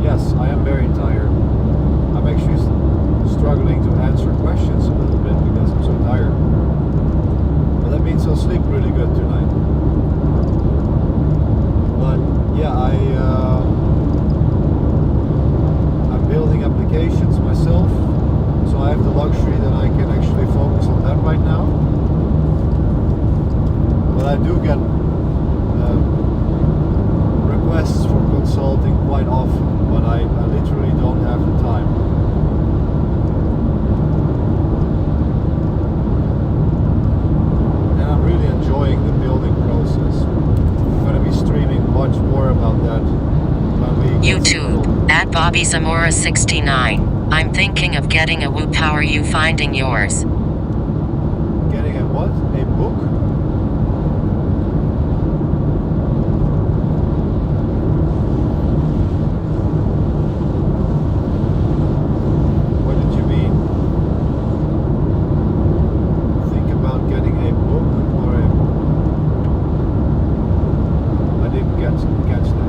Yes, I am very tired. I'm actually struggling to answer questions a little bit because I'm so tired. But that means I'll sleep really good tonight. But yeah, I'm building applications myself, so I have the luxury that I can actually focus on that right now. But I do get requests for consulting quite often, but I literally don't have the time. And I'm really enjoying the building process. I'm going to be streaming much more about that when we get YouTube, settled. at Bobby Zamora 69. I'm thinking of getting a Whoop. How are you finding yours? Getting a what? A book? What did you mean? Think about getting a book or I didn't catch that.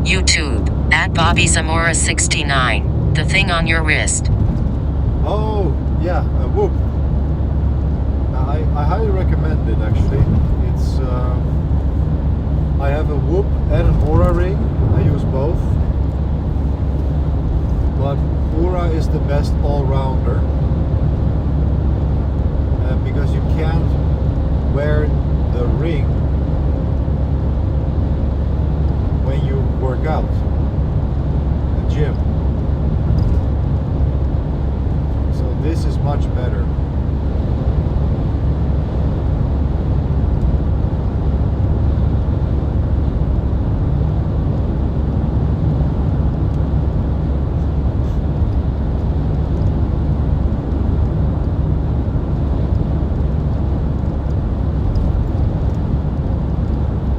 YouTube, at Bobby Zamora 69. The thing on your wrist. Oh, yeah, a Whoop. I highly recommend it actually. It's I have a Whoop and an Aura ring. I use both. But Aura is the best all-rounder. Because you can't wear the ring when you work out, the gym. So this is much better.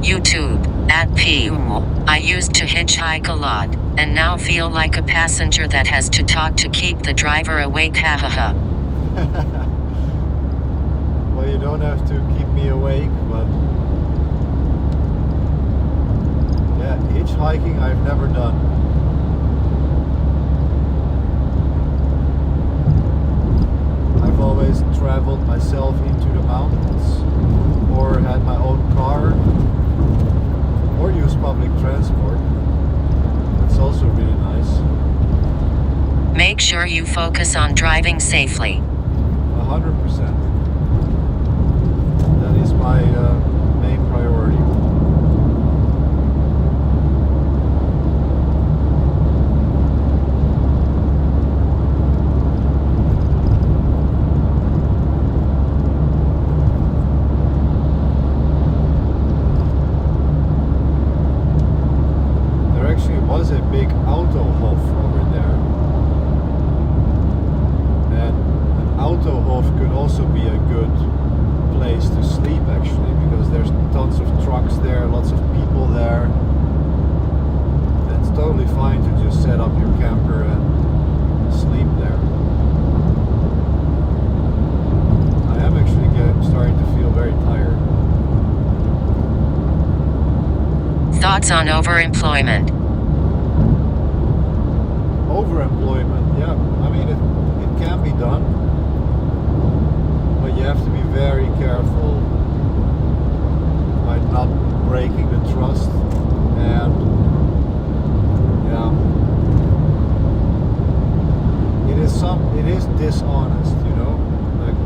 YouTube, at P. I used to hitchhike a lot, and now feel like a passenger that has to talk to keep the driver awake. Hahaha. Well, you don't have to keep me awake, but yeah, hitchhiking I've never done. I've always traveled myself into the mountains, or had my own car, or used public transport. It's also really nice. Make sure you focus on driving safely. 100%. That is my main priority. There actually was a big Autohof over there. And an Autohof could also be a good place to sleep actually, because there's tons of trucks there, lots of people there. And it's totally fine to just set up your camper and sleep there. I am actually starting to feel very tired. Thoughts on overemployment? Overemployment, yeah. I mean, it can be done, but you have to be very careful by not breaking the trust. And yeah, it is dishonest, you know. Like,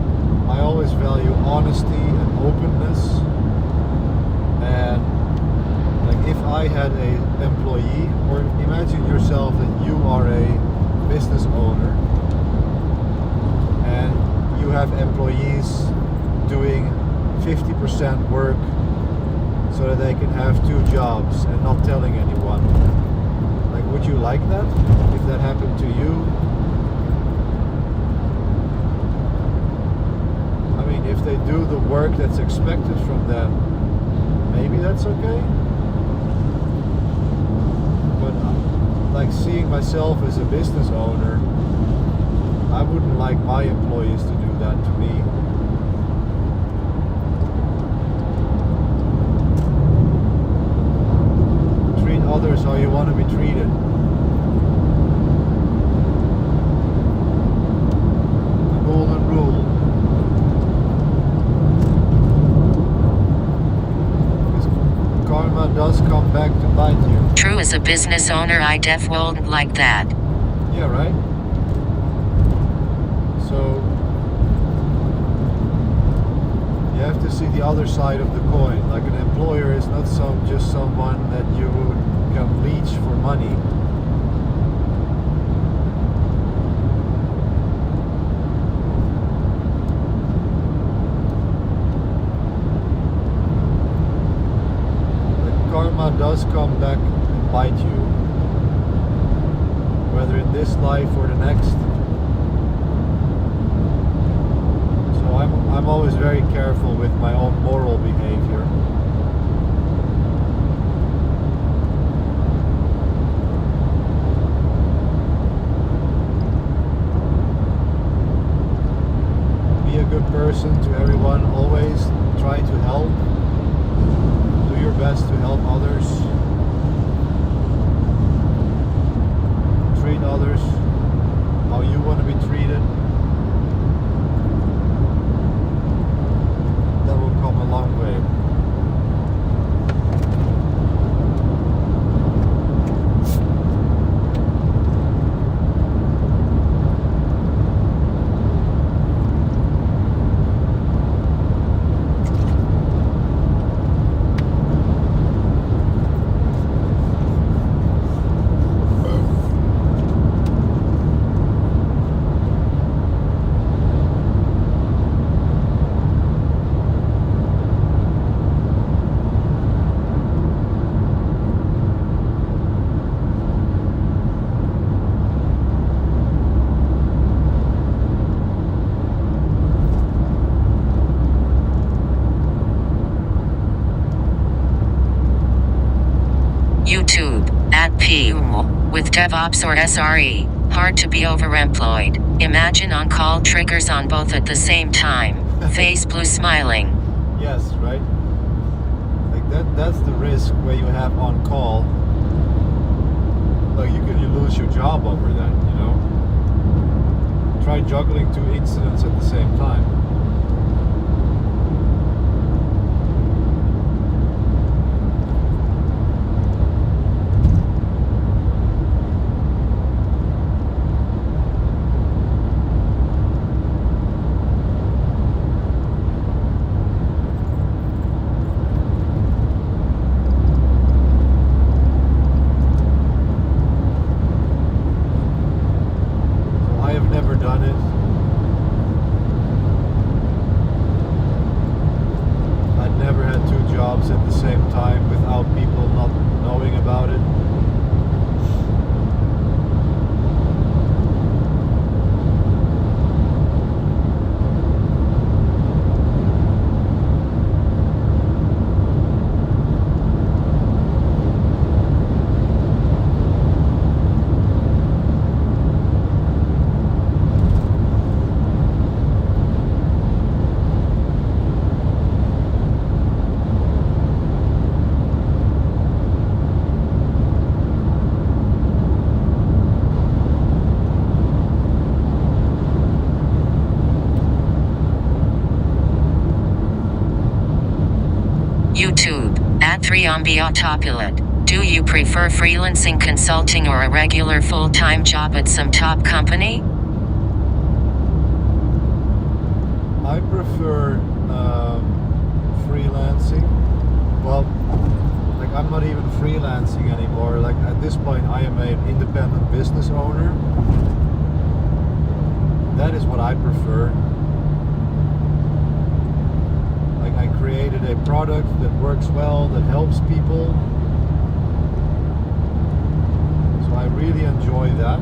I always value honesty and openness. And like if I had a employee, or imagine yourself that you are a business owner and you have employees doing 50% work so that they can have 2 jobs and not telling anyone. Like, would you like that if that happened to you? I mean, if they do the work that's expected from them, maybe that's okay. But like seeing myself as a business owner, I wouldn't like my employees to do that to me. Treat others how you want to be treated. The golden rule. Because karma does come back to bite you. True, as a business owner, I def wouldn't like that. Yeah, right? So you have to see the other side of the coin. Like an employer is not just someone that you can leech for money. The karma does come back and bite you, whether in this life or the next. I'm always very careful with my own moral behavior. Be a good person to everyone, always try to help. Do your best to help others. Treat others how you want to be treated. Come a long way. YouTube, at PUMO, with DevOps or SRE, hard to be overemployed. Imagine on-call triggers on both at the same time. Face blue smiling. Yes, right? Like that's the risk where you have on-call. Like you can lose your job over that, you know? Try juggling 2 incidents at the same time. Done it. I'd never had 2 jobs at the same time without people not knowing about it. YouTube, at 3ombiotopulate. Do you prefer freelancing consulting or a regular full-time job at some top company? I prefer freelancing. Well, like I'm not even freelancing anymore. Like at this point, I am an independent business owner. That is what I prefer. Like I created a product that works well, that helps people. So I really enjoy that.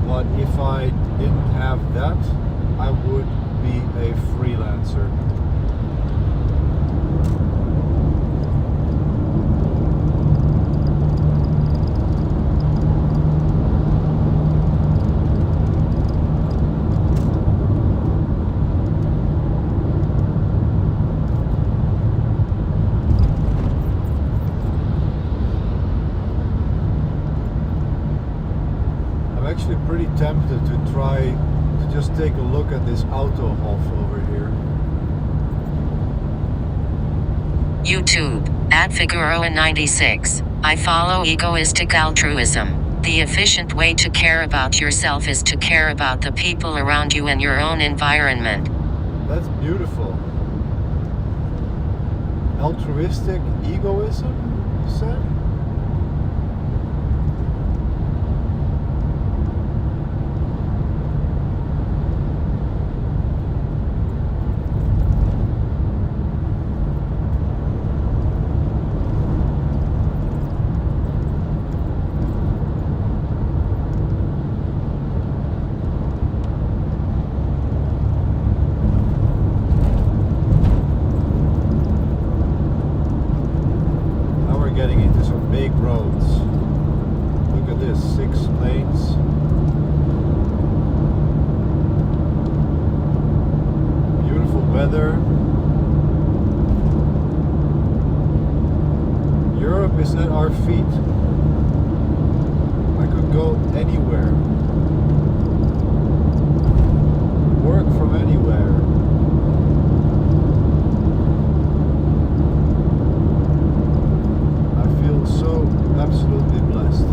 But if I didn't have that, I would be a freelancer. Actually pretty tempted to try to just take a look at this Autohof over here. YouTube, @Figueroa96. I follow egoistic altruism. The efficient way to care about yourself is to care about the people around you and your own environment. That's beautiful. Altruistic egoism, you said? Getting into some big roads. Look at this, 6 lanes. Beautiful weather. Europe is at our feet. I could go anywhere. Work from anywhere. So absolutely blessed.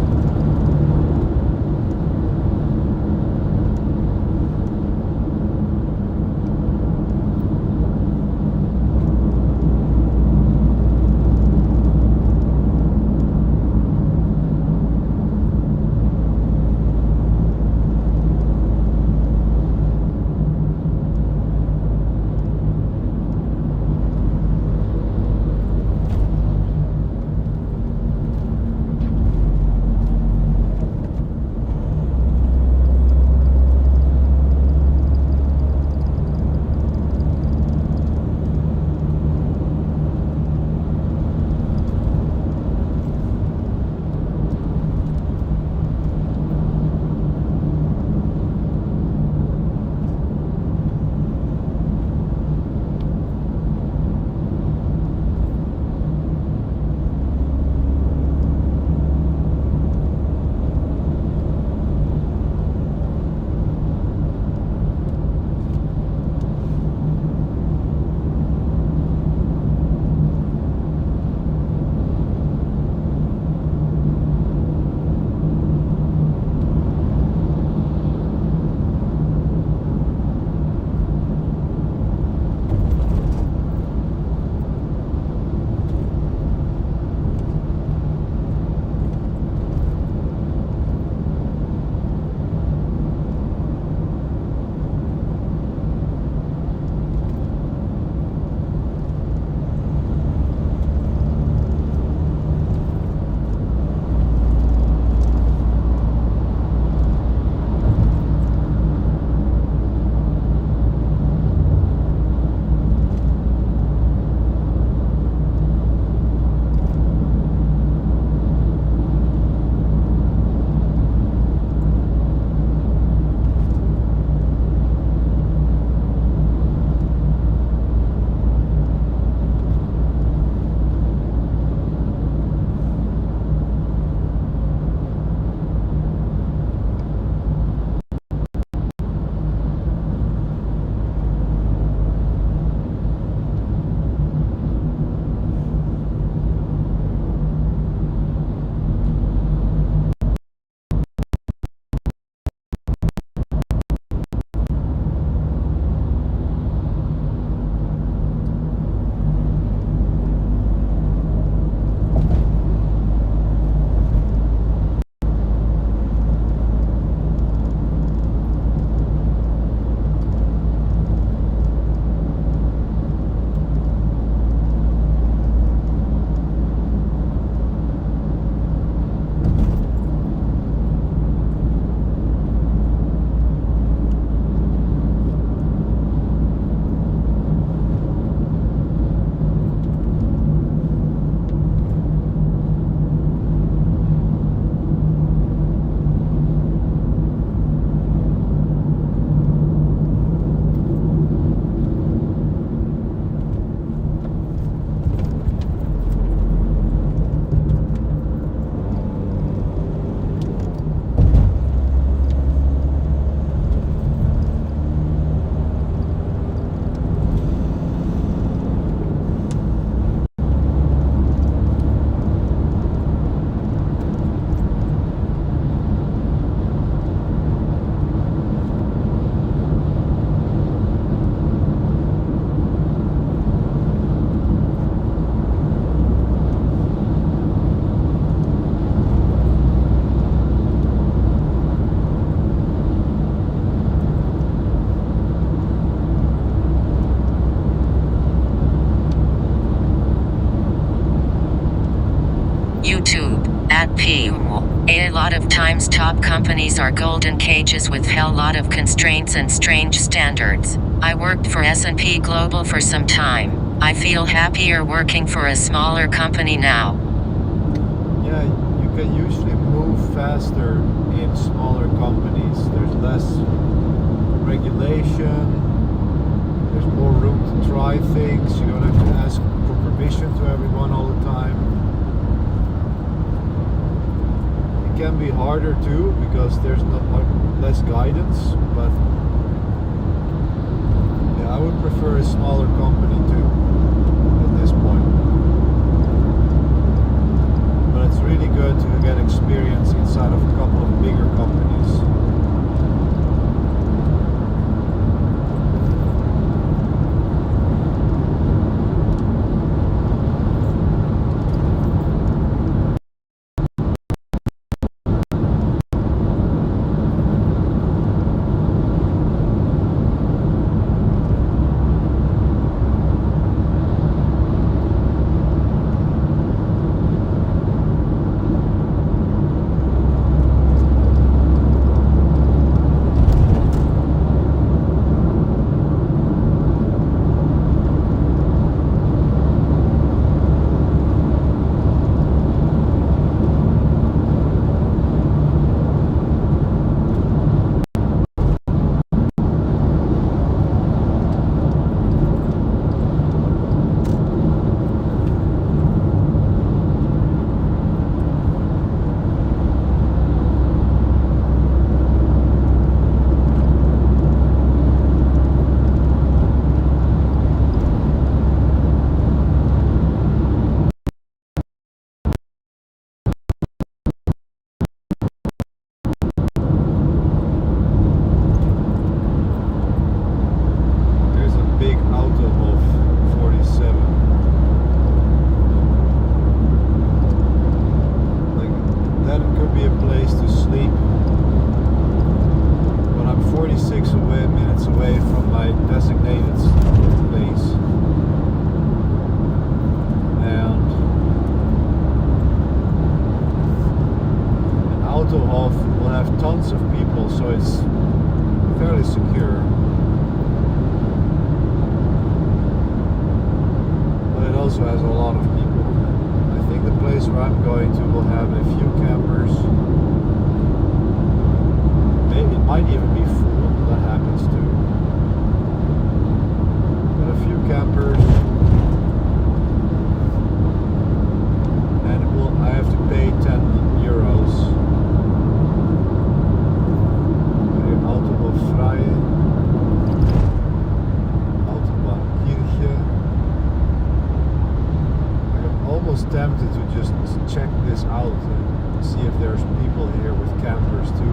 Sometimes top companies are golden cages with hell lot of constraints and strange standards. I worked for S&P Global for some time. I feel happier working for a smaller company now. Yeah, you can usually move faster in smaller companies. There's less regulation, there's more room to try things, you don't have to ask for permission to everyone all the time. It can be harder too because there's not much less guidance, but yeah, I would prefer a smaller company too at this point. But it's really good to get experience inside of a couple of bigger companies. Will have tons of people, so it's fairly secure. But it also has a lot of people. I think the place where I'm going to will have a few campers. Maybe it might even be full, that happens too. But a few campers. And I have to pay 10 euros. Tempted to just check this out and see if there's people here with campers too.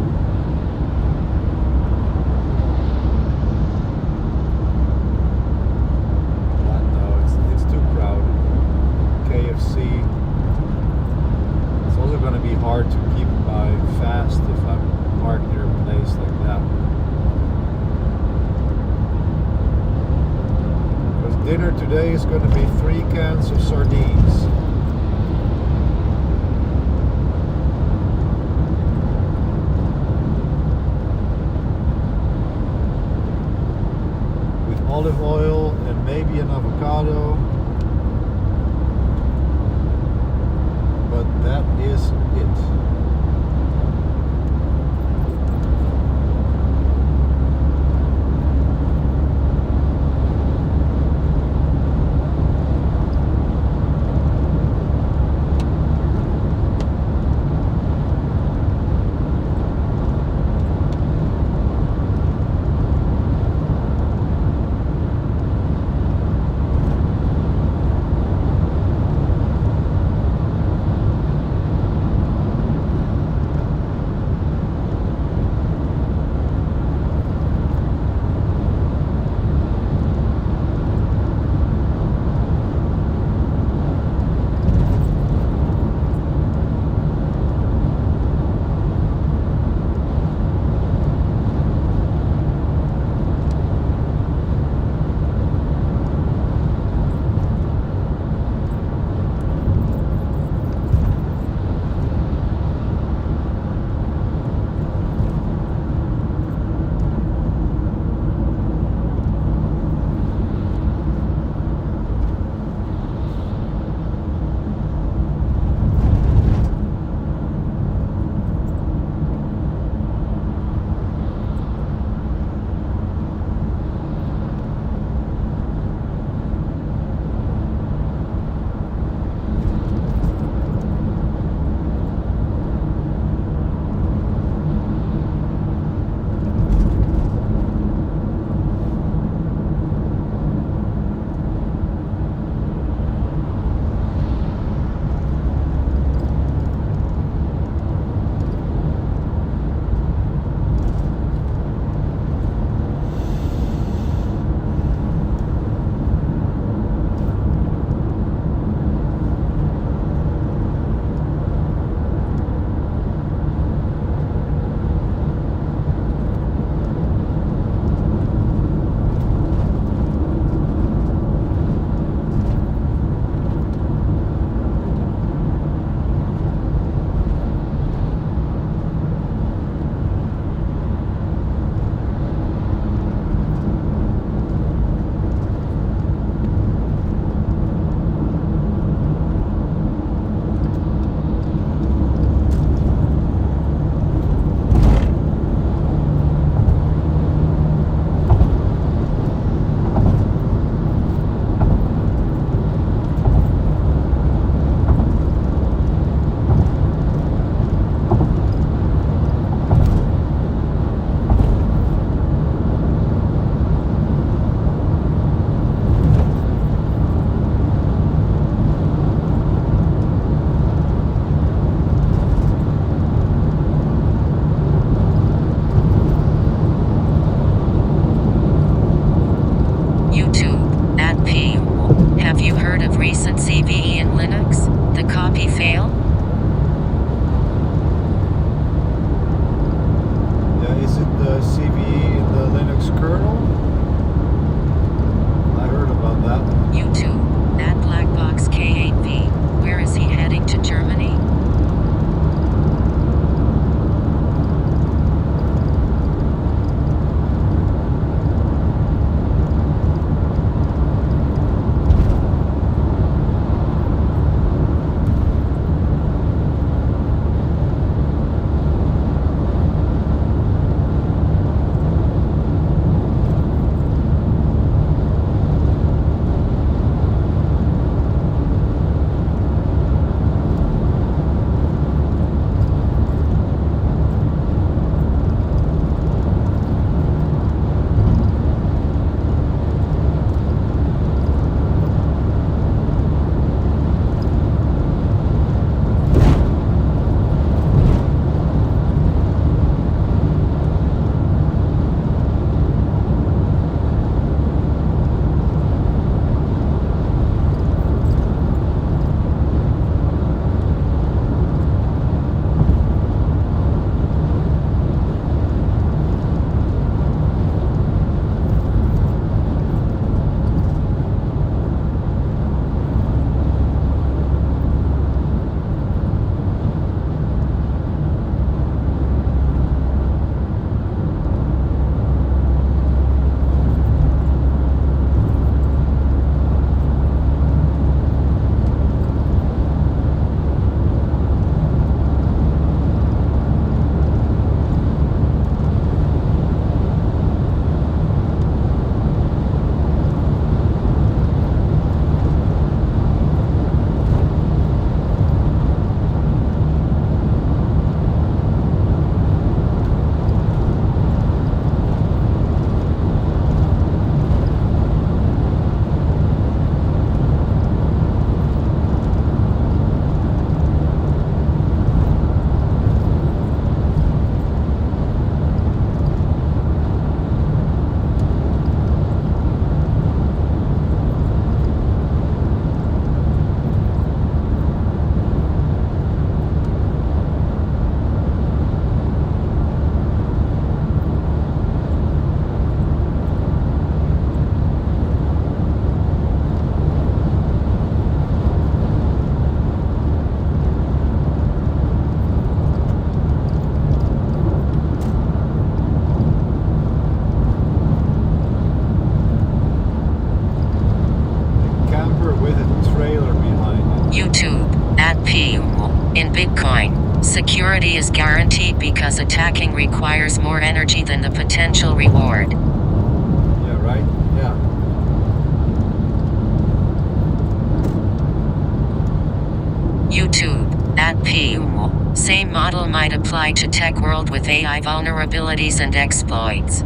But no, it's too crowded. KFC. It's also going to be hard to keep my fast if I'm parked near a place like that. Because dinner today is going to be 3 cans of sardines. Olive oil and maybe an avocado, but that is it. recent CVE in Linux? The copy fail? Yeah, is it the CVE in the Linux kernel? I heard about that. YouTube, at BlackboxK8V. Where is he heading to Germany? YouTube, at PU. In Bitcoin, security is guaranteed because attacking requires more energy than the potential reward. Yeah, right? Yeah. YouTube, at PU. Same model might apply to tech world with AI vulnerabilities and exploits.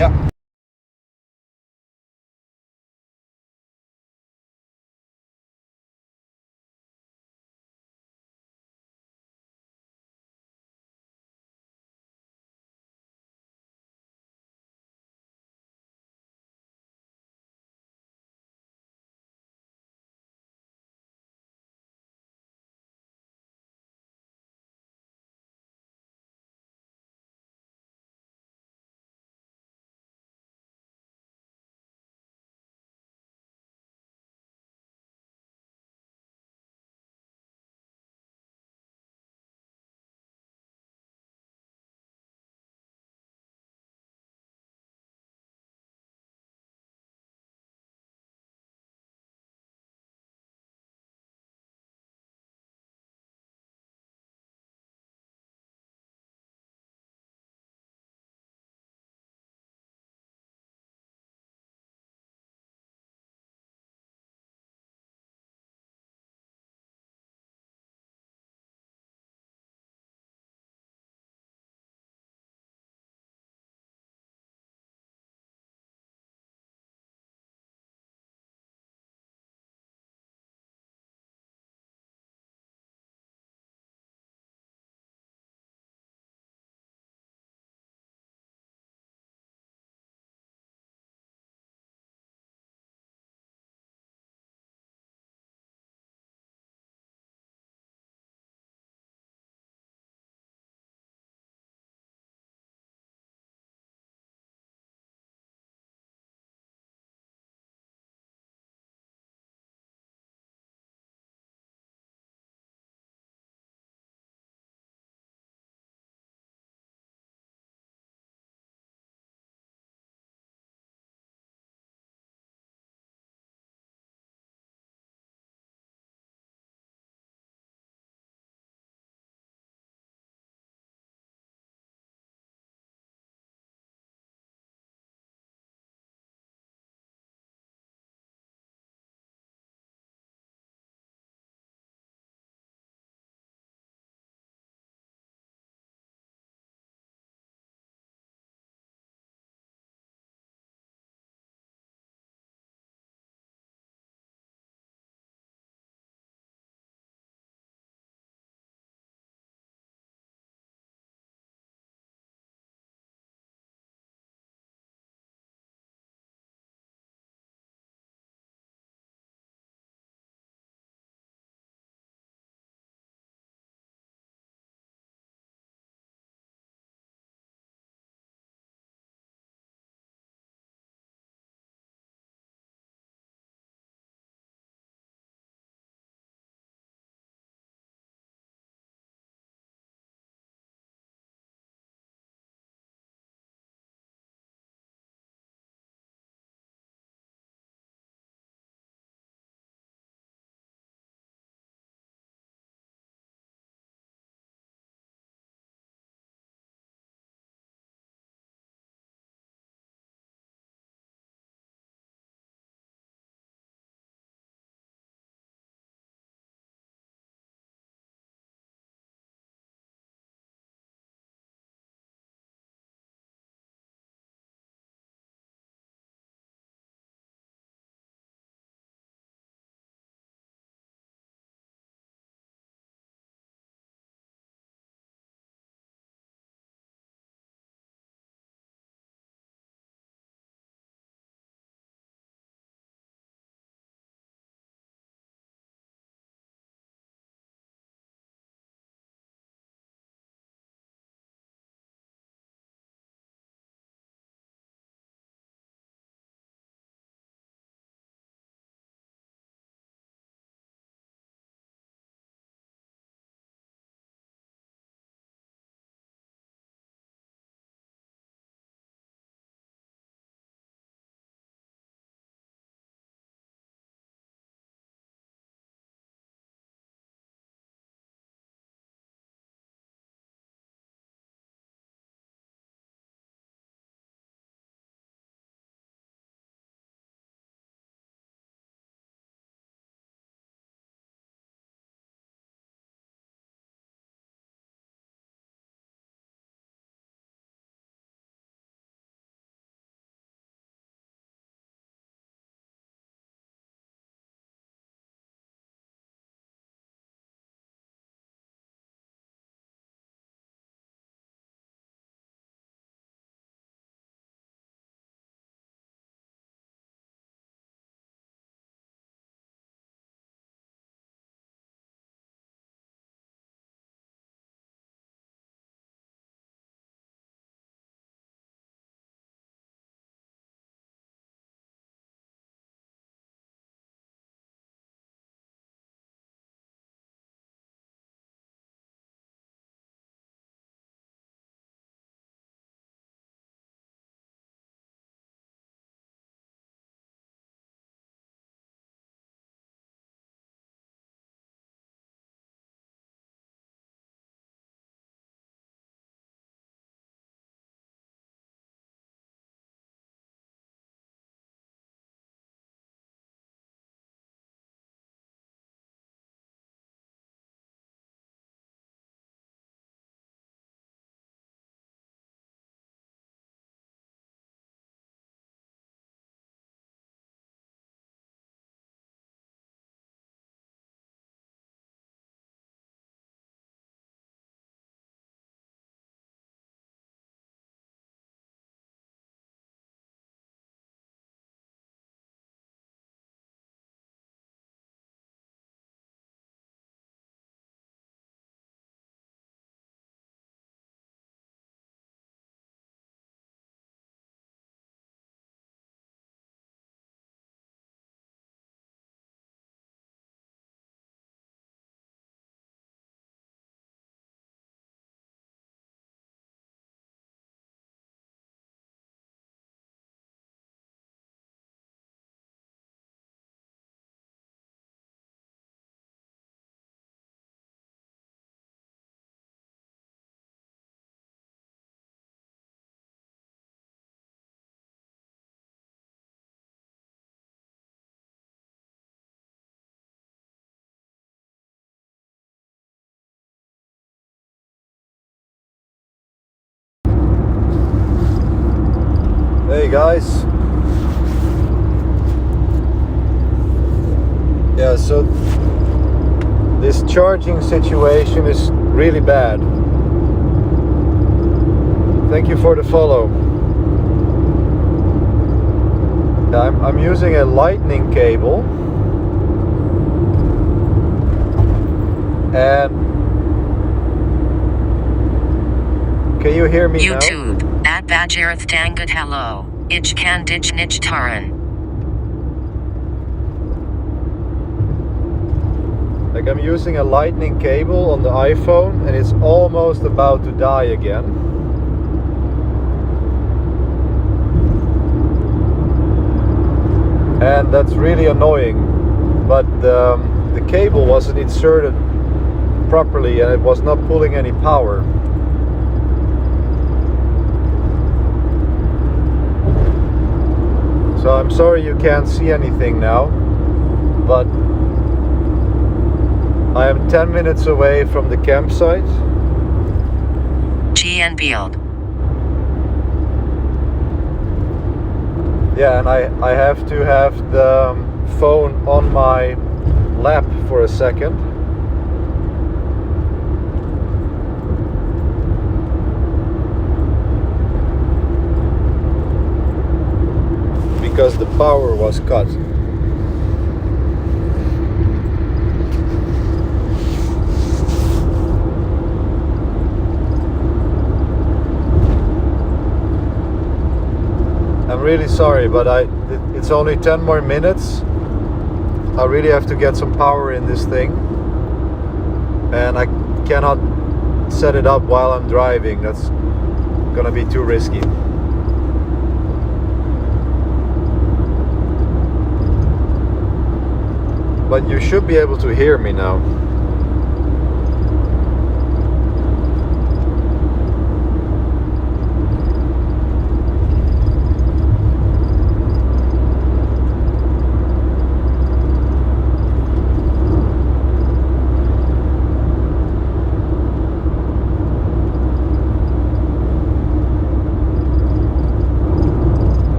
Yeah. guys. Yeah, so this charging situation is really bad. Thank you for the follow. I'm using a lightning cable, and can you hear me YouTube, now? at Bajarth Dangut hello, Ich kan dich nicht hören. Like, I'm using a lightning cable on the iPhone and it's almost about to die again. And that's really annoying, but the cable wasn't inserted properly and it was not pulling any power. So I'm sorry you can't see anything now, but I am 10 minutes away from the campsite. GN Bield. Yeah, and I have to have the phone on my lap for a second. Because the power was cut. I'm really sorry, but it's only 10 more minutes. I really have to get some power in this thing, and I cannot set it up while I'm driving. That's gonna be too risky. But you should be able to hear me now.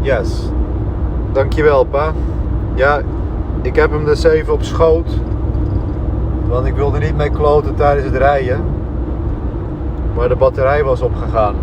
Yes. Dankjewel, pa. Ja, ik heb hem dus even op schoot. Want ik wilde niet mee kloten tijdens het rijden. Maar de batterij was opgegaan.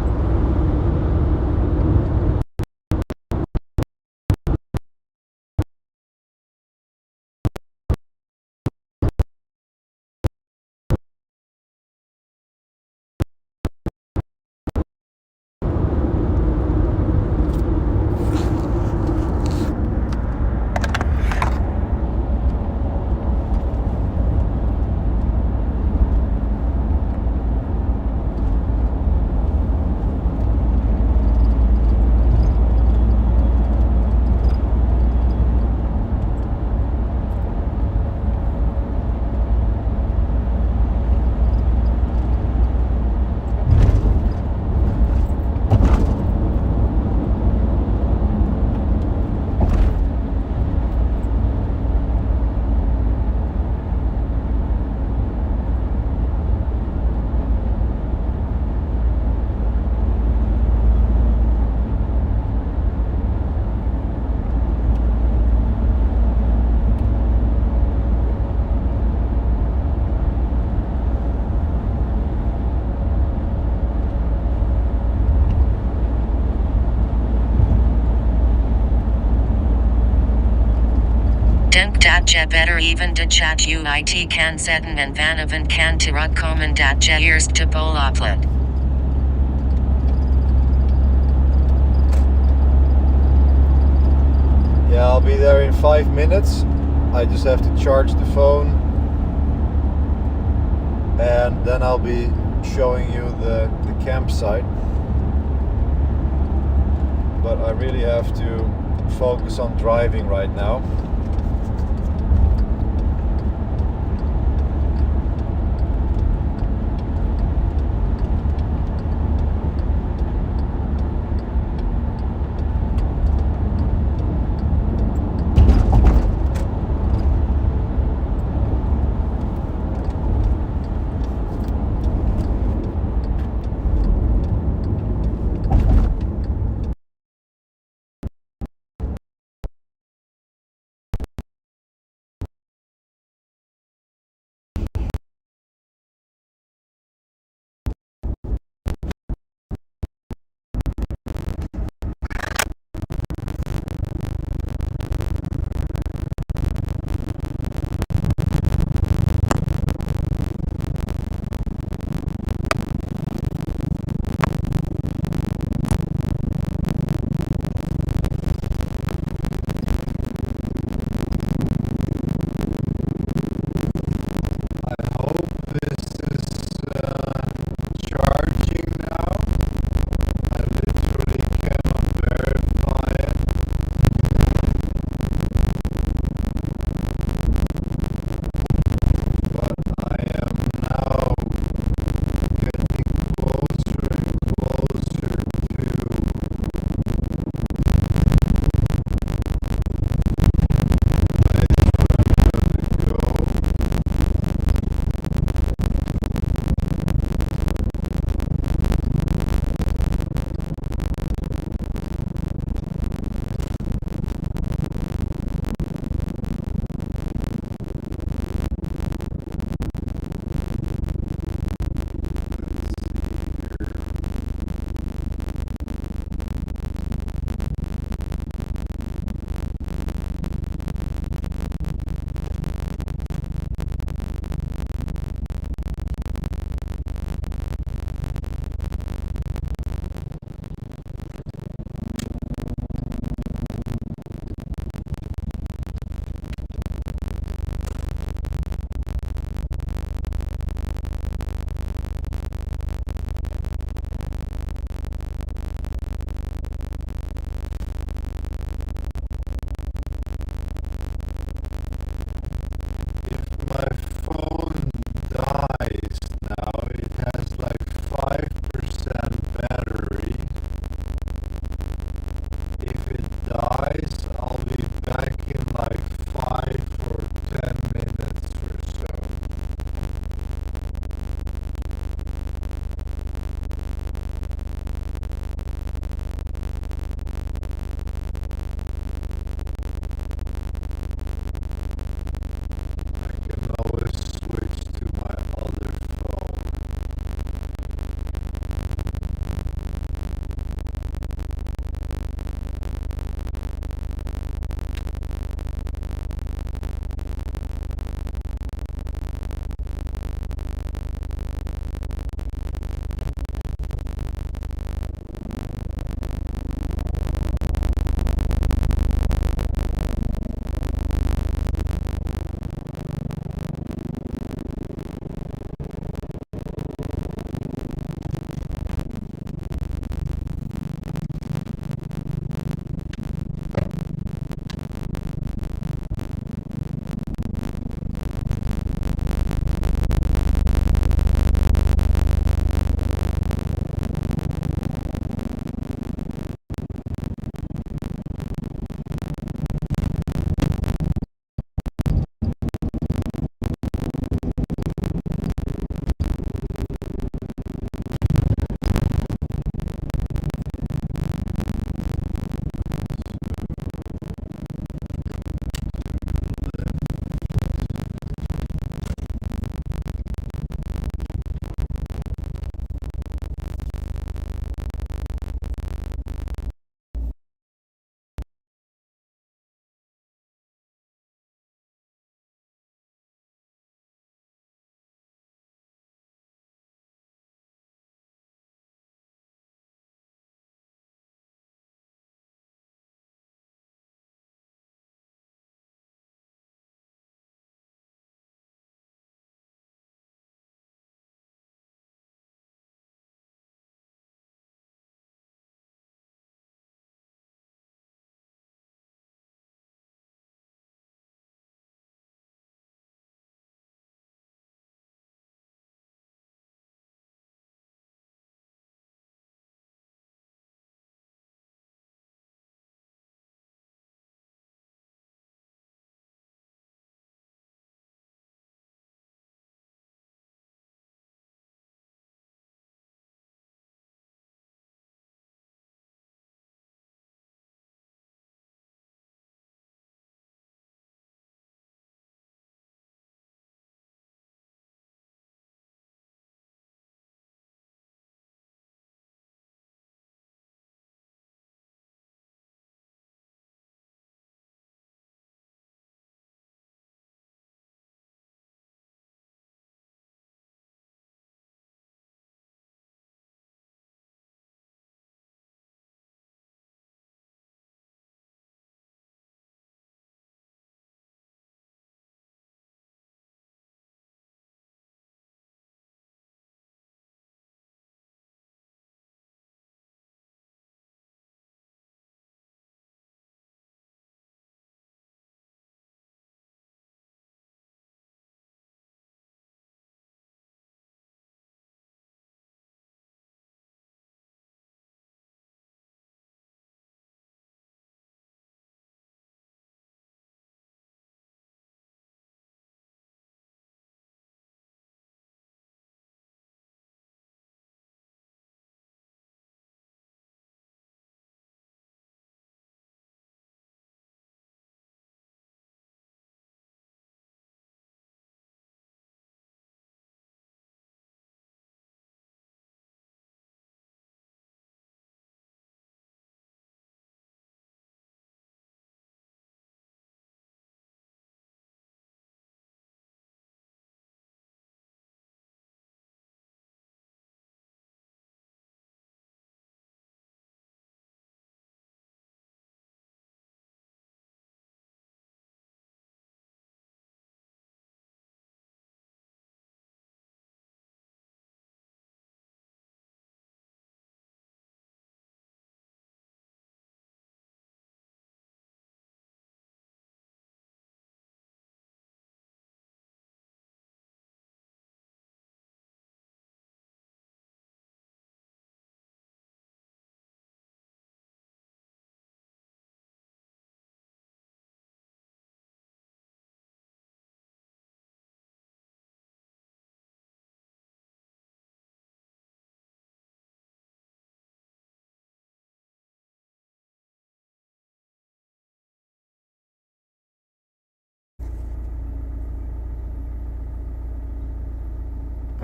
Denk dat je beter even de chat uit kan zetten en vanavond kan terugkomen dat je eerst te bol oplet. Yeah, I'll be there in 5 minutes. I just have to charge the phone. And then I'll be showing you the campsite. But I really have to focus on driving right now.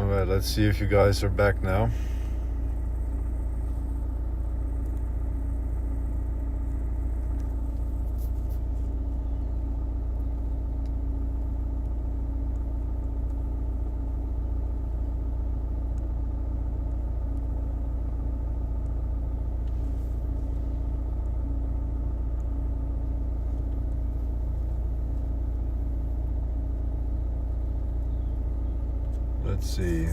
Alright, let's see if you guys are back now. Let's see.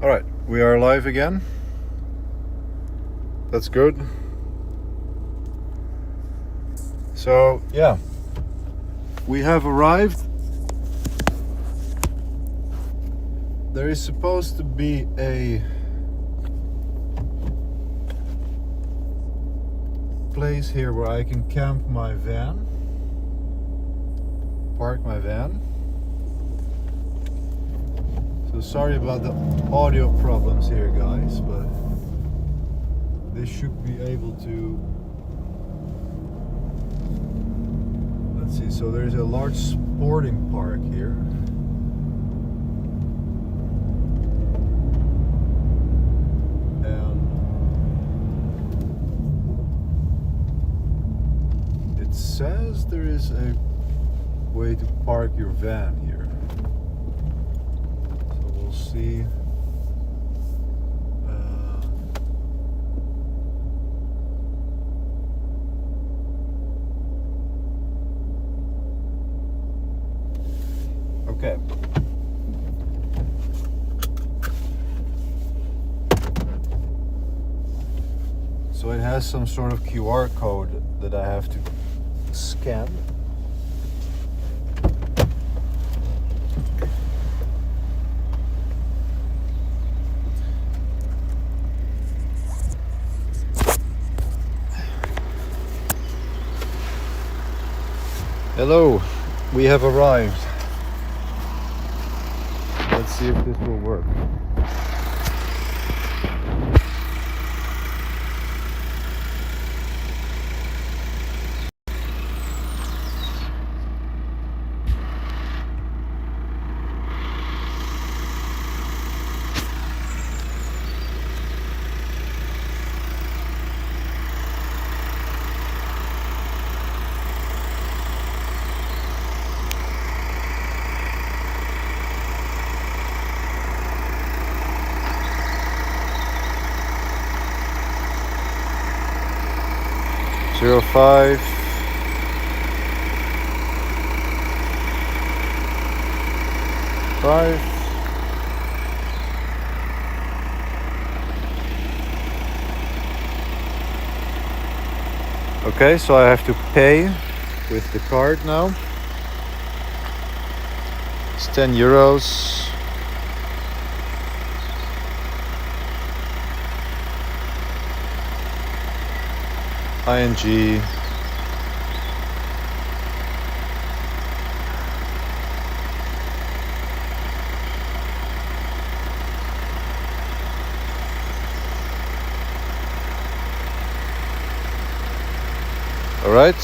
Alright, we are live again. That's good. So, yeah, we have arrived. There is supposed to be a place here where I can camp my van, park my van. So sorry about the audio problems here, guys, but this should be able to. Let's see, so there's a large sporting park here. And it says there is a way to park your van here. See, okay. So it has some sort of QR code that I have to scan. Hello, we have arrived. Let's see if this will work. Zero 5 5 Okay, so I have to pay with the card now. It's 10 euros. ING. All right.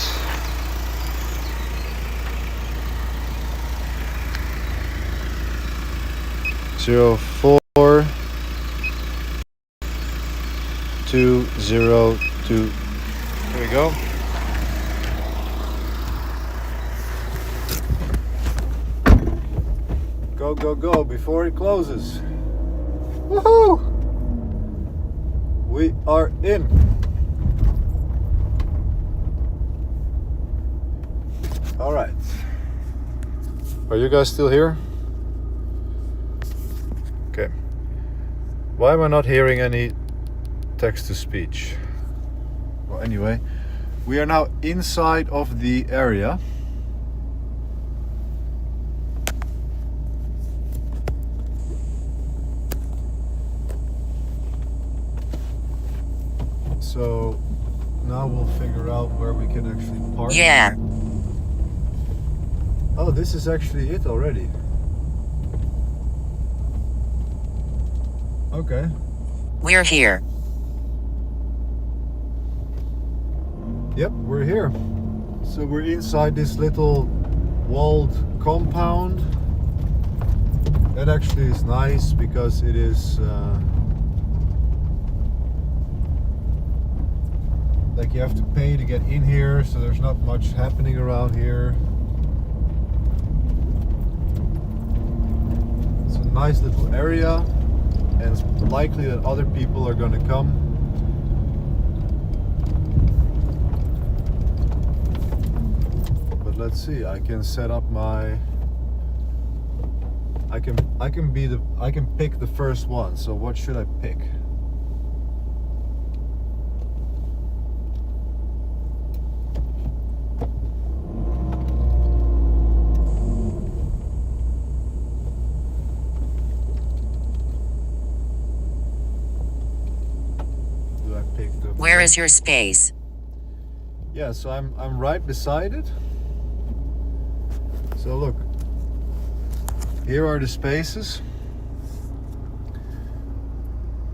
Zero 4 2 0 2. Here we go. Go, go, go before it closes. Woohoo! We are in. All right. Are you guys still here? Okay. Why am I not hearing any text to speech? Well, anyway, we are now inside of the area. So now we'll figure out where we can actually park. Yeah. Oh, this is actually it already. Okay. We're here. Yep, we're here. So we're inside this little walled compound. That actually is nice because it is like you have to pay to get in here, so there's not much happening around here. It's a nice little area, and it's likely that other people are going to come. But let's see. I can set up my. I can pick the first one. So what should I pick? Do I pick the? Where is your space? Yeah, so I'm right beside it. So look. Here are the spaces,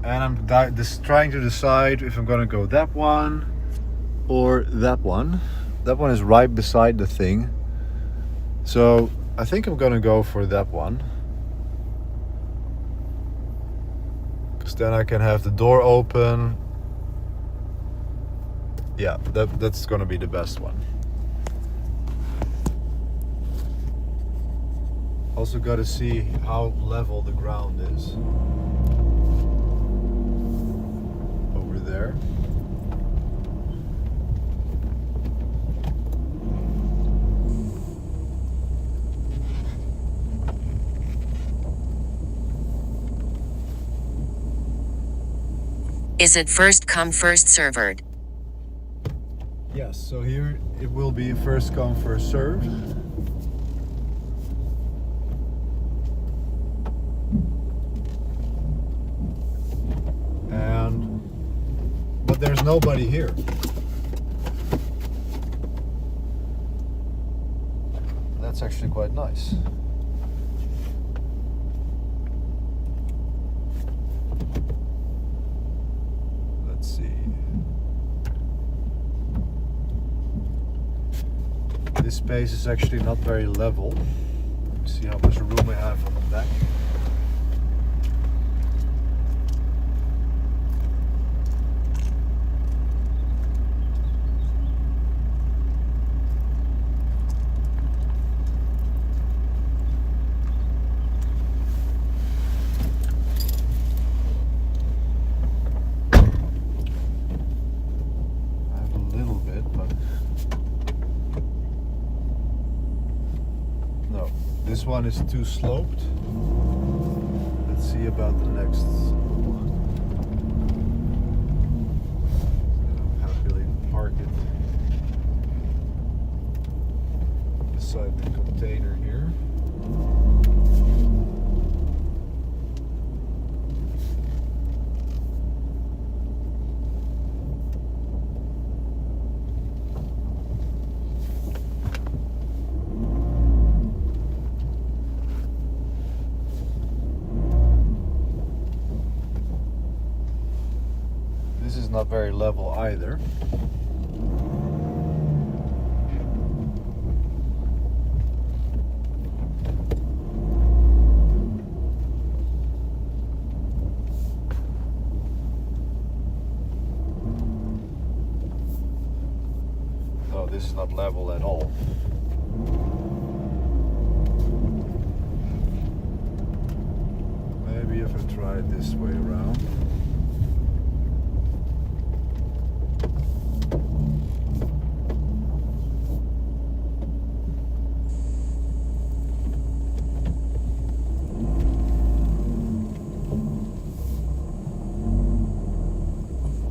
and I'm just trying to decide if I'm gonna go that one or that one. That one is right beside the thing, so I think I'm gonna go for that one, because then I can have the door open. Yeah, that's gonna be the best one. Also got to see how level the ground is over there. Is it first come first served? Yes, so here it will be first come first served. But there's nobody here. That's actually quite nice. Let's see. This space is actually not very level. Let's see how much room I have on the back. This one is too sloped. Let's see about the next one. I'll happily park it beside the container here. This is not very level either. No, this is not level at all. Maybe if I try it this way around.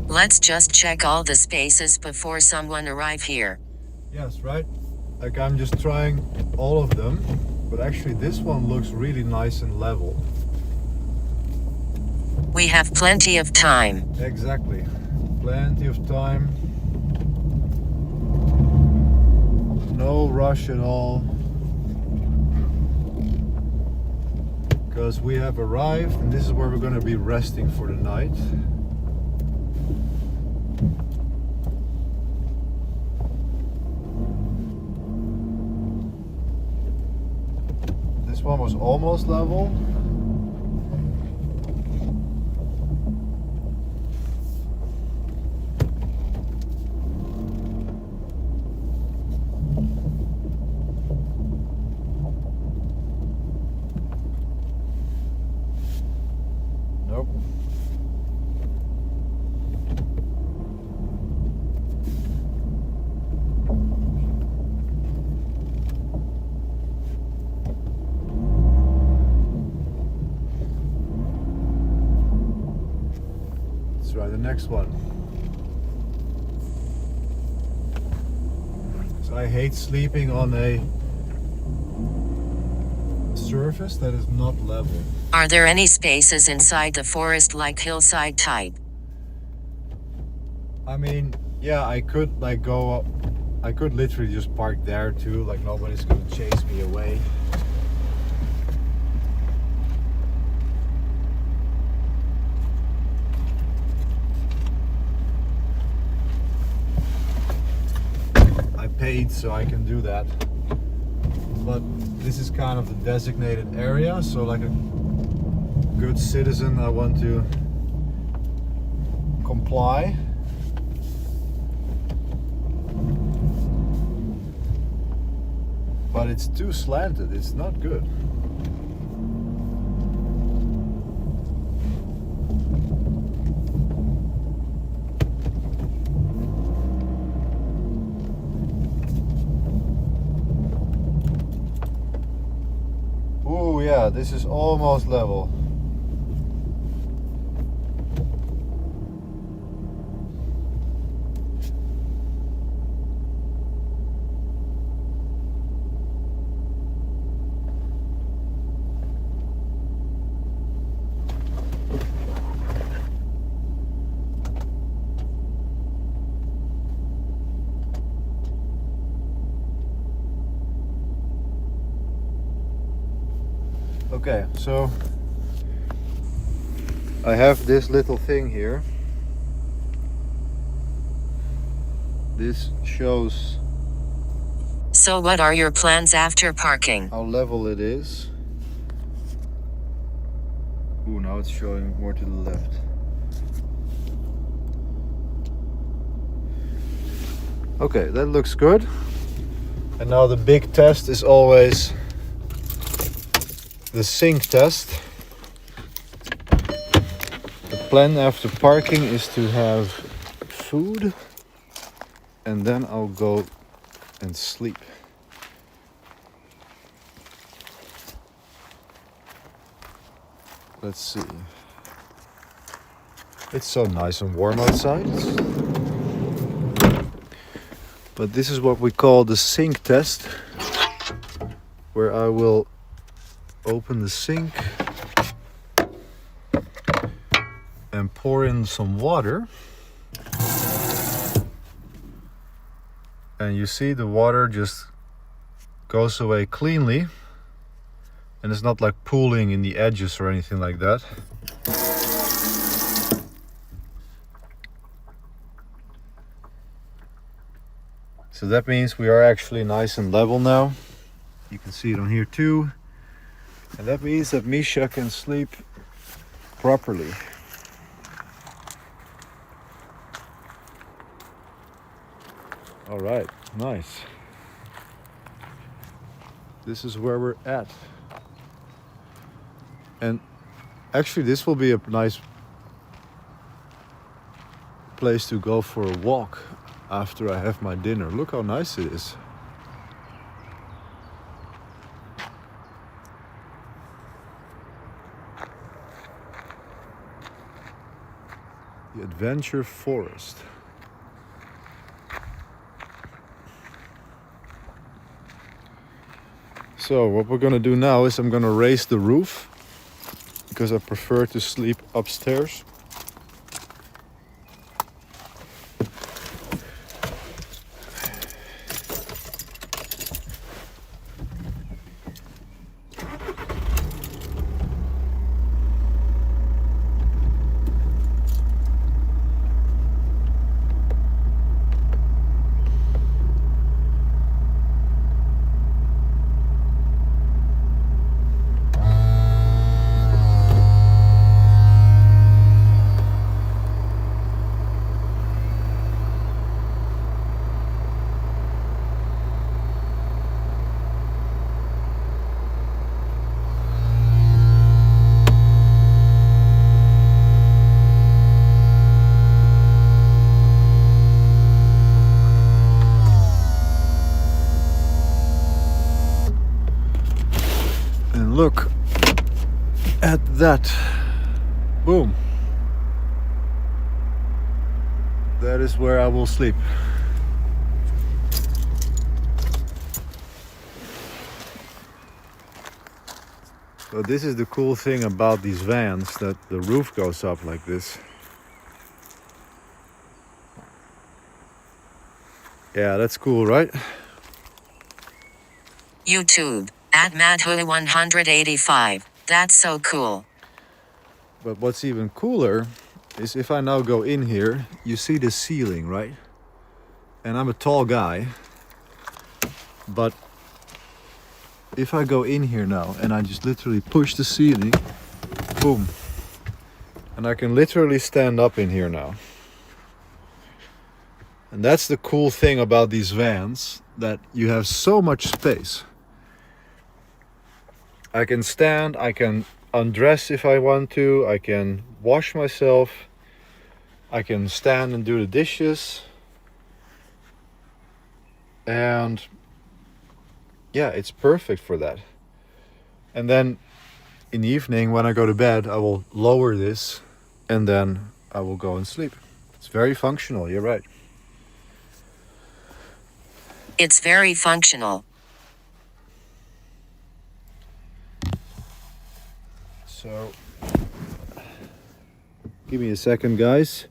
Let's just check all the spaces before someone arrive here. Yes, right? Like I'm just trying all of them, but actually this one looks really nice and level. We have plenty of time. Exactly. Plenty of time. No rush at all. Because we have arrived and this is where we're going to be resting for the night. This one was almost level. Nope. Let's try the next one. So I hate sleeping on a surface that is not level. Are there any spaces inside the forest like hillside type? I mean, yeah, I could like go up. I could literally just park there too, like nobody's gonna chase me away. I paid so I can do that. But this is kind of the designated area, so like a good citizen, I want to comply. But it's too slanted, it's not good. Ooh, yeah, this is almost level. Okay, so I have this little thing here. This shows So what are your plans after parking? how level it is. Ooh, now it's showing more to the left. Okay, that looks good. And now the big test is always the sink test. The plan after parking is to have food and then I'll go and sleep. Let's see. It's so nice and warm outside. But this is what we call the sink test, where I will open the sink and pour in some water. And you see the water just goes away cleanly. And it's not like pooling in the edges or anything like that. So that means we are actually nice and level now. You can see it on here too. And that means that Misha can sleep properly. All right, nice. This is where we're at. And actually this will be a nice place to go for a walk after I have my dinner. Look how nice it is. The Adventure Forest. So what we're gonna do now is I'm gonna raise the roof because I prefer to sleep upstairs. look at that. Boom. That is where I will sleep. So this is the cool thing about these vans, that the roof goes up like this. Yeah, that's cool, right? YouTube, at Madhu185. That's so cool. But what's even cooler is if I now go in here, you see the ceiling, right? And I'm a tall guy. But if I go in here now and I just literally push the ceiling, boom. And I can literally stand up in here now. And that's the cool thing about these vans, that you have so much space. I can stand, I can undress if I want to, I can wash myself, I can stand and do the dishes. And yeah, it's perfect for that. And then in the evening when I go to bed, I will lower this and then I will go and sleep. It's very functional, you're right. It's very functional. So, give me a second, guys.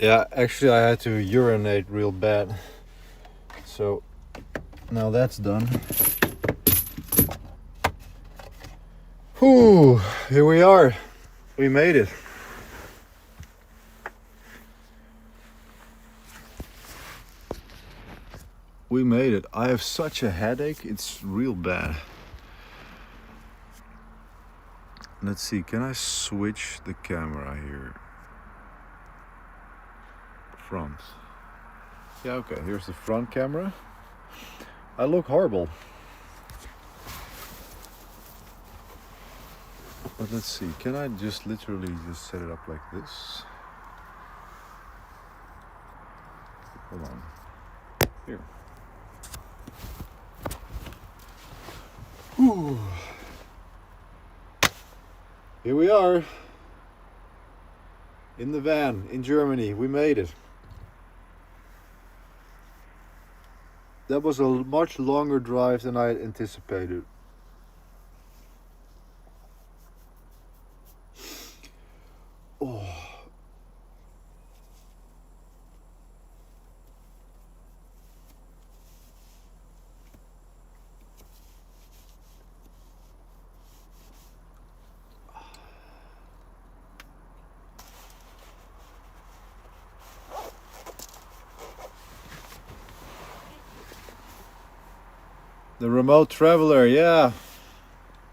Yeah, actually I had to urinate real bad. So now that's done. Whew, here we are. We made it. We made it. I have such a headache, it's real bad. Let's see, can I switch the camera here? Front. Yeah, okay, here's the front camera. I look horrible. But let's see, can I just literally just set it up like this? Hold on. Here. Whew. Here we are. In the van, in Germany. We made it. That was a much longer drive than I had anticipated. Oh. The remote traveler, yeah.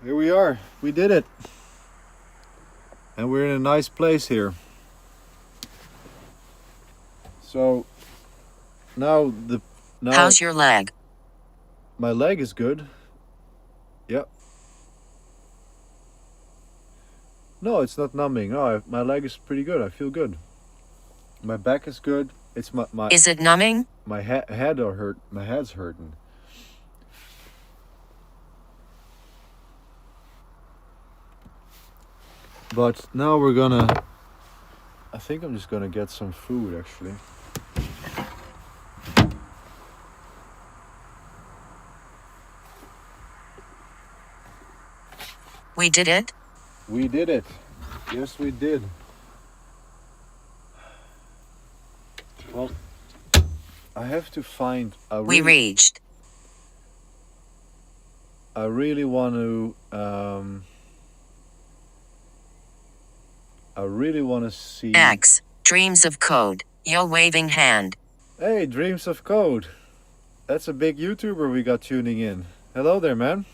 Here we are. We did it. And we're in a nice place here. So now How's your leg? My leg is good. Yep. No, it's not numbing. No, my leg is pretty good. I feel good. My back is good. It's my Is it numbing? my head are hurt. My head's hurting. But now we're gonna, I think I'm just gonna get some food actually. We did it? We did it. Yes, we did. Well, I have to find a We reached. I really want to see. X. Dreams of Code. Yo waving hand. Hey, Dreams of Code. That's a big YouTuber we got tuning in. Hello there, man.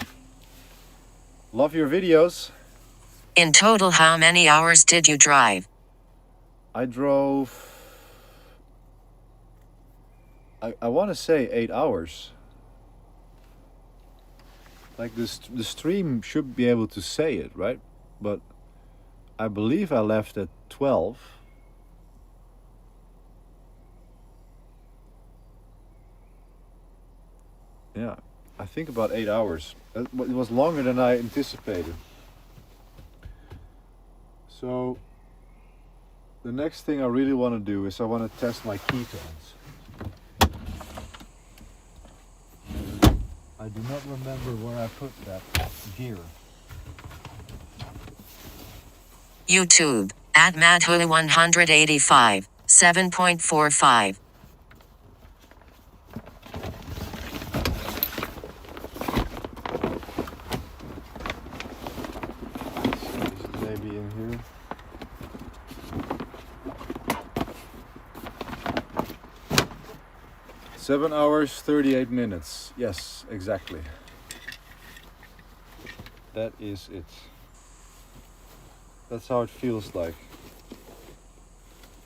Love your videos. In total, how many hours did you drive? I drove. I want to say 8 hours. Like the stream should be able to say it, right? But I believe I left at 12. Yeah, I think about 8 hours. It was longer than I anticipated. So the next thing I really want to do is I want to test my ketones. I do not remember where I put that gear. YouTube. At Madhuli185. 7.45. Maybe in here. Seven hours, 38 minutes. Yes, exactly. That is it. That's how it feels like.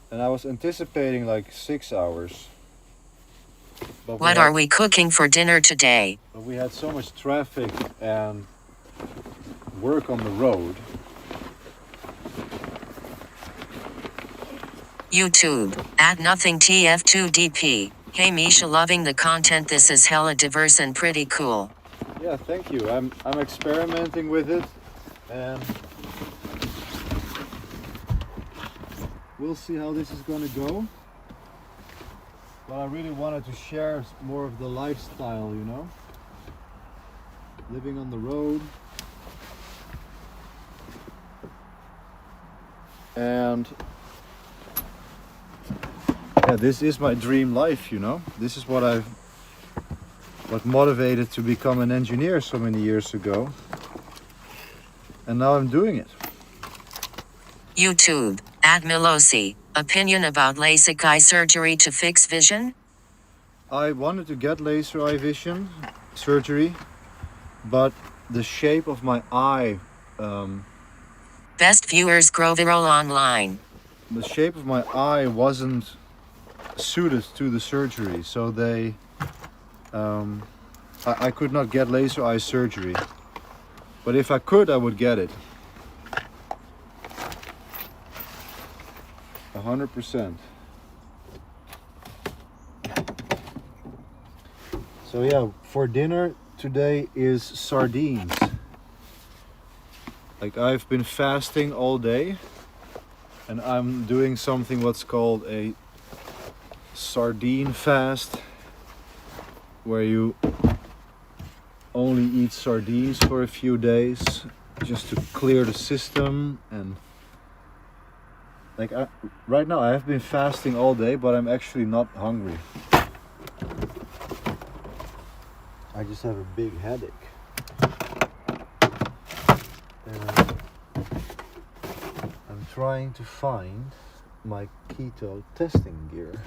And I was anticipating like 6 hours. But What are we cooking for dinner today? But we had so much traffic and work on the road. YouTube. At nothing TF2DP. Hey Misha, loving the content. This is hella diverse and pretty cool. Yeah, thank you. I'm experimenting with it, and we'll see how this is gonna go. But I really wanted to share more of the lifestyle, you know? Living on the road. And yeah, this is my dream life, you know? This is what motivated to become an engineer so many years ago. And now I'm doing it. YouTube. At Milosi. Opinion about LASIK eye surgery to fix vision? I wanted to get laser eye vision surgery, but the shape of my eye, Best viewers Groviral online. the shape of my eye wasn't suited to the surgery, so I could not get laser eye surgery. But if I could, I would get it. 100%. So yeah, for dinner today is sardines. Like, I've been fasting all day, and I'm doing something what's called a sardine fast, where you only eat sardines for a few days just to clear the system. And like, right now I have been fasting all day, but I'm actually not hungry. I just have a big headache. And I'm trying to find my keto testing gear.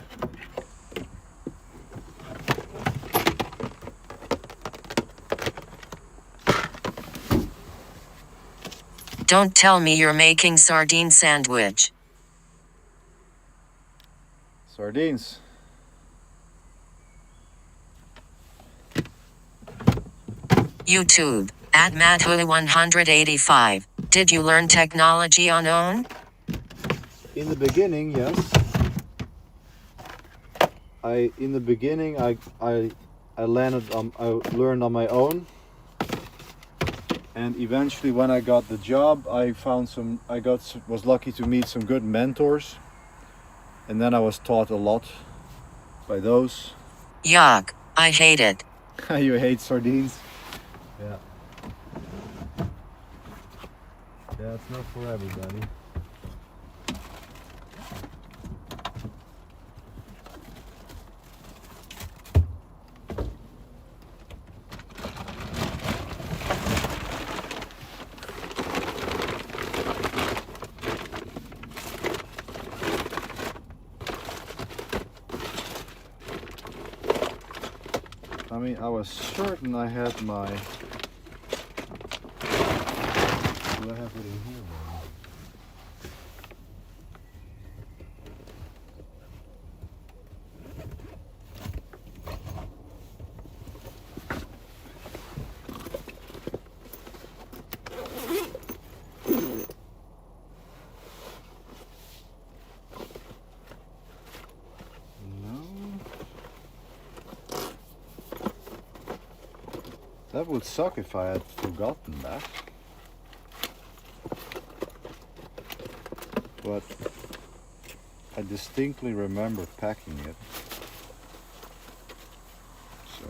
Don't tell me you're making sardine sandwich. Sardines. YouTube. At Madhuli185. Did you learn technology on own? In the beginning, yes. I learned on my own. And eventually when I got the job, was lucky to meet some good mentors. And then I was taught a lot by those. Yuck, I hate it. You hate sardines? Yeah. Yeah, it's not for everybody. I mean, I was certain I had my... Do I have it in here? That would suck if I had forgotten that. But I distinctly remember packing it. So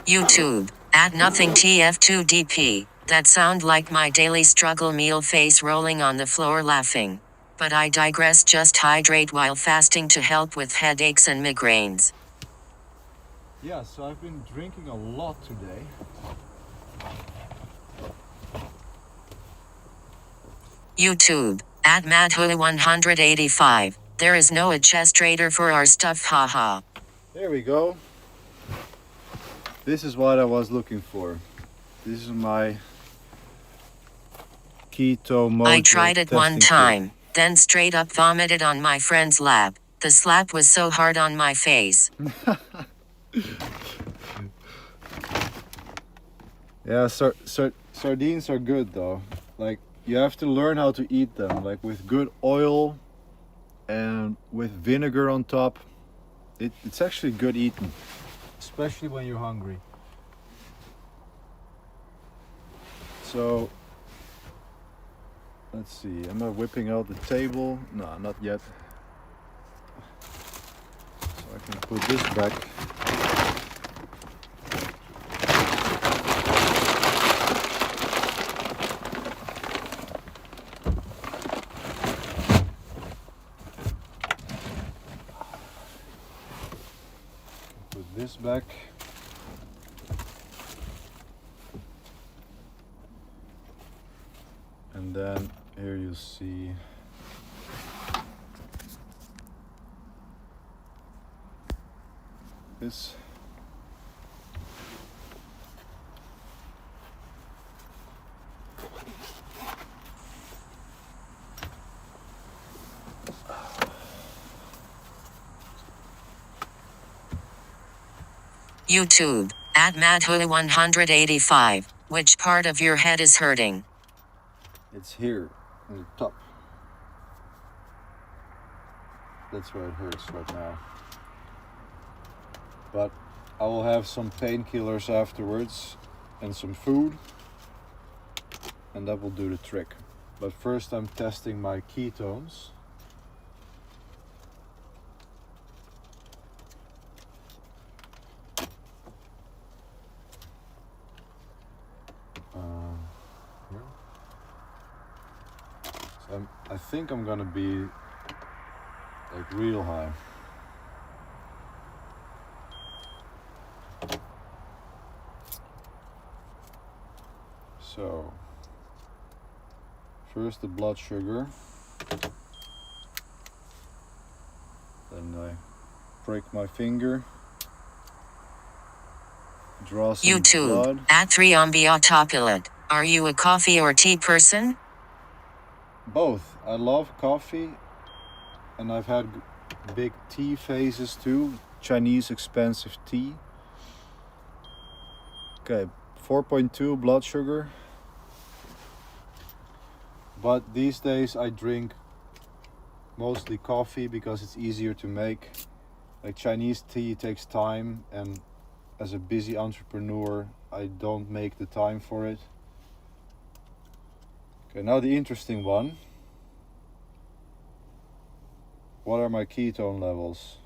YouTube, at nothing TF2DP. That sound like my daily struggle meal face rolling on the floor laughing. But I digress, just hydrate while fasting to help with headaches and migraines. yeah, so I've been drinking a lot today. YouTube, at madhu185. There is no adjustrator for our stuff, haha. There we go. This is what I was looking for. This is my keto mode. I tried it one time, then straight up vomited on my friend's lap. The slap was so hard on my face. Yeah, sardines are good though. Like, you have to learn how to eat them, like with good oil and with vinegar on top. It's actually good eating, especially when you're hungry. So let's see, am I whipping out the table? No, not yet. So I can put this back. Put this back. And then here you see this. YouTube, at madhu185. Which part of your head is hurting? It's here, on the top. That's where it hurts right now. But I will have some painkillers afterwards and some food, and that will do the trick. But first I'm testing my ketones. Here. So I think I'm gonna be like real high. So first the blood sugar, then I break my finger, draw some YouTube, blood. at 3ombiotopulent. Are you a coffee or tea person? Both. I love coffee, and I've had big tea phases too. Chinese expensive tea. Okay, 4.2 blood sugar. But these days I drink mostly coffee because it's easier to make. Like, Chinese tea takes time, and as a busy entrepreneur I don't make the time for it. Okay, now the interesting one. What are my ketone levels?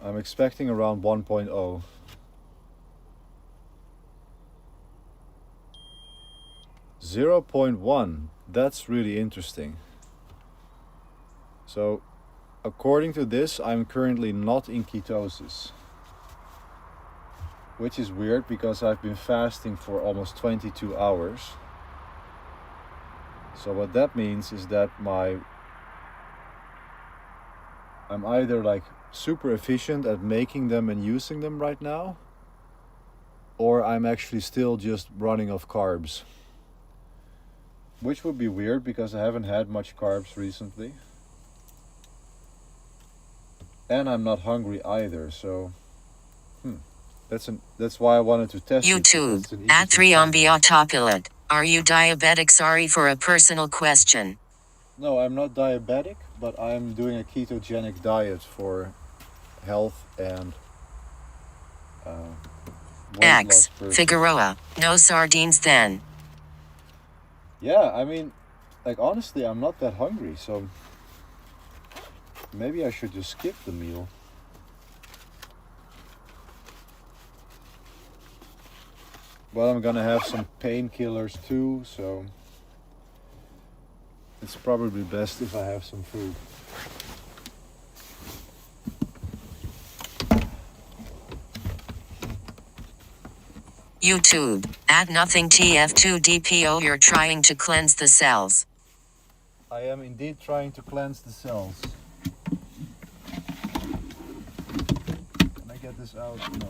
I'm expecting around 1.0. 0.1. That's really interesting. So, according to this, I'm currently not in ketosis. Which is weird because I've been fasting for almost 22 hours. So what that means is that I'm either like super efficient at making them and using them right now, or I'm actually still just running off carbs. Which would be weird because I haven't had much carbs recently. And I'm not hungry either, so that's why I wanted to test YouTube, it. at 3ombiotopulate. Are you diabetic? Sorry for a personal question. No, I'm not diabetic, but I'm doing a ketogenic diet for health and weight X, loss. Figueroa, no sardines then. Yeah, I mean, like honestly, I'm not that hungry, so maybe I should just skip the meal. But I'm gonna have some painkillers too, so it's probably best if I have some food. YouTube, at nothing TF2DPO. You're trying to cleanse the cells. I am indeed trying to cleanse the cells. Can I get this out? No.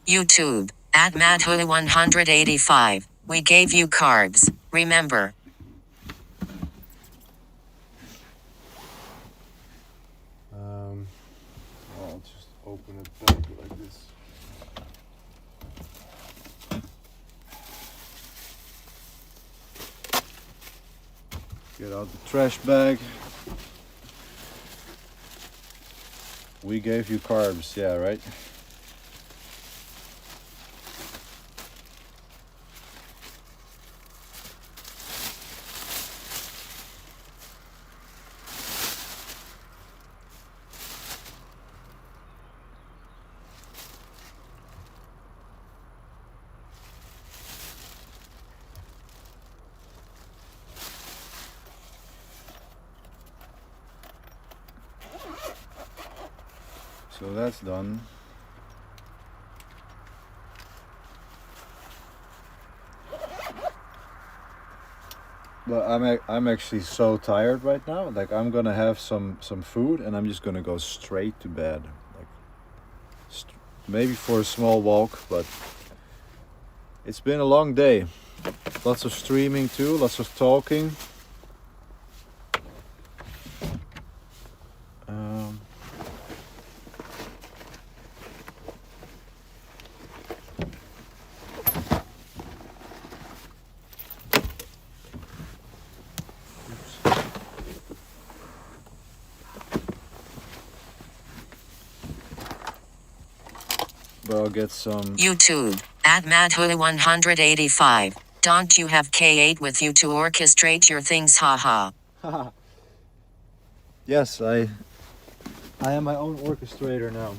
YouTube, at Madhula185. We gave you carbs, remember? I'll just open it back like this. Get out the trash bag. We gave you carbs, yeah, right? So that's done. But I'm actually so tired right now. Like I'm gonna have some food and I'm just gonna go straight to bed. Like maybe for a small walk, but it's been a long day. Lots of streaming too, lots of talking. But I'll get some. YouTube, at Madhula185. Don't you have K8 with you to orchestrate your things? Haha. Yes, I am my own orchestrator now.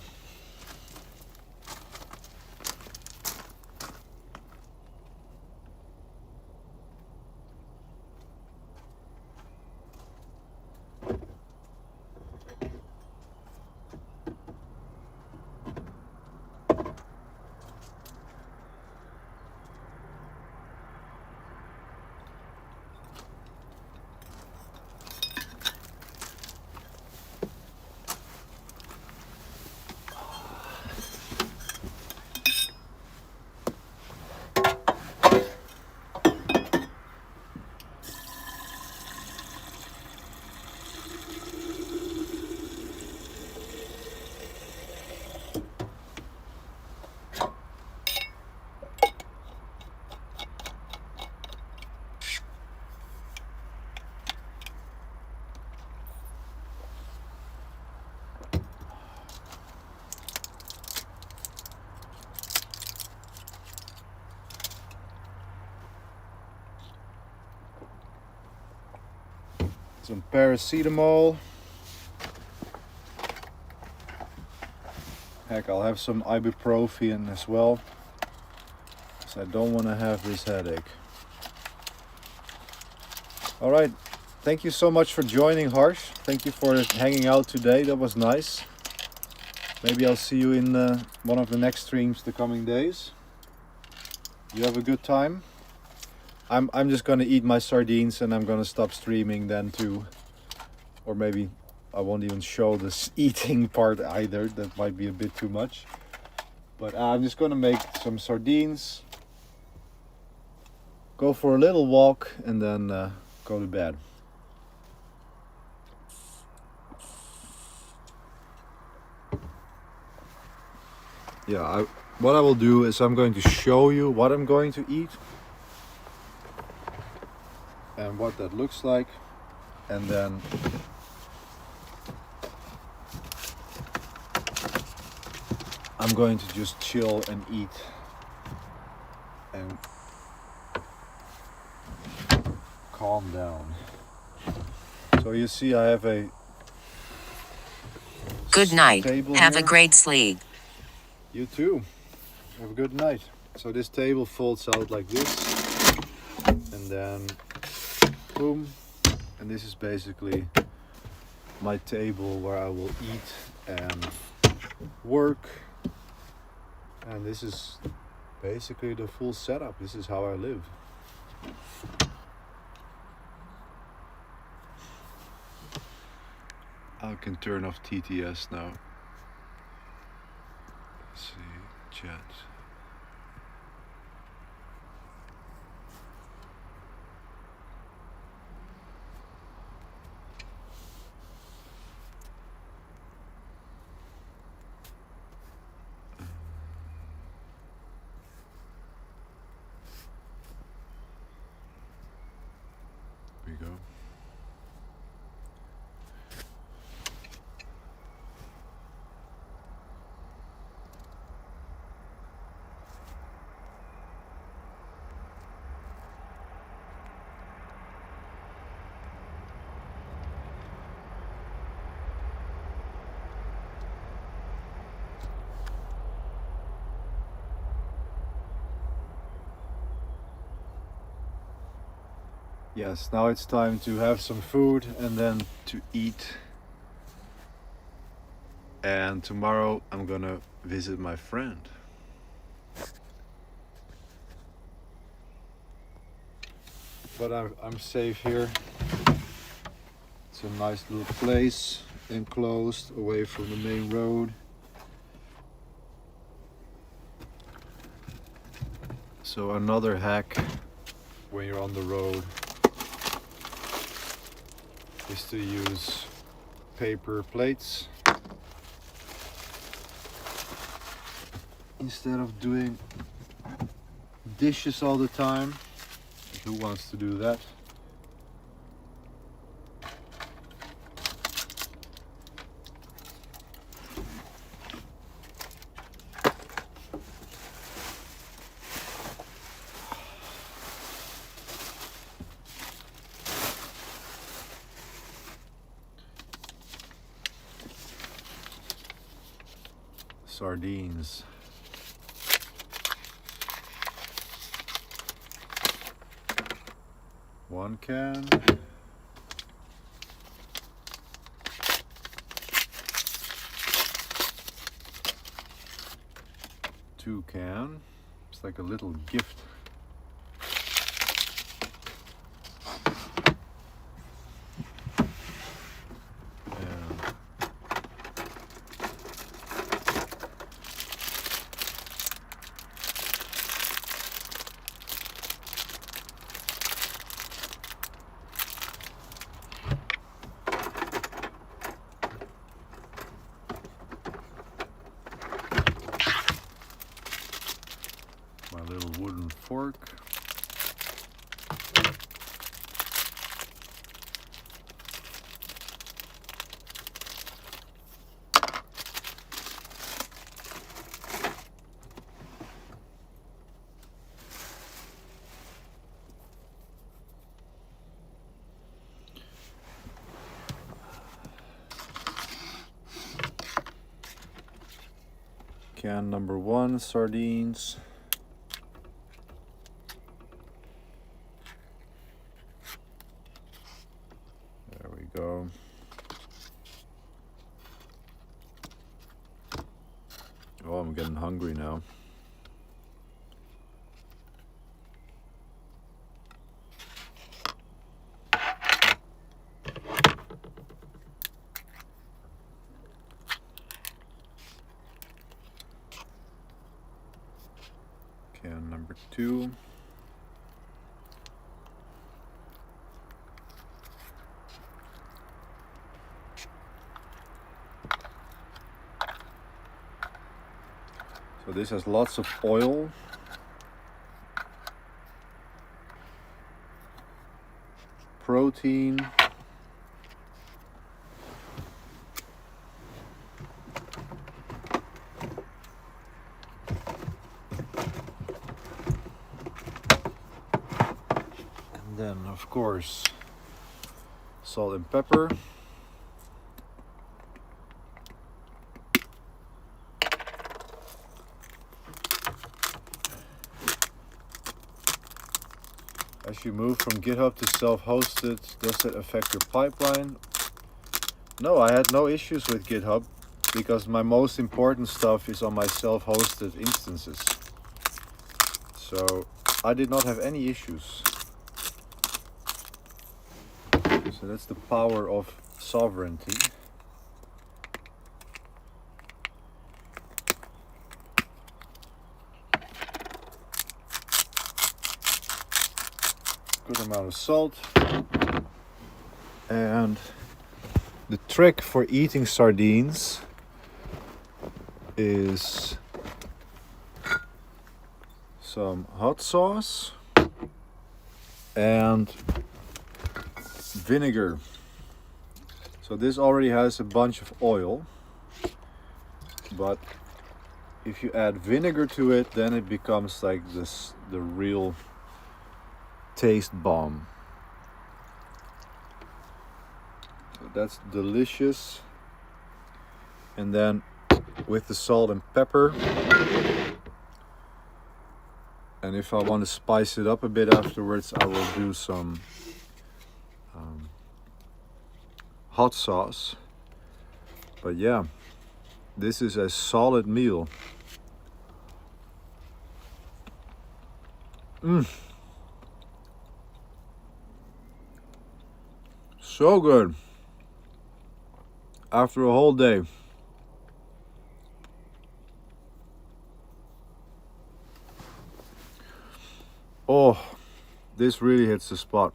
some paracetamol. Heck, I'll have some ibuprofen as well, because I don't want to have this headache. All right, thank you so much for joining, Harsh. Thank you for hanging out today. That was nice. Maybe I'll see you in one of the next streams the coming days. You have a good time. I'm just gonna eat my sardines and I'm gonna stop streaming then too. Or maybe I won't even show this eating part either. That might be a bit too much. But I'm just gonna make some sardines, go for a little walk, and then go to bed. Yeah, what I will do is I'm going to show you what I'm going to eat and what that looks like, and then I'm going to just chill and eat and calm down. So you see I have a Good night. table Have a here. great sleep. You too. Have a good night. So this table folds out like this, and then boom, and this is basically my table where I will eat and work, and this is basically the full setup. This is how I live. I can turn off TTS now. Let's see, chat. Here we go. Yes, now it's time to have some food and then to eat. And tomorrow I'm gonna visit my friend. But I'm safe here. It's a nice little place, enclosed, away from the main road. So another hack when you're on the road is to use paper plates instead of doing dishes all the time. Who wants to do that? Sardines. One can. Two can. It's like a little gift. My little wooden fork. Can number 1, sardines. There we go. Oh, I'm getting hungry now. Can number 2. So this has lots of oil. Protein. And then, of course, salt and pepper. As you move from GitHub to self-hosted, does it affect your pipeline? No, I had no issues with GitHub because my most important stuff is on my self-hosted instances. So I did not have any issues. So that's the power of sovereignty. Good amount of salt. And the trick for eating sardines is some hot sauce and vinegar. So this already has a bunch of oil, but if you add vinegar to it, then it becomes like this, the real taste bomb. So that's delicious. And then with the salt and pepper, and if I want to spice it up a bit afterwards, I will do some hot sauce. But yeah, this is a solid meal. So good. After a whole day. Oh, this really hits the spot.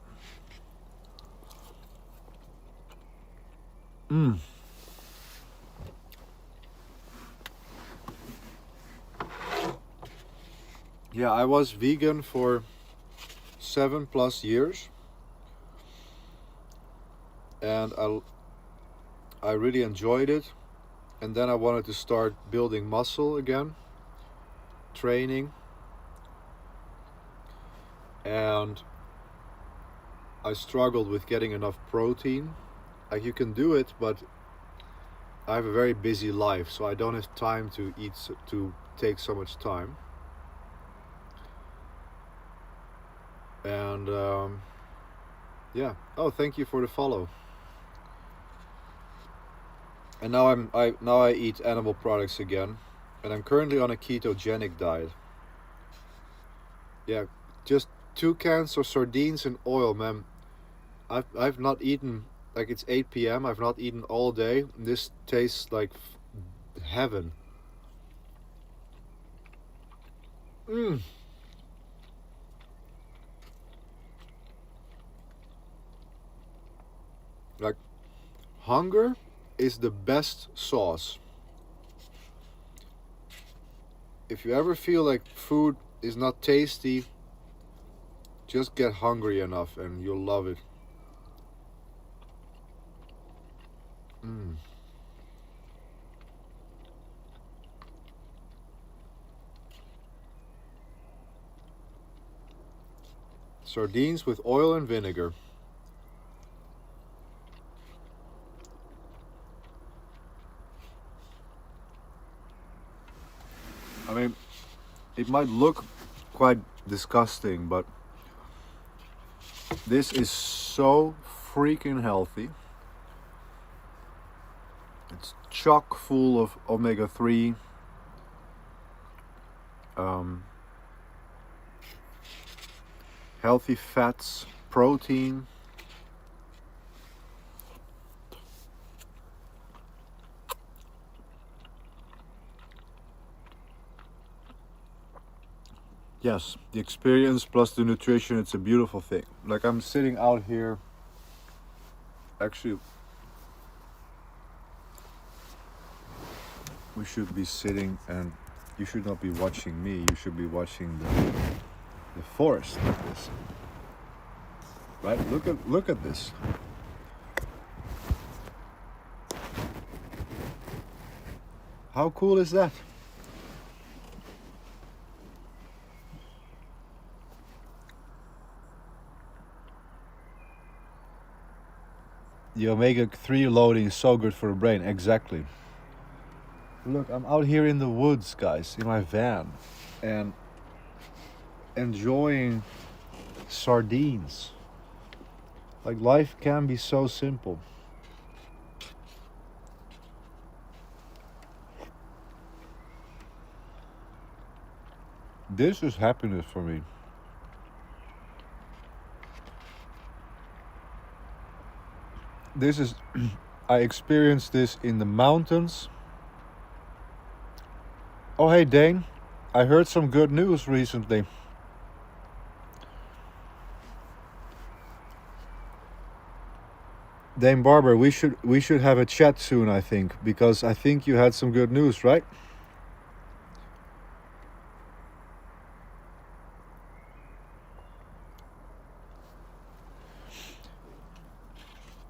Yeah, I was vegan for 7+ years. And I really enjoyed it. And then I wanted to start building muscle again, training. And I struggled with getting enough protein. Like, you can do it, but I have a very busy life, so I don't have time to eat, to take so much time. And yeah. Oh, thank you for the follow. And now I eat animal products again, and I'm currently on a ketogenic diet. Yeah, just 2 cans of sardines and oil, man. I've not eaten, like, it's 8 p.m. I've not eaten all day. And this tastes like heaven. Like, hunger is the best sauce. If you ever feel like food is not tasty, just get hungry enough and you'll love it. Sardines with oil and vinegar. it might look quite disgusting, but this is so freaking healthy. It's chock full of omega-3. Healthy fats, protein. Yes, the experience plus the nutrition, it's a beautiful thing. Like I'm sitting out here. Actually, we should be sitting and you should not be watching me. You should be watching the forest like this. Right? Look at this. How cool is that? The omega-3 loading is so good for the brain. Exactly. Look, I'm out here in the woods, guys, in my van, and enjoying sardines. Like, life can be so simple. This is happiness for me. This is, I experienced this in the mountains. Oh, hey, Dane. I heard some good news recently. Dane Barber, we should have a chat soon, I think, because I think you had some good news, right?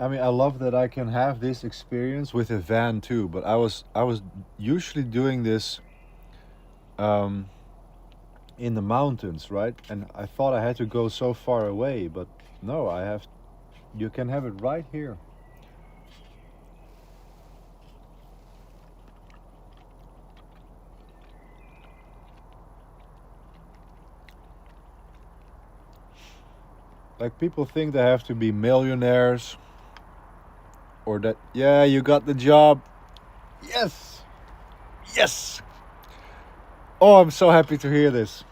I mean, I love that I can have this experience with a van too, but I was usually doing this in the mountains, right? And I thought I had to go so far away, but no, you can have it right here. Like, people think they have to be millionaires or that, yeah, you got the job. Yes. Yes. Oh, I'm so happy to hear this.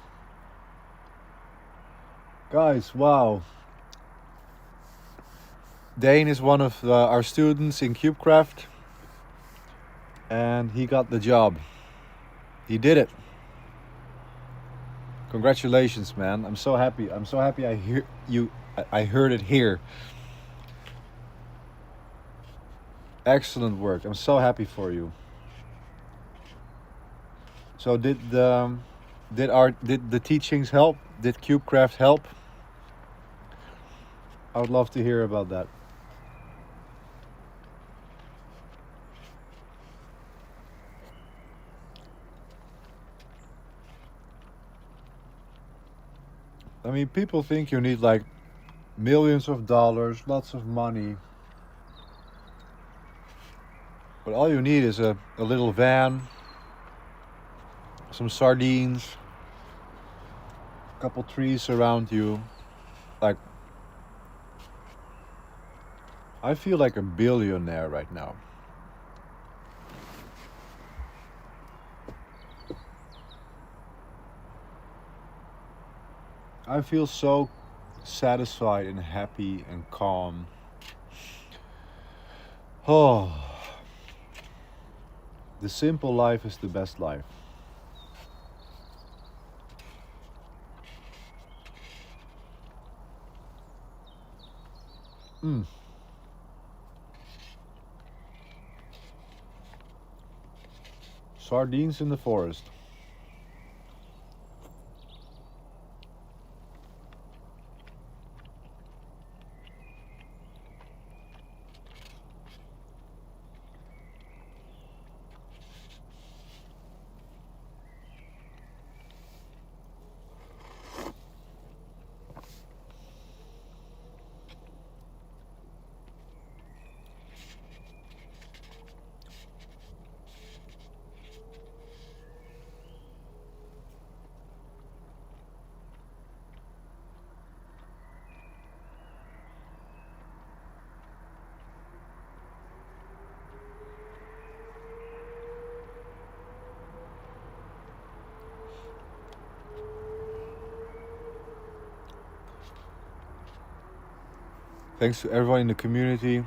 Guys, wow. Dane is one of our students in CubeCraft, and he got the job. He did it. Congratulations, man. I'm so happy. I'm so happy I heard it here. Excellent work. I'm so happy for you. So did the teachings help? Did CubeCraft help? I would love to hear about that. I mean, people think you need like millions of dollars, lots of money. But all you need is a little van, some sardines, a couple trees around you. Like, I feel like a billionaire right now. I feel so satisfied and happy and calm. Oh, the simple life is the best life. Sardines in the forest. Thanks to everyone in the community.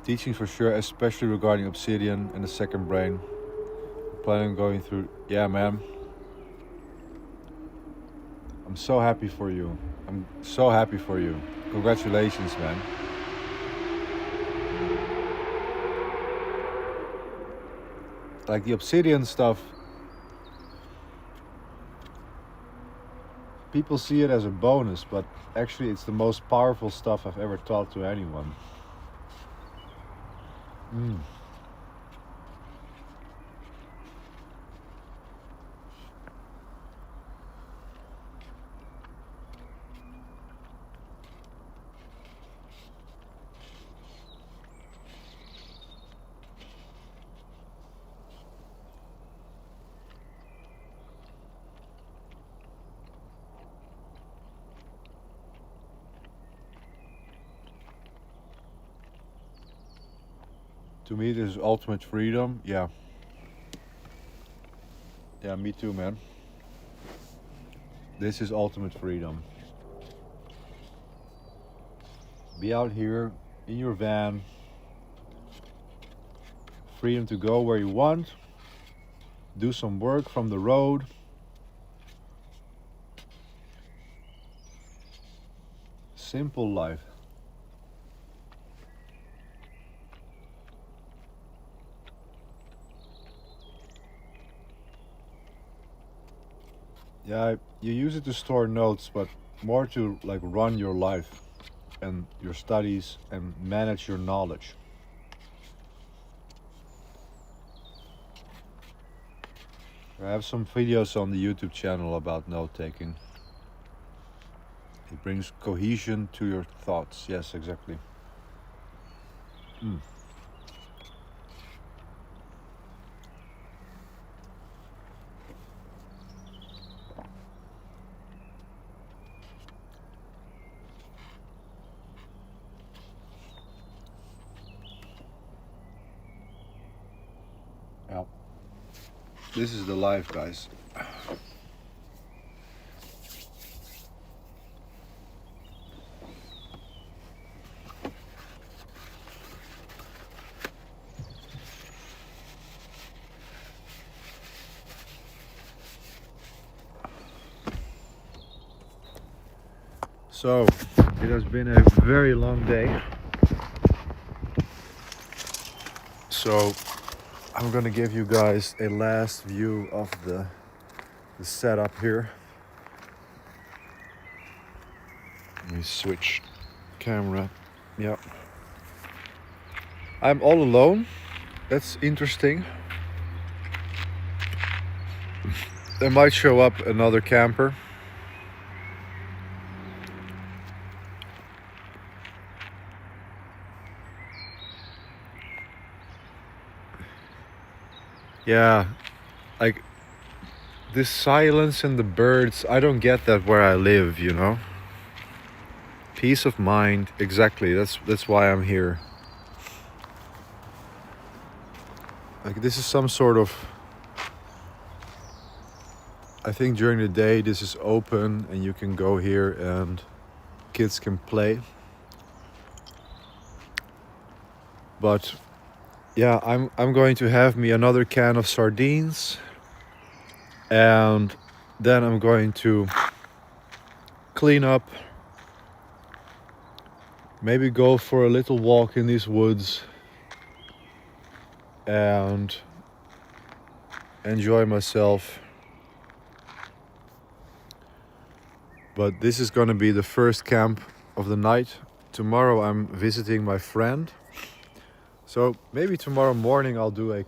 Teaching for sure, especially regarding Obsidian and the second brain. Planning on going through. Yeah, man. I'm so happy for you. I'm so happy for you. Congratulations, man. Like the Obsidian stuff, people see it as a bonus, but actually it's the most powerful stuff I've ever taught to anyone. To me, this is ultimate freedom. Yeah. Yeah, me too, man. This is ultimate freedom. Be out here in your van. Freedom to go where you want. Do some work from the road. Simple life. Yeah, you use it to store notes, but more to like run your life and your studies and manage your knowledge. I have some videos on the YouTube channel about note taking. It brings cohesion to your thoughts. Yes, exactly. Yeah. This is the life, guys. So, it has been a very long day. So, I'm gonna give you guys a last view of the setup here. Let me switch camera. Yep. I'm all alone. That's interesting. There might show up another camper. Yeah, like this silence and the birds, I don't get that where I live, you know? Peace of mind, exactly, that's why I'm here. Like this is some sort of, I think during the day this is open and you can go here and kids can play. But yeah, I'm going to have me another can of sardines, and then I'm going to clean up, maybe go for a little walk in these woods and enjoy myself. But this is gonna be the first camp of the night. Tomorrow I'm visiting my friend. So maybe tomorrow morning I'll do a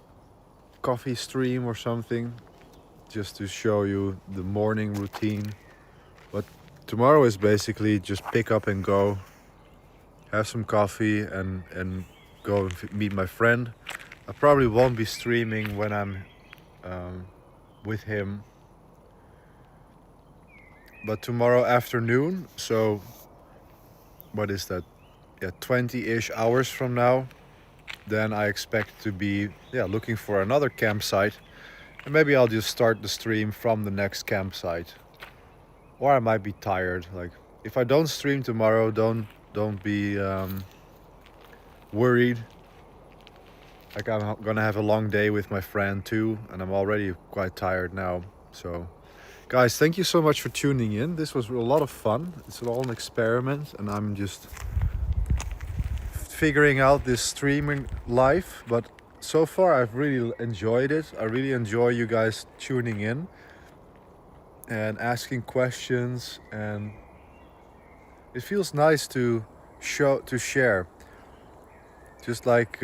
coffee stream or something, just to show you the morning routine. But tomorrow is basically just pick up and go, have some coffee and go and meet my friend. I probably won't be streaming when I'm with him. But tomorrow afternoon, so what is that? Yeah, 20-ish hours from now, then I expect to be looking for another campsite. And maybe I'll just start the stream from the next campsite. Or I might be tired, like if I don't stream tomorrow, don't be worried. Like, I'm gonna have a long day with my friend too, and I'm already quite tired now. So, guys, thank you so much for tuning in. This was a lot of fun. It's all an experiment, and I'm just figuring out this streaming life. But so far, I've really enjoyed it. I really enjoy you guys tuning in and asking questions, and it feels nice to share. Just like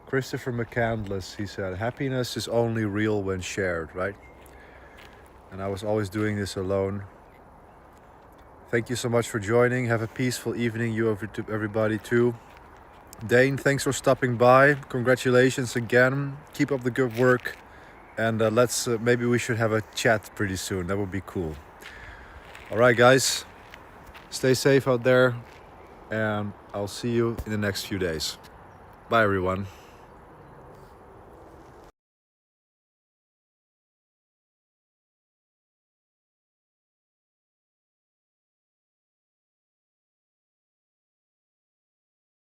Christopher McCandless, he said, happiness is only real when shared, right? And I was always doing this alone. Thank you so much for joining. Have a peaceful evening, everybody too. Dane, thanks for stopping by. Congratulations again. Keep up the good work. And let's maybe we should have a chat pretty soon. That would be cool. All right, guys. Stay safe out there. And I'll see you in the next few days. Bye, everyone.